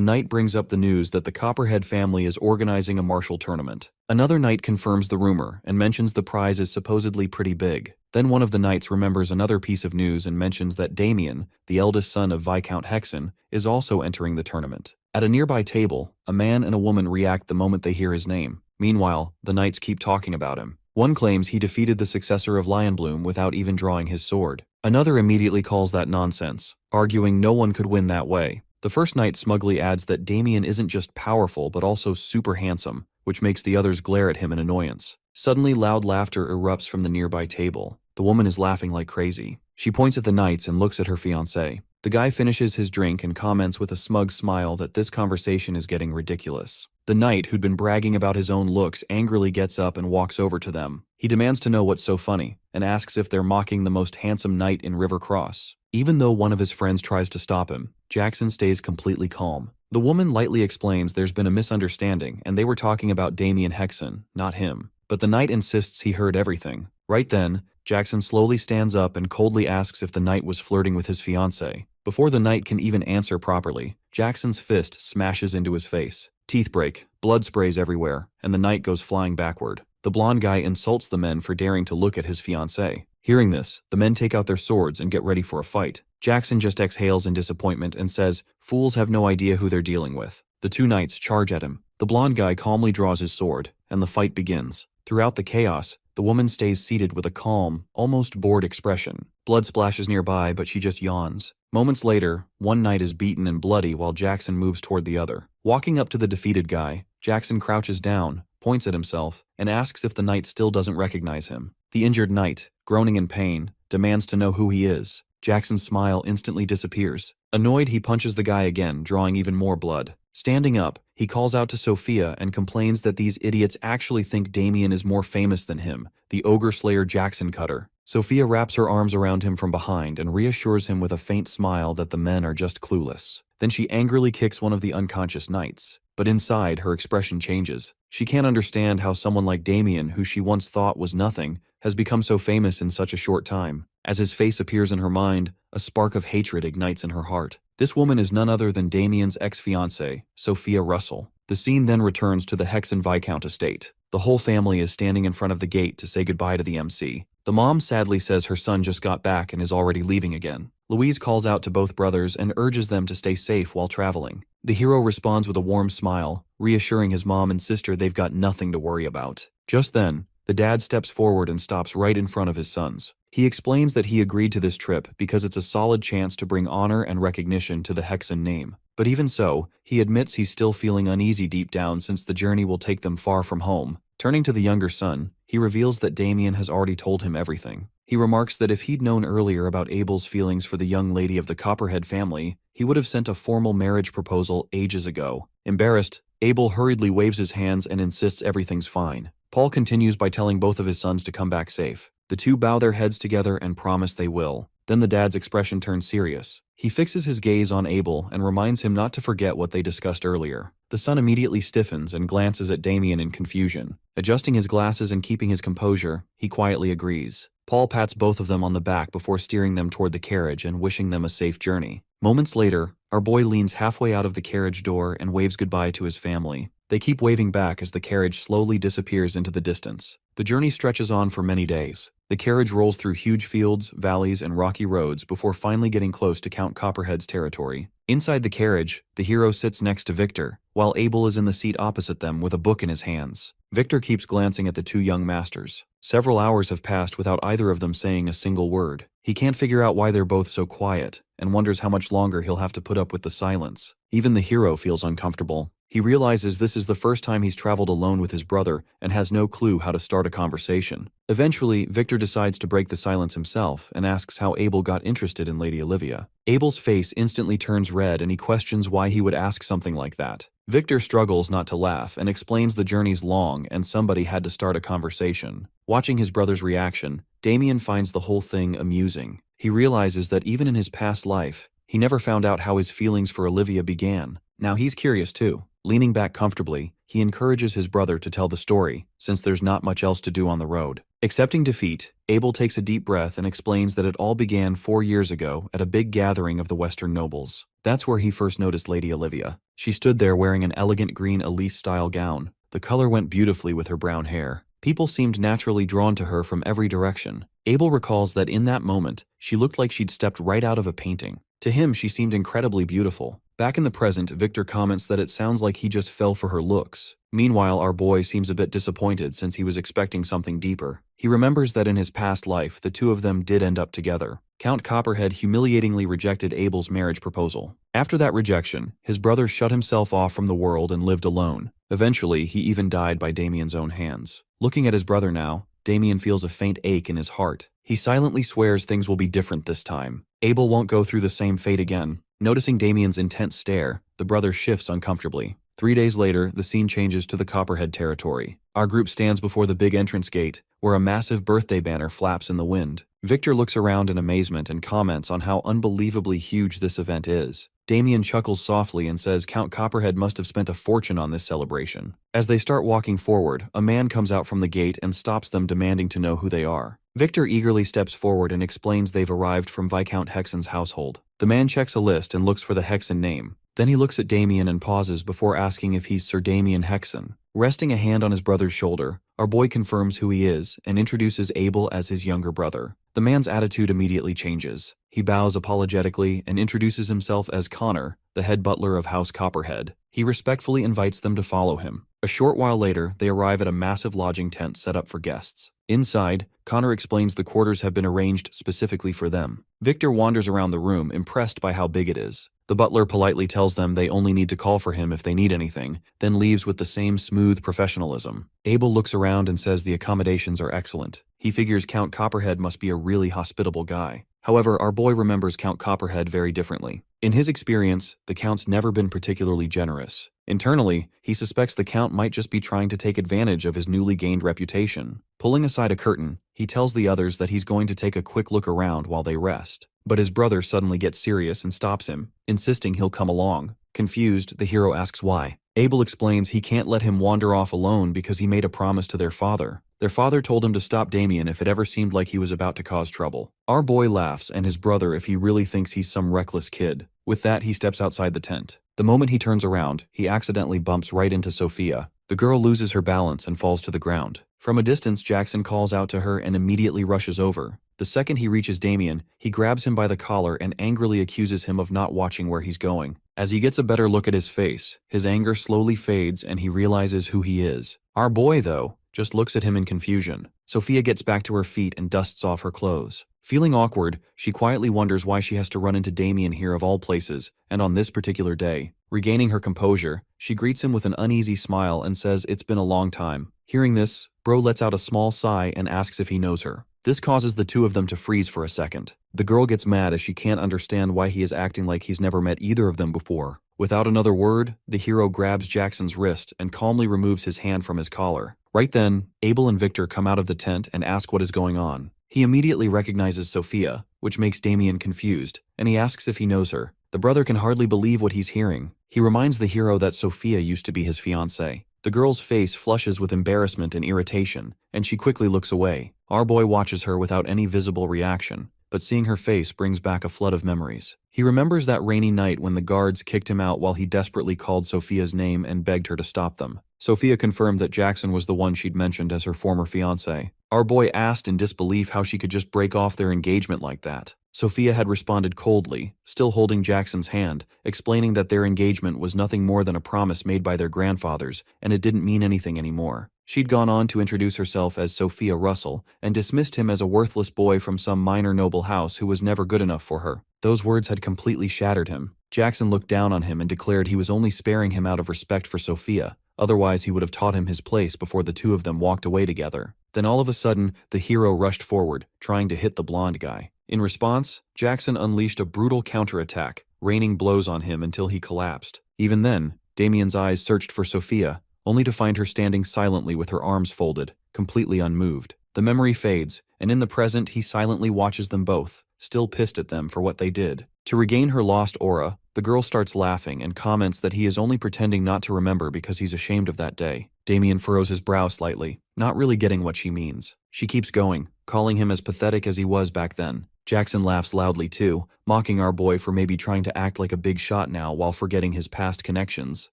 knight brings up the news that the Copperhead family is organizing a martial tournament. Another knight confirms the rumor and mentions the prize is supposedly pretty big. Then one of the knights remembers another piece of news and mentions that Damien, the eldest son of Viscount Hexen, is also entering the tournament. At a nearby table, a man and a woman react the moment they hear his name. Meanwhile, the knights keep talking about him. One claims he defeated the successor of Lionbloom without even drawing his sword. Another immediately calls that nonsense, arguing no one could win that way. The first knight smugly adds that Damien isn't just powerful but also super handsome, which makes the others glare at him in annoyance. Suddenly, loud laughter erupts from the nearby table. The woman is laughing like crazy. She points at the knights and looks at her fiancé. The guy finishes his drink and comments with a smug smile that this conversation is getting ridiculous. The knight, who'd been bragging about his own looks, angrily gets up and walks over to them. He demands to know what's so funny, and asks if they're mocking the most handsome knight in River Cross. Even though one of his friends tries to stop him, Jackson stays completely calm. The woman lightly explains there's been a misunderstanding and they were talking about Damien Hexen, not him. But the knight insists he heard everything. Right then, Jackson slowly stands up and coldly asks if the knight was flirting with his fiancée. Before the knight can even answer properly, Jackson's fist smashes into his face. Teeth break, blood sprays everywhere, and the knight goes flying backward. The blonde guy insults the men for daring to look at his fiancée. Hearing this, the men take out their swords and get ready for a fight. Jackson just exhales in disappointment and says, "Fools have no idea who they're dealing with." The two knights charge at him. The blonde guy calmly draws his sword, and the fight begins. Throughout the chaos, the woman stays seated with a calm, almost bored expression. Blood splashes nearby, but she just yawns. Moments later, one knight is beaten and bloody while Jackson moves toward the other. Walking up to the defeated guy, Jackson crouches down, points at himself, and asks if the knight still doesn't recognize him. The injured knight, groaning in pain, demands to know who he is. Jackson's smile instantly disappears. Annoyed, he punches the guy again, drawing even more blood. Standing up, he calls out to Sophia and complains that these idiots actually think Damien is more famous than him, the ogre slayer Jackson Cutter. Sophia wraps her arms around him from behind and reassures him with a faint smile that the men are just clueless. Then she angrily kicks one of the unconscious knights. But inside, her expression changes. She can't understand how someone like Damien, who she once thought was nothing, has become so famous in such a short time. As his face appears in her mind, a spark of hatred ignites in her heart. This woman is none other than Damien's ex-fiancée, Sophia Russell. The scene then returns to the Hexen Viscount estate. The whole family is standing in front of the gate to say goodbye to the MC. The mom sadly says her son just got back and is already leaving again. Louise calls out to both brothers and urges them to stay safe while traveling. The hero responds with a warm smile, reassuring his mom and sister they've got nothing to worry about. Just then, the dad steps forward and stops right in front of his sons. He explains that he agreed to this trip because it's a solid chance to bring honor and recognition to the Hexen name. But even so, he admits he's still feeling uneasy deep down since the journey will take them far from home. Turning to the younger son, he reveals that Damien has already told him everything. He remarks that if he'd known earlier about Abel's feelings for the young lady of the Copperhead family, he would have sent a formal marriage proposal ages ago. Embarrassed, Abel hurriedly waves his hands and insists everything's fine. Paul continues by telling both of his sons to come back safe. The two bow their heads together and promise they will. Then the dad's expression turns serious. He fixes his gaze on Abel and reminds him not to forget what they discussed earlier. The son immediately stiffens and glances at Damien in confusion. Adjusting his glasses and keeping his composure, he quietly agrees. Paul pats both of them on the back before steering them toward the carriage and wishing them a safe journey. Moments later, our boy leans halfway out of the carriage door and waves goodbye to his family. They keep waving back as the carriage slowly disappears into the distance. The journey stretches on for many days. The carriage rolls through huge fields, valleys, and rocky roads before finally getting close to Count Copperhead's territory. Inside the carriage, the hero sits next to Victor, while Abel is in the seat opposite them with a book in his hands. Victor keeps glancing at the two young masters. Several hours have passed without either of them saying a single word. He can't figure out why they're both so quiet, and wonders how much longer he'll have to put up with the silence. Even the hero feels uncomfortable. He realizes this is the first time he's traveled alone with his brother and has no clue how to start a conversation. Eventually, Victor decides to break the silence himself and asks how Abel got interested in Lady Olivia. Abel's face instantly turns red and he questions why he would ask something like that. Victor struggles not to laugh and explains the journey's long and somebody had to start a conversation. Watching his brother's reaction, Damien finds the whole thing amusing. He realizes that even in his past life, he never found out how his feelings for Olivia began. Now he's curious too. Leaning back comfortably, he encourages his brother to tell the story, since there's not much else to do on the road. Accepting defeat, Abel takes a deep breath and explains that it all began 4 years ago at a big gathering of the Western nobles. That's where he first noticed Lady Olivia. She stood there wearing an elegant green Elise-style gown. The color went beautifully with her brown hair. People seemed naturally drawn to her from every direction. Abel recalls that in that moment, she looked like she'd stepped right out of a painting. To him, she seemed incredibly beautiful. Back in the present, Victor comments that it sounds like he just fell for her looks. Meanwhile, our boy seems a bit disappointed since he was expecting something deeper. He remembers that in his past life, the two of them did end up together. Count Copperhead humiliatingly rejected Abel's marriage proposal. After that rejection, his brother shut himself off from the world and lived alone. Eventually, he even died by Damien's own hands. Looking at his brother now, Damien feels a faint ache in his heart. He silently swears things will be different this time. Abel won't go through the same fate again. Noticing Damien's intense stare, the brother shifts uncomfortably. 3 days later, the scene changes to the Copperhead territory. Our group stands before the big entrance gate, where a massive birthday banner flaps in the wind. Victor looks around in amazement and comments on how unbelievably huge this event is. Damien chuckles softly and says Count Copperhead must have spent a fortune on this celebration. As they start walking forward, a man comes out from the gate and stops them, demanding to know who they are. Victor eagerly steps forward and explains they've arrived from Viscount Hexen's household. The man checks a list and looks for the Hexen name. Then he looks at Damien and pauses before asking if he's Sir Damien Hexen. Resting a hand on his brother's shoulder, our boy confirms who he is and introduces Abel as his younger brother. The man's attitude immediately changes. He bows apologetically and introduces himself as Connor, the head butler of House Copperhead. He respectfully invites them to follow him. A short while later, they arrive at a massive lodging tent set up for guests. Inside, Connor explains the quarters have been arranged specifically for them. Victor wanders around the room, impressed by how big it is. The butler politely tells them they only need to call for him if they need anything, then leaves with the same smooth professionalism. Abel looks around and says the accommodations are excellent. He figures Count Copperhead must be a really hospitable guy. However, our boy remembers Count Copperhead very differently. In his experience, the Count's never been particularly generous. Internally, he suspects the Count might just be trying to take advantage of his newly gained reputation. Pulling aside a curtain, he tells the others that he's going to take a quick look around while they rest. But his brother suddenly gets serious and stops him, insisting he'll come along. Confused, the hero asks why. Abel explains he can't let him wander off alone because he made a promise to their father. Their father told him to stop Damien if it ever seemed like he was about to cause trouble. Our boy laughs and his brother if he really thinks he's some reckless kid. With that, he steps outside the tent. The moment he turns around, he accidentally bumps right into Sophia. The girl loses her balance and falls to the ground. From a distance, Jackson calls out to her and immediately rushes over. The second he reaches Damien, he grabs him by the collar and angrily accuses him of not watching where he's going. As he gets a better look at his face, his anger slowly fades and he realizes who he is. Our boy, though, just looks at him in confusion. Sophia gets back to her feet and dusts off her clothes. Feeling awkward, she quietly wonders why she has to run into Damien here of all places, and on this particular day. Regaining her composure, she greets him with an uneasy smile and says it's been a long time. Hearing this, Bro lets out a small sigh and asks if he knows her. This causes the two of them to freeze for a second. The girl gets mad as she can't understand why he is acting like he's never met either of them before. Without another word, the hero grabs Jackson's wrist and calmly removes his hand from his collar. Right then, Abel and Victor come out of the tent and ask what is going on. He immediately recognizes Sophia, which makes Damien confused, and he asks if he knows her. The brother can hardly believe what he's hearing. He reminds the hero that Sophia used to be his fiancée. The girl's face flushes with embarrassment and irritation, and she quickly looks away. Our boy watches her without any visible reaction, but seeing her face brings back a flood of memories. He remembers that rainy night when the guards kicked him out while he desperately called Sophia's name and begged her to stop them. Sophia confirmed that Jackson was the one she'd mentioned as her former fiancé. Our boy asked in disbelief how she could just break off their engagement like that. Sophia had responded coldly, still holding Jackson's hand, explaining that their engagement was nothing more than a promise made by their grandfathers, and it didn't mean anything anymore. She'd gone on to introduce herself as Sophia Russell, and dismissed him as a worthless boy from some minor noble house who was never good enough for her. Those words had completely shattered him. Jackson looked down on him and declared he was only sparing him out of respect for Sophia. Otherwise, he would have taught him his place before the two of them walked away together. Then all of a sudden, the hero rushed forward, trying to hit the blonde guy. In response, Jackson unleashed a brutal counterattack, raining blows on him until he collapsed. Even then, Damien's eyes searched for Sophia, only to find her standing silently with her arms folded, completely unmoved. The memory fades, and in the present he silently watches them both, still pissed at them for what they did. To regain her lost aura, the girl starts laughing and comments that he is only pretending not to remember because he's ashamed of that day. Damien furrows his brow slightly, not really getting what she means. She keeps going, calling him as pathetic as he was back then. Jackson laughs loudly too, mocking our boy for maybe trying to act like a big shot now while forgetting his past connections.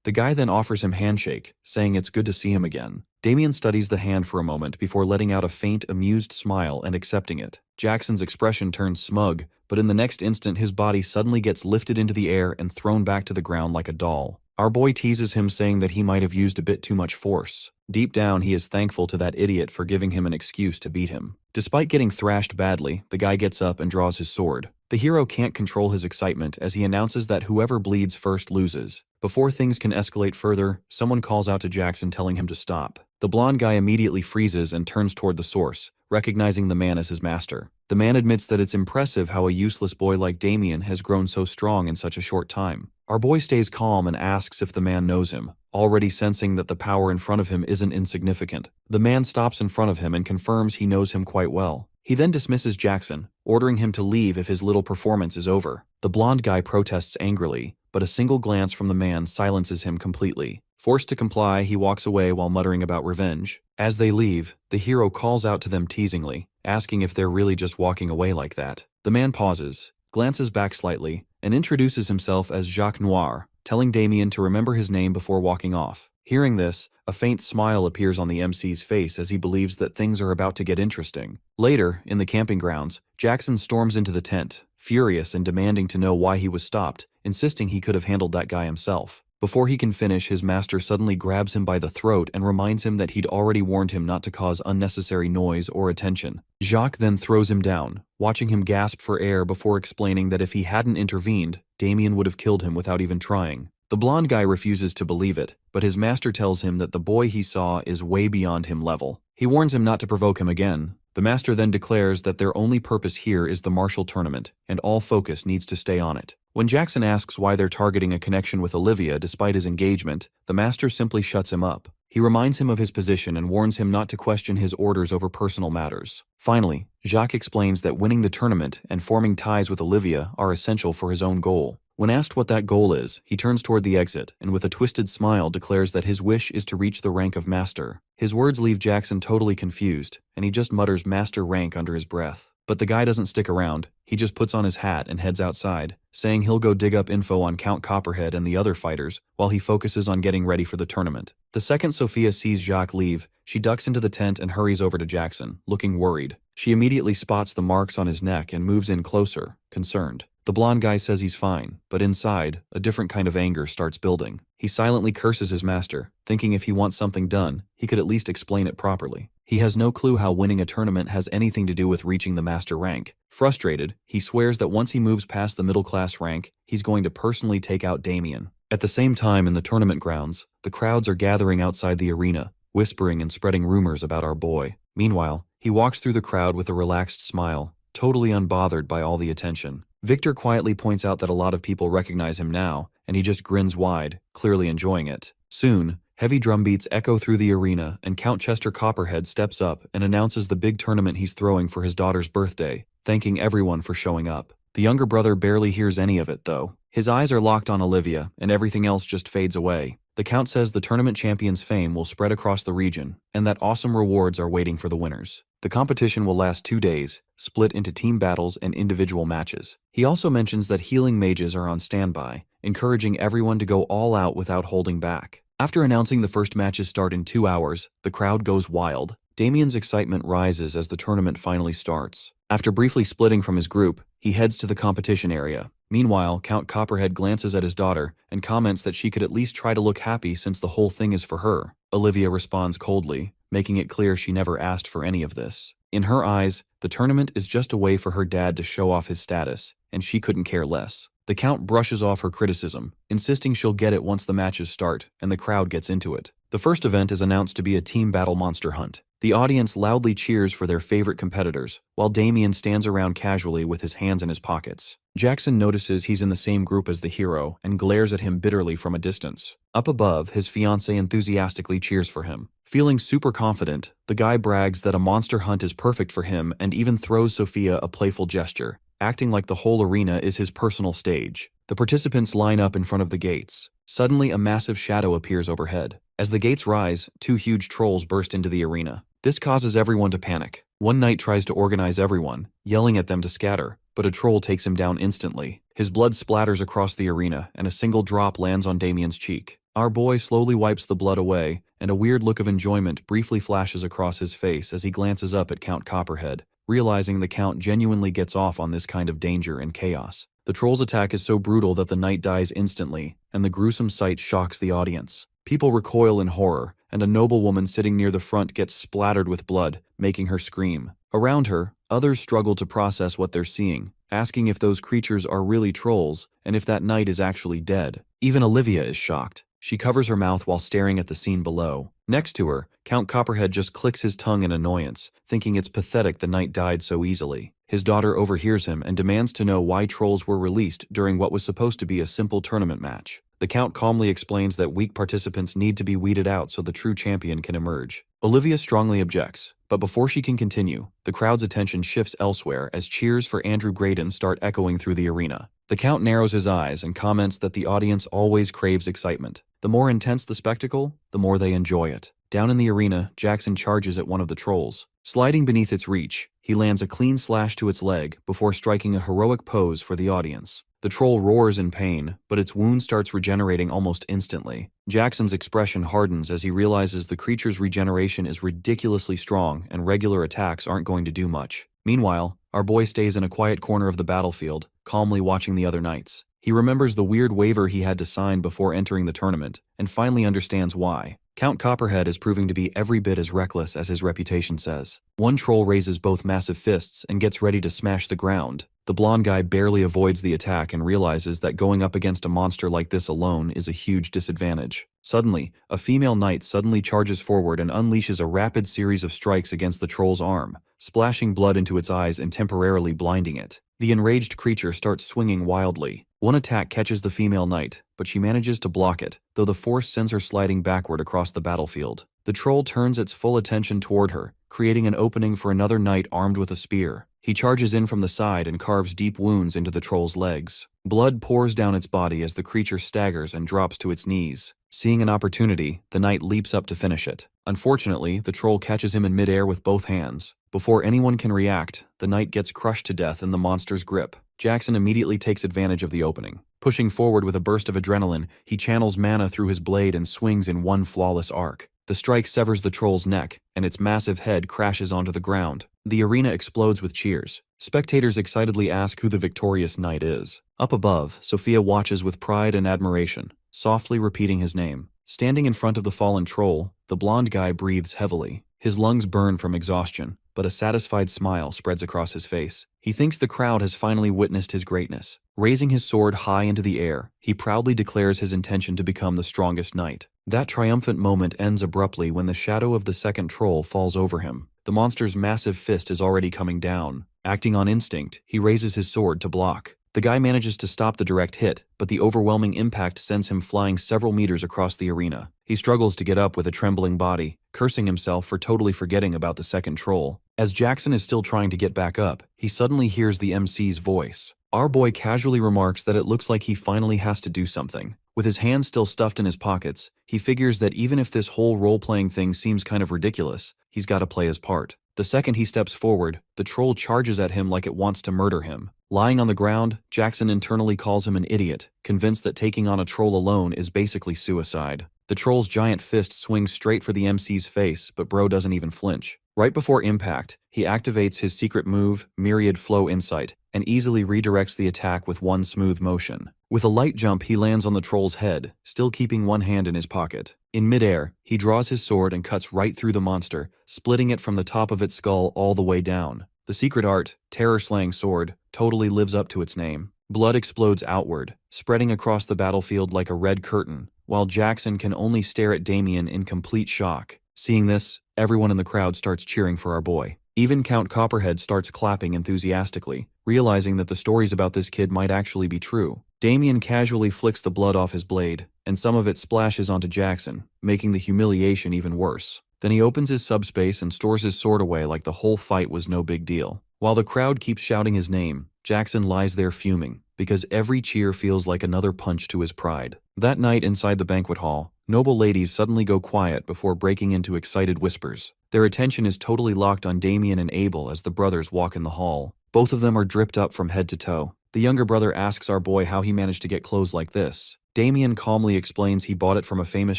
The guy then offers him handshake, saying it's good to see him again. Damien studies the hand for a moment before letting out a faint, amused smile and accepting it. Jackson's expression turns smug, but in the next instant his body suddenly gets lifted into the air and thrown back to the ground like a doll. Our boy teases him, saying that he might have used a bit too much force. Deep down, he is thankful to that idiot for giving him an excuse to beat him. Despite getting thrashed badly, the guy gets up and draws his sword. The hero can't control his excitement as he announces that whoever bleeds first loses. Before things can escalate further, someone calls out to Jackson telling him to stop. The blonde guy immediately freezes and turns toward the source, recognizing the man as his master. The man admits that it's impressive how a useless boy like Damien has grown so strong in such a short time. Our boy stays calm and asks if the man knows him, already sensing that the power in front of him isn't insignificant. The man stops in front of him and confirms he knows him quite well. He then dismisses Jackson, ordering him to leave if his little performance is over. The blonde guy protests angrily, but a single glance from the man silences him completely. Forced to comply, he walks away while muttering about revenge. As they leave, the hero calls out to them teasingly, asking if they're really just walking away like that. The man pauses, glances back slightly, and introduces himself as Jacques Noir, telling Damien to remember his name before walking off. Hearing this, a faint smile appears on the MC's face as he believes that things are about to get interesting. Later, in the camping grounds, Jackson storms into the tent, furious and demanding to know why he was stopped, insisting he could have handled that guy himself. Before he can finish, his master suddenly grabs him by the throat and reminds him that he'd already warned him not to cause unnecessary noise or attention. Jacques then throws him down, watching him gasp for air before explaining that if he hadn't intervened, Damien would have killed him without even trying. The blonde guy refuses to believe it, but his master tells him that the boy he saw is way beyond him level. He warns him not to provoke him again. The master then declares that their only purpose here is the martial tournament, and all focus needs to stay on it. When Jackson asks why they're targeting a connection with Olivia despite his engagement, the master simply shuts him up. He reminds him of his position and warns him not to question his orders over personal matters. Finally, Jacques explains that winning the tournament and forming ties with Olivia are essential for his own goal. When asked what that goal is, he turns toward the exit and with a twisted smile declares that his wish is to reach the rank of master. His words leave Jackson totally confused, and he just mutters master rank under his breath. But the guy doesn't stick around. He just puts on his hat and heads outside, saying he'll go dig up info on Count Copperhead and the other fighters while he focuses on getting ready for the tournament. The second Sophia sees Jacques leave, she ducks into the tent and hurries over to Jackson, looking worried. She immediately spots the marks on his neck and moves in closer, concerned. The blonde guy says he's fine, but inside, a different kind of anger starts building. He silently curses his master, thinking if he wants something done, he could at least explain it properly. He has no clue how winning a tournament has anything to do with reaching the master rank. Frustrated, he swears that once he moves past the middle class rank, he's going to personally take out Damien. At the same time in the tournament grounds, the crowds are gathering outside the arena, whispering and spreading rumors about our boy. Meanwhile, he walks through the crowd with a relaxed smile, totally unbothered by all the attention. Victor quietly points out that a lot of people recognize him now, and he just grins wide, clearly enjoying it. Soon, heavy drum beats echo through the arena, and Count Chester Copperhead steps up and announces the big tournament he's throwing for his daughter's birthday, thanking everyone for showing up. The younger brother barely hears any of it, though. His eyes are locked on Olivia, and everything else just fades away. The Count says the tournament champion's fame will spread across the region, and that awesome rewards are waiting for the winners. The competition will last 2 days, split into team battles and individual matches. He also mentions that healing mages are on standby, encouraging everyone to go all out without holding back. After announcing the first matches start in 2 hours, the crowd goes wild. Damien's excitement rises as the tournament finally starts. After briefly splitting from his group, he heads to the competition area. Meanwhile, Count Copperhead glances at his daughter and comments that she could at least try to look happy since the whole thing is for her. Olivia responds coldly, making it clear she never asked for any of this. In her eyes, the tournament is just a way for her dad to show off his status, and she couldn't care less. The Count brushes off her criticism, insisting she'll get it once the matches start and the crowd gets into it. The first event is announced to be a team battle monster hunt. The audience loudly cheers for their favorite competitors, while Damien stands around casually with his hands in his pockets. Jackson notices he's in the same group as the hero and glares at him bitterly from a distance. Up above, his fiancée enthusiastically cheers for him. Feeling super confident, the guy brags that a monster hunt is perfect for him and even throws Sophia a playful gesture, acting like the whole arena is his personal stage. The participants line up in front of the gates. Suddenly, a massive shadow appears overhead. As the gates rise, 2 huge trolls burst into the arena. This causes everyone to panic. One knight tries to organize everyone, yelling at them to scatter, but a troll takes him down instantly. His blood splatters across the arena, and a single drop lands on Damien's cheek. Our boy slowly wipes the blood away, and a weird look of enjoyment briefly flashes across his face as he glances up at Count Copperhead, realizing the Count genuinely gets off on this kind of danger and chaos. The troll's attack is so brutal that the knight dies instantly, and the gruesome sight shocks the audience. People recoil in horror, and a noblewoman sitting near the front gets splattered with blood, making her scream. Around her, others struggle to process what they're seeing, asking if those creatures are really trolls and if that knight is actually dead. Even Olivia is shocked. She covers her mouth while staring at the scene below. Next to her, Count Copperhead just clicks his tongue in annoyance, thinking it's pathetic the knight died so easily. His daughter overhears him and demands to know why trolls were released during what was supposed to be a simple tournament match. The Count calmly explains that weak participants need to be weeded out so the true champion can emerge. Olivia strongly objects, but before she can continue, the crowd's attention shifts elsewhere as cheers for Andrew Graydon start echoing through the arena. The Count narrows his eyes and comments that the audience always craves excitement. The more intense the spectacle, the more they enjoy it. Down in the arena, Jackson charges at one of the trolls. Sliding beneath its reach, he lands a clean slash to its leg before striking a heroic pose for the audience. The troll roars in pain, but its wound starts regenerating almost instantly. Jackson's expression hardens as he realizes the creature's regeneration is ridiculously strong and regular attacks aren't going to do much. Meanwhile, our boy stays in a quiet corner of the battlefield, calmly watching the other knights. He remembers the weird waiver he had to sign before entering the tournament, and finally understands why. Count Copperhead is proving to be every bit as reckless as his reputation says. One troll raises both massive fists and gets ready to smash the ground. The blonde guy barely avoids the attack and realizes that going up against a monster like this alone is a huge disadvantage. Suddenly, a female knight suddenly charges forward and unleashes a rapid series of strikes against the troll's arm, splashing blood into its eyes and temporarily blinding it. The enraged creature starts swinging wildly. One attack catches the female knight, but she manages to block it, though the force sends her sliding backward across the battlefield. The troll turns its full attention toward her, creating an opening for another knight armed with a spear. He charges in from the side and carves deep wounds into the troll's legs. Blood pours down its body as the creature staggers and drops to its knees. Seeing an opportunity, the knight leaps up to finish it. Unfortunately, the troll catches him in midair with both hands. Before anyone can react, the knight gets crushed to death in the monster's grip. Jackson immediately takes advantage of the opening. Pushing forward with a burst of adrenaline, he channels mana through his blade and swings in one flawless arc. The strike severs the troll's neck, and its massive head crashes onto the ground. The arena explodes with cheers. Spectators excitedly ask who the victorious knight is. Up above, Sophia watches with pride and admiration, softly repeating his name. Standing in front of the fallen troll, the blonde guy breathes heavily. His lungs burn from exhaustion, but a satisfied smile spreads across his face. He thinks the crowd has finally witnessed his greatness. Raising his sword high into the air, he proudly declares his intention to become the strongest knight. That triumphant moment ends abruptly when the shadow of the second troll falls over him. The monster's massive fist is already coming down. Acting on instinct, he raises his sword to block. The guy manages to stop the direct hit, but the overwhelming impact sends him flying several meters across the arena. He struggles to get up with a trembling body, cursing himself for totally forgetting about the second troll. As Jackson is still trying to get back up, he suddenly hears the MC's voice. Our boy casually remarks that it looks like he finally has to do something. With his hands still stuffed in his pockets, he figures that even if this whole role-playing thing seems kind of ridiculous, he's got to play his part. The second he steps forward, the troll charges at him like it wants to murder him. Lying on the ground, Jackson internally calls him an idiot, convinced that taking on a troll alone is basically suicide. The troll's giant fist swings straight for the MC's face, but bro doesn't even flinch. Right before impact, he activates his secret move, Myriad Flow Insight, and easily redirects the attack with one smooth motion. With a light jump, he lands on the troll's head, still keeping one hand in his pocket. In midair, he draws his sword and cuts right through the monster, splitting it from the top of its skull all the way down. The secret art, Terror-Slaying Sword, totally lives up to its name. Blood explodes outward, spreading across the battlefield like a red curtain, while Jackson can only stare at Damien in complete shock. Seeing this, everyone in the crowd starts cheering for our boy. Even Count Copperhead starts clapping enthusiastically, realizing that the stories about this kid might actually be true. Damien casually flicks the blood off his blade, and some of it splashes onto Jackson, making the humiliation even worse. Then he opens his subspace and stores his sword away like the whole fight was no big deal. While the crowd keeps shouting his name, Jackson lies there fuming, because every cheer feels like another punch to his pride. That night inside the banquet hall, noble ladies suddenly go quiet before breaking into excited whispers. Their attention is totally locked on Damien and Abel as the brothers walk in the hall. Both of them are dripped up from head to toe. The younger brother asks our boy how he managed to get clothes like this. Damien calmly explains he bought it from a famous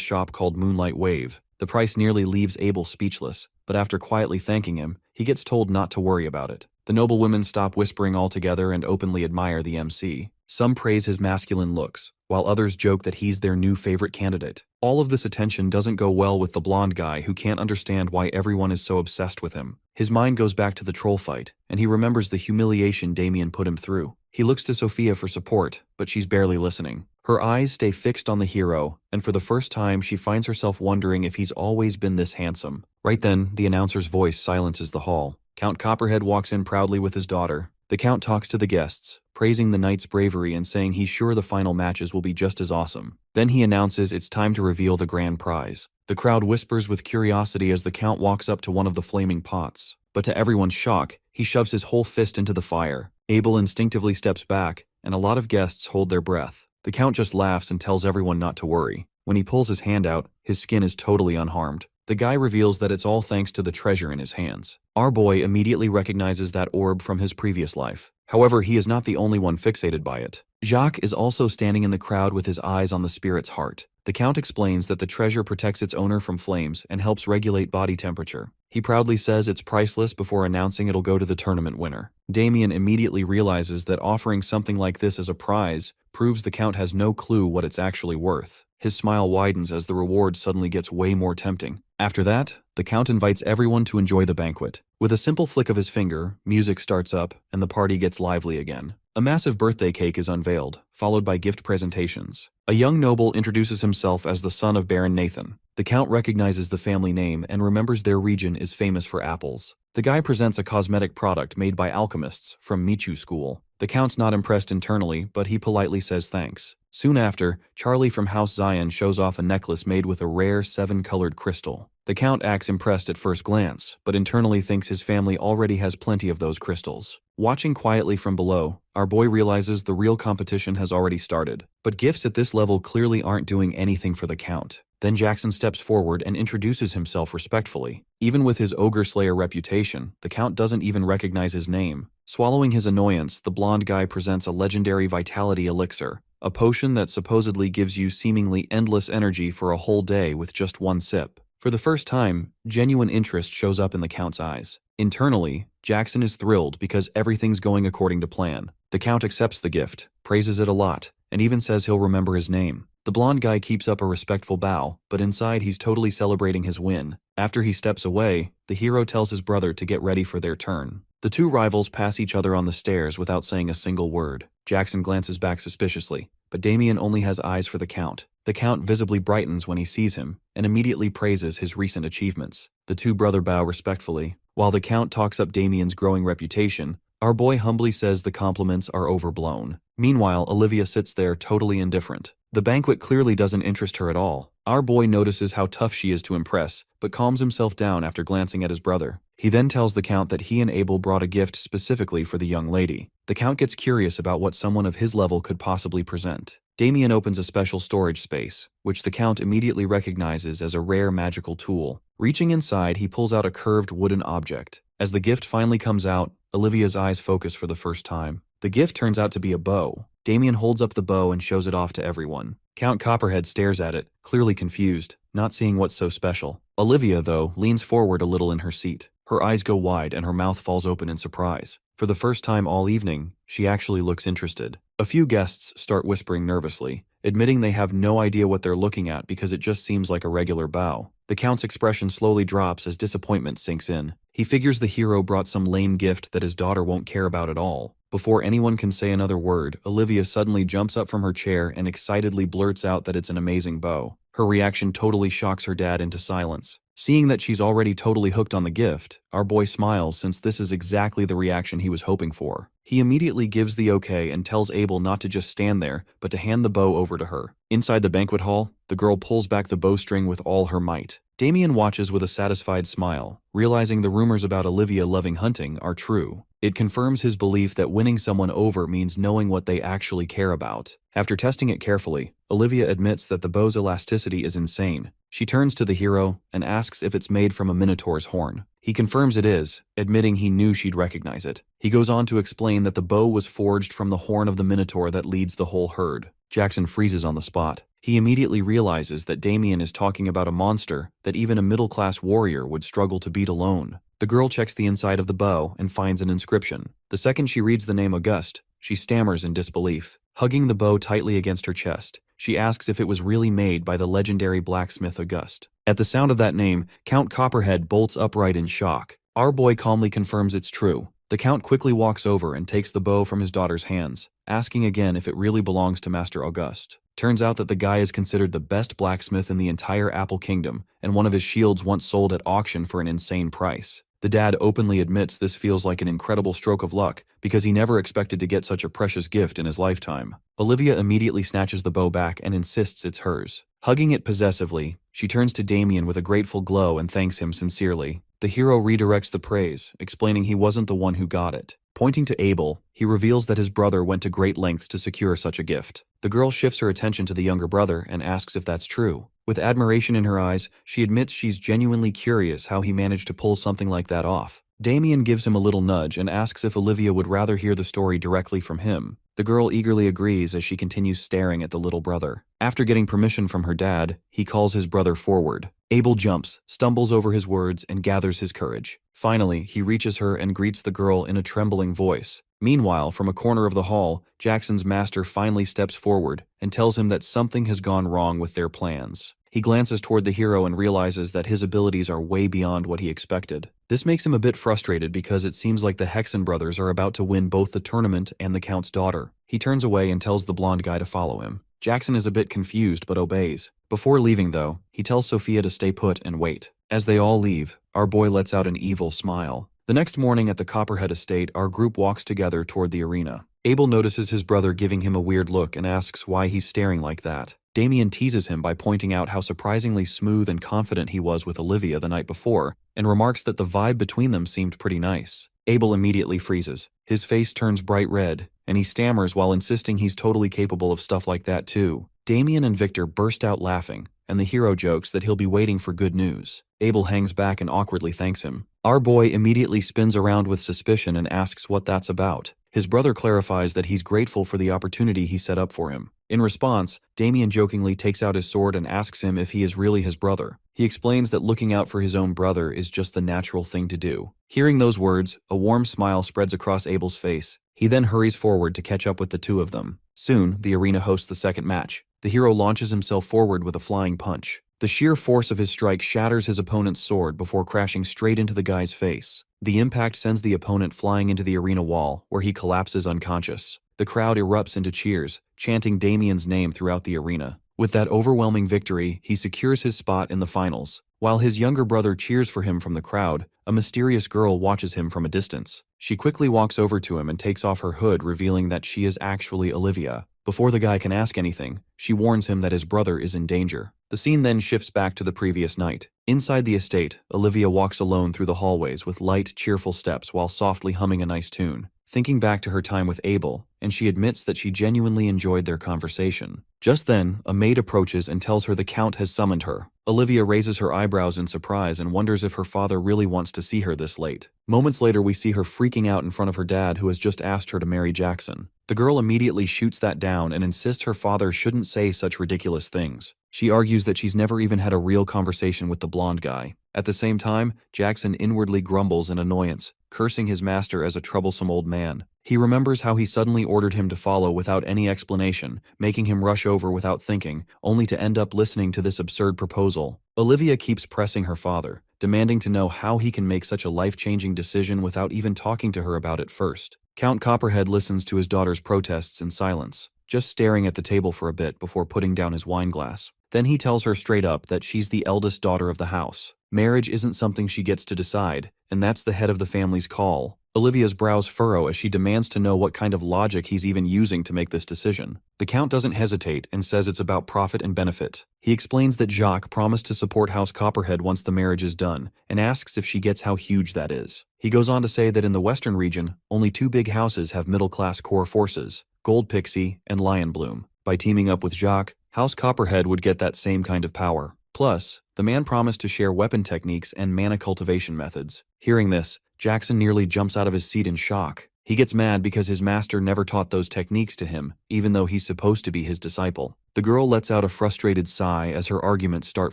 shop called Moonlight Wave. The price nearly leaves Abel speechless, but after quietly thanking him, he gets told not to worry about it. The noble women stop whispering altogether and openly admire the MC. Some praise his masculine looks, while others joke that he's their new favorite candidate. All of this attention doesn't go well with the blonde guy who can't understand why everyone is so obsessed with him. His mind goes back to the troll fight, and he remembers the humiliation Damien put him through. He looks to Sophia for support, but she's barely listening. Her eyes stay fixed on the hero, and for the first time she finds herself wondering if he's always been this handsome. Right then, the announcer's voice silences the hall. Count Copperhead walks in proudly with his daughter. The Count talks to the guests, praising the knight's bravery and saying he's sure the final matches will be just as awesome. Then he announces it's time to reveal the grand prize. The crowd whispers with curiosity as the Count walks up to one of the flaming pots. But to everyone's shock, he shoves his whole fist into the fire. Abel instinctively steps back, and a lot of guests hold their breath. The Count just laughs and tells everyone not to worry. When he pulls his hand out, his skin is totally unharmed. The guy reveals that it's all thanks to the treasure in his hands. Our boy immediately recognizes that orb from his previous life. However, he is not the only one fixated by it. Jacques is also standing in the crowd with his eyes on the spirit's heart. The Count explains that the treasure protects its owner from flames and helps regulate body temperature. He proudly says it's priceless before announcing it'll go to the tournament winner. Damien immediately realizes that offering something like this as a prize proves the Count has no clue what it's actually worth. His smile widens as the reward suddenly gets way more tempting. After that, the Count invites everyone to enjoy the banquet. With a simple flick of his finger, music starts up and the party gets lively again. A massive birthday cake is unveiled, followed by gift presentations. A young noble introduces himself as the son of Baron Nathan. The Count recognizes the family name and remembers their region is famous for apples. The guy presents a cosmetic product made by alchemists from Michu School. The Count's not impressed internally, but he politely says thanks. Soon after, Charlie from House Zion shows off a necklace made with a rare 7-colored crystal. The Count acts impressed at first glance, but internally thinks his family already has plenty of those crystals. Watching quietly from below, our boy realizes the real competition has already started. But gifts at this level clearly aren't doing anything for the Count. Then Jackson steps forward and introduces himself respectfully. Even with his Ogre Slayer reputation, the Count doesn't even recognize his name. Swallowing his annoyance, the blonde guy presents a legendary vitality elixir, a potion that supposedly gives you seemingly endless energy for a whole day with just one sip. For the first time, genuine interest shows up in the Count's eyes. Internally, Jackson is thrilled because everything's going according to plan. The Count accepts the gift, praises it a lot, and even says he'll remember his name. The blonde guy keeps up a respectful bow, but inside he's totally celebrating his win. After he steps away, the hero tells his brother to get ready for their turn. The two rivals pass each other on the stairs without saying a single word. Jackson glances back suspiciously, but Damien only has eyes for the Count. The Count visibly brightens when he sees him, and immediately praises his recent achievements. The two brothers bow respectfully. While the Count talks up Damien's growing reputation, our boy humbly says the compliments are overblown. Meanwhile, Olivia sits there totally indifferent. The banquet clearly doesn't interest her at all. Our boy notices how tough she is to impress, but calms himself down after glancing at his brother. He then tells the Count that he and Abel brought a gift specifically for the young lady. The Count gets curious about what someone of his level could possibly present. Damien opens a special storage space, which the Count immediately recognizes as a rare magical tool. Reaching inside, he pulls out a curved wooden object. As the gift finally comes out, Olivia's eyes focus for the first time. The gift turns out to be a bow. Damien holds up the bow and shows it off to everyone. Count Copperhead stares at it, clearly confused, not seeing what's so special. Olivia, though, leans forward a little in her seat. Her eyes go wide and her mouth falls open in surprise. For the first time all evening, she actually looks interested. A few guests start whispering nervously, admitting they have no idea what they're looking at because it just seems like a regular bow. The Count's expression slowly drops as disappointment sinks in. He figures the hero brought some lame gift that his daughter won't care about at all. Before anyone can say another word, Olivia suddenly jumps up from her chair and excitedly blurts out that it's an amazing bow. Her reaction totally shocks her dad into silence. Seeing that she's already totally hooked on the gift, our boy smiles since this is exactly the reaction he was hoping for. He immediately gives the okay and tells Abel not to just stand there, but to hand the bow over to her. Inside the banquet hall, the girl pulls back the bowstring with all her might. Damien watches with a satisfied smile, realizing the rumors about Olivia loving hunting are true. It confirms his belief that winning someone over means knowing what they actually care about. After testing it carefully, Olivia admits that the bow's elasticity is insane. She turns to the hero and asks if it's made from a minotaur's horn. He confirms it is, admitting he knew she'd recognize it. He goes on to explain that the bow was forged from the horn of the minotaur that leads the whole herd. Jackson freezes on the spot. He immediately realizes that Damien is talking about a monster that even a middle-class warrior would struggle to beat alone. The girl checks the inside of the bow and finds an inscription. The second she reads the name Auguste, she stammers in disbelief. Hugging the bow tightly against her chest, she asks if it was really made by the legendary blacksmith Auguste. At the sound of that name, Count Copperhead bolts upright in shock. Our boy calmly confirms it's true. The Count quickly walks over and takes the bow from his daughter's hands, asking again if it really belongs to Master Auguste. Turns out that the guy is considered the best blacksmith in the entire Apple Kingdom, and one of his shields once sold at auction for an insane price. The dad openly admits this feels like an incredible stroke of luck because he never expected to get such a precious gift in his lifetime. Olivia immediately snatches the bow back and insists it's hers. Hugging it possessively, she turns to Damien with a grateful glow and thanks him sincerely. The hero redirects the praise, explaining he wasn't the one who got it. Pointing to Abel, he reveals that his brother went to great lengths to secure such a gift. The girl shifts her attention to the younger brother and asks if that's true. With admiration in her eyes, she admits she's genuinely curious how he managed to pull something like that off. Damien gives him a little nudge and asks if Olivia would rather hear the story directly from him. The girl eagerly agrees as she continues staring at the little brother. After getting permission from her dad, he calls his brother forward. Abel jumps, stumbles over his words, and gathers his courage. Finally, he reaches her and greets the girl in a trembling voice. Meanwhile, from a corner of the hall, Jackson's master finally steps forward and tells him that something has gone wrong with their plans. He glances toward the hero and realizes that his abilities are way beyond what he expected. This makes him a bit frustrated because it seems like the Hexen brothers are about to win both the tournament and the Count's daughter. He turns away and tells the blonde guy to follow him. Jackson is a bit confused but obeys. Before leaving, though, he tells Sophia to stay put and wait. As they all leave, our boy lets out an evil smile. The next morning at the Copperhead estate, our group walks together toward the arena. Abel notices his brother giving him a weird look and asks why he's staring like that. Damien teases him by pointing out how surprisingly smooth and confident he was with Olivia the night before, and remarks that the vibe between them seemed pretty nice. Abel immediately freezes. His face turns bright red, and he stammers while insisting he's totally capable of stuff like that too. Damien and Victor burst out laughing, and the hero jokes that he'll be waiting for good news. Abel hangs back and awkwardly thanks him. Our boy immediately spins around with suspicion and asks what that's about. His brother clarifies that he's grateful for the opportunity he set up for him. In response, Damien jokingly takes out his sword and asks him if he is really his brother. He explains that looking out for his own brother is just the natural thing to do. Hearing those words, a warm smile spreads across Abel's face. He then hurries forward to catch up with the two of them. Soon, the arena hosts the second match. The hero launches himself forward with a flying punch. The sheer force of his strike shatters his opponent's sword before crashing straight into the guy's face. The impact sends the opponent flying into the arena wall, where he collapses unconscious. The crowd erupts into cheers, chanting Damien's name throughout the arena. With that overwhelming victory, he secures his spot in the finals. While his younger brother cheers for him from the crowd, a mysterious girl watches him from a distance. She quickly walks over to him and takes off her hood, revealing that she is actually Olivia. Before the guy can ask anything, she warns him that his brother is in danger. The scene then shifts back to the previous night. Inside the estate, Olivia walks alone through the hallways with light, cheerful steps while softly humming a nice tune. Thinking back to her time with Abel, and she admits that she genuinely enjoyed their conversation. Just then, a maid approaches and tells her the Count has summoned her. Olivia raises her eyebrows in surprise and wonders if her father really wants to see her this late. Moments later, we see her freaking out in front of her dad, who has just asked her to marry Jackson. The girl immediately shoots that down and insists her father shouldn't say such ridiculous things. She argues that she's never even had a real conversation with the blonde guy. At the same time, Jackson inwardly grumbles in annoyance, cursing his master as a troublesome old man. He remembers how he suddenly ordered him to follow without any explanation, making him rush over without thinking, only to end up listening to this absurd proposal. Olivia keeps pressing her father, demanding to know how he can make such a life-changing decision without even talking to her about it first. Count Copperhead listens to his daughter's protests in silence, just staring at the table for a bit before putting down his wine glass. Then he tells her straight up that she's the eldest daughter of the house. Marriage isn't something she gets to decide, and that's the head of the family's call. Olivia's brows furrow as she demands to know what kind of logic he's even using to make this decision. The Count doesn't hesitate and says it's about profit and benefit. He explains that Jacques promised to support House Copperhead once the marriage is done, and asks if she gets how huge that is. He goes on to say that in the Western region, only two big houses have middle-class core forces, Gold Pixie and Lion Bloom. By teaming up with Jacques, House Copperhead would get that same kind of power. Plus, the man promised to share weapon techniques and mana cultivation methods. Hearing this, Jackson nearly jumps out of his seat in shock. He gets mad because his master never taught those techniques to him, even though he's supposed to be his disciple. The girl lets out a frustrated sigh as her arguments start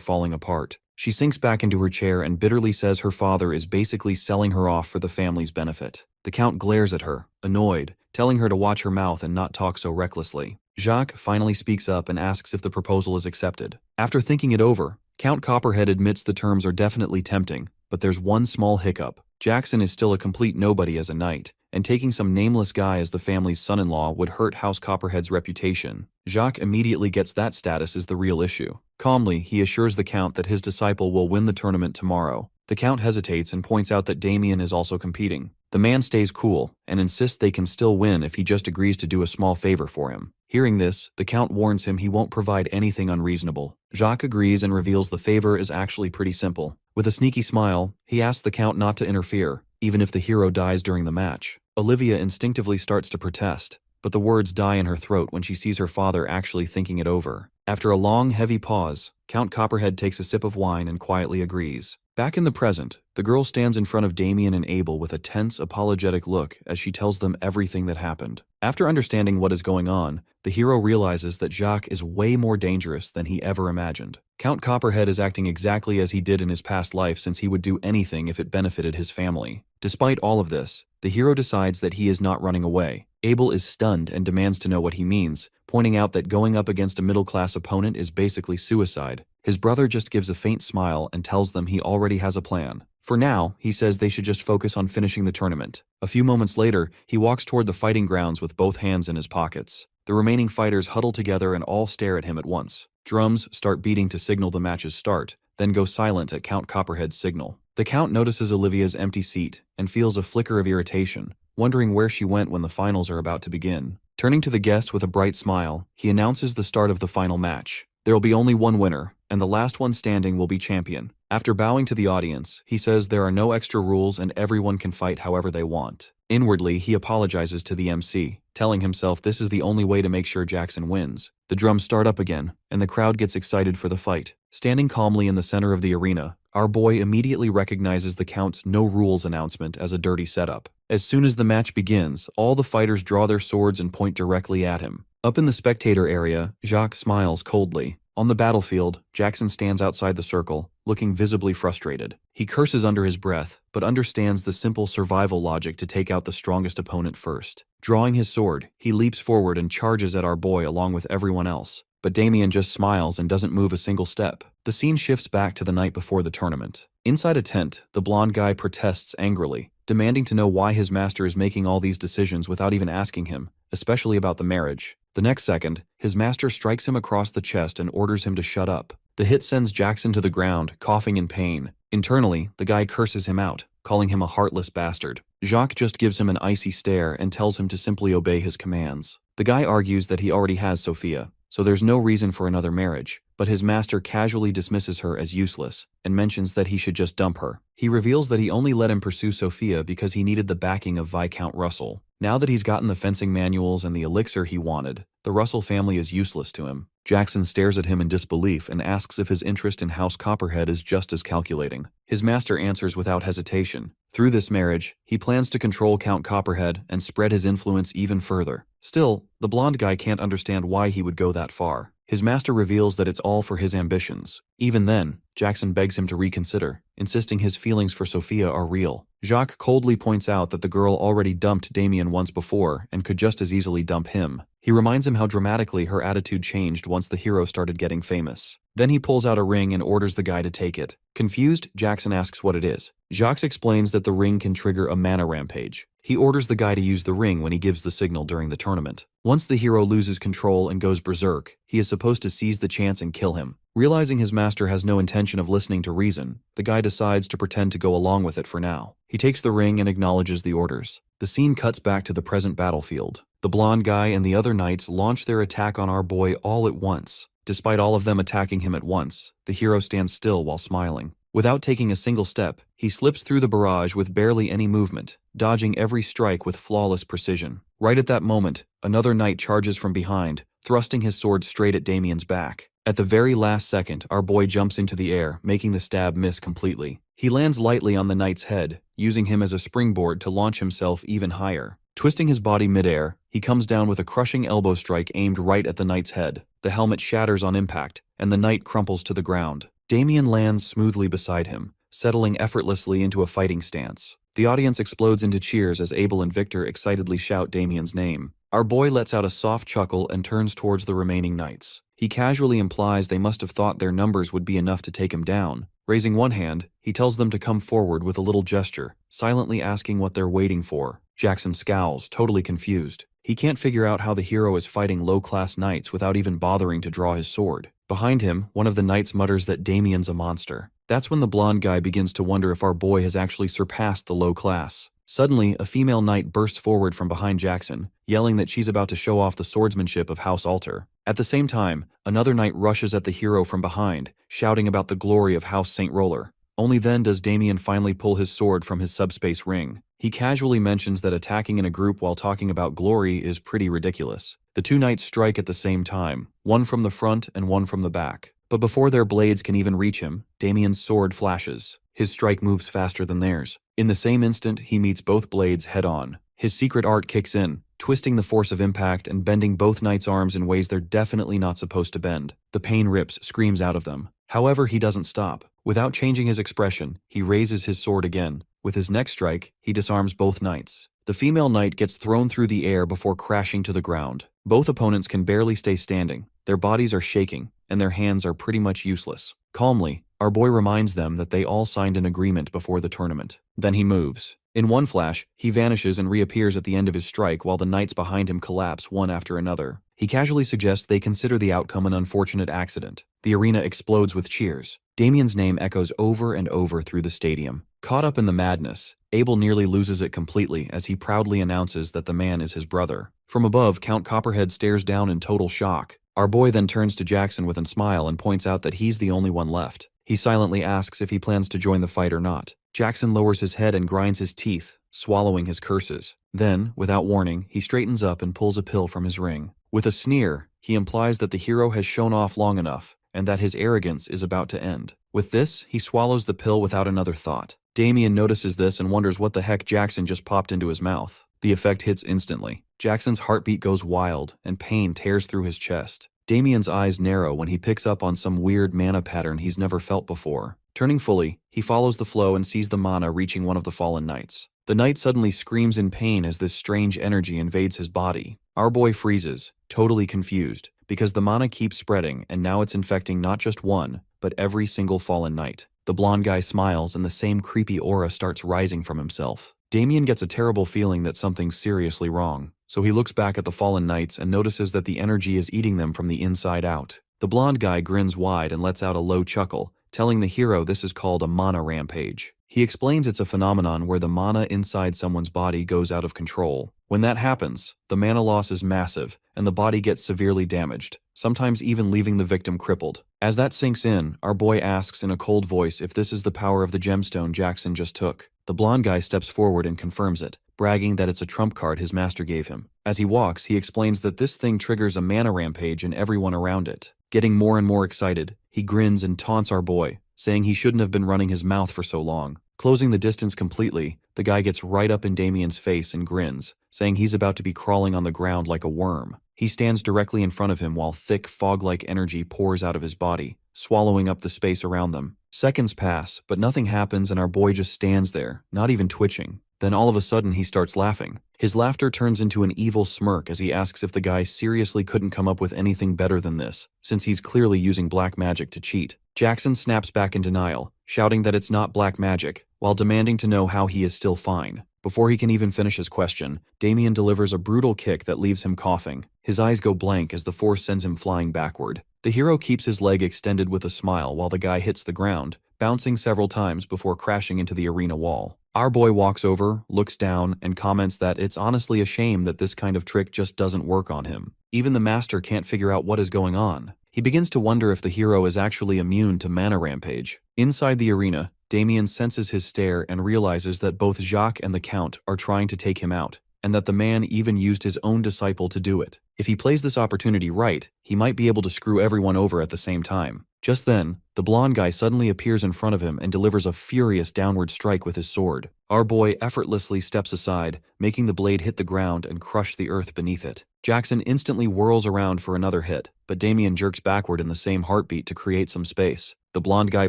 falling apart. She sinks back into her chair and bitterly says her father is basically selling her off for the family's benefit. The Count glares at her, annoyed, telling her to watch her mouth and not talk so recklessly. Jacques finally speaks up and asks if the proposal is accepted. After thinking it over, Count Copperhead admits the terms are definitely tempting, but there's one small hiccup. Jackson is still a complete nobody as a knight, and taking some nameless guy as the family's son-in-law would hurt House Copperhead's reputation. Jacques immediately gets that status as the real issue. Calmly, he assures the Count that his disciple will win the tournament tomorrow. The Count hesitates and points out that Damien is also competing. The man stays cool and insists they can still win if he just agrees to do a small favor for him. Hearing this, the Count warns him he won't provide anything unreasonable. Jacques agrees and reveals the favor is actually pretty simple. With a sneaky smile, he asks the Count not to interfere, even if the hero dies during the match. Olivia instinctively starts to protest, but the words die in her throat when she sees her father actually thinking it over. After a long, heavy pause, Count Copperhead takes a sip of wine and quietly agrees. Back in the present, the girl stands in front of Damien and Abel with a tense, apologetic look as she tells them everything that happened. After understanding what is going on, the hero realizes that Jacques is way more dangerous than he ever imagined. Count Copperhead is acting exactly as he did in his past life, since he would do anything if it benefited his family. Despite all of this, the hero decides that he is not running away. Abel is stunned and demands to know what he means, pointing out that going up against a middle-class opponent is basically suicide. His brother just gives a faint smile and tells them he already has a plan. For now, he says they should just focus on finishing the tournament. A few moments later, he walks toward the fighting grounds with both hands in his pockets. The remaining fighters huddle together and all stare at him at once. Drums start beating to signal the match's start, then go silent at Count Copperhead's signal. The Count notices Olivia's empty seat and feels a flicker of irritation, wondering where she went when the finals are about to begin. Turning to the guest with a bright smile, he announces the start of the final match. There will be only one winner, and the last one standing will be champion. After bowing to the audience, he says there are no extra rules and everyone can fight however they want. Inwardly, he apologizes to the MC, telling himself this is the only way to make sure Jackson wins. The drums start up again, and the crowd gets excited for the fight. Standing calmly in the center of the arena, our boy immediately recognizes the Count's no rules announcement as a dirty setup. As soon as the match begins, all the fighters draw their swords and point directly at him. Up in the spectator area, Jacques smiles coldly. On the battlefield, Jackson stands outside the circle, looking visibly frustrated. He curses under his breath, but understands the simple survival logic to take out the strongest opponent first. Drawing his sword, he leaps forward and charges at our boy along with everyone else. but Damien just smiles and doesn't move a single step. The scene shifts back to the night before the tournament. Inside a tent, the blonde guy protests angrily, demanding to know why his master is making all these decisions without even asking him, especially about the marriage. The next second, his master strikes him across the chest and orders him to shut up. The hit sends Jackson to the ground, coughing in pain. Internally, the guy curses him out, calling him a heartless bastard. Jacques just gives him an icy stare and tells him to simply obey his commands. The guy argues that he already has Sophia, so there's no reason for another marriage, but his master casually dismisses her as useless and mentions that he should just dump her. He reveals that he only let him pursue Sophia because he needed the backing of Viscount Russell. Now that he's gotten the fencing manuals and the elixir he wanted, the Russell family is useless to him. Jackson stares at him in disbelief and asks if his interest in House Copperhead is just as calculating. His master answers without hesitation. Through this marriage, he plans to control Count Copperhead and spread his influence even further. Still, the blonde guy can't understand why he would go that far. His master reveals that it's all for his ambitions. Even then, Jackson begs him to reconsider, insisting his feelings for Sophia are real. Jacques coldly points out that the girl already dumped Damien once before and could just as easily dump him. He reminds him how dramatically her attitude changed once the hero started getting famous. Then he pulls out a ring and orders the guy to take it. Confused, Jackson asks what it is. Jacques explains that the ring can trigger a mana rampage. He orders the guy to use the ring when he gives the signal during the tournament. Once the hero loses control and goes berserk, he is supposed to seize the chance and kill him. Realizing his master has no intention of listening to reason, the guy decides to pretend to go along with it for now. He takes the ring and acknowledges the orders. The scene cuts back to the present battlefield. The blonde guy and the other knights launch their attack on our boy all at once. Despite all of them attacking him at once, the hero stands still while smiling. Without taking a single step, he slips through the barrage with barely any movement, dodging every strike with flawless precision. Right at that moment, another knight charges from behind, thrusting his sword straight at Damien's back. At the very last second, our boy jumps into the air, making the stab miss completely. He lands lightly on the knight's head, using him as a springboard to launch himself even higher. Twisting his body midair, he comes down with a crushing elbow strike aimed right at the knight's head. The helmet shatters on impact, and the knight crumples to the ground. Damien lands smoothly beside him, settling effortlessly into a fighting stance. The audience explodes into cheers as Abel and Victor excitedly shout Damien's name. Our boy lets out a soft chuckle and turns towards the remaining knights. He casually implies they must have thought their numbers would be enough to take him down. Raising one hand, he tells them to come forward with a little gesture, silently asking what they're waiting for. Jackson scowls, totally confused. He can't figure out how the hero is fighting low-class knights without even bothering to draw his sword. Behind him, one of the knights mutters that Damien's a monster. That's when the blonde guy begins to wonder if our boy has actually surpassed the low class. Suddenly, a female knight bursts forward from behind Jackson, yelling that she's about to show off the swordsmanship of House Alter. At the same time, another knight rushes at the hero from behind, shouting about the glory of House St. Roller. Only then does Damien finally pull his sword from his subspace ring. He casually mentions that attacking in a group while talking about glory is pretty ridiculous. The two knights strike at the same time, one from the front and one from the back. But before their blades can even reach him, Damien's sword flashes. His strike moves faster than theirs. In the same instant, he meets both blades head-on. His secret art kicks in, twisting the force of impact and bending both knights' arms in ways they're definitely not supposed to bend. The pain rips screams out of them. However, he doesn't stop. Without changing his expression, he raises his sword again. With his next strike, he disarms both knights. The female knight gets thrown through the air before crashing to the ground. Both opponents can barely stay standing. Their bodies are shaking, and their hands are pretty much useless. Calmly, our boy reminds them that they all signed an agreement before the tournament. Then he moves. In one flash, he vanishes and reappears at the end of his strike while the knights behind him collapse one after another. He casually suggests they consider the outcome an unfortunate accident. The arena explodes with cheers. Damien's name echoes over and over through the stadium. Caught up in the madness, Abel nearly loses it completely as he proudly announces that the man is his brother. From above, Count Copperhead stares down in total shock. Our boy then turns to Jackson with a smile and points out that he's the only one left. He silently asks if he plans to join the fight or not. Jackson lowers his head and grinds his teeth, swallowing his curses. Then, without warning, he straightens up and pulls a pill from his ring. With a sneer, he implies that the hero has shown off long enough, and that his arrogance is about to end. With this, he swallows the pill without another thought. Damien notices this and wonders what the heck Jackson just popped into his mouth. The effect hits instantly. Jackson's heartbeat goes wild, and pain tears through his chest. Damien's eyes narrow when he picks up on some weird mana pattern he's never felt before. Turning fully, he follows the flow and sees the mana reaching one of the fallen knights. The knight suddenly screams in pain as this strange energy invades his body. Our boy freezes, totally confused, because the mana keeps spreading and now it's infecting not just one, but every single fallen knight. The blonde guy smiles and the same creepy aura starts rising from himself. Damien gets a terrible feeling that something's seriously wrong, so he looks back at the fallen knights and notices that the energy is eating them from the inside out. The blonde guy grins wide and lets out a low chuckle, telling the hero this is called a mana rampage. He explains it's a phenomenon where the mana inside someone's body goes out of control. When that happens, the mana loss is massive, and the body gets severely damaged, sometimes even leaving the victim crippled. As that sinks in, our boy asks in a cold voice if this is the power of the gemstone Jackson just took. The blonde guy steps forward and confirms it, bragging that it's a trump card his master gave him. As he walks, he explains that this thing triggers a mana rampage in everyone around it. Getting more and more excited, he grins and taunts our boy, saying he shouldn't have been running his mouth for so long. Closing the distance completely, the guy gets right up in Damien's face and grins, saying he's about to be crawling on the ground like a worm. He stands directly in front of him while thick, fog-like energy pours out of his body, swallowing up the space around them. Seconds pass, but nothing happens and our boy just stands there, not even twitching. Then all of a sudden he starts laughing. His laughter turns into an evil smirk as he asks if the guy seriously couldn't come up with anything better than this, since he's clearly using black magic to cheat. Jackson snaps back in denial, shouting that it's not black magic, while demanding to know how he is still fine. Before he can even finish his question, Damien delivers a brutal kick that leaves him coughing. His eyes go blank as the force sends him flying backward. The hero keeps his leg extended with a smile while the guy hits the ground, bouncing several times before crashing into the arena wall. Our boy walks over, looks down, and comments that it's honestly a shame that this kind of trick just doesn't work on him. Even the master can't figure out what is going on. He begins to wonder if the hero is actually immune to mana rampage. Inside the arena, Damien senses his stare and realizes that both Jacques and the Count are trying to take him out, and that the man even used his own disciple to do it. If he plays this opportunity right, he might be able to screw everyone over at the same time. Just then, the blonde guy suddenly appears in front of him and delivers a furious downward strike with his sword. Our boy effortlessly steps aside, making the blade hit the ground and crush the earth beneath it. Jackson instantly whirls around for another hit, but Damien jerks backward in the same heartbeat to create some space. The blonde guy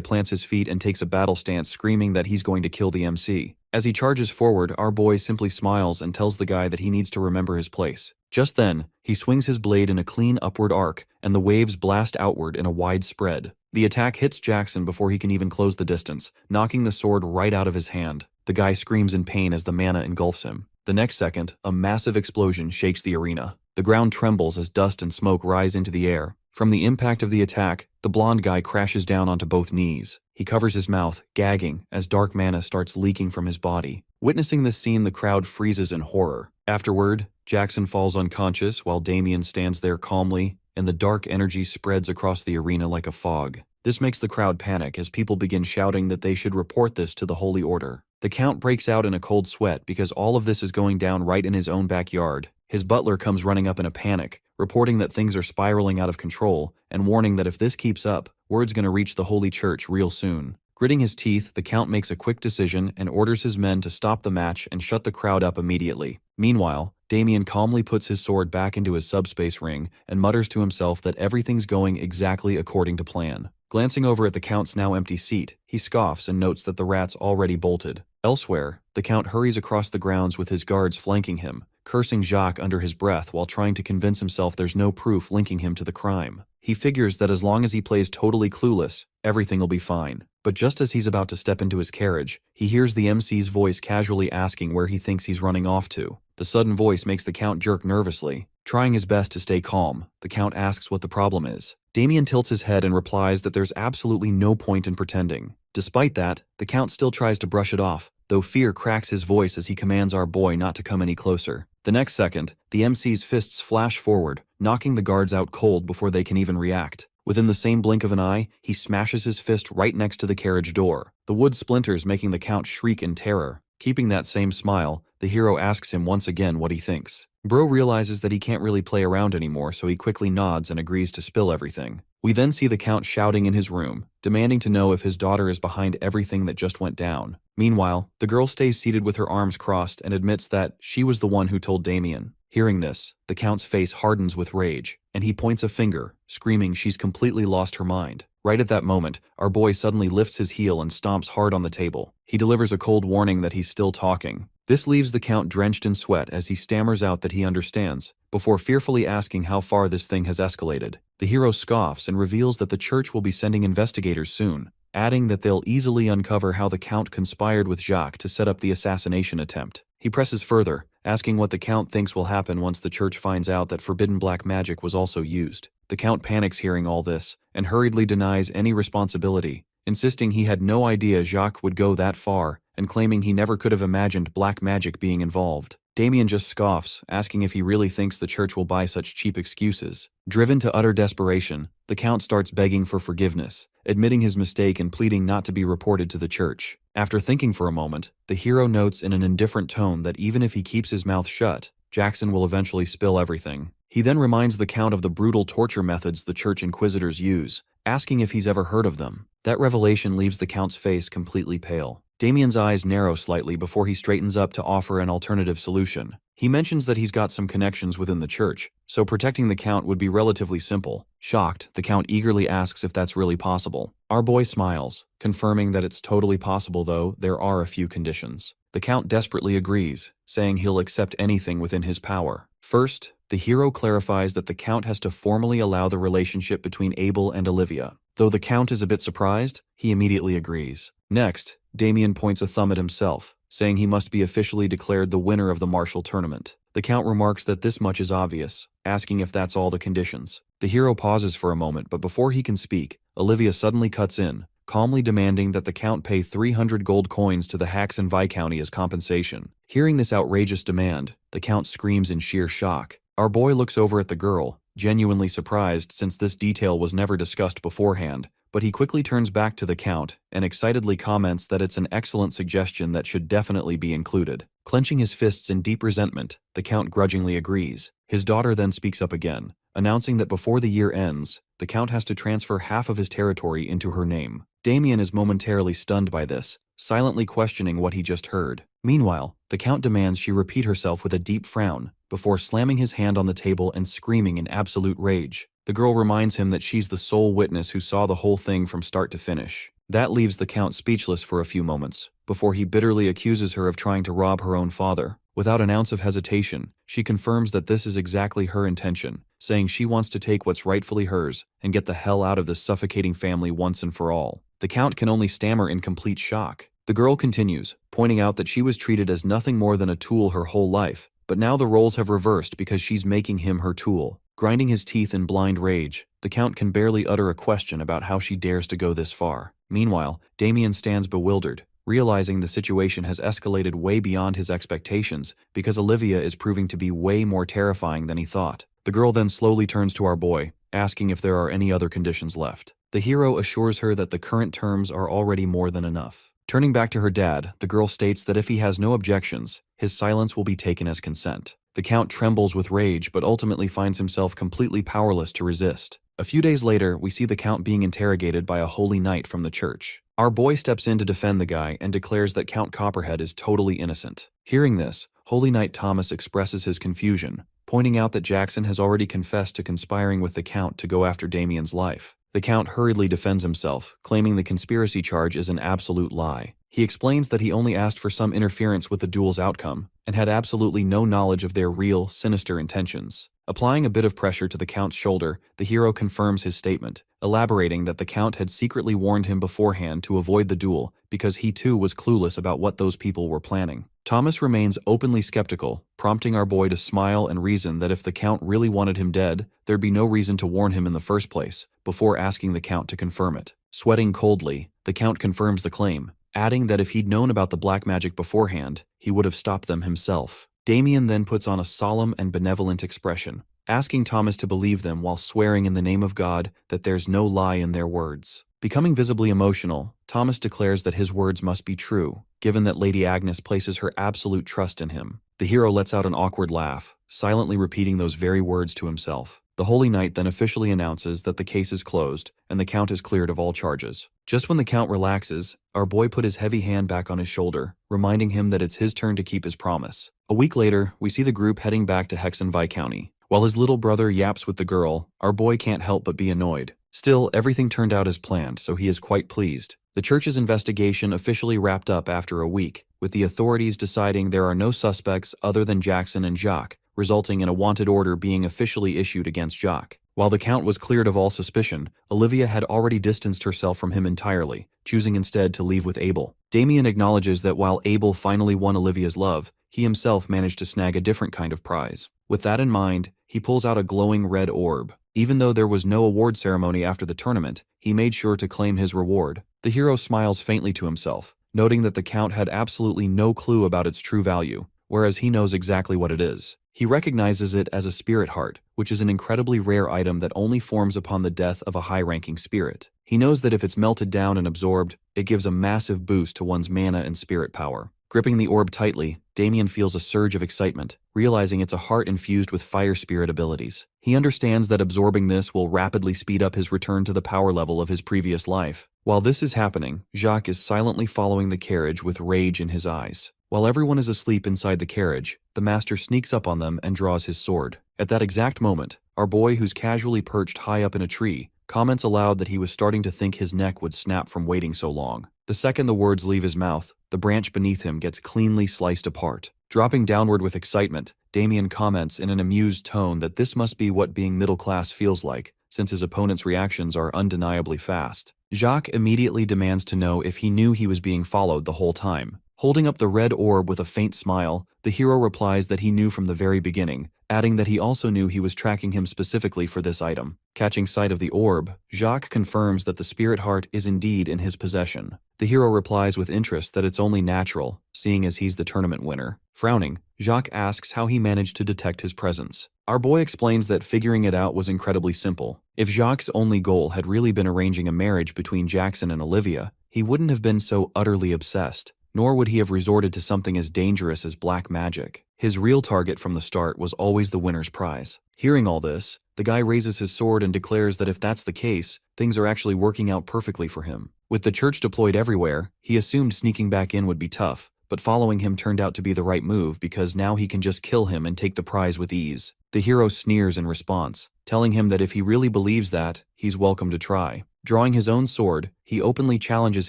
plants his feet and takes a battle stance, screaming that he's going to kill the MC. As he charges forward, our boy simply smiles and tells the guy that he needs to remember his place. Just then, he swings his blade in a clean upward arc, and the waves blast outward in a wide spread. The attack hits Jackson before he can even close the distance, knocking the sword right out of his hand. The guy screams in pain as the mana engulfs him. The next second, a massive explosion shakes the arena. The ground trembles as dust and smoke rise into the air. From the impact of the attack, the blonde guy crashes down onto both knees. He covers his mouth, gagging, as dark mana starts leaking from his body. Witnessing this scene, the crowd freezes in horror. Afterward, Jackson falls unconscious while Damien stands there calmly, and the dark energy spreads across the arena like a fog. This makes the crowd panic as people begin shouting that they should report this to the Holy Order. The Count breaks out in a cold sweat because all of this is going down right in his own backyard. His butler comes running up in a panic, reporting that things are spiraling out of control and warning that if this keeps up, word's gonna reach the Holy Church real soon. Gritting his teeth, the Count makes a quick decision and orders his men to stop the match and shut the crowd up immediately. Meanwhile, Damien calmly puts his sword back into his subspace ring and mutters to himself that everything's going exactly according to plan. Glancing over at the Count's now empty seat, he scoffs and notes that the rat's already bolted. Elsewhere, the Count hurries across the grounds with his guards flanking him, cursing Jacques under his breath while trying to convince himself there's no proof linking him to the crime. He figures that as long as he plays totally clueless, everything will be fine. But just as he's about to step into his carriage, he hears the MC's voice casually asking where he thinks he's running off to. The sudden voice makes the Count jerk nervously. Trying his best to stay calm, the Count asks what the problem is. Damien tilts his head and replies that there's absolutely no point in pretending. Despite that, the Count still tries to brush it off, though fear cracks his voice as he commands our boy not to come any closer. The next second, the MC's fists flash forward, knocking the guards out cold before they can even react. Within the same blink of an eye, he smashes his fist right next to the carriage door. The wood splinters, making the Count shriek in terror. Keeping that same smile, the hero asks him once again what he thinks. Bro realizes that he can't really play around anymore, so he quickly nods and agrees to spill everything. We then see the Count shouting in his room, demanding to know if his daughter is behind everything that just went down. Meanwhile, the girl stays seated with her arms crossed and admits that she was the one who told Damien. Hearing this, the Count's face hardens with rage, and he points a finger, screaming she's completely lost her mind. Right at that moment, our boy suddenly lifts his heel and stomps hard on the table. He delivers a cold warning that he's still talking. This leaves the Count drenched in sweat as he stammers out that he understands, before fearfully asking how far this thing has escalated. The hero scoffs and reveals that the church will be sending investigators soon, adding that they'll easily uncover how the Count conspired with Jacques to set up the assassination attempt. He presses further, asking what the Count thinks will happen once the church finds out that forbidden black magic was also used. The Count panics hearing all this, and hurriedly denies any responsibility, insisting he had no idea Jacques would go that far, and claiming he never could have imagined black magic being involved. Damien just scoffs, asking if he really thinks the church will buy such cheap excuses. Driven to utter desperation, the Count starts begging for forgiveness, admitting his mistake and pleading not to be reported to the church. After thinking for a moment, the hero notes in an indifferent tone that even if he keeps his mouth shut, Jackson will eventually spill everything. He then reminds the Count of the brutal torture methods the church inquisitors use, asking if he's ever heard of them. That revelation leaves the Count's face completely pale. Damien's eyes narrow slightly before he straightens up to offer an alternative solution. He mentions that he's got some connections within the church, so protecting the Count would be relatively simple. Shocked, the Count eagerly asks if that's really possible. Our boy smiles, confirming that it's totally possible, though there are a few conditions. The Count desperately agrees, saying he'll accept anything within his power. First, the hero clarifies that the Count has to formally allow the relationship between Abel and Olivia. Though the Count is a bit surprised, he immediately agrees. Next, Damien points a thumb at himself, saying he must be officially declared the winner of the martial tournament. The Count remarks that this much is obvious, asking if that's all the conditions. The hero pauses for a moment, but before he can speak, Olivia suddenly cuts in, calmly demanding that the Count pay 300 gold coins to the hacks in Viscounty as compensation. Hearing this outrageous demand, the Count screams in sheer shock. Our boy looks over at the girl, genuinely surprised since this detail was never discussed beforehand, but he quickly turns back to the Count and excitedly comments that it's an excellent suggestion that should definitely be included. Clenching his fists in deep resentment, the Count grudgingly agrees. His daughter then speaks up again, announcing that before the year ends, the Count has to transfer half of his territory into her name. Damien is momentarily stunned by this, silently questioning what he just heard. Meanwhile, the Count demands she repeat herself with a deep frown, before slamming his hand on the table and screaming in absolute rage. The girl reminds him that she's the sole witness who saw the whole thing from start to finish. That leaves the Count speechless for a few moments, before he bitterly accuses her of trying to rob her own father. Without an ounce of hesitation, she confirms that this is exactly her intention, saying she wants to take what's rightfully hers and get the hell out of this suffocating family once and for all. The Count can only stammer in complete shock. The girl continues, pointing out that she was treated as nothing more than a tool her whole life, but now the roles have reversed because she's making him her tool. Grinding his teeth in blind rage, the Count can barely utter a question about how she dares to go this far. Meanwhile, Damien stands bewildered, realizing the situation has escalated way beyond his expectations because Olivia is proving to be way more terrifying than he thought. The girl then slowly turns to our boy, asking if there are any other conditions left. The hero assures her that the current terms are already more than enough. Turning back to her dad, the girl states that if he has no objections, his silence will be taken as consent. The Count trembles with rage but ultimately finds himself completely powerless to resist. A few days later, we see the Count being interrogated by a holy knight from the church. Our boy steps in to defend the guy and declares that Count Copperhead is totally innocent. Hearing this, Holy Knight Thomas expresses his confusion, pointing out that Jackson has already confessed to conspiring with the Count to go after Damien's life. The Count hurriedly defends himself, claiming the conspiracy charge is an absolute lie. He explains that he only asked for some interference with the duel's outcome, and had absolutely no knowledge of their real, sinister intentions. Applying a bit of pressure to the Count's shoulder, the hero confirms his statement, elaborating that the Count had secretly warned him beforehand to avoid the duel because he too was clueless about what those people were planning. Thomas remains openly skeptical, prompting our boy to smile and reason that if the Count really wanted him dead, there'd be no reason to warn him in the first place, before asking the Count to confirm it. Sweating coldly, the Count confirms the claim, adding that if he'd known about the black magic beforehand, he would have stopped them himself. Damien then puts on a solemn and benevolent expression, asking Thomas to believe them while swearing in the name of God that there's no lie in their words. Becoming visibly emotional, Thomas declares that his words must be true, given that Lady Agnes places her absolute trust in him. The hero lets out an awkward laugh, silently repeating those very words to himself. The Holy Knight then officially announces that the case is closed and the Count is cleared of all charges. Just when the Count relaxes, our boy put his heavy hand back on his shoulder, reminding him that it's his turn to keep his promise. A week later, we see the group heading back to Hexen Viscounty. While his little brother yaps with the girl, our boy can't help but be annoyed. Still, everything turned out as planned, so he is quite pleased. The church's investigation officially wrapped up after a week, with the authorities deciding there are no suspects other than Jackson and Jacques, resulting in a wanted order being officially issued against Jacques. While the Count was cleared of all suspicion, Olivia had already distanced herself from him entirely, choosing instead to leave with Abel. Damien acknowledges that while Abel finally won Olivia's love, he himself managed to snag a different kind of prize. With that in mind, he pulls out a glowing red orb. Even though there was no award ceremony after the tournament, he made sure to claim his reward. The hero smiles faintly to himself, noting that the Count had absolutely no clue about its true value, whereas he knows exactly what it is. He recognizes it as a spirit heart, which is an incredibly rare item that only forms upon the death of a high-ranking spirit. He knows that if it's melted down and absorbed, it gives a massive boost to one's mana and spirit power. Gripping the orb tightly, Damien feels a surge of excitement, realizing it's a heart infused with fire spirit abilities. He understands that absorbing this will rapidly speed up his return to the power level of his previous life. While this is happening, Jacques is silently following the carriage with rage in his eyes. While everyone is asleep inside the carriage, the master sneaks up on them and draws his sword. At that exact moment, our boy, who's casually perched high up in a tree, comments aloud that he was starting to think his neck would snap from waiting so long. The second the words leave his mouth, the branch beneath him gets cleanly sliced apart. Dropping downward with excitement, Damien comments in an amused tone that this must be what being middle class feels like, since his opponent's reactions are undeniably fast. Jacques immediately demands to know if he knew he was being followed the whole time. Holding up the red orb with a faint smile, the hero replies that he knew from the very beginning, adding that he also knew he was tracking him specifically for this item. Catching sight of the orb, Jacques confirms that the spirit heart is indeed in his possession. The hero replies with interest that it's only natural, seeing as he's the tournament winner. Frowning, Jacques asks how he managed to detect his presence. Our boy explains that figuring it out was incredibly simple. If Jacques' only goal had really been arranging a marriage between Jackson and Olivia, he wouldn't have been so utterly obsessed, nor would he have resorted to something as dangerous as black magic. His real target from the start was always the winner's prize. Hearing all this, the guy raises his sword and declares that if that's the case, things are actually working out perfectly for him. With the church deployed everywhere, he assumed sneaking back in would be tough, but following him turned out to be the right move because now he can just kill him and take the prize with ease. The hero sneers in response, telling him that if he really believes that, he's welcome to try. Drawing his own sword, he openly challenges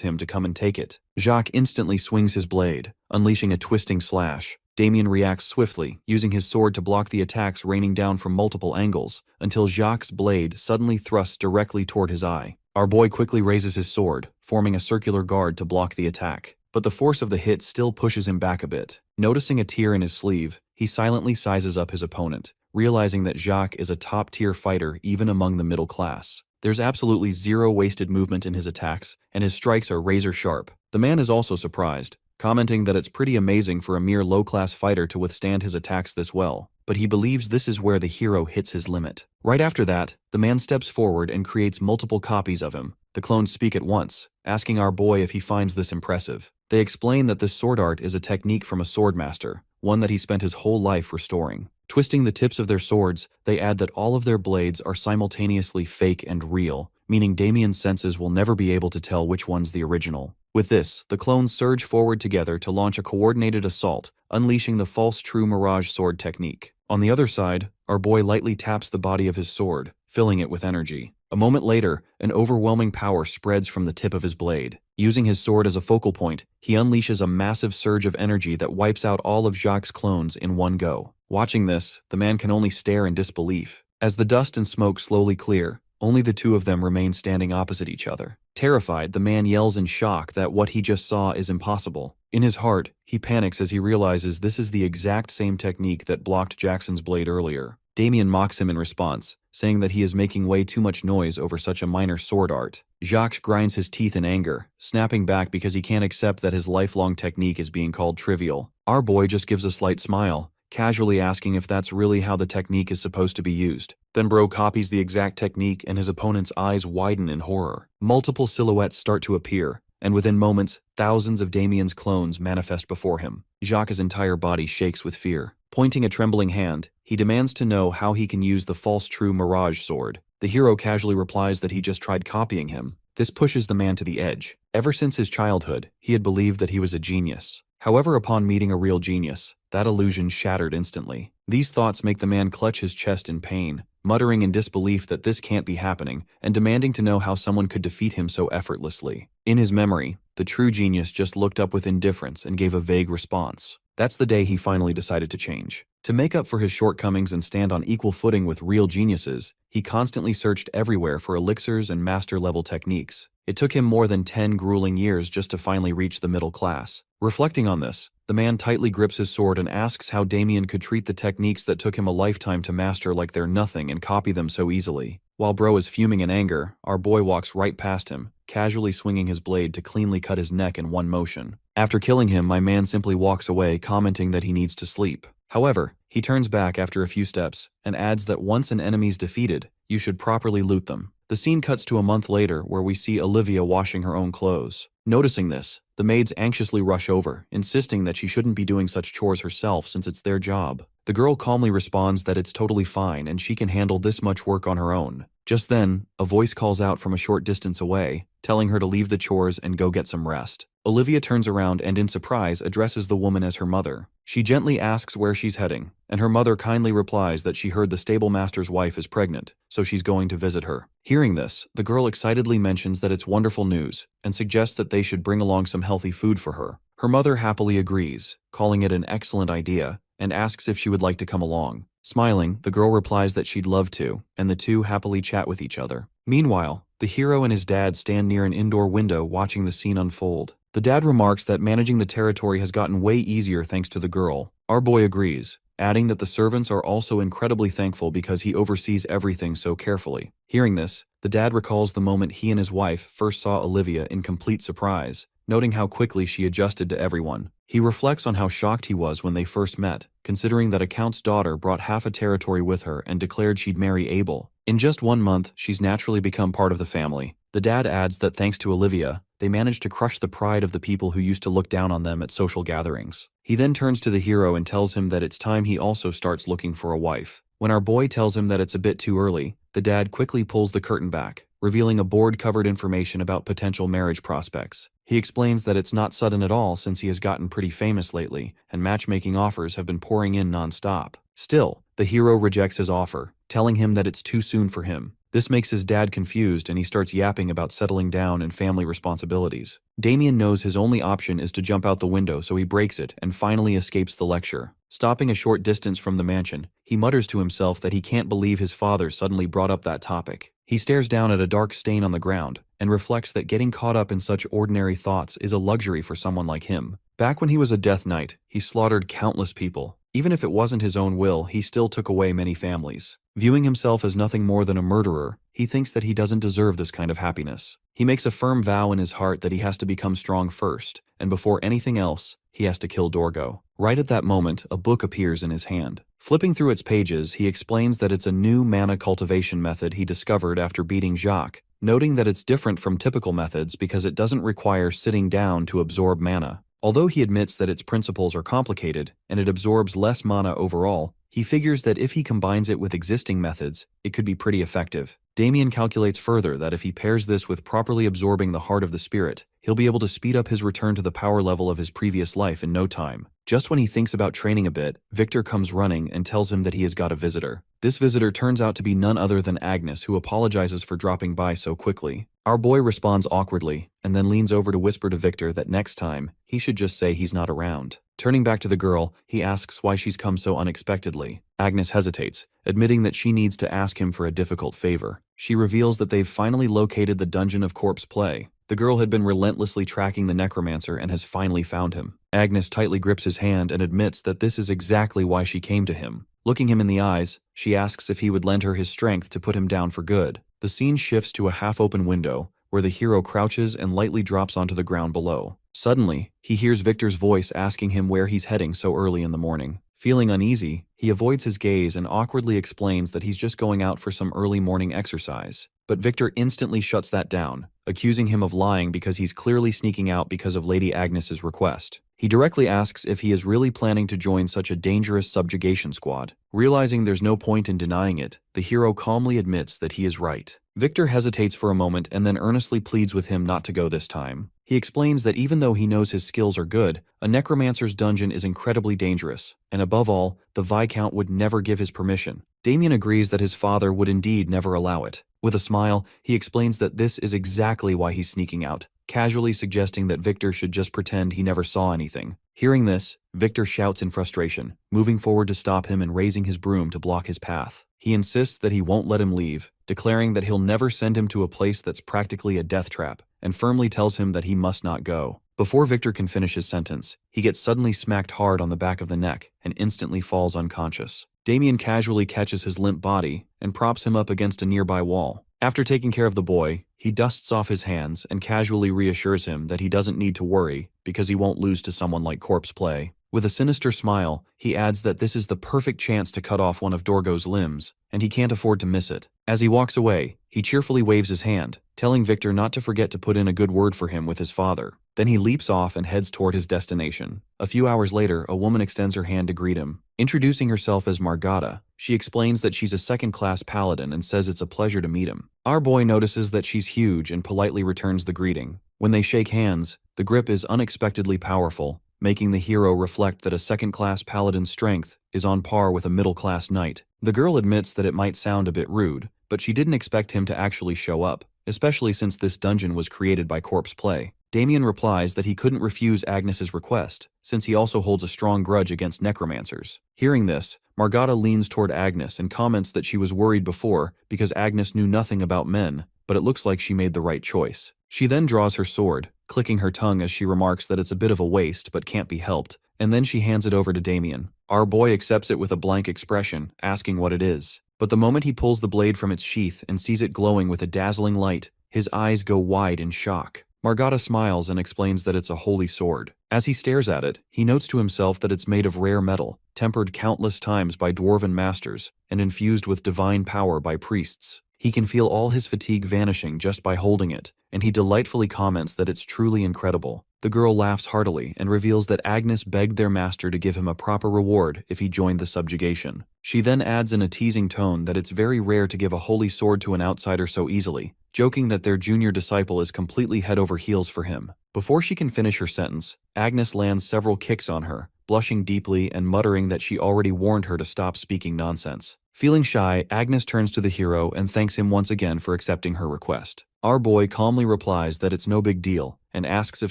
him to come and take it. Jacques instantly swings his blade, unleashing a twisting slash. Damien reacts swiftly, using his sword to block the attacks raining down from multiple angles, until Jacques' blade suddenly thrusts directly toward his eye. Our boy quickly raises his sword, forming a circular guard to block the attack. But the force of the hit still pushes him back a bit. Noticing a tear in his sleeve, he silently sizes up his opponent, realizing that Jacques is a top-tier fighter even among the middle class. There's absolutely zero wasted movement in his attacks, and his strikes are razor-sharp. The man is also surprised, commenting that it's pretty amazing for a mere low-class fighter to withstand his attacks this well, but he believes this is where the hero hits his limit. Right after that, the man steps forward and creates multiple copies of him. The clones speak at once, asking our boy if he finds this impressive. They explain that this sword art is a technique from a swordmaster, one that he spent his whole life restoring. Twisting the tips of their swords, they add that all of their blades are simultaneously fake and real, meaning Damien's senses will never be able to tell which one's the original. With this, the clones surge forward together to launch a coordinated assault, unleashing the false true mirage sword technique. On the other side, our boy lightly taps the body of his sword, filling it with energy. A moment later, an overwhelming power spreads from the tip of his blade. Using his sword as a focal point, he unleashes a massive surge of energy that wipes out all of Jacques' clones in one go. Watching this, the man can only stare in disbelief. As the dust and smoke slowly clear, only the two of them remain standing opposite each other. Terrified, the man yells in shock that what he just saw is impossible. In his heart, he panics as he realizes this is the exact same technique that blocked Jackson's blade earlier. Damien mocks him in response, saying that he is making way too much noise over such a minor sword art. Jacques grinds his teeth in anger, snapping back because he can't accept that his lifelong technique is being called trivial. Our boy just gives a slight smile, casually asking if that's really how the technique is supposed to be used. Then bro copies the exact technique and his opponent's eyes widen in horror. Multiple silhouettes start to appear, and within moments, thousands of Damien's clones manifest before him. Jacques' entire body shakes with fear. Pointing a trembling hand, he demands to know how he can use the false true mirage sword. The hero casually replies that he just tried copying him. This pushes the man to the edge. Ever since his childhood, he had believed that he was a genius. However, upon meeting a real genius, that illusion shattered instantly. These thoughts make the man clutch his chest in pain, muttering in disbelief that this can't be happening, and demanding to know how someone could defeat him so effortlessly. In his memory, the true genius just looked up with indifference and gave a vague response. That's the day he finally decided to change. To make up for his shortcomings and stand on equal footing with real geniuses, he constantly searched everywhere for elixirs and master-level techniques. It took him more than 10 grueling years just to finally reach the middle class. Reflecting on this, the man tightly grips his sword and asks how Damien could treat the techniques that took him a lifetime to master like they're nothing and copy them so easily. While bro is fuming in anger, our boy walks right past him, casually swinging his blade to cleanly cut his neck in one motion. After killing him, my man simply walks away, commenting that he needs to sleep. However, he turns back after a few steps and adds that once an enemy's defeated, you should properly loot them. The scene cuts to a month later where we see Olivia washing her own clothes. Noticing this, the maids anxiously rush over, insisting that she shouldn't be doing such chores herself since it's their job. The girl calmly responds that it's totally fine and she can handle this much work on her own. Just then, a voice calls out from a short distance away, telling her to leave the chores and go get some rest. Olivia turns around and in surprise addresses the woman as her mother. She gently asks where she's heading, and her mother kindly replies that she heard the stable master's wife is pregnant, so she's going to visit her. Hearing this, the girl excitedly mentions that it's wonderful news and suggests that they should bring along some healthy food for her. Her mother happily agrees, calling it an excellent idea, and asks if she would like to come along. Smiling, the girl replies that she'd love to, and the two happily chat with each other. Meanwhile, the hero and his dad stand near an indoor window watching the scene unfold. The dad remarks that managing the territory has gotten way easier thanks to the girl. Our boy agrees, adding that the servants are also incredibly thankful because he oversees everything so carefully. Hearing this, the dad recalls the moment he and his wife first saw Olivia in complete surprise, noting how quickly she adjusted to everyone. He reflects on how shocked he was when they first met, considering that a count's daughter brought half a territory with her and declared she'd marry Abel. In just 1 month, she's naturally become part of the family. The dad adds that thanks to Olivia, they managed to crush the pride of the people who used to look down on them at social gatherings. He then turns to the hero and tells him that it's time he also starts looking for a wife. When our boy tells him that it's a bit too early, the dad quickly pulls the curtain back, revealing a board-covered information about potential marriage prospects. He explains that it's not sudden at all since he has gotten pretty famous lately, and matchmaking offers have been pouring in non-stop. Still, the hero rejects his offer, telling him that it's too soon for him. This makes his dad confused and he starts yapping about settling down and family responsibilities. Damien knows his only option is to jump out the window, so he breaks it and finally escapes the lecture. Stopping a short distance from the mansion, he mutters to himself that he can't believe his father suddenly brought up that topic. He stares down at a dark stain on the ground and reflects that getting caught up in such ordinary thoughts is a luxury for someone like him. Back when he was a Death Knight, he slaughtered countless people. Even if it wasn't his own will, he still took away many families. Viewing himself as nothing more than a murderer, he thinks that he doesn't deserve this kind of happiness. He makes a firm vow in his heart that he has to become strong first, and before anything else, he has to kill Dorgo. Right at that moment, a book appears in his hand. Flipping through its pages, he explains that it's a new mana cultivation method he discovered after beating Jacques, noting that it's different from typical methods because it doesn't require sitting down to absorb mana. Although he admits that its principles are complicated and it absorbs less mana overall, he figures that if he combines it with existing methods, it could be pretty effective. Damien calculates further that if he pairs this with properly absorbing the heart of the spirit, he'll be able to speed up his return to the power level of his previous life in no time. Just when he thinks about training a bit, Victor comes running and tells him that he has got a visitor. This visitor turns out to be none other than Agnes, who apologizes for dropping by so quickly. Our boy responds awkwardly, and then leans over to whisper to Victor that next time, he should just say he's not around. Turning back to the girl, he asks why she's come so unexpectedly. Agnes hesitates, admitting that she needs to ask him for a difficult favor. She reveals that they've finally located the Dungeon of Corpse Play. The girl had been relentlessly tracking the necromancer and has finally found him. Agnes tightly grips his hand and admits that this is exactly why she came to him. Looking him in the eyes, she asks if he would lend her his strength to put him down for good. The scene shifts to a half-open window, where the hero crouches and lightly drops onto the ground below. Suddenly, he hears Victor's voice asking him where he's heading so early in the morning. Feeling uneasy, he avoids his gaze and awkwardly explains that he's just going out for some early morning exercise. But Victor instantly shuts that down, accusing him of lying because he's clearly sneaking out because of Lady Agnes's request. He directly asks if he is really planning to join such a dangerous subjugation squad. Realizing there's no point in denying it, the hero calmly admits that he is right. Victor hesitates for a moment and then earnestly pleads with him not to go this time. He explains that even though he knows his skills are good, a necromancer's dungeon is incredibly dangerous, and above all, the Viscount would never give his permission. Damien agrees that his father would indeed never allow it. With a smile, he explains that this is exactly why he's sneaking out, casually suggesting that Victor should just pretend he never saw anything. Hearing this, Victor shouts in frustration, moving forward to stop him and raising his broom to block his path. He insists that he won't let him leave, declaring that he'll never send him to a place that's practically a death trap, and firmly tells him that he must not go. Before Victor can finish his sentence, he gets suddenly smacked hard on the back of the neck and instantly falls unconscious. Damien casually catches his limp body and props him up against a nearby wall. After taking care of the boy, he dusts off his hands and casually reassures him that he doesn't need to worry because he won't lose to someone like Corpse Play. With a sinister smile, he adds that this is the perfect chance to cut off one of Dorgo's limbs, and he can't afford to miss it. As he walks away, he cheerfully waves his hand, telling Victor not to forget to put in a good word for him with his father. Then he leaps off and heads toward his destination. A few hours later, a woman extends her hand to greet him. Introducing herself as Margata, she explains that she's a second-class paladin and says it's a pleasure to meet him. Our boy notices that she's huge and politely returns the greeting. When they shake hands, the grip is unexpectedly powerful, making the hero reflect that a second-class paladin's strength is on par with a middle-class knight. The girl admits that it might sound a bit rude, but she didn't expect him to actually show up, especially since this dungeon was created by Corpse Play. Damien replies that he couldn't refuse Agnes's request, since he also holds a strong grudge against necromancers. Hearing this, Margata leans toward Agnes and comments that she was worried before because Agnes knew nothing about men, but it looks like she made the right choice. She then draws her sword, clicking her tongue as she remarks that it's a bit of a waste but can't be helped, and then she hands it over to Damien. Our boy accepts it with a blank expression, asking what it is. But the moment he pulls the blade from its sheath and sees it glowing with a dazzling light, his eyes go wide in shock. Margata smiles and explains that it's a holy sword. As he stares at it, he notes to himself that it's made of rare metal, tempered countless times by dwarven masters, and infused with divine power by priests. He can feel all his fatigue vanishing just by holding it, and he delightfully comments that it's truly incredible. The girl laughs heartily and reveals that Agnes begged their master to give him a proper reward if he joined the subjugation. She then adds in a teasing tone that it's very rare to give a holy sword to an outsider so easily, joking that their junior disciple is completely head over heels for him. Before she can finish her sentence, Agnes lands several kicks on her, blushing deeply and muttering that she already warned her to stop speaking nonsense. Feeling shy, Agnes turns to the hero and thanks him once again for accepting her request. Our boy calmly replies that it's no big deal and asks if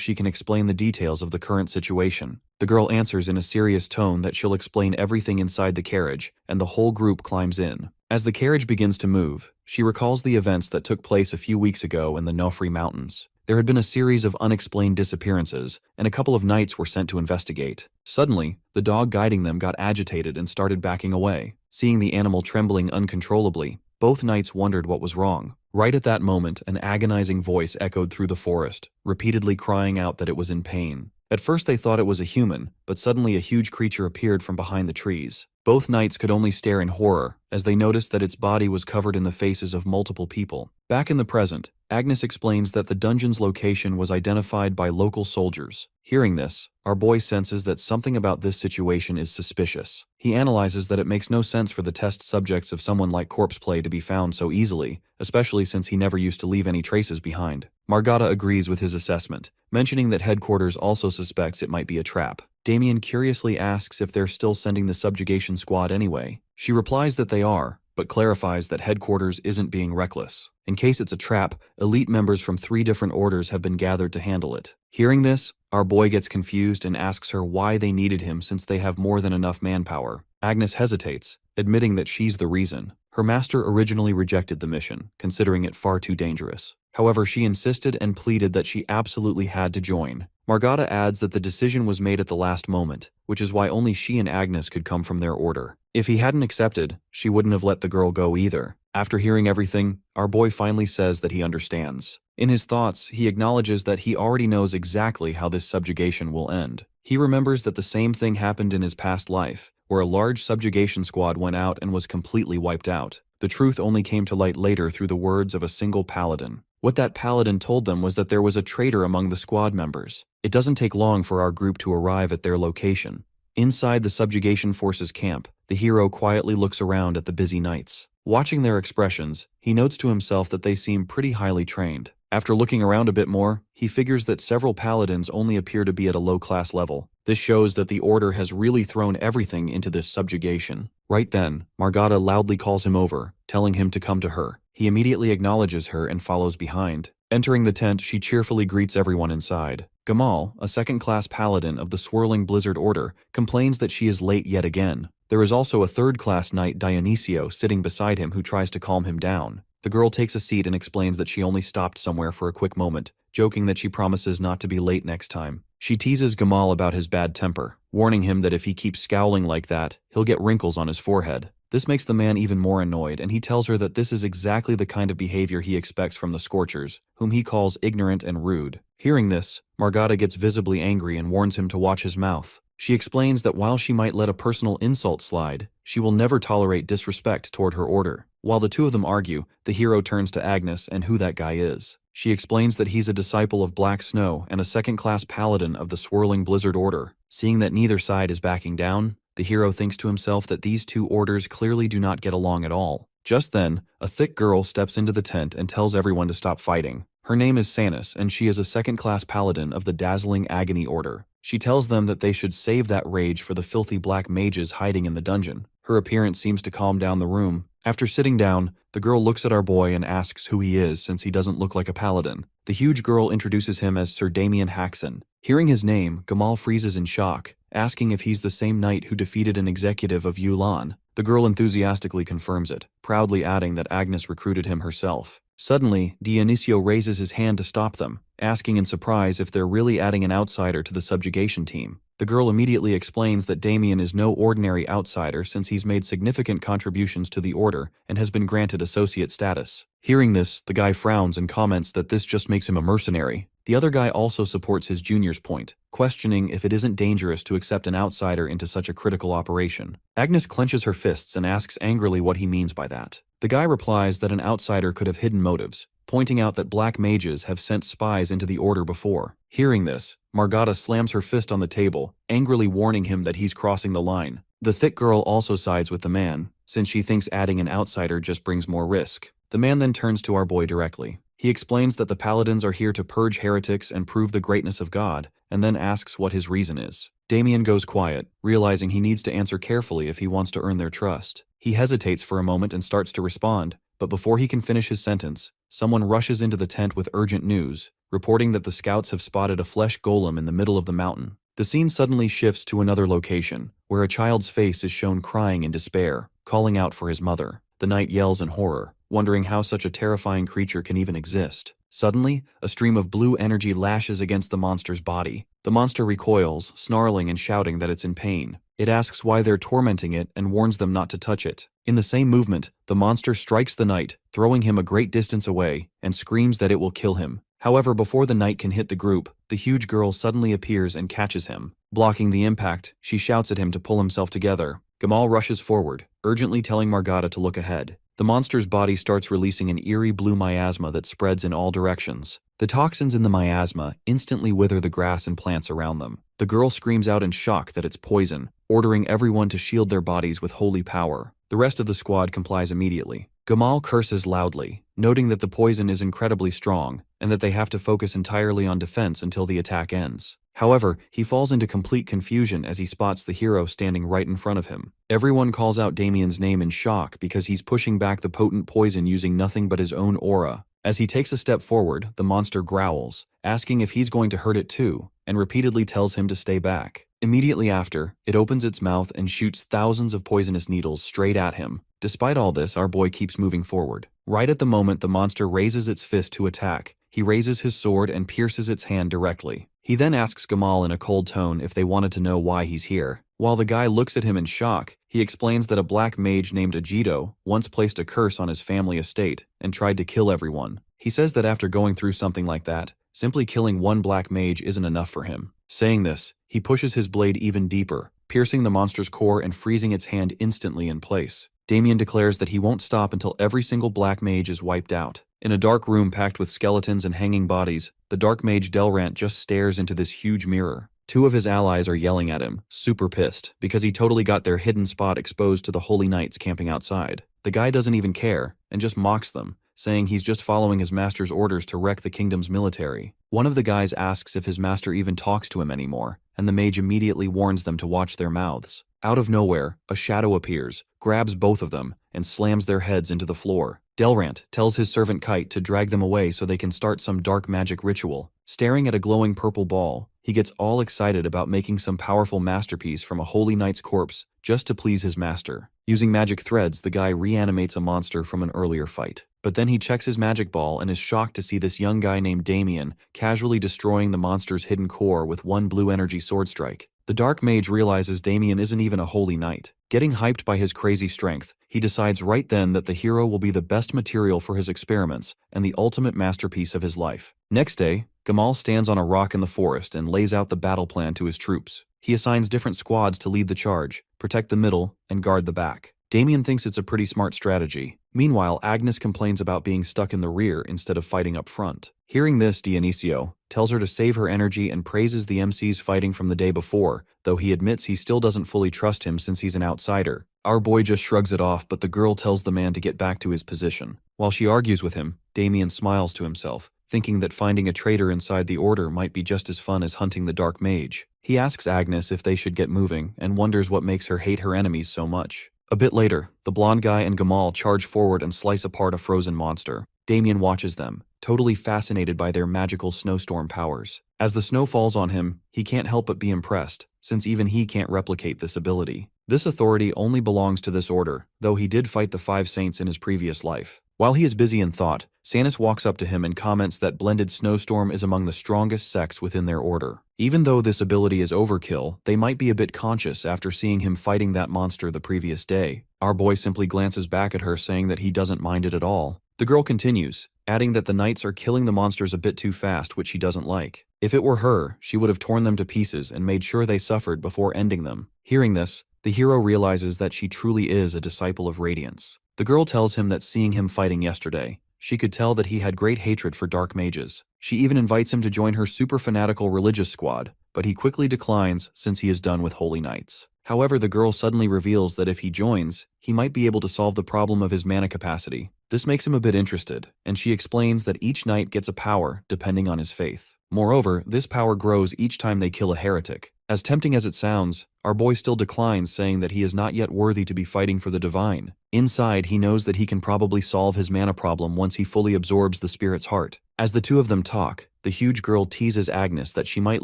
she can explain the details of the current situation. The girl answers in a serious tone that she'll explain everything inside the carriage, and the whole group climbs in. As the carriage begins to move, she recalls the events that took place a few weeks ago in the Nofri Mountains. There had been a series of unexplained disappearances, and a couple of knights were sent to investigate. Suddenly, the dog guiding them got agitated and started backing away. Seeing the animal trembling uncontrollably, both knights wondered what was wrong. Right at that moment, an agonizing voice echoed through the forest, repeatedly crying out that it was in pain. At first they thought it was a human, but suddenly a huge creature appeared from behind the trees. Both knights could only stare in horror, as they noticed that its body was covered in the faces of multiple people. Back in the present, Agnes explains that the dungeon's location was identified by local soldiers. Hearing this, our boy senses that something about this situation is suspicious. He analyzes that it makes no sense for the test subjects of someone like Corpse Play to be found so easily, especially since he never used to leave any traces behind. Margata agrees with his assessment, mentioning that headquarters also suspects it might be a trap. Damien curiously asks if they're still sending the subjugation squad anyway. She replies that they are, but clarifies that headquarters isn't being reckless. In case it's a trap, elite members from 3 different orders have been gathered to handle it. Hearing this, our boy gets confused and asks her why they needed him since they have more than enough manpower. Agnes hesitates, admitting that she's the reason. Her master originally rejected the mission, considering it far too dangerous. However, she insisted and pleaded that she absolutely had to join. Margata adds that the decision was made at the last moment, which is why only she and Agnes could come from their order. If he hadn't accepted, she wouldn't have let the girl go either. After hearing everything, our boy finally says that he understands. In his thoughts, he acknowledges that he already knows exactly how this subjugation will end. He remembers that the same thing happened in his past life, where a large subjugation squad went out and was completely wiped out. The truth only came to light later through the words of a single paladin. What that paladin told them was that there was a traitor among the squad members. It doesn't take long for our group to arrive at their location. Inside the subjugation forces camp, the hero quietly looks around at the busy knights. Watching their expressions, he notes to himself that they seem pretty highly trained. After looking around a bit more, he figures that several paladins only appear to be at a low-class level, This shows that the Order has really thrown everything into this subjugation. Right then, Margada loudly calls him over, telling him to come to her. He immediately acknowledges her and follows behind. Entering the tent, she cheerfully greets everyone inside. Gamal, a second-class paladin of the Swirling Blizzard Order, complains that she is late yet again. There is also a third-class knight, Dionisio, sitting beside him who tries to calm him down. The girl takes a seat and explains that she only stopped somewhere for a quick moment, joking that she promises not to be late next time. She teases Gamal about his bad temper, warning him that if he keeps scowling like that, he'll get wrinkles on his forehead. This makes the man even more annoyed, and he tells her that this is exactly the kind of behavior he expects from the Scorchers, whom he calls ignorant and rude. Hearing this, Margada gets visibly angry and warns him to watch his mouth. She explains that while she might let a personal insult slide, she will never tolerate disrespect toward her order. While the two of them argue, the hero turns to Agnes and who that guy is. She explains that he's a disciple of Black Snow and a second-class paladin of the Swirling Blizzard Order. Seeing that neither side is backing down, the hero thinks to himself that these two orders clearly do not get along at all. Just then, a thick girl steps into the tent and tells everyone to stop fighting. Her name is Sanis, and she is a second-class paladin of the Dazzling Agony Order. She tells them that they should save that rage for the filthy black mages hiding in the dungeon. Her appearance seems to calm down the room. After sitting down, the girl looks at our boy and asks who he is since he doesn't look like a paladin. The huge girl introduces him as Sir Damien Haxon. Hearing his name, Gamal freezes in shock, asking if he's the same knight who defeated an executive of Yulan. The girl enthusiastically confirms it, proudly adding that Agnes recruited him herself. Suddenly, Dionisio raises his hand to stop them, asking in surprise if they're really adding an outsider to the subjugation team. The girl immediately explains that Damien is no ordinary outsider since he's made significant contributions to the Order and has been granted associate status. Hearing this, the guy frowns and comments that this just makes him a mercenary. The other guy also supports his junior's point, questioning if it isn't dangerous to accept an outsider into such a critical operation. Agnes clenches her fists and asks angrily what he means by that. The guy replies that an outsider could have hidden motives, pointing out that black mages have sent spies into the Order before. Hearing this, Margada slams her fist on the table, angrily warning him that he's crossing the line. The thick girl also sides with the man, since she thinks adding an outsider just brings more risk. The man then turns to our boy directly. He explains that the paladins are here to purge heretics and prove the greatness of God, and then asks what his reason is. Damien goes quiet, realizing he needs to answer carefully if he wants to earn their trust. He hesitates for a moment and starts to respond, but before he can finish his sentence, someone rushes into the tent with urgent news, reporting that the scouts have spotted a flesh golem in the middle of the mountain. The scene suddenly shifts to another location, where a child's face is shown crying in despair, calling out for his mother. The knight yells in horror, wondering how such a terrifying creature can even exist. Suddenly, a stream of blue energy lashes against the monster's body. The monster recoils, snarling and shouting that it's in pain. It asks why they're tormenting it and warns them not to touch it. In the same movement, the monster strikes the knight, throwing him a great distance away, and screams that it will kill him. However, before the knight can hit the group, the huge girl suddenly appears and catches him. Blocking the impact, she shouts at him to pull himself together. Gamal rushes forward, urgently telling Margada to look ahead. The monster's body starts releasing an eerie blue miasma that spreads in all directions. The toxins in the miasma instantly wither the grass and plants around them. The girl screams out in shock that it's poison, ordering everyone to shield their bodies with holy power. The rest of the squad complies immediately. Gamal curses loudly, noting that the poison is incredibly strong, and that they have to focus entirely on defense until the attack ends. However, he falls into complete confusion as he spots the hero standing right in front of him. Everyone calls out Damien's name in shock because he's pushing back the potent poison using nothing but his own aura. As he takes a step forward, the monster growls, asking if he's going to hurt it too, and repeatedly tells him to stay back. Immediately after, it opens its mouth and shoots thousands of poisonous needles straight at him. Despite all this, our boy keeps moving forward. Right at the moment the monster raises its fist to attack, he raises his sword and pierces its hand directly. He then asks Gamal in a cold tone if they wanted to know why he's here. While the guy looks at him in shock, he explains that a black mage named Ajido once placed a curse on his family estate and tried to kill everyone. He says that after going through something like that, simply killing one black mage isn't enough for him. Saying this, he pushes his blade even deeper, piercing the monster's core and freezing its hand instantly in place. Damien declares that he won't stop until every single black mage is wiped out. In a dark room packed with skeletons and hanging bodies, the dark mage Delrant just stares into this huge mirror. Two of his allies are yelling at him, super pissed, because he totally got their hidden spot exposed to the holy knights camping outside. The guy doesn't even care, and just mocks them, saying he's just following his master's orders to wreck the kingdom's military. One of the guys asks if his master even talks to him anymore, and the mage immediately warns them to watch their mouths. Out of nowhere, a shadow appears, grabs both of them, and slams their heads into the floor. Delrant tells his servant Kite to drag them away so they can start some dark magic ritual. Staring at a glowing purple ball, he gets all excited about making some powerful masterpiece from a holy knight's corpse just to please his master. Using magic threads, the guy reanimates a monster from an earlier fight. But then he checks his magic ball and is shocked to see this young guy named Damien casually destroying the monster's hidden core with one blue energy sword strike. The dark mage realizes Damien isn't even a holy knight. Getting hyped by his crazy strength, he decides right then that the hero will be the best material for his experiments and the ultimate masterpiece of his life. Next day, Gamal stands on a rock in the forest and lays out the battle plan to his troops. He assigns different squads to lead the charge, protect the middle, and guard the back. Damien thinks it's a pretty smart strategy. Meanwhile, Agnes complains about being stuck in the rear instead of fighting up front. Hearing this, Dionisio tells her to save her energy and praises the MC's fighting from the day before, though he admits he still doesn't fully trust him since he's an outsider. Our boy just shrugs it off, but the girl tells the man to get back to his position. While she argues with him, Damien smiles to himself, thinking that finding a traitor inside the order might be just as fun as hunting the dark mage. He asks Agnes if they should get moving and wonders what makes her hate her enemies so much. A bit later, the blonde guy and Gamal charge forward and slice apart a frozen monster. Damien watches them, totally fascinated by their magical snowstorm powers. As the snow falls on him, he can't help but be impressed, since even he can't replicate this ability. This authority only belongs to this order, though he did fight the 5 saints in his previous life. While he is busy in thought, Sanus walks up to him and comments that Blended Snowstorm is among the strongest sects within their order. Even though this ability is overkill, they might be a bit conscious after seeing him fighting that monster the previous day. Our boy simply glances back at her, saying that he doesn't mind it at all. The girl continues, adding that the knights are killing the monsters a bit too fast, which she doesn't like. If it were her, she would have torn them to pieces and made sure they suffered before ending them. Hearing this, the hero realizes that she truly is a disciple of Radiance. The girl tells him that seeing him fighting yesterday, she could tell that he had great hatred for dark mages. She even invites him to join her super fanatical religious squad, but he quickly declines since he is done with holy knights. However, the girl suddenly reveals that if he joins, he might be able to solve the problem of his mana capacity. This makes him a bit interested, and she explains that each knight gets a power depending on his faith. Moreover, this power grows each time they kill a heretic. As tempting as it sounds, our boy still declines, saying that he is not yet worthy to be fighting for the divine. Inside, he knows that he can probably solve his mana problem once he fully absorbs the spirit's heart. As the two of them talk, the huge girl teases Agnes that she might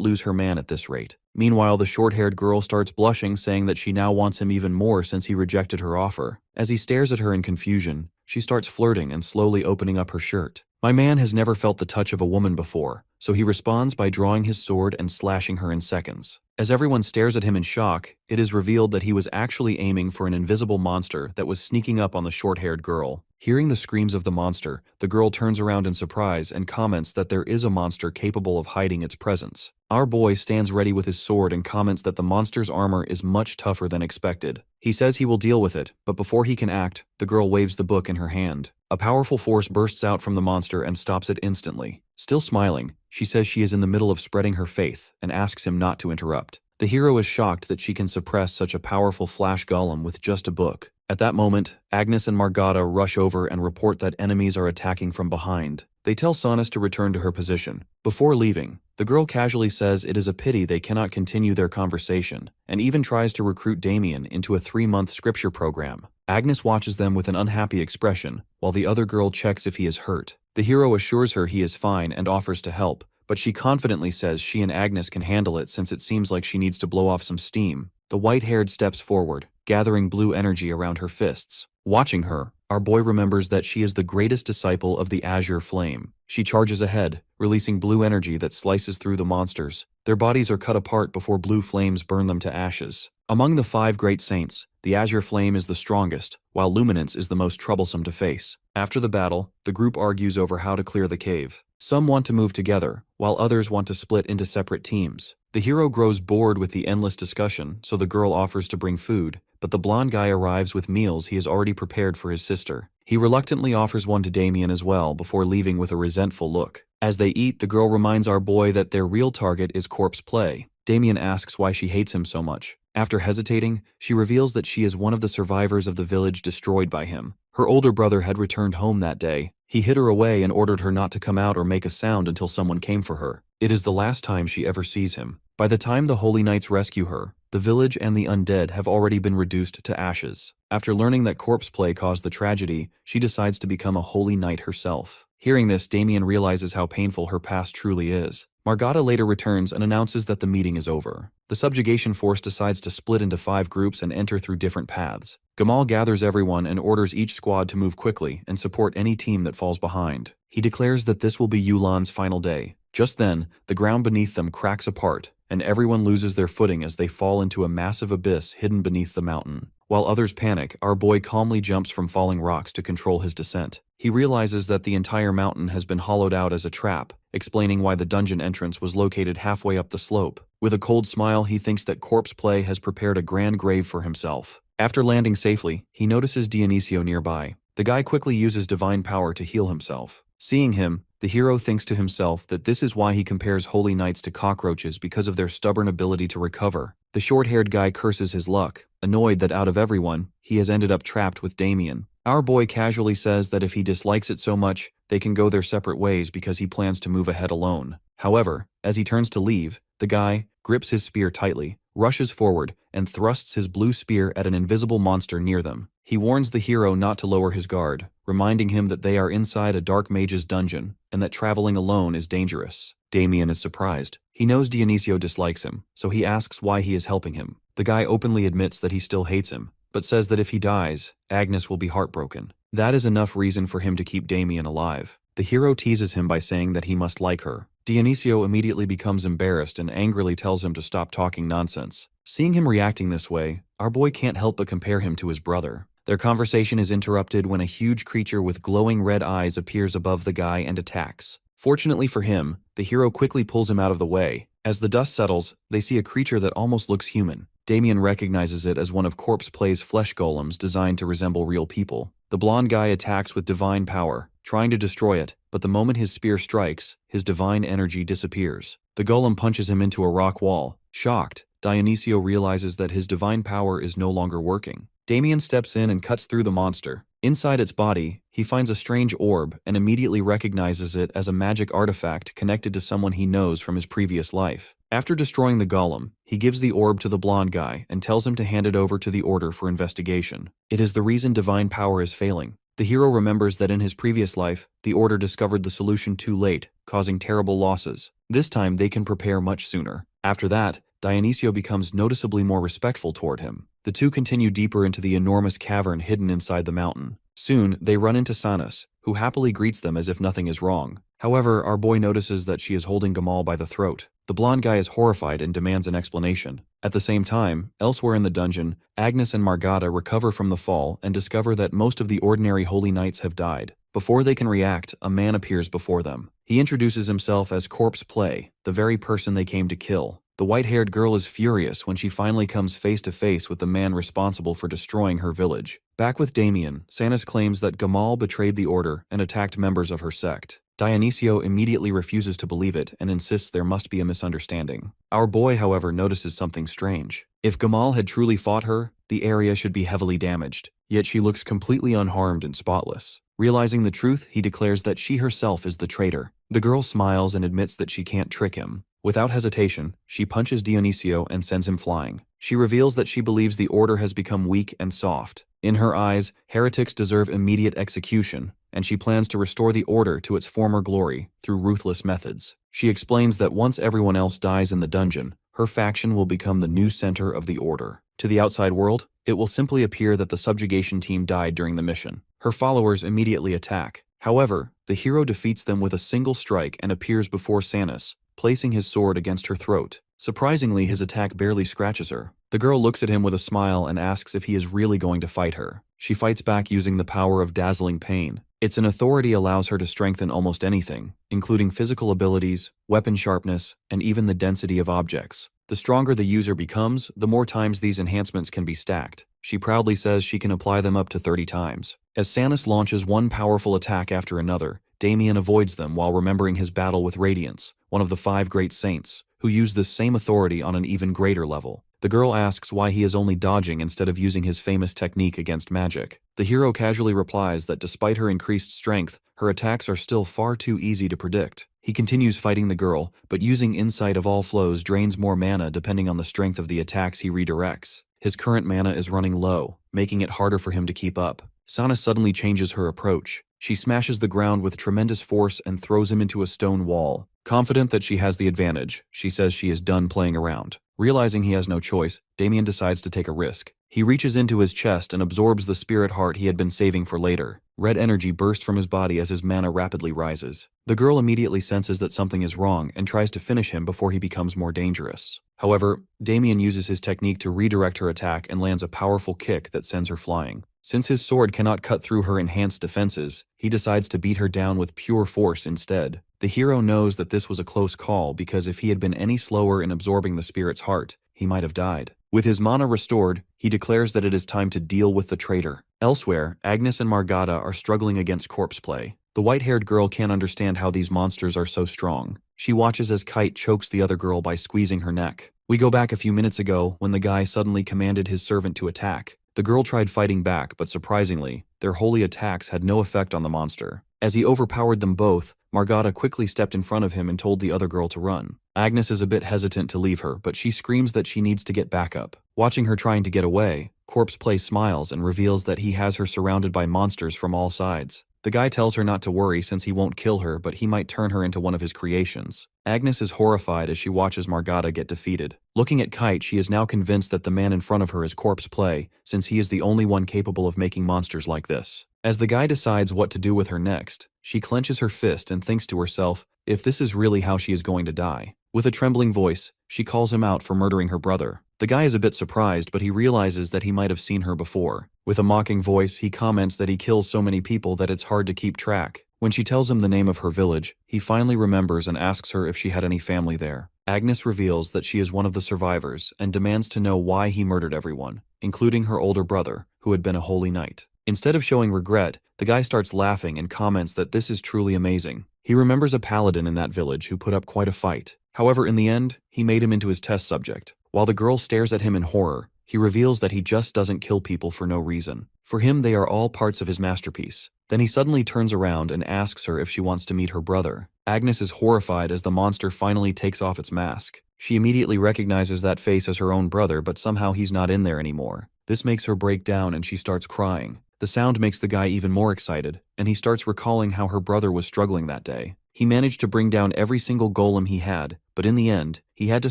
lose her man at this rate. Meanwhile, the short-haired girl starts blushing, saying that she now wants him even more since he rejected her offer. As he stares at her in confusion, she starts flirting and slowly opening up her shirt. My man has never felt the touch of a woman before, so he responds by drawing his sword and slashing her in seconds. As everyone stares at him in shock, it is revealed that he was actually aiming for an invisible monster that was sneaking up on the short-haired girl. Hearing the screams of the monster, the girl turns around in surprise and comments that there is a monster capable of hiding its presence. Our boy stands ready with his sword and comments that the monster's armor is much tougher than expected. He says he will deal with it, but before he can act, the girl waves the book in her hand. A powerful force bursts out from the monster and stops it instantly. Still smiling, she says she is in the middle of spreading her faith and asks him not to interrupt. The hero is shocked that she can suppress such a powerful flash golem with just a book. At that moment, Agnes and Margata rush over and report that enemies are attacking from behind. They tell Sanus to return to her position. Before leaving, the girl casually says it is a pity they cannot continue their conversation, and even tries to recruit Damien into a 3-month scripture program. Agnes watches them with an unhappy expression, while the other girl checks if he is hurt. The hero assures her he is fine and offers to help, but she confidently says she and Agnes can handle it since it seems like she needs to blow off some steam. The white-haired steps forward, gathering blue energy around her fists. Watching her, our boy remembers that she is the greatest disciple of the Azure Flame. She charges ahead, releasing blue energy that slices through the monsters. Their bodies are cut apart before blue flames burn them to ashes. Among the 5 great saints, the Azure Flame is the strongest, while Luminance is the most troublesome to face. After the battle, the group argues over how to clear the cave. Some want to move together, while others want to split into separate teams. The hero grows bored with the endless discussion, so the girl offers to bring food, but the blonde guy arrives with meals he has already prepared for his sister. He reluctantly offers one to Damien as well before leaving with a resentful look. As they eat, the girl reminds our boy that their real target is corpse play. Damien asks why she hates him so much, After hesitating, she reveals that she is one of the survivors of the village destroyed by him. Her older brother had returned home that day. He hid her away and ordered her not to come out or make a sound until someone came for her. It is the last time she ever sees him. By the time the Holy Knights rescue her, the village and the undead have already been reduced to ashes. After learning that corpse play caused the tragedy, she decides to become a Holy Knight herself. Hearing this, Damien realizes how painful her past truly is. Margata later returns and announces that the meeting is over. The subjugation force decides to split into 5 groups and enter through different paths. Gamal gathers everyone and orders each squad to move quickly and support any team that falls behind. He declares that this will be Yulan's final day. Just then, the ground beneath them cracks apart, and everyone loses their footing as they fall into a massive abyss hidden beneath the mountain. While others panic, our boy calmly jumps from falling rocks to control his descent. He realizes that the entire mountain has been hollowed out as a trap, explaining why the dungeon entrance was located halfway up the slope. With a cold smile, he thinks that Corpse Play has prepared a grand grave for himself. After landing safely, he notices Dionisio nearby. The guy quickly uses divine power to heal himself. Seeing him, the hero thinks to himself that this is why he compares holy knights to cockroaches because of their stubborn ability to recover. The short-haired guy curses his luck, annoyed that out of everyone, he has ended up trapped with Damien. Our boy casually says that if he dislikes it so much, they can go their separate ways because he plans to move ahead alone. However, as he turns to leave, the guy grips his spear tightly, rushes forward, and thrusts his blue spear at an invisible monster near them. He warns the hero not to lower his guard, reminding him that they are inside a dark mage's dungeon and that traveling alone is dangerous. Damien is surprised. He knows Dionisio dislikes him, so he asks why he is helping him. The guy openly admits that he still hates him, but says that if he dies, Agnes will be heartbroken. That is enough reason for him to keep Damien alive. The hero teases him by saying that he must like her. Dionisio immediately becomes embarrassed and angrily tells him to stop talking nonsense. Seeing him reacting this way, our boy can't help but compare him to his brother. Their conversation is interrupted when a huge creature with glowing red eyes appears above the guy and attacks. Fortunately for him, the hero quickly pulls him out of the way. As the dust settles, they see a creature that almost looks human. Damien recognizes it as one of Corpse Play's flesh golems designed to resemble real people. The blonde guy attacks with divine power, trying to destroy it, but the moment his spear strikes, his divine energy disappears. The golem punches him into a rock wall. Shocked, Dionisio realizes that his divine power is no longer working. Damien steps in and cuts through the monster. Inside its body, he finds a strange orb and immediately recognizes it as a magic artifact connected to someone he knows from his previous life. After destroying the golem, he gives the orb to the blonde guy and tells him to hand it over to the Order for investigation. It is the reason divine power is failing. The hero remembers that in his previous life, the Order discovered the solution too late, causing terrible losses. This time they can prepare much sooner. After that, Dionisio becomes noticeably more respectful toward him. The two continue deeper into the enormous cavern hidden inside the mountain. Soon, they run into Sanas, who happily greets them as if nothing is wrong. However, our boy notices that she is holding Gamal by the throat. The blonde guy is horrified and demands an explanation. At the same time, elsewhere in the dungeon, Agnes and Margata recover from the fall and discover that most of the ordinary holy knights have died. Before they can react, a man appears before them. He introduces himself as Corpse Play, the very person they came to kill. The white-haired girl is furious when she finally comes face-to-face with the man responsible for destroying her village. Back with Damien, Sanas claims that Gamal betrayed the Order and attacked members of her sect. Dionisio immediately refuses to believe it and insists there must be a misunderstanding. Our boy, however, notices something strange. If Gamal had truly fought her, the area should be heavily damaged, yet she looks completely unharmed and spotless. Realizing the truth, he declares that she herself is the traitor. The girl smiles and admits that she can't trick him. Without hesitation, she punches Dionisio and sends him flying. She reveals that she believes the Order has become weak and soft. In her eyes, heretics deserve immediate execution, and she plans to restore the Order to its former glory through ruthless methods. She explains that once everyone else dies in the dungeon, her faction will become the new center of the Order. To the outside world, it will simply appear that the subjugation team died during the mission. Her followers immediately attack. However, the hero defeats them with a single strike and appears before Sanas, placing his sword against her throat. Surprisingly, his attack barely scratches her. The girl looks at him with a smile and asks if he is really going to fight her. She fights back using the power of dazzling pain. Its authority allows her to strengthen almost anything, including physical abilities, weapon sharpness, and even the density of objects. The stronger the user becomes, the more times these enhancements can be stacked. She proudly says she can apply them up to 30 times. As Sanas launches one powerful attack after another, Damien avoids them while remembering his battle with Radiance, one of the 5 great saints, who used this same authority on an even greater level. The girl asks why he is only dodging instead of using his famous technique against magic. The hero casually replies that despite her increased strength, her attacks are still far too easy to predict. He continues fighting the girl, but using Insight of All Flows drains more mana depending on the strength of the attacks he redirects. His current mana is running low, making it harder for him to keep up. Sana suddenly changes her approach. She smashes the ground with tremendous force and throws him into a stone wall. Confident that she has the advantage, she says she is done playing around. Realizing he has no choice, Damien decides to take a risk. He reaches into his chest and absorbs the spirit heart he had been saving for later. Red energy bursts from his body as his mana rapidly rises. The girl immediately senses that something is wrong and tries to finish him before he becomes more dangerous. However, Damien uses his technique to redirect her attack and lands a powerful kick that sends her flying. Since his sword cannot cut through her enhanced defenses, he decides to beat her down with pure force instead. The hero knows that this was a close call because if he had been any slower in absorbing the spirit's heart, he might have died. With his mana restored, he declares that it is time to deal with the traitor. Elsewhere, Agnes and Margata are struggling against corpse play. The white-haired girl can't understand how these monsters are so strong. She watches as Kite chokes the other girl by squeezing her neck. We go back a few minutes ago when the guy suddenly commanded his servant to attack. The girl tried fighting back, but surprisingly, their holy attacks had no effect on the monster. As he overpowered them both, Margata quickly stepped in front of him and told the other girl to run. Agnes is a bit hesitant to leave her, but she screams that she needs to get back up. Watching her trying to get away, Corpse Play smiles and reveals that he has her surrounded by monsters from all sides. The guy tells her not to worry since he won't kill her, but he might turn her into one of his creations. Agnes is horrified as she watches Margata get defeated. Looking at Kite, she is now convinced that the man in front of her is Corpse Play, since he is the only one capable of making monsters like this. As the guy decides what to do with her next, she clenches her fist and thinks to herself, if this is really how she is going to die. With a trembling voice, she calls him out for murdering her brother. The guy is a bit surprised, but he realizes that he might have seen her before. With a mocking voice, he comments that he kills so many people that it's hard to keep track. When she tells him the name of her village, he finally remembers and asks her if she had any family there. Agnes reveals that she is one of the survivors and demands to know why he murdered everyone, including her older brother, who had been a holy knight. Instead of showing regret, the guy starts laughing and comments that this is truly amazing. He remembers a paladin in that village who put up quite a fight. However, in the end, he made him into his test subject. While the girl stares at him in horror, he reveals that he just doesn't kill people for no reason. For him, they are all parts of his masterpiece. Then he suddenly turns around and asks her if she wants to meet her brother. Agnes is horrified as the monster finally takes off its mask. She immediately recognizes that face as her own brother, but somehow he's not in there anymore. This makes her break down and she starts crying. The sound makes the guy even more excited, and he starts recalling how her brother was struggling that day. He managed to bring down every single golem he had, but in the end, he had to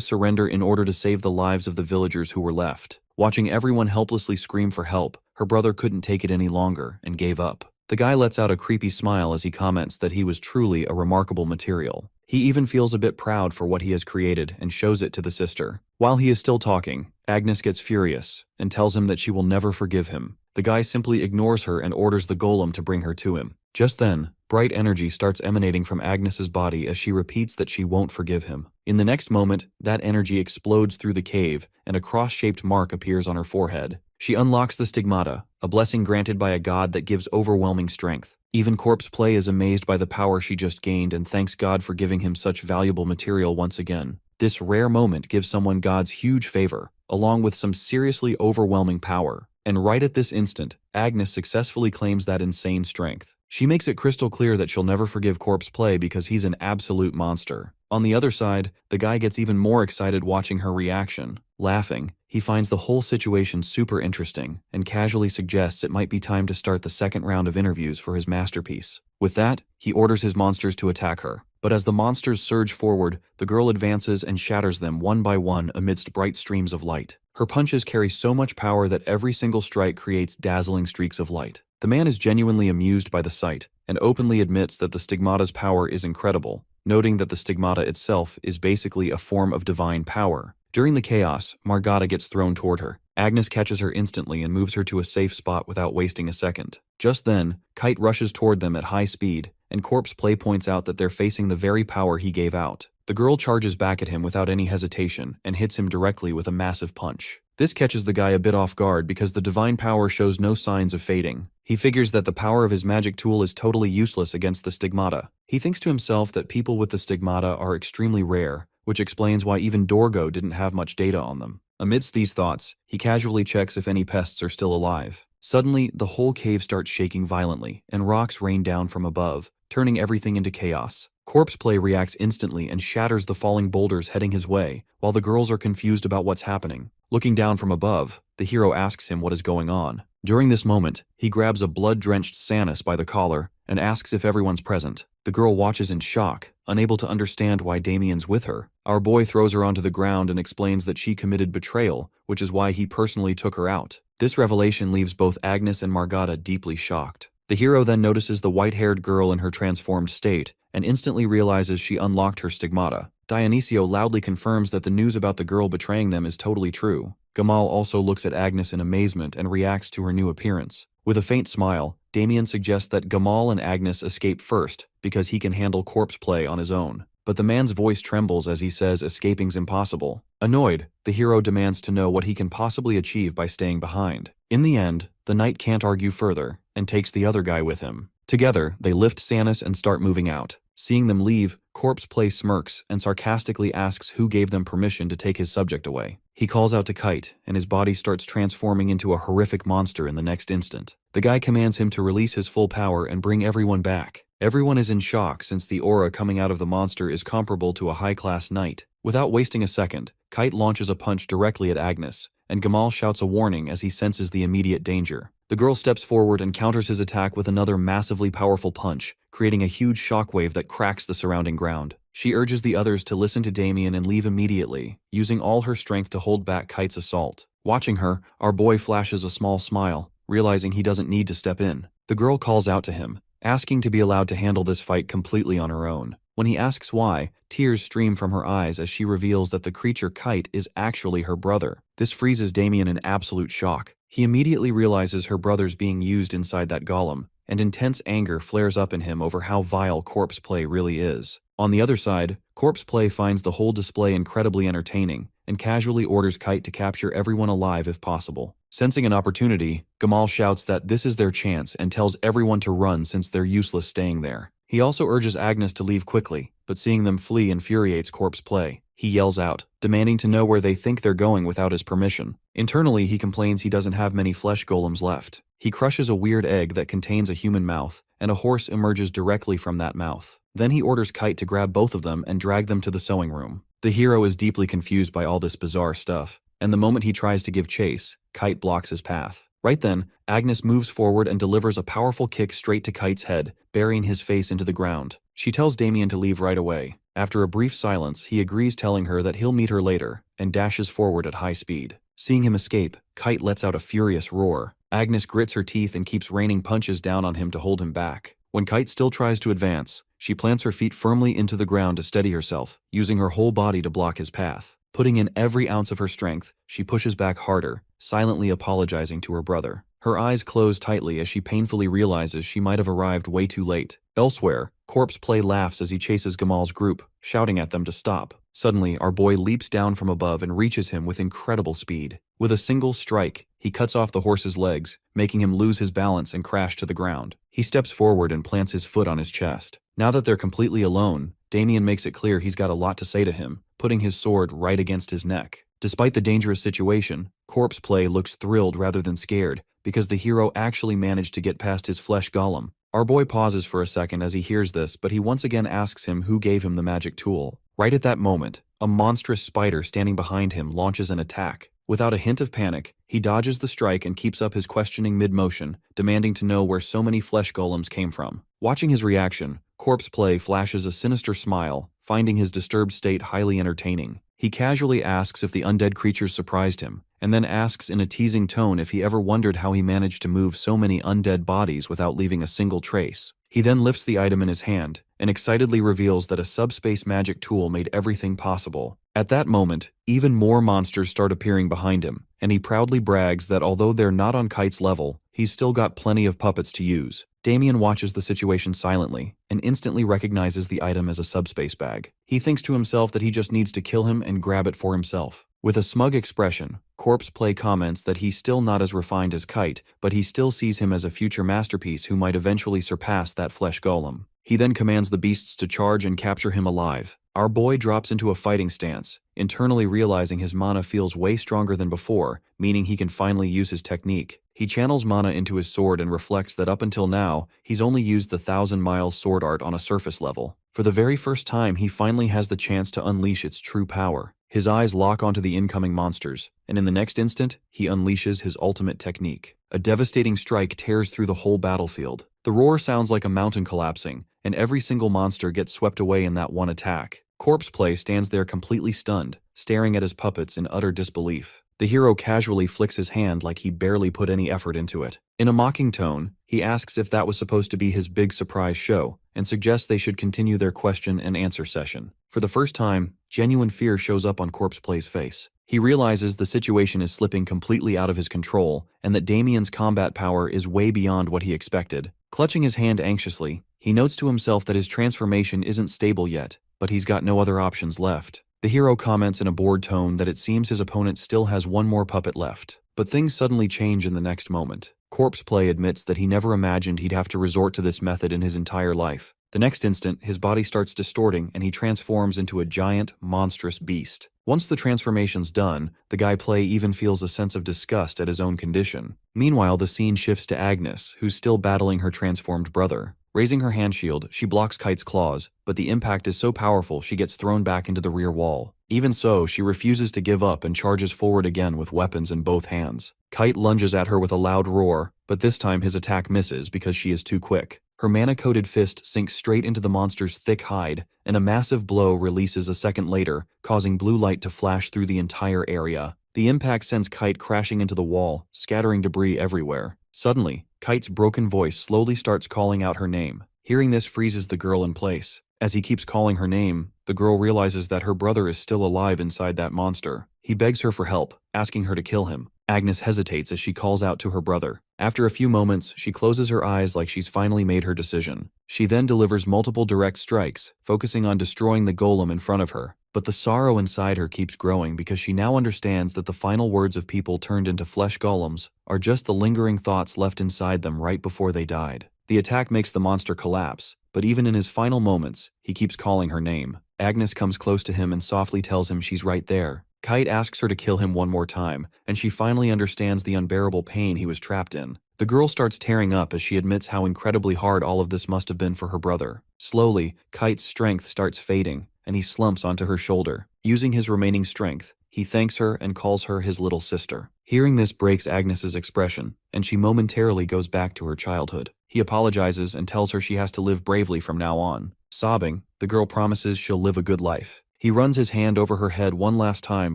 surrender in order to save the lives of the villagers who were left. Watching everyone helplessly scream for help, her brother couldn't take it any longer and gave up. The guy lets out a creepy smile as he comments that he was truly a remarkable material. He even feels a bit proud for what he has created and shows it to the sister. While he is still talking, Agnes gets furious and tells him that she will never forgive him. The guy simply ignores her and orders the golem to bring her to him. Just then, bright energy starts emanating from Agnes's body as she repeats that she won't forgive him. In the next moment, that energy explodes through the cave and a cross-shaped mark appears on her forehead. She unlocks the stigmata, a blessing granted by a god that gives overwhelming strength. Even Corpse Play is amazed by the power she just gained and thanks God for giving him such valuable material once again. This rare moment gives someone God's huge favor, along with some seriously overwhelming power. And right at this instant, Agnes successfully claims that insane strength. She makes it crystal clear that she'll never forgive Corpse Play because he's an absolute monster. On the other side, the guy gets even more excited watching her reaction. Laughing, he finds the whole situation super interesting and casually suggests it might be time to start the second round of interviews for his masterpiece. With that, he orders his monsters to attack her. But as the monsters surge forward, the girl advances and shatters them one by one amidst bright streams of light. Her punches carry so much power that every single strike creates dazzling streaks of light. The man is genuinely amused by the sight and openly admits that the stigmata's power is incredible, noting that the stigmata itself is basically a form of divine power. During the chaos, Margata gets thrown toward her. Agnes catches her instantly and moves her to a safe spot without wasting a second. Just then, Kite rushes toward them at high speed, and Corpse Play points out that they're facing the very power he gave out. The girl charges back at him without any hesitation and hits him directly with a massive punch. This catches the guy a bit off guard because the divine power shows no signs of fading. He figures that the power of his magic tool is totally useless against the stigmata. He thinks to himself that people with the stigmata are extremely rare, which explains why even Dorgo didn't have much data on them. Amidst these thoughts, he casually checks if any pests are still alive. Suddenly, the whole cave starts shaking violently, and rocks rain down from above, turning everything into chaos. Corpse Play reacts instantly and shatters the falling boulders heading his way, while the girls are confused about what's happening. Looking down from above, the hero asks him what is going on. During this moment, he grabs a blood-drenched Sanus by the collar and asks if everyone's present. The girl watches in shock, unable to understand why Damien's with her. Our boy throws her onto the ground and explains that she committed betrayal, which is why he personally took her out. This revelation leaves both Agnes and Margata deeply shocked. The hero then notices the white-haired girl in her transformed state and instantly realizes she unlocked her stigmata. Dionisio loudly confirms that the news about the girl betraying them is totally true. Gamal also looks at Agnes in amazement and reacts to her new appearance. With a faint smile, Damien suggests that Gamal and Agnes escape first because he can handle Corpse Play on his own. But the man's voice trembles as he says escaping's impossible. Annoyed, the hero demands to know what he can possibly achieve by staying behind. In the end, the knight can't argue further and takes the other guy with him. Together, they lift Sanus and start moving out. Seeing them leave, Corpse Play smirks and sarcastically asks who gave them permission to take his subject away. He calls out to Kite, and his body starts transforming into a horrific monster in the next instant. The guy commands him to release his full power and bring everyone back. Everyone is in shock since the aura coming out of the monster is comparable to a high-class knight. Without wasting a second, Kite launches a punch directly at Agnes, and Gamal shouts a warning as he senses the immediate danger. The girl steps forward and counters his attack with another massively powerful punch, creating a huge shockwave that cracks the surrounding ground. She urges the others to listen to Damien and leave immediately, using all her strength to hold back Kite's assault. Watching her, our boy flashes a small smile, realizing he doesn't need to step in. The girl calls out to him, asking to be allowed to handle this fight completely on her own. When he asks why, tears stream from her eyes as she reveals that the creature Kite is actually her brother. This freezes Damien in absolute shock. He immediately realizes her brother's being used inside that golem, and intense anger flares up in him over how vile Corpse Play really is. On the other side, Corpse Play finds the whole display incredibly entertaining, and casually orders Kite to capture everyone alive if possible. Sensing an opportunity, Gamal shouts that this is their chance and tells everyone to run since they're useless staying there. He also urges Agnes to leave quickly, but seeing them flee infuriates Corpse Play. He yells out, demanding to know where they think they're going without his permission. Internally, he complains he doesn't have many flesh golems left. He crushes a weird egg that contains a human mouth, and a horse emerges directly from that mouth. Then he orders Kite to grab both of them and drag them to the sewing room. The hero is deeply confused by all this bizarre stuff, and the moment he tries to give chase, Kite blocks his path. Right then, Agnes moves forward and delivers a powerful kick straight to Kite's head, burying his face into the ground. She tells Damien to leave right away. After a brief silence, he agrees, telling her that he'll meet her later, and dashes forward at high speed. Seeing him escape, Kite lets out a furious roar. Agnes grits her teeth and keeps raining punches down on him to hold him back. When Kite still tries to advance, she plants her feet firmly into the ground to steady herself, using her whole body to block his path. Putting in every ounce of her strength, she pushes back harder, silently apologizing to her brother. Her eyes close tightly as she painfully realizes she might have arrived way too late. Elsewhere, Corpse Play laughs as he chases Gamal's group, shouting at them to stop. Suddenly, our boy leaps down from above and reaches him with incredible speed. With a single strike, he cuts off the horse's legs, making him lose his balance and crash to the ground. He steps forward and plants his foot on his chest. Now that they're completely alone, Damien makes it clear he's got a lot to say to him, putting his sword right against his neck. Despite the dangerous situation, Corpse Play looks thrilled rather than scared, because the hero actually managed to get past his flesh golem. Our boy pauses for a second as he hears this, but he once again asks him who gave him the magic tool. Right at that moment, a monstrous spider standing behind him launches an attack. Without a hint of panic, he dodges the strike and keeps up his questioning mid-motion, demanding to know where so many flesh golems came from. Watching his reaction, Corpse Play flashes a sinister smile, finding his disturbed state highly entertaining. He casually asks if the undead creatures surprised him, and then asks in a teasing tone if he ever wondered how he managed to move so many undead bodies without leaving a single trace. He then lifts the item in his hand, and excitedly reveals that a subspace magic tool made everything possible. At that moment, even more monsters start appearing behind him, and he proudly brags that although they're not on Kite's level, he's still got plenty of puppets to use. Damien watches the situation silently, and instantly recognizes the item as a subspace bag. He thinks to himself that he just needs to kill him and grab it for himself. With a smug expression, Corpse Play comments that he's still not as refined as Kite, but he still sees him as a future masterpiece who might eventually surpass that flesh golem. He then commands the beasts to charge and capture him alive. Our boy drops into a fighting stance, internally realizing his mana feels way stronger than before, meaning he can finally use his technique. He channels mana into his sword and reflects that up until now, he's only used the 1,000 Miles sword art on a surface level. For the very first time, he finally has the chance to unleash its true power. His eyes lock onto the incoming monsters, and in the next instant, he unleashes his ultimate technique. A devastating strike tears through the whole battlefield. The roar sounds like a mountain collapsing, and every single monster gets swept away in that one attack. Corpse Play stands there completely stunned, staring at his puppets in utter disbelief. The hero casually flicks his hand like he barely put any effort into it. In a mocking tone, he asks if that was supposed to be his big surprise show, and suggests they should continue their question and answer session. For the first time, genuine fear shows up on Corpse Play's face. He realizes the situation is slipping completely out of his control, and that Damien's combat power is way beyond what he expected. Clutching his hand anxiously, he notes to himself that his transformation isn't stable yet, but he's got no other options left. The hero comments in a bored tone that it seems his opponent still has one more puppet left. But things suddenly change in the next moment. Corpse Play admits that he never imagined he'd have to resort to this method in his entire life. The next instant, his body starts distorting and he transforms into a giant, monstrous beast. Once the transformation's done, the guy Play even feels a sense of disgust at his own condition. Meanwhile, the scene shifts to Agnes, who's still battling her transformed brother. Raising her hand shield, she blocks Kite's claws, but the impact is so powerful she gets thrown back into the rear wall. Even so, she refuses to give up and charges forward again with weapons in both hands. Kite lunges at her with a loud roar, but this time his attack misses because she is too quick. Her mana-coated fist sinks straight into the monster's thick hide, and a massive blow releases a second later, causing blue light to flash through the entire area. The impact sends Kite crashing into the wall, scattering debris everywhere. Suddenly, Kite's broken voice slowly starts calling out her name. Hearing this freezes the girl in place. As he keeps calling her name, the girl realizes that her brother is still alive inside that monster. He begs her for help, asking her to kill him. Agnes hesitates as she calls out to her brother. After a few moments, she closes her eyes like she's finally made her decision. She then delivers multiple direct strikes, focusing on destroying the golem in front of her. But the sorrow inside her keeps growing because she now understands that the final words of people turned into flesh golems are just the lingering thoughts left inside them right before they died. The attack makes the monster collapse, but even in his final moments, he keeps calling her name. Agnes comes close to him and softly tells him she's right there. Kite asks her to kill him one more time, and she finally understands the unbearable pain he was trapped in. The girl starts tearing up as she admits how incredibly hard all of this must have been for her brother. Slowly, Kite's strength starts fading, and he slumps onto her shoulder. Using his remaining strength, he thanks her and calls her his little sister. Hearing this breaks Agnes's expression, and she momentarily goes back to her childhood. He apologizes and tells her she has to live bravely from now on. Sobbing, the girl promises she'll live a good life. He runs his hand over her head one last time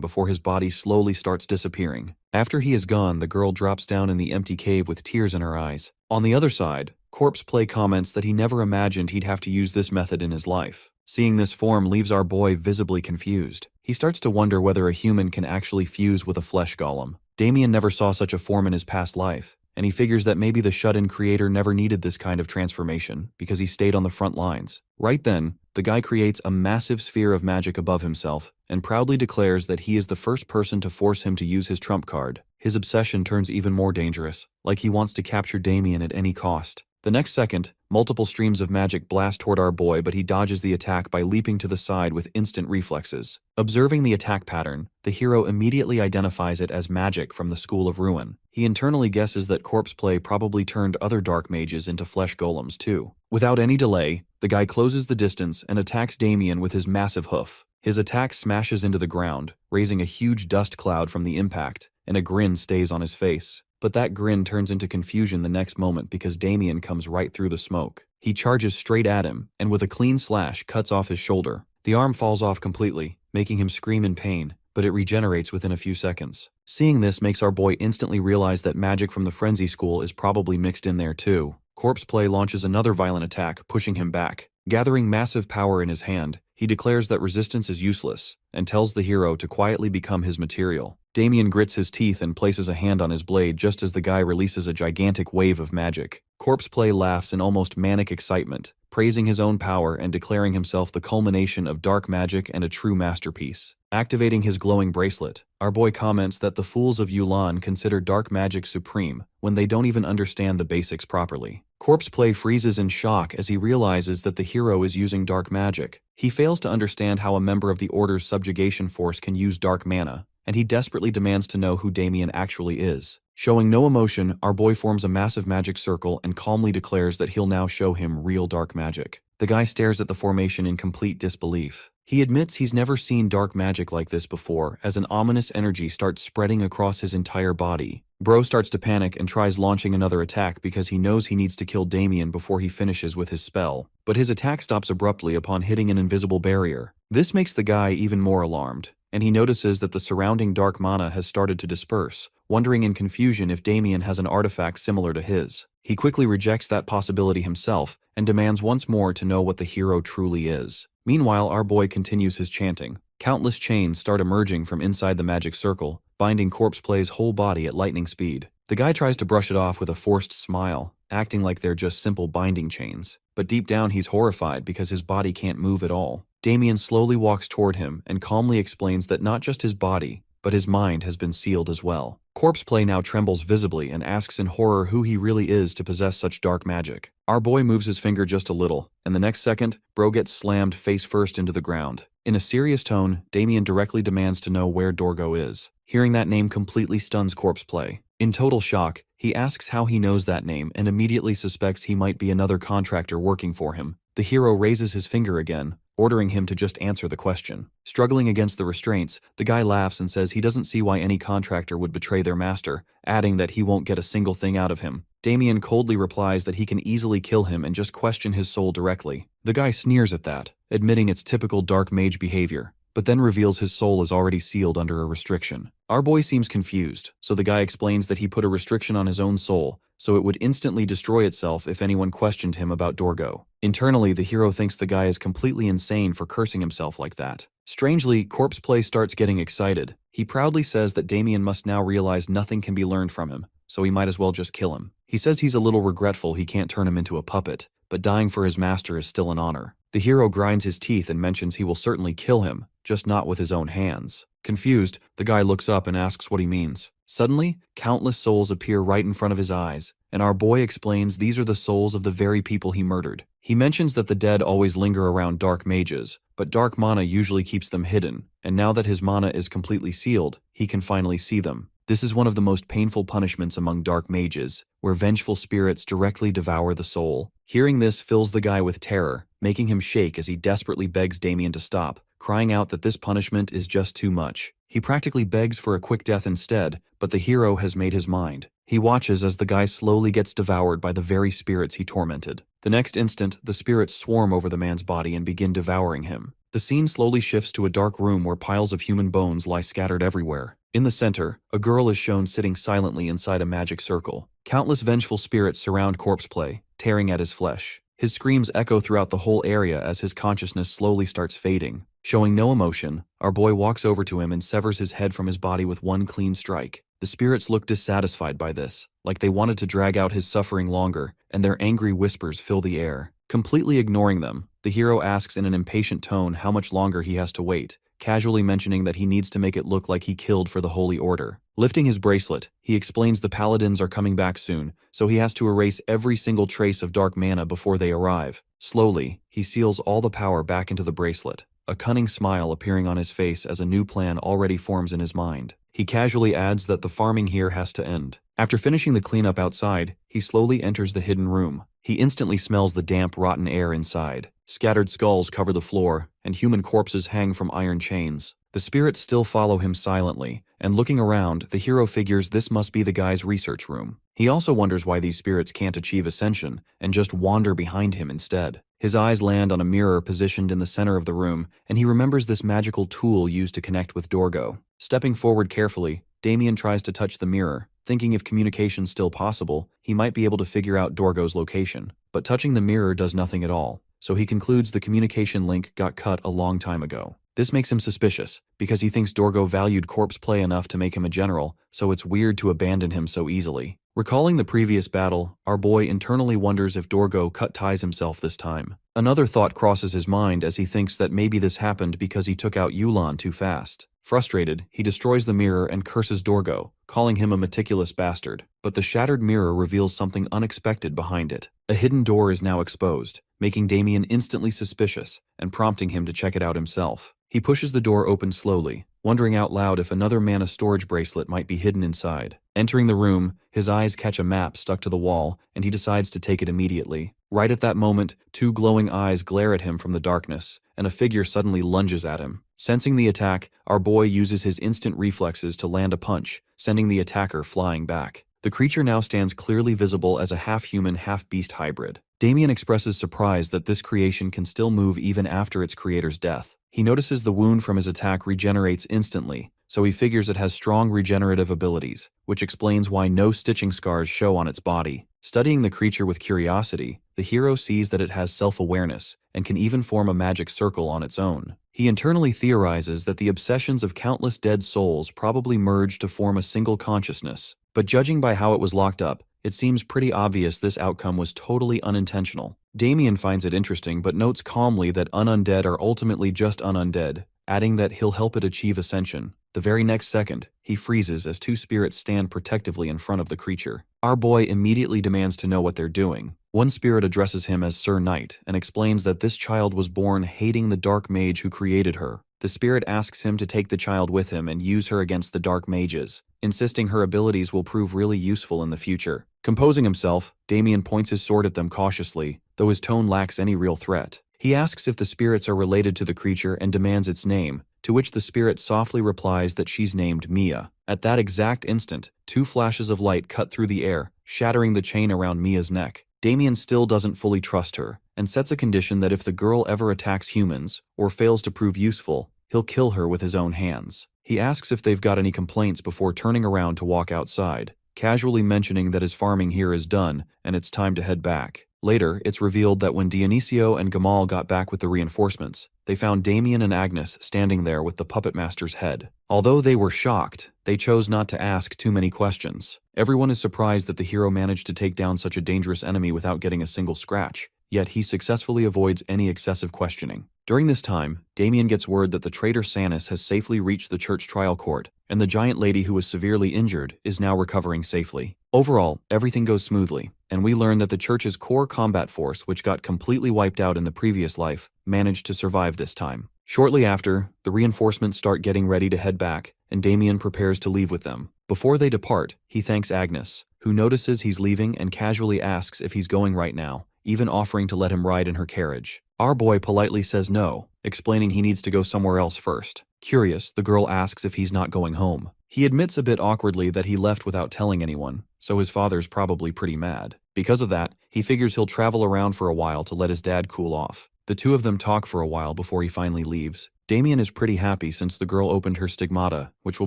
before his body slowly starts disappearing. After he is gone, the girl drops down in the empty cave with tears in her eyes. On the other side, Corpse Play comments that he never imagined he'd have to use this method in his life. Seeing this form leaves our boy visibly confused. He starts to wonder whether a human can actually fuse with a flesh golem. Damien never saw such a form in his past life, and he figures that maybe the shut-in creator never needed this kind of transformation because he stayed on the front lines. Right then, the guy creates a massive sphere of magic above himself and proudly declares that he is the first person to force him to use his trump card. His obsession turns even more dangerous, like he wants to capture Damien at any cost. The next second, multiple streams of magic blast toward our boy, but he dodges the attack by leaping to the side with instant reflexes. Observing the attack pattern, the hero immediately identifies it as magic from the School of Ruin. He internally guesses that Corpse Play probably turned other dark mages into flesh golems too. Without any delay, the guy closes the distance and attacks Damien with his massive hoof. His attack smashes into the ground, raising a huge dust cloud from the impact, and a grin stays on his face. But that grin turns into confusion the next moment because Damien comes right through the smoke. He charges straight at him, and with a clean slash cuts off his shoulder. The arm falls off completely, making him scream in pain, but it regenerates within a few seconds. Seeing this makes our boy instantly realize that magic from the Frenzy School is probably mixed in there too. Corpse Play launches another violent attack, pushing him back. Gathering massive power in his hand, he declares that resistance is useless, and tells the hero to quietly become his material. Damien grits his teeth and places a hand on his blade just as the guy releases a gigantic wave of magic. Corpse Play laughs in almost manic excitement, praising his own power and declaring himself the culmination of dark magic and a true masterpiece. Activating his glowing bracelet, our boy comments that the fools of Yulan consider dark magic supreme when they don't even understand the basics properly. Corpse Play freezes in shock as he realizes that the hero is using dark magic. He fails to understand how a member of the Order's subjugation force can use dark mana, and he desperately demands to know who Damien actually is. Showing no emotion, our boy forms a massive magic circle and calmly declares that he'll now show him real dark magic. The guy stares at the formation in complete disbelief. He admits he's never seen dark magic like this before, as an ominous energy starts spreading across his entire body. Bro starts to panic and tries launching another attack because he knows he needs to kill Damien before he finishes with his spell. But his attack stops abruptly upon hitting an invisible barrier. This makes the guy even more alarmed, and he notices that the surrounding dark mana has started to disperse, wondering in confusion if Damien has an artifact similar to his. He quickly rejects that possibility himself and demands once more to know what the hero truly is. Meanwhile, our boy continues his chanting. Countless chains start emerging from inside the magic circle, binding Corpse Play's whole body at lightning speed. The guy tries to brush it off with a forced smile, acting like they're just simple binding chains. But deep down he's horrified because his body can't move at all. Damien slowly walks toward him and calmly explains that not just his body, but his mind has been sealed as well. Corpse Play now trembles visibly and asks in horror who he really is to possess such dark magic. Our boy moves his finger just a little, and the next second, bro gets slammed face first into the ground. In a serious tone, Damien directly demands to know where Dorgo is. Hearing that name completely stuns Corpse Play. In total shock, he asks how he knows that name and immediately suspects he might be another contractor working for him. The hero raises his finger again, ordering him to just answer the question. Struggling against the restraints, the guy laughs and says he doesn't see why any contractor would betray their master, adding that he won't get a single thing out of him. Damien coldly replies that he can easily kill him and just question his soul directly. The guy sneers at that, admitting it's typical dark mage behavior, but then reveals his soul is already sealed under a restriction. Our boy seems confused, so the guy explains that he put a restriction on his own soul, so it would instantly destroy itself if anyone questioned him about Dorgo. Internally, the hero thinks the guy is completely insane for cursing himself like that. Strangely, Corpse Play starts getting excited. He proudly says that Damien must now realize nothing can be learned from him, so he might as well just kill him. He says he's a little regretful he can't turn him into a puppet, but dying for his master is still an honor. The hero grinds his teeth and mentions he will certainly kill him, just not with his own hands. Confused, the guy looks up and asks what he means. Suddenly, countless souls appear right in front of his eyes, and our boy explains these are the souls of the very people he murdered. He mentions that the dead always linger around dark mages, but dark mana usually keeps them hidden, and now that his mana is completely sealed, he can finally see them. This is one of the most painful punishments among dark mages, where vengeful spirits directly devour the soul. Hearing this fills the guy with terror, making him shake as he desperately begs Damien to stop, crying out that this punishment is just too much. He practically begs for a quick death instead, but the hero has made his mind. He watches as the guy slowly gets devoured by the very spirits he tormented. The next instant, the spirits swarm over the man's body and begin devouring him. The scene slowly shifts to a dark room where piles of human bones lie scattered everywhere. In the center, a girl is shown sitting silently inside a magic circle. Countless vengeful spirits surround Corpse Play, tearing at his flesh. His screams echo throughout the whole area as his consciousness slowly starts fading. Showing no emotion, our boy walks over to him and severs his head from his body with one clean strike. The spirits look dissatisfied by this, like they wanted to drag out his suffering longer, and their angry whispers fill the air. Completely ignoring them, the hero asks in an impatient tone how much longer he has to wait, casually mentioning that he needs to make it look like he killed for the Holy Order. Lifting his bracelet, he explains the paladins are coming back soon, so he has to erase every single trace of dark mana before they arrive. Slowly, he seals all the power back into the bracelet, a cunning smile appearing on his face as a new plan already forms in his mind. He casually adds that the farming here has to end. After finishing the cleanup outside, he slowly enters the hidden room. He instantly smells the damp, rotten air inside. Scattered skulls cover the floor, and human corpses hang from iron chains. The spirits still follow him silently, and looking around, the hero figures this must be the guy's research room. He also wonders why these spirits can't achieve ascension, and just wander behind him instead. His eyes land on a mirror positioned in the center of the room, and he remembers this magical tool used to connect with Dorgo. Stepping forward carefully, Damien tries to touch the mirror, thinking if communication's still possible, he might be able to figure out Dorgo's location. But touching the mirror does nothing at all, so he concludes the communication link got cut a long time ago. This makes him suspicious, because he thinks Dorgo valued Corpse Play enough to make him a general, so it's weird to abandon him so easily. Recalling the previous battle, our boy internally wonders if Dorgo cut ties himself this time. Another thought crosses his mind as he thinks that maybe this happened because he took out Yulan too fast. Frustrated, he destroys the mirror and curses Dorgo, calling him a meticulous bastard. But the shattered mirror reveals something unexpected behind it. A hidden door is now exposed, making Damien instantly suspicious and prompting him to check it out himself. He pushes the door open slowly, wondering out loud if another mana storage bracelet might be hidden inside. Entering the room, his eyes catch a map stuck to the wall, and he decides to take it immediately. Right at that moment, two glowing eyes glare at him from the darkness, and a figure suddenly lunges at him. Sensing the attack, our boy uses his instant reflexes to land a punch, sending the attacker flying back. The creature now stands clearly visible as a half-human, half-beast hybrid. Damien expresses surprise that this creation can still move even after its creator's death. He notices the wound from his attack regenerates instantly, so he figures it has strong regenerative abilities, which explains why no stitching scars show on its body. Studying the creature with curiosity, the hero sees that it has self-awareness and can even form a magic circle on its own. He internally theorizes that the obsessions of countless dead souls probably merged to form a single consciousness, but judging by how it was locked up, it seems pretty obvious this outcome was totally unintentional. Damien finds it interesting but notes calmly that unundead are ultimately just unundead, adding that he'll help it achieve ascension. The very next second, he freezes as two spirits stand protectively in front of the creature. Our boy immediately demands to know what they're doing. One spirit addresses him as Sir Knight and explains that this child was born hating the dark mage who created her. The spirit asks him to take the child with him and use her against the dark mages, insisting her abilities will prove really useful in the future. Composing himself, Damien points his sword at them cautiously, though his tone lacks any real threat. He asks if the spirits are related to the creature and demands its name, to which the spirit softly replies that she's named Mia. At that exact instant, two flashes of light cut through the air, shattering the chain around Mia's neck. Damien still doesn't fully trust her, and sets a condition that if the girl ever attacks humans, or fails to prove useful, he'll kill her with his own hands. He asks if they've got any complaints before turning around to walk outside, casually mentioning that his farming here is done and it's time to head back. Later, it's revealed that when Dionisio and Gamal got back with the reinforcements, they found Damien and Agnes standing there with the puppet master's head. Although they were shocked, they chose not to ask too many questions. Everyone is surprised that the hero managed to take down such a dangerous enemy without getting a single scratch, yet he successfully avoids any excessive questioning. During this time, Damien gets word that the traitor Sanus has safely reached the church trial court, and the giant lady who was severely injured is now recovering safely. Overall, everything goes smoothly, and we learn that the church's core combat force, which got completely wiped out in the previous life, managed to survive this time. Shortly after, the reinforcements start getting ready to head back, and Damien prepares to leave with them. Before they depart, he thanks Agnes, who notices he's leaving and casually asks if he's going right now, even offering to let him ride in her carriage. Our boy politely says no, explaining he needs to go somewhere else first. Curious, the girl asks if he's not going home. He admits a bit awkwardly that he left without telling anyone, so his father's probably pretty mad. Because of that, he figures he'll travel around for a while to let his dad cool off. The two of them talk for a while before he finally leaves. Damien is pretty happy since the girl opened her stigmata, which will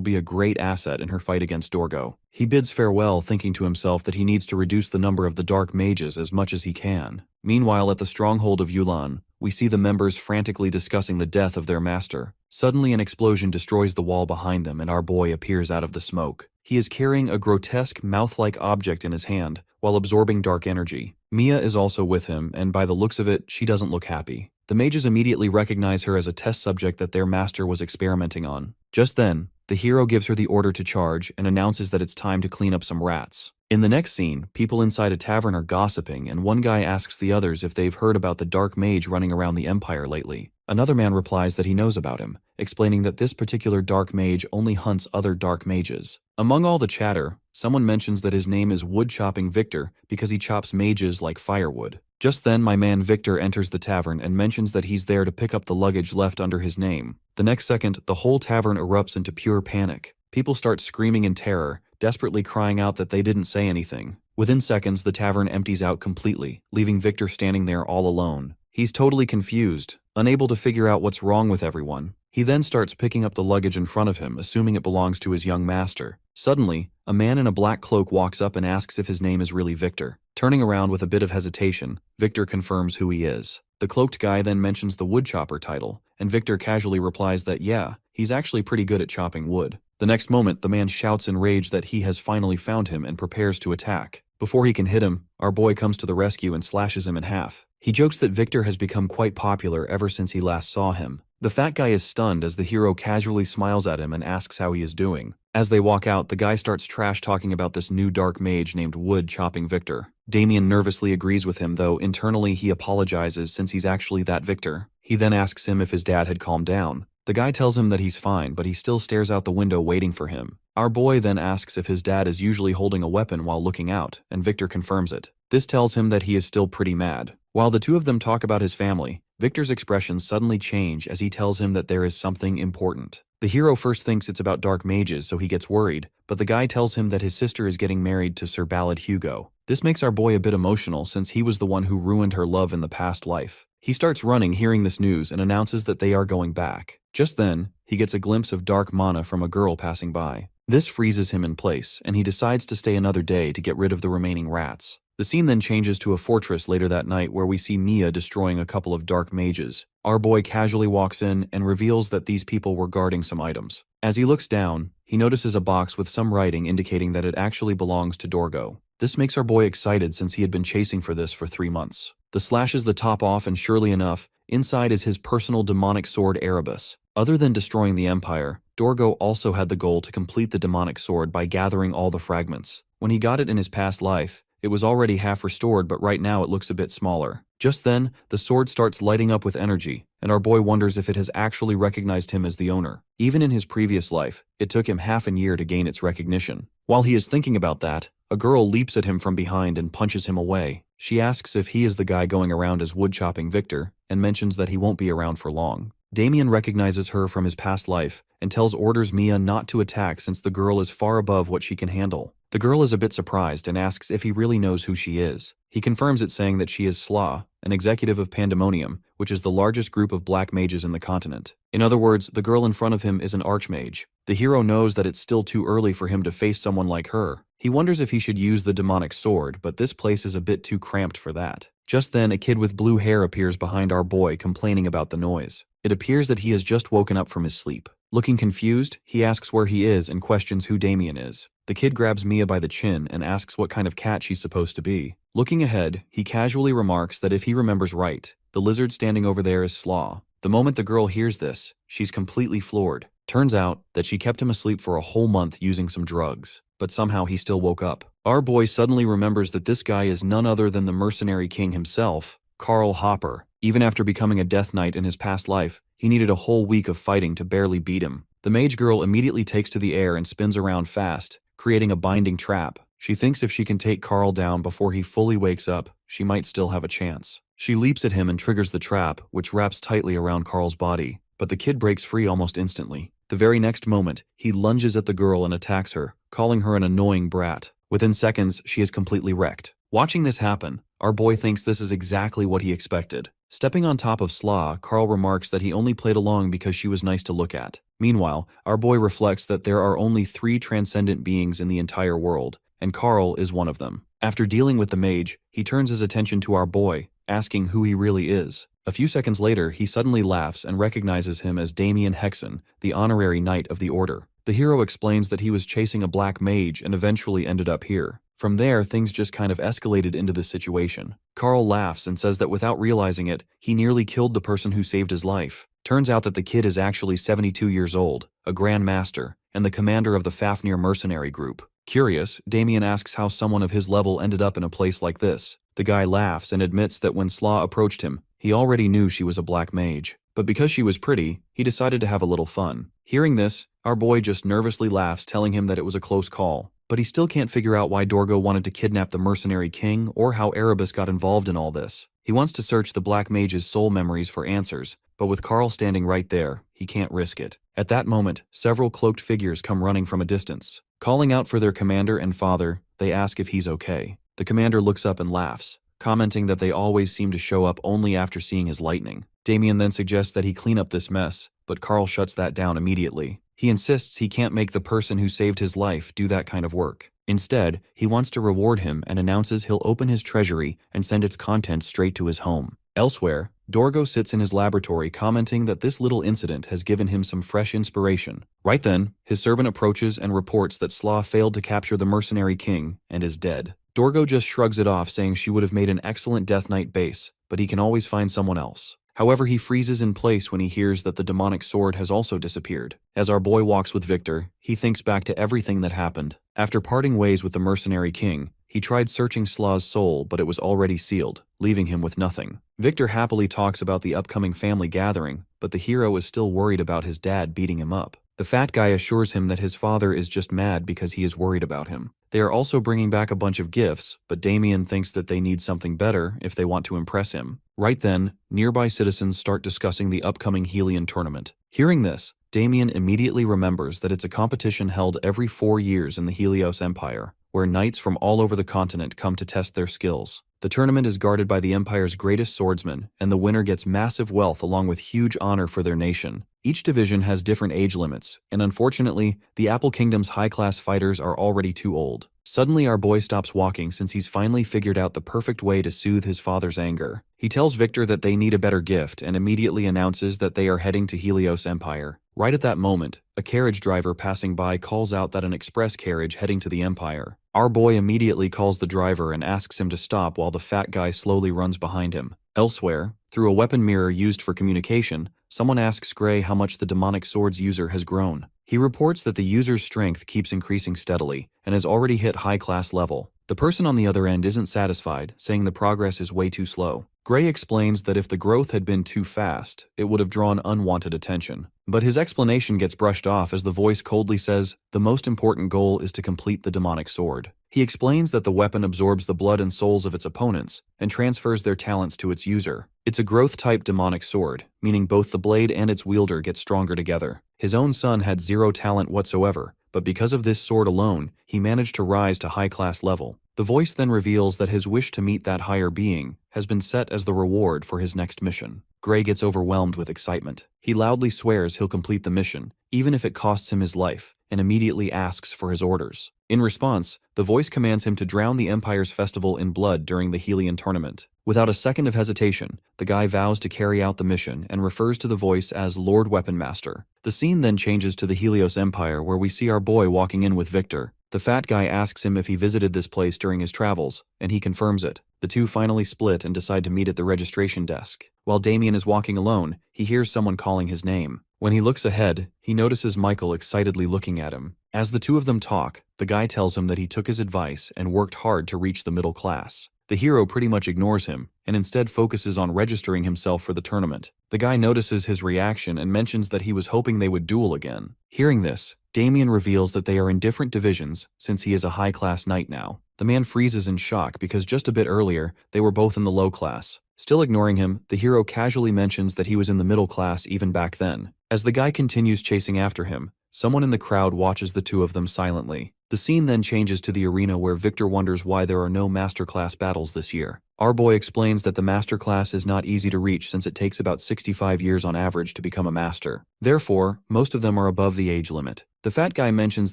be a great asset in her fight against Dorgo. He bids farewell, thinking to himself that he needs to reduce the number of the dark mages as much as he can. Meanwhile, at the stronghold of Yulan, we see the members frantically discussing the death of their master. Suddenly, an explosion destroys the wall behind them and our boy appears out of the smoke. He is carrying a grotesque, mouth-like object in his hand, while absorbing dark energy. Mia is also with him, and by the looks of it, she doesn't look happy. The mages immediately recognize her as a test subject that their master was experimenting on. Just then, the hero gives her the order to charge and announces that it's time to clean up some rats. In the next scene, people inside a tavern are gossiping, and one guy asks the others if they've heard about the dark mage running around the Empire lately. Another man replies that he knows about him, explaining that this particular dark mage only hunts other dark mages. Among all the chatter, someone mentions that his name is Wood-Chopping Victor because he chops mages like firewood. Just then, my man Victor enters the tavern and mentions that he's there to pick up the luggage left under his name. The next second, the whole tavern erupts into pure panic. People start screaming in terror, desperately crying out that they didn't say anything. Within seconds, the tavern empties out completely, leaving Victor standing there all alone. He's totally confused, unable to figure out what's wrong with everyone. He then starts picking up the luggage in front of him, assuming it belongs to his young master. Suddenly, a man in a black cloak walks up and asks if his name is really Victor. Turning around with a bit of hesitation, Victor confirms who he is. The cloaked guy then mentions the woodchopper title, and Victor casually replies that yeah, he's actually pretty good at chopping wood. The next moment, the man shouts in rage that he has finally found him and prepares to attack. Before he can hit him, our boy comes to the rescue and slashes him in half. He jokes that Victor has become quite popular ever since he last saw him. The fat guy is stunned as the hero casually smiles at him and asks how he is doing. As they walk out, the guy starts trash talking about this new dark mage named Wood chopping Victor. Damien nervously agrees with him, though internally he apologizes since he's actually that Victor. He then asks him if his dad had calmed down. The guy tells him that he's fine, but he still stares out the window waiting for him. Our boy then asks if his dad is usually holding a weapon while looking out, and Victor confirms it. This tells him that he is still pretty mad. While the two of them talk about his family, Victor's expressions suddenly change as he tells him that there is something important. The hero first thinks it's about dark mages, so he gets worried, but the guy tells him that his sister is getting married to Sir Ballad Hugo. This makes our boy a bit emotional since he was the one who ruined her love in the past life. He starts running hearing this news and announces that they are going back. Just then, he gets a glimpse of dark mana from a girl passing by. This freezes him in place, and he decides to stay another day to get rid of the remaining rats. The scene then changes to a fortress later that night where we see Mia destroying a couple of dark mages. Our boy casually walks in and reveals that these people were guarding some items. As he looks down, he notices a box with some writing indicating that it actually belongs to Dorgo. This makes our boy excited since he had been chasing for this for 3 months. The slashes the top off, and surely enough, inside is his personal demonic sword Erebus. Other than destroying the Empire, Dorgo also had the goal to complete the demonic sword by gathering all the fragments. When he got it in his past life, it was already half restored, but right now it looks a bit smaller. Just then, the sword starts lighting up with energy, and our boy wonders if it has actually recognized him as the owner. Even in his previous life, it took him half a year to gain its recognition. While he is thinking about that, a girl leaps at him from behind and punches him away. She asks if he is the guy going around as wood-chopping Victor, and mentions that he won't be around for long. Damien recognizes her from his past life, and orders Mia not to attack since the girl is far above what she can handle. The girl is a bit surprised and asks if he really knows who she is. He confirms it, saying that she is Slaw, an executive of Pandemonium, which is the largest group of black mages in the continent. In other words, the girl in front of him is an archmage. The hero knows that it's still too early for him to face someone like her. He wonders if he should use the demonic sword, but this place is a bit too cramped for that. Just then, a kid with blue hair appears behind our boy, complaining about the noise. It appears that he has just woken up from his sleep. Looking confused, he asks where he is and questions who Damien is. The kid grabs Mia by the chin and asks what kind of cat she's supposed to be. Looking ahead, he casually remarks that if he remembers right, the lizard standing over there is Slaw. The moment the girl hears this, she's completely floored. Turns out that she kept him asleep for a whole month using some drugs, but somehow he still woke up. Our boy suddenly remembers that this guy is none other than the mercenary king himself, Karl Hopper. Even after becoming a Death Knight in his past life, he needed a whole week of fighting to barely beat him. The mage girl immediately takes to the air and spins around fast, creating a binding trap. She thinks if she can take Karl down before he fully wakes up, she might still have a chance. She leaps at him and triggers the trap, which wraps tightly around Karl's body, but the kid breaks free almost instantly. The very next moment, he lunges at the girl and attacks her, calling her an annoying brat. Within seconds, she is completely wrecked. Watching this happen, our boy thinks this is exactly what he expected. Stepping on top of Slaw, Karl remarks that he only played along because she was nice to look at. Meanwhile, our boy reflects that there are only 3 transcendent beings in the entire world, and Karl is one of them. After dealing with the mage, he turns his attention to our boy, asking who he really is. A few seconds later, he suddenly laughs and recognizes him as Damien Hexen, the honorary knight of the order. The hero explains that he was chasing a black mage and eventually ended up here. From there, things just kind of escalated into this situation. Karl laughs and says that without realizing it, he nearly killed the person who saved his life. Turns out that the kid is actually 72 years old, a Grand Master, and the commander of the Fafnir mercenary group. Curious, Damien asks how someone of his level ended up in a place like this. The guy laughs and admits that when Slaw approached him, he already knew she was a black mage. But because she was pretty, he decided to have a little fun. Hearing this, our boy just nervously laughs, telling him that it was a close call. But he still can't figure out why Dorgo wanted to kidnap the mercenary king or how Erebus got involved in all this. He wants to search the black mage's soul memories for answers, but with Karl standing right there, he can't risk it. At that moment, several cloaked figures come running from a distance. Calling out for their commander and father, they ask if he's okay. The commander looks up and laughs, commenting that they always seem to show up only after seeing his lightning. Damien then suggests that he clean up this mess, but Karl shuts that down immediately. He insists he can't make the person who saved his life do that kind of work. Instead, he wants to reward him and announces he'll open his treasury and send its contents straight to his home. Elsewhere, Dorgo sits in his laboratory commenting that this little incident has given him some fresh inspiration. Right then, his servant approaches and reports that Slaw failed to capture the mercenary king and is dead. Dorgo just shrugs it off, saying she would have made an excellent Death Knight base, but he can always find someone else. However, he freezes in place when he hears that the demonic sword has also disappeared. As our boy walks with Victor, he thinks back to everything that happened. After parting ways with the mercenary king, he tried searching Slaw's soul, but it was already sealed, leaving him with nothing. Victor happily talks about the upcoming family gathering, but the hero is still worried about his dad beating him up. The fat guy assures him that his father is just mad because he is worried about him. They are also bringing back a bunch of gifts, but Damien thinks that they need something better if they want to impress him. Right then, nearby citizens start discussing the upcoming Helion tournament. Hearing this, Damien immediately remembers that it's a competition held every 4 years in the Helios Empire, where knights from all over the continent come to test their skills. The tournament is guarded by the Empire's greatest swordsmen, and the winner gets massive wealth along with huge honor for their nation. Each division has different age limits, and unfortunately, the Apple Kingdom's high-class fighters are already too old. Suddenly, our boy stops walking since he's finally figured out the perfect way to soothe his father's anger. He tells Victor that they need a better gift and immediately announces that they are heading to Helios Empire. Right at that moment, a carriage driver passing by calls out that an express carriage heading to the Empire. Our boy immediately calls the driver and asks him to stop while the fat guy slowly runs behind him. Elsewhere, through a weapon mirror used for communication, someone asks Gray how much the demonic sword's user has grown. He reports that the user's strength keeps increasing steadily and has already hit high-class level. The person on the other end isn't satisfied, saying the progress is way too slow. Gray explains that if the growth had been too fast, it would have drawn unwanted attention. But his explanation gets brushed off as the voice coldly says, the most important goal is to complete the demonic sword. He explains that the weapon absorbs the blood and souls of its opponents and transfers their talents to its user. It's a growth-type demonic sword, meaning both the blade and its wielder get stronger together. His own son had zero talent whatsoever, but because of this sword alone, he managed to rise to high-class level. The voice then reveals that his wish to meet that higher being has been set as the reward for his next mission. Gray gets overwhelmed with excitement. He loudly swears he'll complete the mission, even if it costs him his life, and immediately asks for his orders. In response, the voice commands him to drown the Empire's festival in blood during the Helion tournament. Without a second of hesitation, the guy vows to carry out the mission and refers to the voice as Lord Weapon Master. The scene then changes to the Helios Empire, where we see our boy walking in with Victor. The fat guy asks him if he visited this place during his travels, and he confirms it. The two finally split and decide to meet at the registration desk. While Damien is walking alone, he hears someone calling his name. When he looks ahead, he notices Michael excitedly looking at him. As the two of them talk, the guy tells him that he took his advice and worked hard to reach the middle class. The hero pretty much ignores him, and instead focuses on registering himself for the tournament. The guy notices his reaction and mentions that he was hoping they would duel again. Hearing this, Damien reveals that they are in different divisions since he is a high-class knight now. The man freezes in shock because just a bit earlier, they were both in the low class. Still ignoring him, the hero casually mentions that he was in the middle class even back then. As the guy continues chasing after him, someone in the crowd watches the two of them silently. The scene then changes to the arena where Victor wonders why there are no masterclass battles this year. Our boy explains that the masterclass is not easy to reach since it takes about 65 years on average to become a master. Therefore, most of them are above the age limit. The fat guy mentions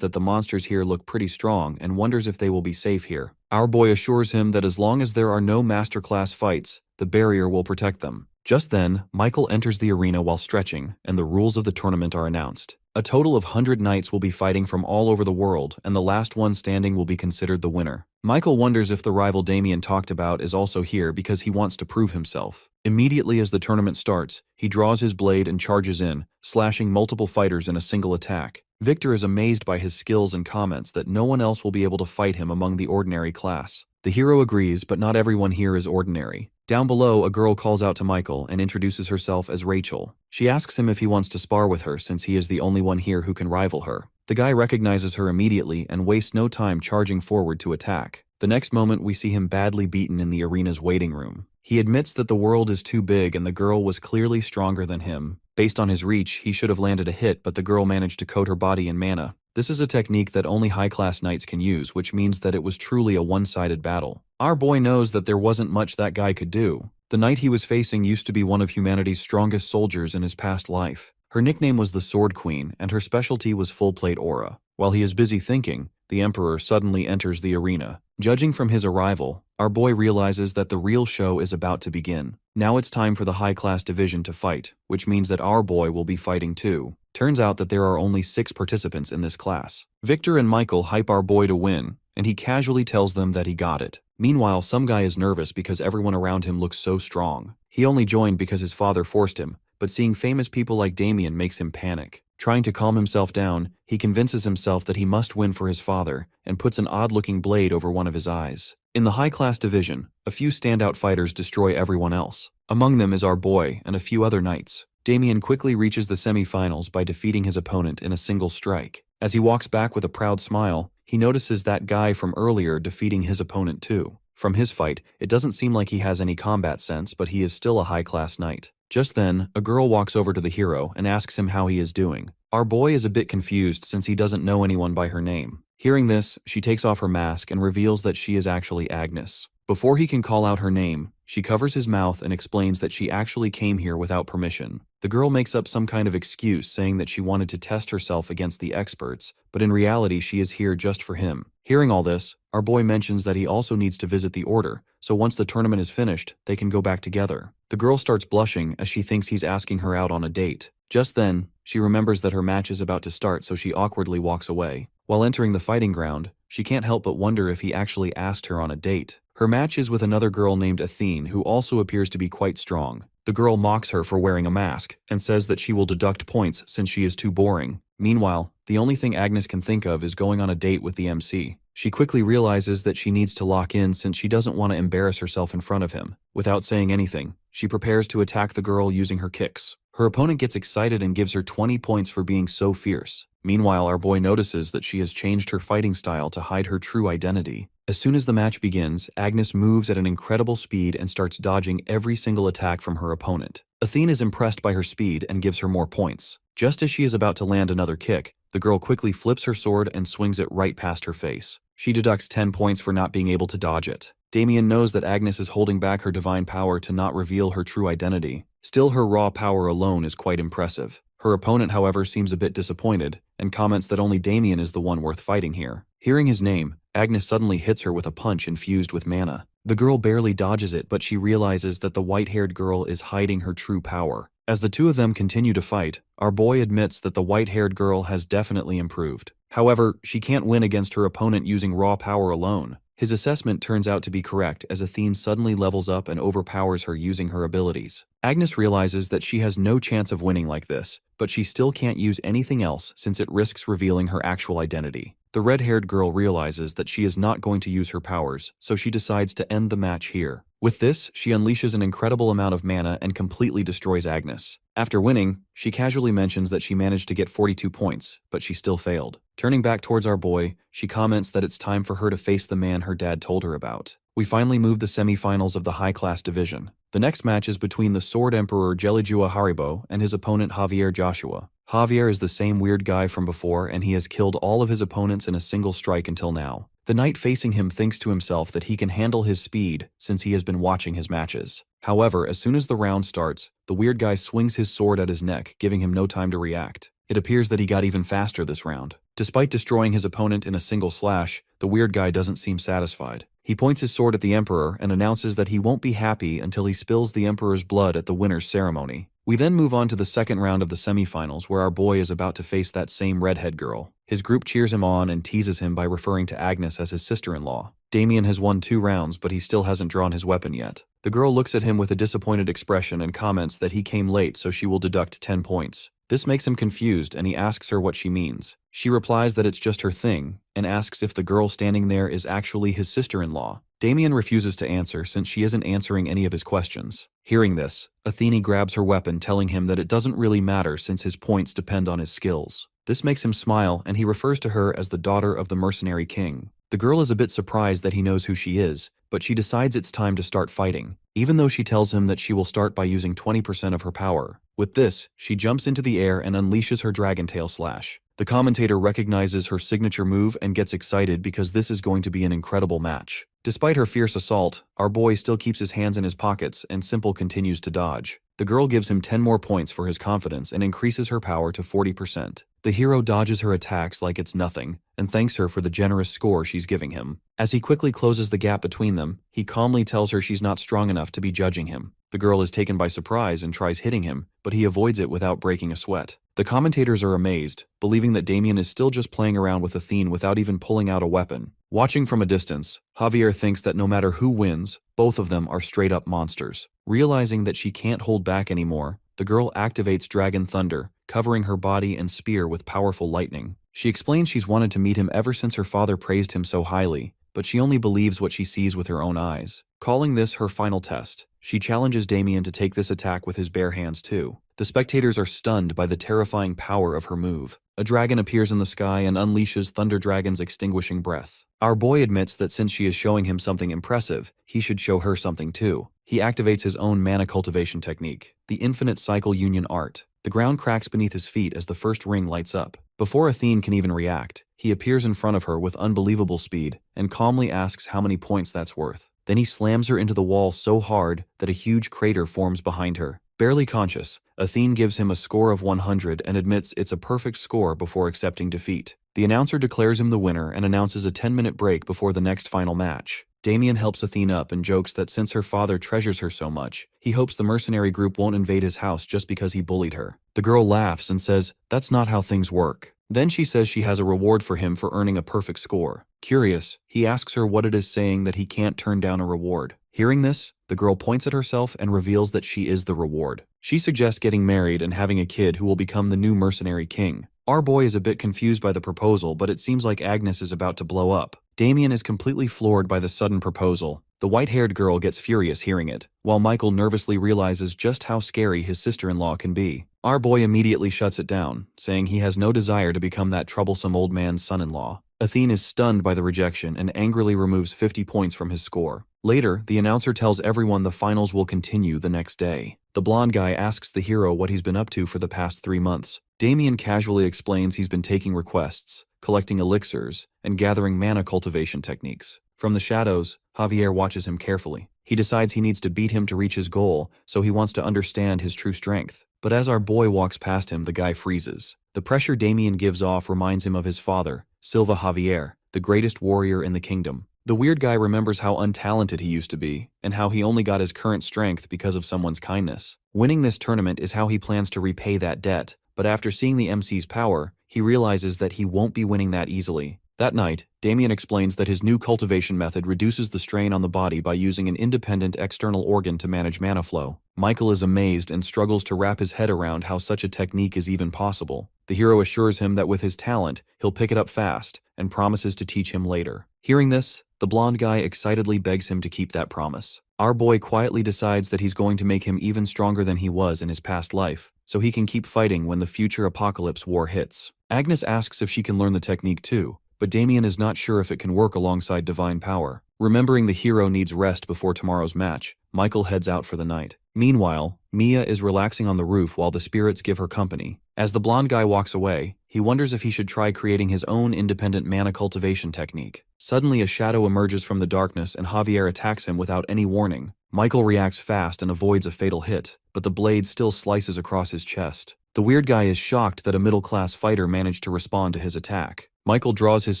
that the monsters here look pretty strong and wonders if they will be safe here. Our boy assures him that as long as there are no masterclass fights, the barrier will protect them. Just then, Michael enters the arena while stretching, and the rules of the tournament are announced. A total of 100 knights will be fighting from all over the world, and the last one standing will be considered the winner. Michael wonders if the rival Damien talked about is also here because he wants to prove himself. Immediately as the tournament starts, he draws his blade and charges in, slashing multiple fighters in a single attack. Victor is amazed by his skills and comments that no one else will be able to fight him among the ordinary class. The hero agrees, but not everyone here is ordinary. Down below, a girl calls out to Michael and introduces herself as Rachel. She asks him if he wants to spar with her since he is the only one here who can rival her. The guy recognizes her immediately and wastes no time charging forward to attack. The next moment we see him badly beaten in the arena's waiting room. He admits that the world is too big and the girl was clearly stronger than him. Based on his reach, he should have landed a hit, but the girl managed to coat her body in mana. This is a technique that only high-class knights can use, which means that it was truly a one-sided battle. Our boy knows that there wasn't much that guy could do. The knight he was facing used to be one of humanity's strongest soldiers in his past life. Her nickname was the Sword Queen, and her specialty was full-plate aura. While he is busy thinking, the Emperor suddenly enters the arena. Judging from his arrival, our boy realizes that the real show is about to begin. Now it's time for the high-class division to fight, which means that our boy will be fighting too. Turns out that there are only 6 participants in this class. Victor and Michael hype our boy to win, and he casually tells them that he got it. Meanwhile, some guy is nervous because everyone around him looks so strong. He only joined because his father forced him, but seeing famous people like Damien makes him panic. Trying to calm himself down, he convinces himself that he must win for his father and puts an odd-looking blade over one of his eyes. In the high-class division, a few standout fighters destroy everyone else. Among them is our boy and a few other knights. Damien quickly reaches the semi-finals by defeating his opponent in a single strike. As he walks back with a proud smile, he notices that guy from earlier defeating his opponent too. From his fight, it doesn't seem like he has any combat sense, but he is still a high-class knight. Just then, a girl walks over to the hero and asks him how he is doing. Our boy is a bit confused since he doesn't know anyone by her name. Hearing this, she takes off her mask and reveals that she is actually Agnes. Before he can call out her name, she covers his mouth and explains that she actually came here without permission. The girl makes up some kind of excuse saying that she wanted to test herself against the experts, but in reality she is here just for him. Hearing all this, our boy mentions that he also needs to visit the order, so once the tournament is finished, they can go back together. The girl starts blushing as she thinks he's asking her out on a date. Just then, she remembers that her match is about to start, so she awkwardly walks away. While entering the fighting ground, she can't help but wonder if he actually asked her on a date. Her match is with another girl named Athene, who also appears to be quite strong. The girl mocks her for wearing a mask and says that she will deduct points since she is too boring. Meanwhile, the only thing Agnes can think of is going on a date with the MC. She quickly realizes that she needs to lock in since she doesn't want to embarrass herself in front of him. Without saying anything, she prepares to attack the girl using her kicks. Her opponent gets excited and gives her 20 points for being so fierce. Meanwhile, our boy notices that she has changed her fighting style to hide her true identity. As soon as the match begins, Agnes moves at an incredible speed and starts dodging every single attack from her opponent. Athene is impressed by her speed and gives her more points. Just as she is about to land another kick, the girl quickly flips her sword and swings it right past her face. She deducts 10 points for not being able to dodge it. Damien knows that Agnes is holding back her divine power to not reveal her true identity. Still, her raw power alone is quite impressive. Her opponent, however, seems a bit disappointed and comments that only Damien is the one worth fighting here. Hearing his name, Agnes suddenly hits her with a punch infused with mana. The girl barely dodges it, but she realizes that the white-haired girl is hiding her true power. As the two of them continue to fight, our boy admits that the white-haired girl has definitely improved. However, she can't win against her opponent using raw power alone. His assessment turns out to be correct as Athene suddenly levels up and overpowers her using her abilities. Agnes realizes that she has no chance of winning like this, but she still can't use anything else since it risks revealing her actual identity. The red-haired girl realizes that she is not going to use her powers, so she decides to end the match here. With this, she unleashes an incredible amount of mana and completely destroys Agnes. After winning, she casually mentions that she managed to get 42 points, but she still failed. Turning back towards our boy, she comments that it's time for her to face the man her dad told her about. We finally move the semi-finals of the high-class division. The next match is between the Sword Emperor Jelijua Haribo and his opponent Javier Joshua. Javier is the same weird guy from before, and he has killed all of his opponents in a single strike until now. The knight facing him thinks to himself that he can handle his speed since he has been watching his matches. However, as soon as the round starts, the weird guy swings his sword at his neck, giving him no time to react. It appears that he got even faster this round. Despite destroying his opponent in a single slash, the weird guy doesn't seem satisfied. He points his sword at the Emperor and announces that he won't be happy until he spills the Emperor's blood at the winner's ceremony. We then move on to the second round of the semifinals where our boy is about to face that same redhead girl. His group cheers him on and teases him by referring to Agnes as his sister-in-law. Damien has won 2 rounds, but he still hasn't drawn his weapon yet. The girl looks at him with a disappointed expression and comments that he came late, so she will deduct 10 points. This makes him confused and he asks her what she means. She replies that it's just her thing and asks if the girl standing there is actually his sister-in-law. Damien refuses to answer since she isn't answering any of his questions. Hearing this, Athene grabs her weapon, telling him that it doesn't really matter since his points depend on his skills. This makes him smile and he refers to her as the daughter of the mercenary king. The girl is a bit surprised that he knows who she is, but she decides it's time to start fighting, even though she tells him that she will start by using 20% of her power. With this, she jumps into the air and unleashes her dragon tail slash. The commentator recognizes her signature move and gets excited because this is going to be an incredible match. Despite her fierce assault, our boy still keeps his hands in his pockets and Simple continues to dodge. The girl gives him 10 more points for his confidence and increases her power to 40%. The hero dodges her attacks like it's nothing, and thanks her for the generous score she's giving him. As he quickly closes the gap between them, he calmly tells her she's not strong enough to be judging him. The girl is taken by surprise and tries hitting him, but he avoids it without breaking a sweat. The commentators are amazed, believing that Damien is still just playing around with Athene without even pulling out a weapon. Watching from a distance, Javier thinks that no matter who wins, both of them are straight-up monsters. Realizing that she can't hold back anymore, the girl activates Dragon Thunder, covering her body and spear with powerful lightning. She explains she's wanted to meet him ever since her father praised him so highly, but she only believes what she sees with her own eyes. Calling this her final test, she challenges Damien to take this attack with his bare hands too. The spectators are stunned by the terrifying power of her move. A dragon appears in the sky and unleashes Thunder Dragon's extinguishing breath. Our boy admits that since she is showing him something impressive, he should show her something too. He activates his own mana cultivation technique, the Infinite Cycle Union Art. The ground cracks beneath his feet as the first ring lights up. Before Athene can even react, he appears in front of her with unbelievable speed and calmly asks how many points that's worth. Then he slams her into the wall so hard that a huge crater forms behind her. Barely conscious, Athene gives him a score of 100 and admits it's a perfect score before accepting defeat. The announcer declares him the winner and announces a 10-minute break before the next final match. Damien helps Athene up and jokes that since her father treasures her so much, he hopes the mercenary group won't invade his house just because he bullied her. The girl laughs and says, "That's not how things work." Then she says she has a reward for him for earning a perfect score. Curious, he asks her what it is saying that he can't turn down a reward. Hearing this, the girl points at herself and reveals that she is the reward. She suggests getting married and having a kid who will become the new mercenary king. Our boy is a bit confused by the proposal, but it seems like Agnes is about to blow up. Damien is completely floored by the sudden proposal. The white-haired girl gets furious hearing it, while Michael nervously realizes just how scary his sister-in-law can be. Our boy immediately shuts it down, saying he has no desire to become that troublesome old man's son-in-law. Athene is stunned by the rejection and angrily removes 50 points from his score. Later, the announcer tells everyone the finals will continue the next day. The blonde guy asks the hero what he's been up to for the past 3 months. Damien casually explains he's been taking requests, collecting elixirs, and gathering mana cultivation techniques. From the shadows, Javier watches him carefully. He decides he needs to beat him to reach his goal, so he wants to understand his true strength. But as our boy walks past him, the guy freezes. The pressure Damien gives off reminds him of his father, Silva Javier, the greatest warrior in the kingdom. The weird guy remembers how untalented he used to be, and how he only got his current strength because of someone's kindness. Winning this tournament is how he plans to repay that debt, but after seeing the MC's power, he realizes that he won't be winning that easily. That night, Damien explains that his new cultivation method reduces the strain on the body by using an independent external organ to manage mana flow. Michael is amazed and struggles to wrap his head around how such a technique is even possible. The hero assures him that with his talent, he'll pick it up fast, and promises to teach him later. Hearing this, the blonde guy excitedly begs him to keep that promise. Our boy quietly decides that he's going to make him even stronger than he was in his past life, so he can keep fighting when the future apocalypse war hits. Agnes asks if she can learn the technique too, but Damien is not sure if it can work alongside divine power. Remembering the hero needs rest before tomorrow's match, Michael heads out for the night. Meanwhile, Mia is relaxing on the roof while the spirits give her company. As the blonde guy walks away, he wonders if he should try creating his own independent mana cultivation technique. Suddenly, a shadow emerges from the darkness and Javier attacks him without any warning. Michael reacts fast and avoids a fatal hit, but the blade still slices across his chest. The weird guy is shocked that a middle-class fighter managed to respond to his attack. Michael draws his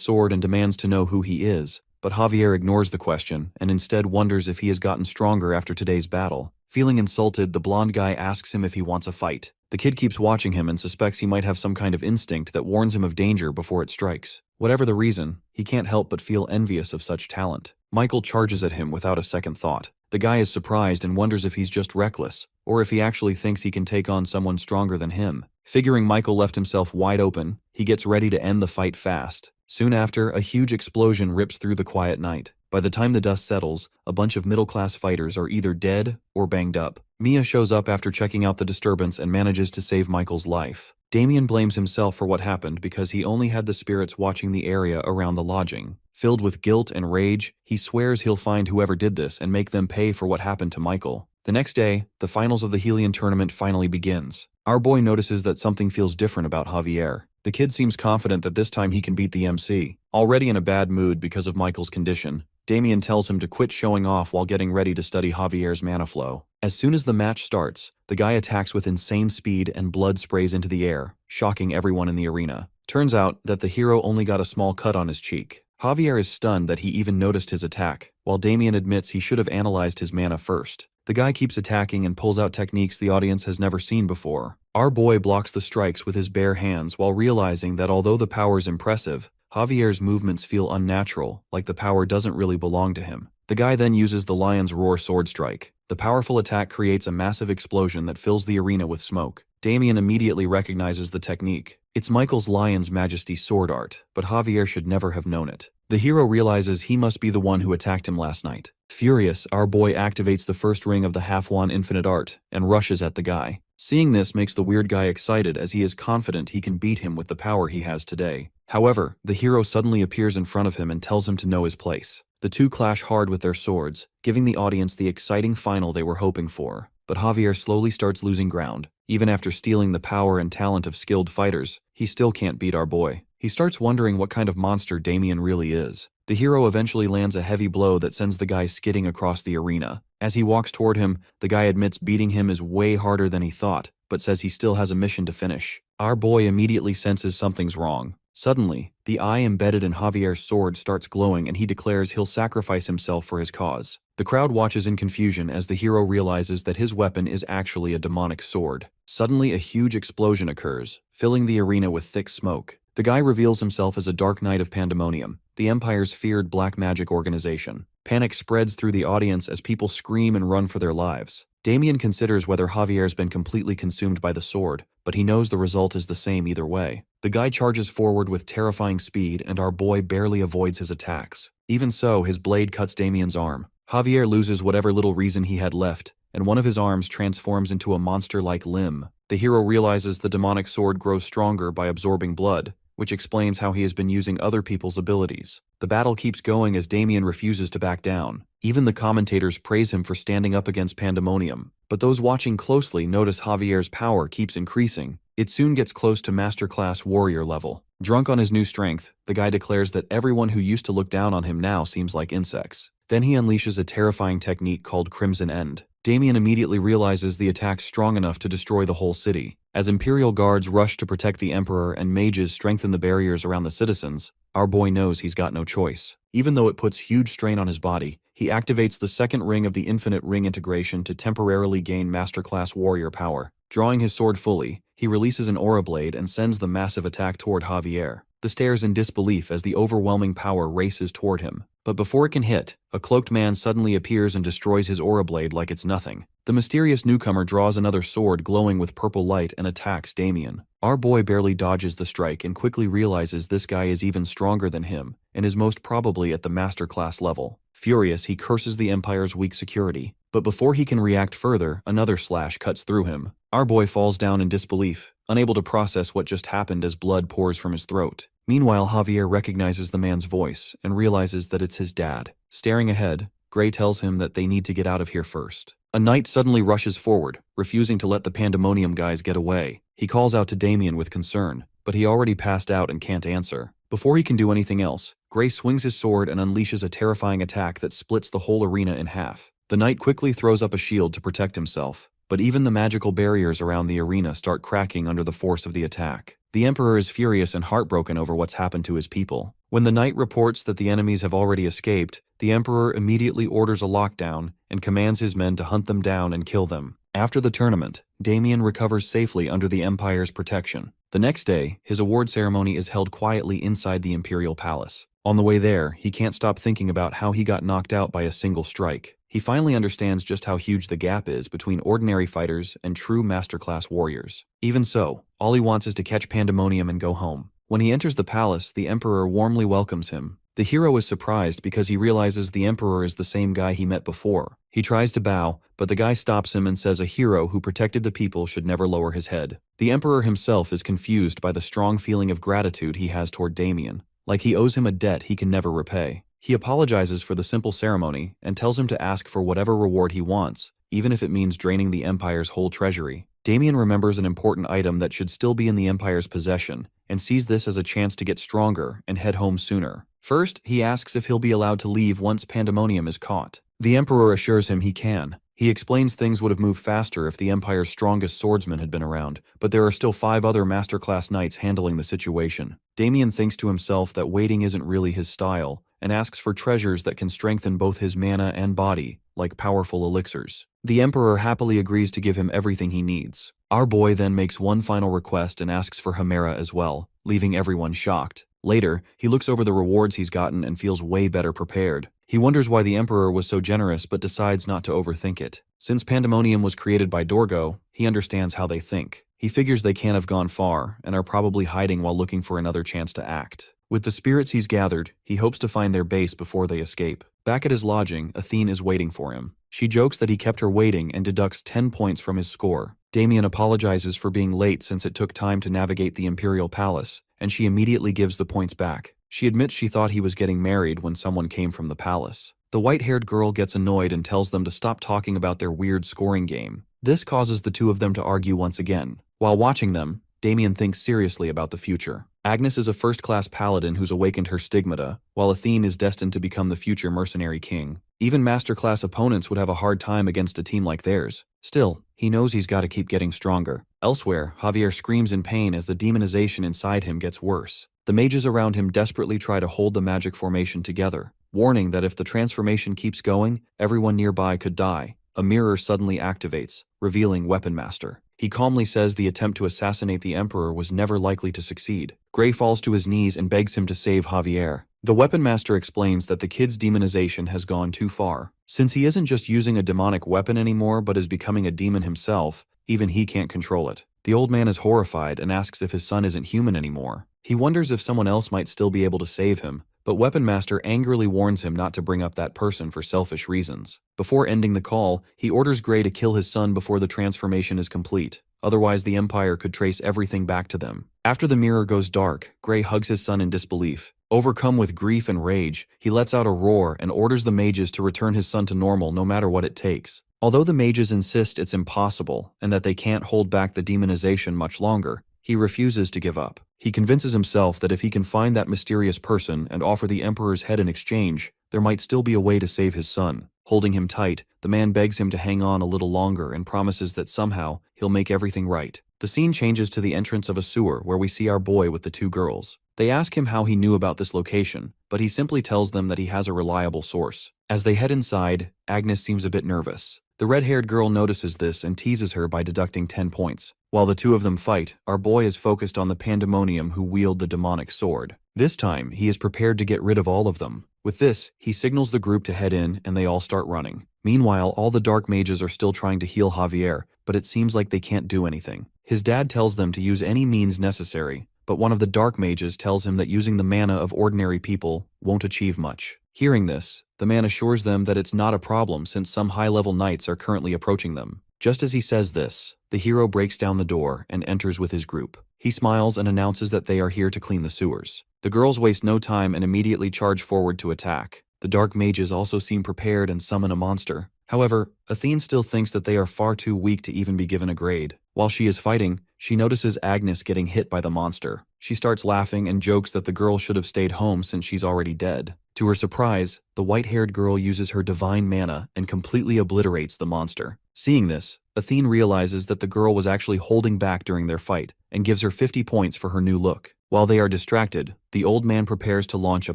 sword and demands to know who he is, but Javier ignores the question and instead wonders if he has gotten stronger after today's battle. Feeling insulted, the blonde guy asks him if he wants a fight. The kid keeps watching him and suspects he might have some kind of instinct that warns him of danger before it strikes. Whatever the reason, he can't help but feel envious of such talent. Michael charges at him without a second thought. The guy is surprised and wonders if he's just reckless, or if he actually thinks he can take on someone stronger than him. Figuring Michael left himself wide open, he gets ready to end the fight fast. Soon after, a huge explosion rips through the quiet night. By the time the dust settles, a bunch of middle-class fighters are either dead or banged up. Mia shows up after checking out the disturbance and manages to save Michael's life. Damien blames himself for what happened because he only had the spirits watching the area around the lodging. Filled with guilt and rage, he swears he'll find whoever did this and make them pay for what happened to Michael. The next day, the finals of the Helion tournament finally begins. Our boy notices that something feels different about Javier. The kid seems confident that this time he can beat the MC. Already in a bad mood because of Michael's condition, Damien tells him to quit showing off while getting ready to study Javier's mana flow. As soon as the match starts, the guy attacks with insane speed and blood sprays into the air, shocking everyone in the arena. Turns out that the hero only got a small cut on his cheek. Javier is stunned that he even noticed his attack, while Damien admits he should have analyzed his mana first. The guy keeps attacking and pulls out techniques the audience has never seen before. Our boy blocks the strikes with his bare hands while realizing that although the power's impressive, Javier's movements feel unnatural, like the power doesn't really belong to him. The guy then uses the Lion's Roar sword strike. The powerful attack creates a massive explosion that fills the arena with smoke. Damien immediately recognizes the technique. It's Michael's Lion's Majesty sword art, but Javier should never have known it. The hero realizes he must be the one who attacked him last night. Furious, our boy activates the first ring of the Half-Won Infinite Art and rushes at the guy. Seeing this makes the weird guy excited as he is confident he can beat him with the power he has today. However, the hero suddenly appears in front of him and tells him to know his place. The two clash hard with their swords, giving the audience the exciting final they were hoping for. But Javier slowly starts losing ground. Even after stealing the power and talent of skilled fighters, he still can't beat our boy. He starts wondering what kind of monster Damien really is. The hero eventually lands a heavy blow that sends the guy skidding across the arena. As he walks toward him, the guy admits beating him is way harder than he thought, but says he still has a mission to finish. Our boy immediately senses something's wrong. Suddenly, the eye embedded in Javier's sword starts glowing and he declares he'll sacrifice himself for his cause. The crowd watches in confusion as the hero realizes that his weapon is actually a demonic sword. Suddenly, a huge explosion occurs, filling the arena with thick smoke. The guy reveals himself as a Dark Knight of Pandemonium, the Empire's feared black magic organization. Panic spreads through the audience as people scream and run for their lives. Damien considers whether Javier's been completely consumed by the sword, but he knows the result is the same either way. The guy charges forward with terrifying speed and our boy barely avoids his attacks. Even so, his blade cuts Damien's arm. Javier loses whatever little reason he had left, and one of his arms transforms into a monster-like limb. The hero realizes the demonic sword grows stronger by absorbing blood, which explains how he has been using other people's abilities. The battle keeps going as Damien refuses to back down. Even the commentators praise him for standing up against Pandemonium. But those watching closely notice Javier's power keeps increasing. It soon gets close to masterclass warrior level. Drunk on his new strength, the guy declares that everyone who used to look down on him now seems like insects. Then he unleashes a terrifying technique called Crimson End. Damien immediately realizes the attack's strong enough to destroy the whole city. As Imperial guards rush to protect the Emperor and mages strengthen the barriers around the citizens, our boy knows he's got no choice. Even though it puts huge strain on his body, he activates the second ring of the Infinite Ring integration to temporarily gain masterclass warrior power. Drawing his sword fully, he releases an aura blade and sends the massive attack toward Javier. The stares in disbelief as the overwhelming power races toward him. But before it can hit, a cloaked man suddenly appears and destroys his aura blade like it's nothing. The mysterious newcomer draws another sword glowing with purple light and attacks Damien. Our boy barely dodges the strike and quickly realizes this guy is even stronger than him and is most probably at the masterclass level. Furious, he curses the Empire's weak security. But before he can react further, another slash cuts through him. Our boy falls down in disbelief, unable to process what just happened as blood pours from his throat. Meanwhile, Javier recognizes the man's voice and realizes that it's his dad. Staring ahead, Gray tells him that they need to get out of here first. A knight suddenly rushes forward, refusing to let the Pandemonium guys get away. He calls out to Damien with concern, but he already passed out and can't answer. Before he can do anything else, Gray swings his sword and unleashes a terrifying attack that splits the whole arena in half. The knight quickly throws up a shield to protect himself, but even the magical barriers around the arena start cracking under the force of the attack. The Emperor is furious and heartbroken over what's happened to his people. When the knight reports that the enemies have already escaped, the Emperor immediately orders a lockdown and commands his men to hunt them down and kill them. After the tournament, Damien recovers safely under the Empire's protection. The next day, his award ceremony is held quietly inside the Imperial Palace. On the way there, he can't stop thinking about how he got knocked out by a single strike. He finally understands just how huge the gap is between ordinary fighters and true masterclass warriors. Even so, all he wants is to catch Pandemonium and go home. When he enters the palace, the Emperor warmly welcomes him. The hero is surprised because he realizes the Emperor is the same guy he met before. He tries to bow, but the guy stops him and says a hero who protected the people should never lower his head. The Emperor himself is confused by the strong feeling of gratitude he has toward Damien, like he owes him a debt he can never repay. He apologizes for the simple ceremony and tells him to ask for whatever reward he wants, even if it means draining the Empire's whole treasury. Damien remembers an important item that should still be in the Empire's possession and sees this as a chance to get stronger and head home sooner. First, he asks if he'll be allowed to leave once Pandemonium is caught. The Emperor assures him he can. He explains things would have moved faster if the Empire's strongest swordsmen had been around, but there are still 5 other masterclass knights handling the situation. Damien thinks to himself that waiting isn't really his style, and asks for treasures that can strengthen both his mana and body, like powerful elixirs. The Emperor happily agrees to give him everything he needs. Our boy then makes one final request and asks for Chimera as well, leaving everyone shocked. Later, he looks over the rewards he's gotten and feels way better prepared. He wonders why the Emperor was so generous but decides not to overthink it. Since Pandemonium was created by Dorgo, he understands how they think. He figures they can't have gone far and are probably hiding while looking for another chance to act. With the spirits he's gathered, he hopes to find their base before they escape. Back at his lodging, Athene is waiting for him. She jokes that he kept her waiting and deducts 10 points from his score. Damien apologizes for being late since it took time to navigate the Imperial Palace, and she immediately gives the points back. She admits she thought he was getting married when someone came from the palace. The white-haired girl gets annoyed and tells them to stop talking about their weird scoring game. This causes the two of them to argue once again. While watching them, Damien thinks seriously about the future. Agnes is a first-class paladin who's awakened her stigmata, while Athene is destined to become the future mercenary king. Even master-class opponents would have a hard time against a team like theirs. Still, he knows he's got to keep getting stronger. Elsewhere, Javier screams in pain as the demonization inside him gets worse. The mages around him desperately try to hold the magic formation together, warning that if the transformation keeps going, everyone nearby could die. A mirror suddenly activates, revealing Weapon Master. He calmly says the attempt to assassinate the Emperor was never likely to succeed. Gray falls to his knees and begs him to save Javier. The Weapon Master explains that the kid's demonization has gone too far. Since he isn't just using a demonic weapon anymore but is becoming a demon himself, even he can't control it. The old man is horrified and asks if his son isn't human anymore. He wonders if someone else might still be able to save him, but Weapon Master angrily warns him not to bring up that person for selfish reasons. Before ending the call, he orders Gray to kill his son before the transformation is complete. Otherwise, the Empire could trace everything back to them. After the mirror goes dark, Gray hugs his son in disbelief. Overcome with grief and rage, he lets out a roar and orders the mages to return his son to normal no matter what it takes. Although the mages insist it's impossible and that they can't hold back the demonization much longer, he refuses to give up. He convinces himself that if he can find that mysterious person and offer the Emperor's head in exchange, there might still be a way to save his son. Holding him tight, the man begs him to hang on a little longer and promises that somehow he'll make everything right. The scene changes to the entrance of a sewer where we see our boy with the 2 girls. They ask him how he knew about this location, but he simply tells them that he has a reliable source. As they head inside, Agnes seems a bit nervous. The red-haired girl notices this and teases her by deducting 10 points. While the two of them fight, our boy is focused on the Pandemonium who wield the demonic sword. This time, he is prepared to get rid of all of them. With this, he signals the group to head in and they all start running. Meanwhile, all the dark mages are still trying to heal Javier, but it seems like they can't do anything. His dad tells them to use any means necessary, but one of the dark mages tells him that using the mana of ordinary people won't achieve much. Hearing this, the man assures them that it's not a problem since some high-level knights are currently approaching them. Just as he says this, the hero breaks down the door and enters with his group. He smiles and announces that they are here to clean the sewers. The girls waste no time and immediately charge forward to attack. The dark mages also seem prepared and summon a monster. However, Athene still thinks that they are far too weak to even be given a grade. While she is fighting, she notices Agnes getting hit by the monster. She starts laughing and jokes that the girl should have stayed home since she's already dead. To her surprise, the white-haired girl uses her divine mana and completely obliterates the monster. Seeing this, Athene realizes that the girl was actually holding back during their fight and gives her 50 points for her new look. While they are distracted, the old man prepares to launch a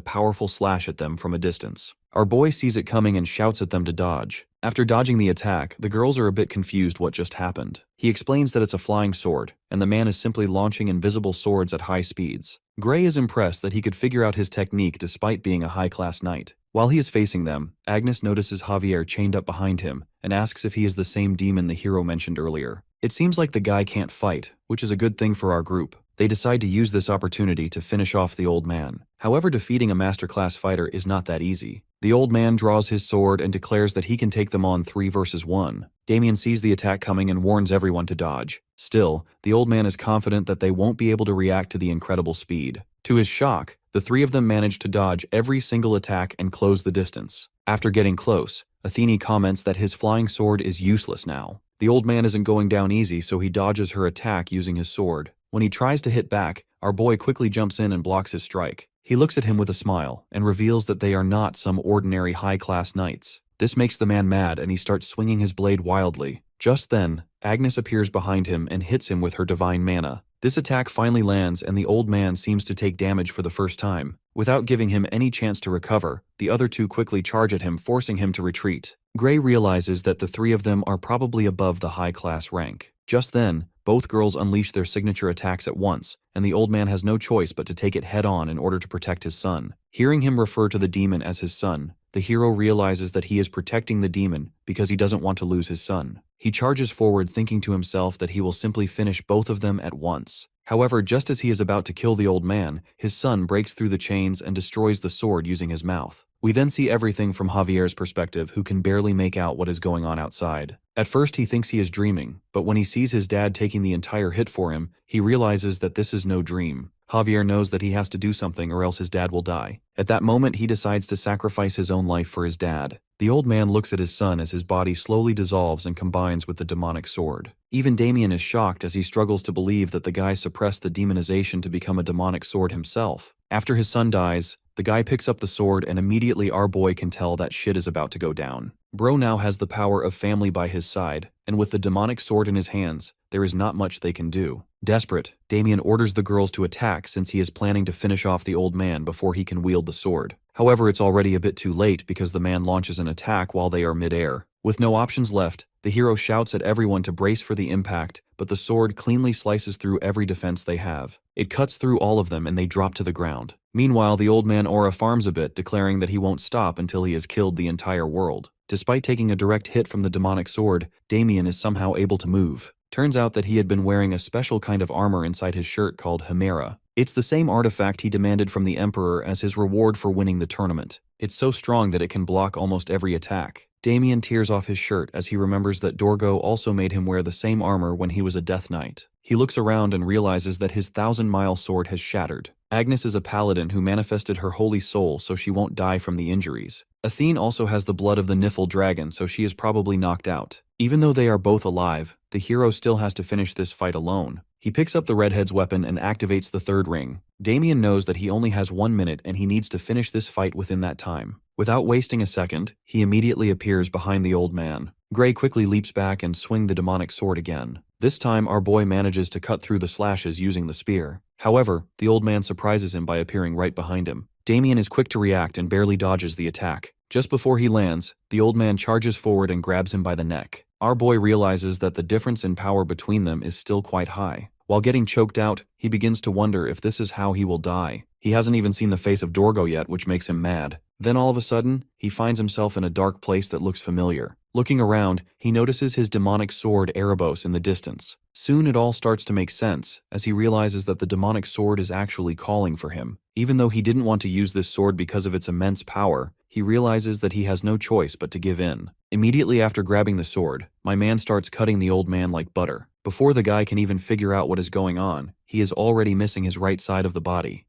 powerful slash at them from a distance. Our boy sees it coming and shouts at them to dodge. After dodging the attack, the girls are a bit confused what just happened. He explains that it's a flying sword, and the man is simply launching invisible swords at high speeds. Gray is impressed that he could figure out his technique despite being a high-class knight. While he is facing them, Agnes notices Javier chained up behind him and asks if he is the same demon the hero mentioned earlier. It seems like the guy can't fight, which is a good thing for our group. They decide to use this opportunity to finish off the old man. However, defeating a masterclass fighter is not that easy. The old man draws his sword and declares that he can take them on 3 versus 1. Damien sees the attack coming and warns everyone to dodge. Still, the old man is confident that they won't be able to react to the incredible speed. To his shock, the 3 of them manage to dodge every single attack and close the distance. After getting close, Athene comments that his flying sword is useless now. The old man isn't going down easy, so he dodges her attack using his sword. When he tries to hit back, our boy quickly jumps in and blocks his strike. He looks at him with a smile and reveals that they are not some ordinary high-class knights. This makes the man mad and he starts swinging his blade wildly. Just then, Agnes appears behind him and hits him with her divine mana. This attack finally lands and the old man seems to take damage for the first time. Without giving him any chance to recover, the other two quickly charge at him, forcing him to retreat. Gray realizes that the three of them are probably above the high-class rank. Just then, both girls unleash their signature attacks at once, and the old man has no choice but to take it head-on in order to protect his son. Hearing him refer to the demon as his son, the hero realizes that he is protecting the demon because he doesn't want to lose his son. He charges forward thinking to himself that he will simply finish both of them at once. However, just as he is about to kill the old man, his son breaks through the chains and destroys the sword using his mouth. We then see everything from Javier's perspective, who can barely make out what is going on outside. At first he thinks he is dreaming, but when he sees his dad taking the entire hit for him, he realizes that this is no dream. Javier knows that he has to do something or else his dad will die. At that moment he decides to sacrifice his own life for his dad. The old man looks at his son as his body slowly dissolves and combines with the demonic sword. Even Damien is shocked as he struggles to believe that the guy suppressed the demonization to become a demonic sword himself. After his son dies, the guy picks up the sword and immediately our boy can tell that shit is about to go down. Bro now has the power of family by his side, and with the demonic sword in his hands, there is not much they can do. Desperate, Damien orders the girls to attack since he is planning to finish off the old man before he can wield the sword. However, it's already a bit too late because the man launches an attack while they are mid-air. With no options left, the hero shouts at everyone to brace for the impact, but the sword cleanly slices through every defense they have. It cuts through all of them and they drop to the ground. Meanwhile, the old man aura farms a bit, declaring that he won't stop until he has killed the entire world. Despite taking a direct hit from the demonic sword, Damien is somehow able to move. Turns out that he had been wearing a special kind of armor inside his shirt called Himera. It's the same artifact he demanded from the Emperor as his reward for winning the tournament. It's so strong that it can block almost every attack. Damien tears off his shirt as he remembers that Dorgo also made him wear the same armor when he was a Death Knight. He looks around and realizes that his 1,000-mile sword has shattered. Agnes is a paladin who manifested her holy soul so she won't die from the injuries. Athene also has the blood of the Nifl dragon, so she is probably knocked out. Even though they are both alive, the hero still has to finish this fight alone. He picks up the redhead's weapon and activates the third ring. Damien knows that he only has 1 minute and he needs to finish this fight within that time. Without wasting a second, he immediately appears behind the old man. Gray quickly leaps back and swings the demonic sword again. This time our boy manages to cut through the slashes using the spear. However, the old man surprises him by appearing right behind him. Damien is quick to react and barely dodges the attack. Just before he lands, the old man charges forward and grabs him by the neck. Our boy realizes that the difference in power between them is still quite high. While getting choked out, he begins to wonder if this is how he will die. He hasn't even seen the face of Dorgo yet, which makes him mad. Then all of a sudden, he finds himself in a dark place that looks familiar. Looking around, he notices his demonic sword Erebos in the distance. Soon it all starts to make sense, as he realizes that the demonic sword is actually calling for him. Even though he didn't want to use this sword because of its immense power, he realizes that he has no choice but to give in. Immediately after grabbing the sword, my man starts cutting the old man like butter. Before the guy can even figure out what is going on, he is already missing his right side of the body.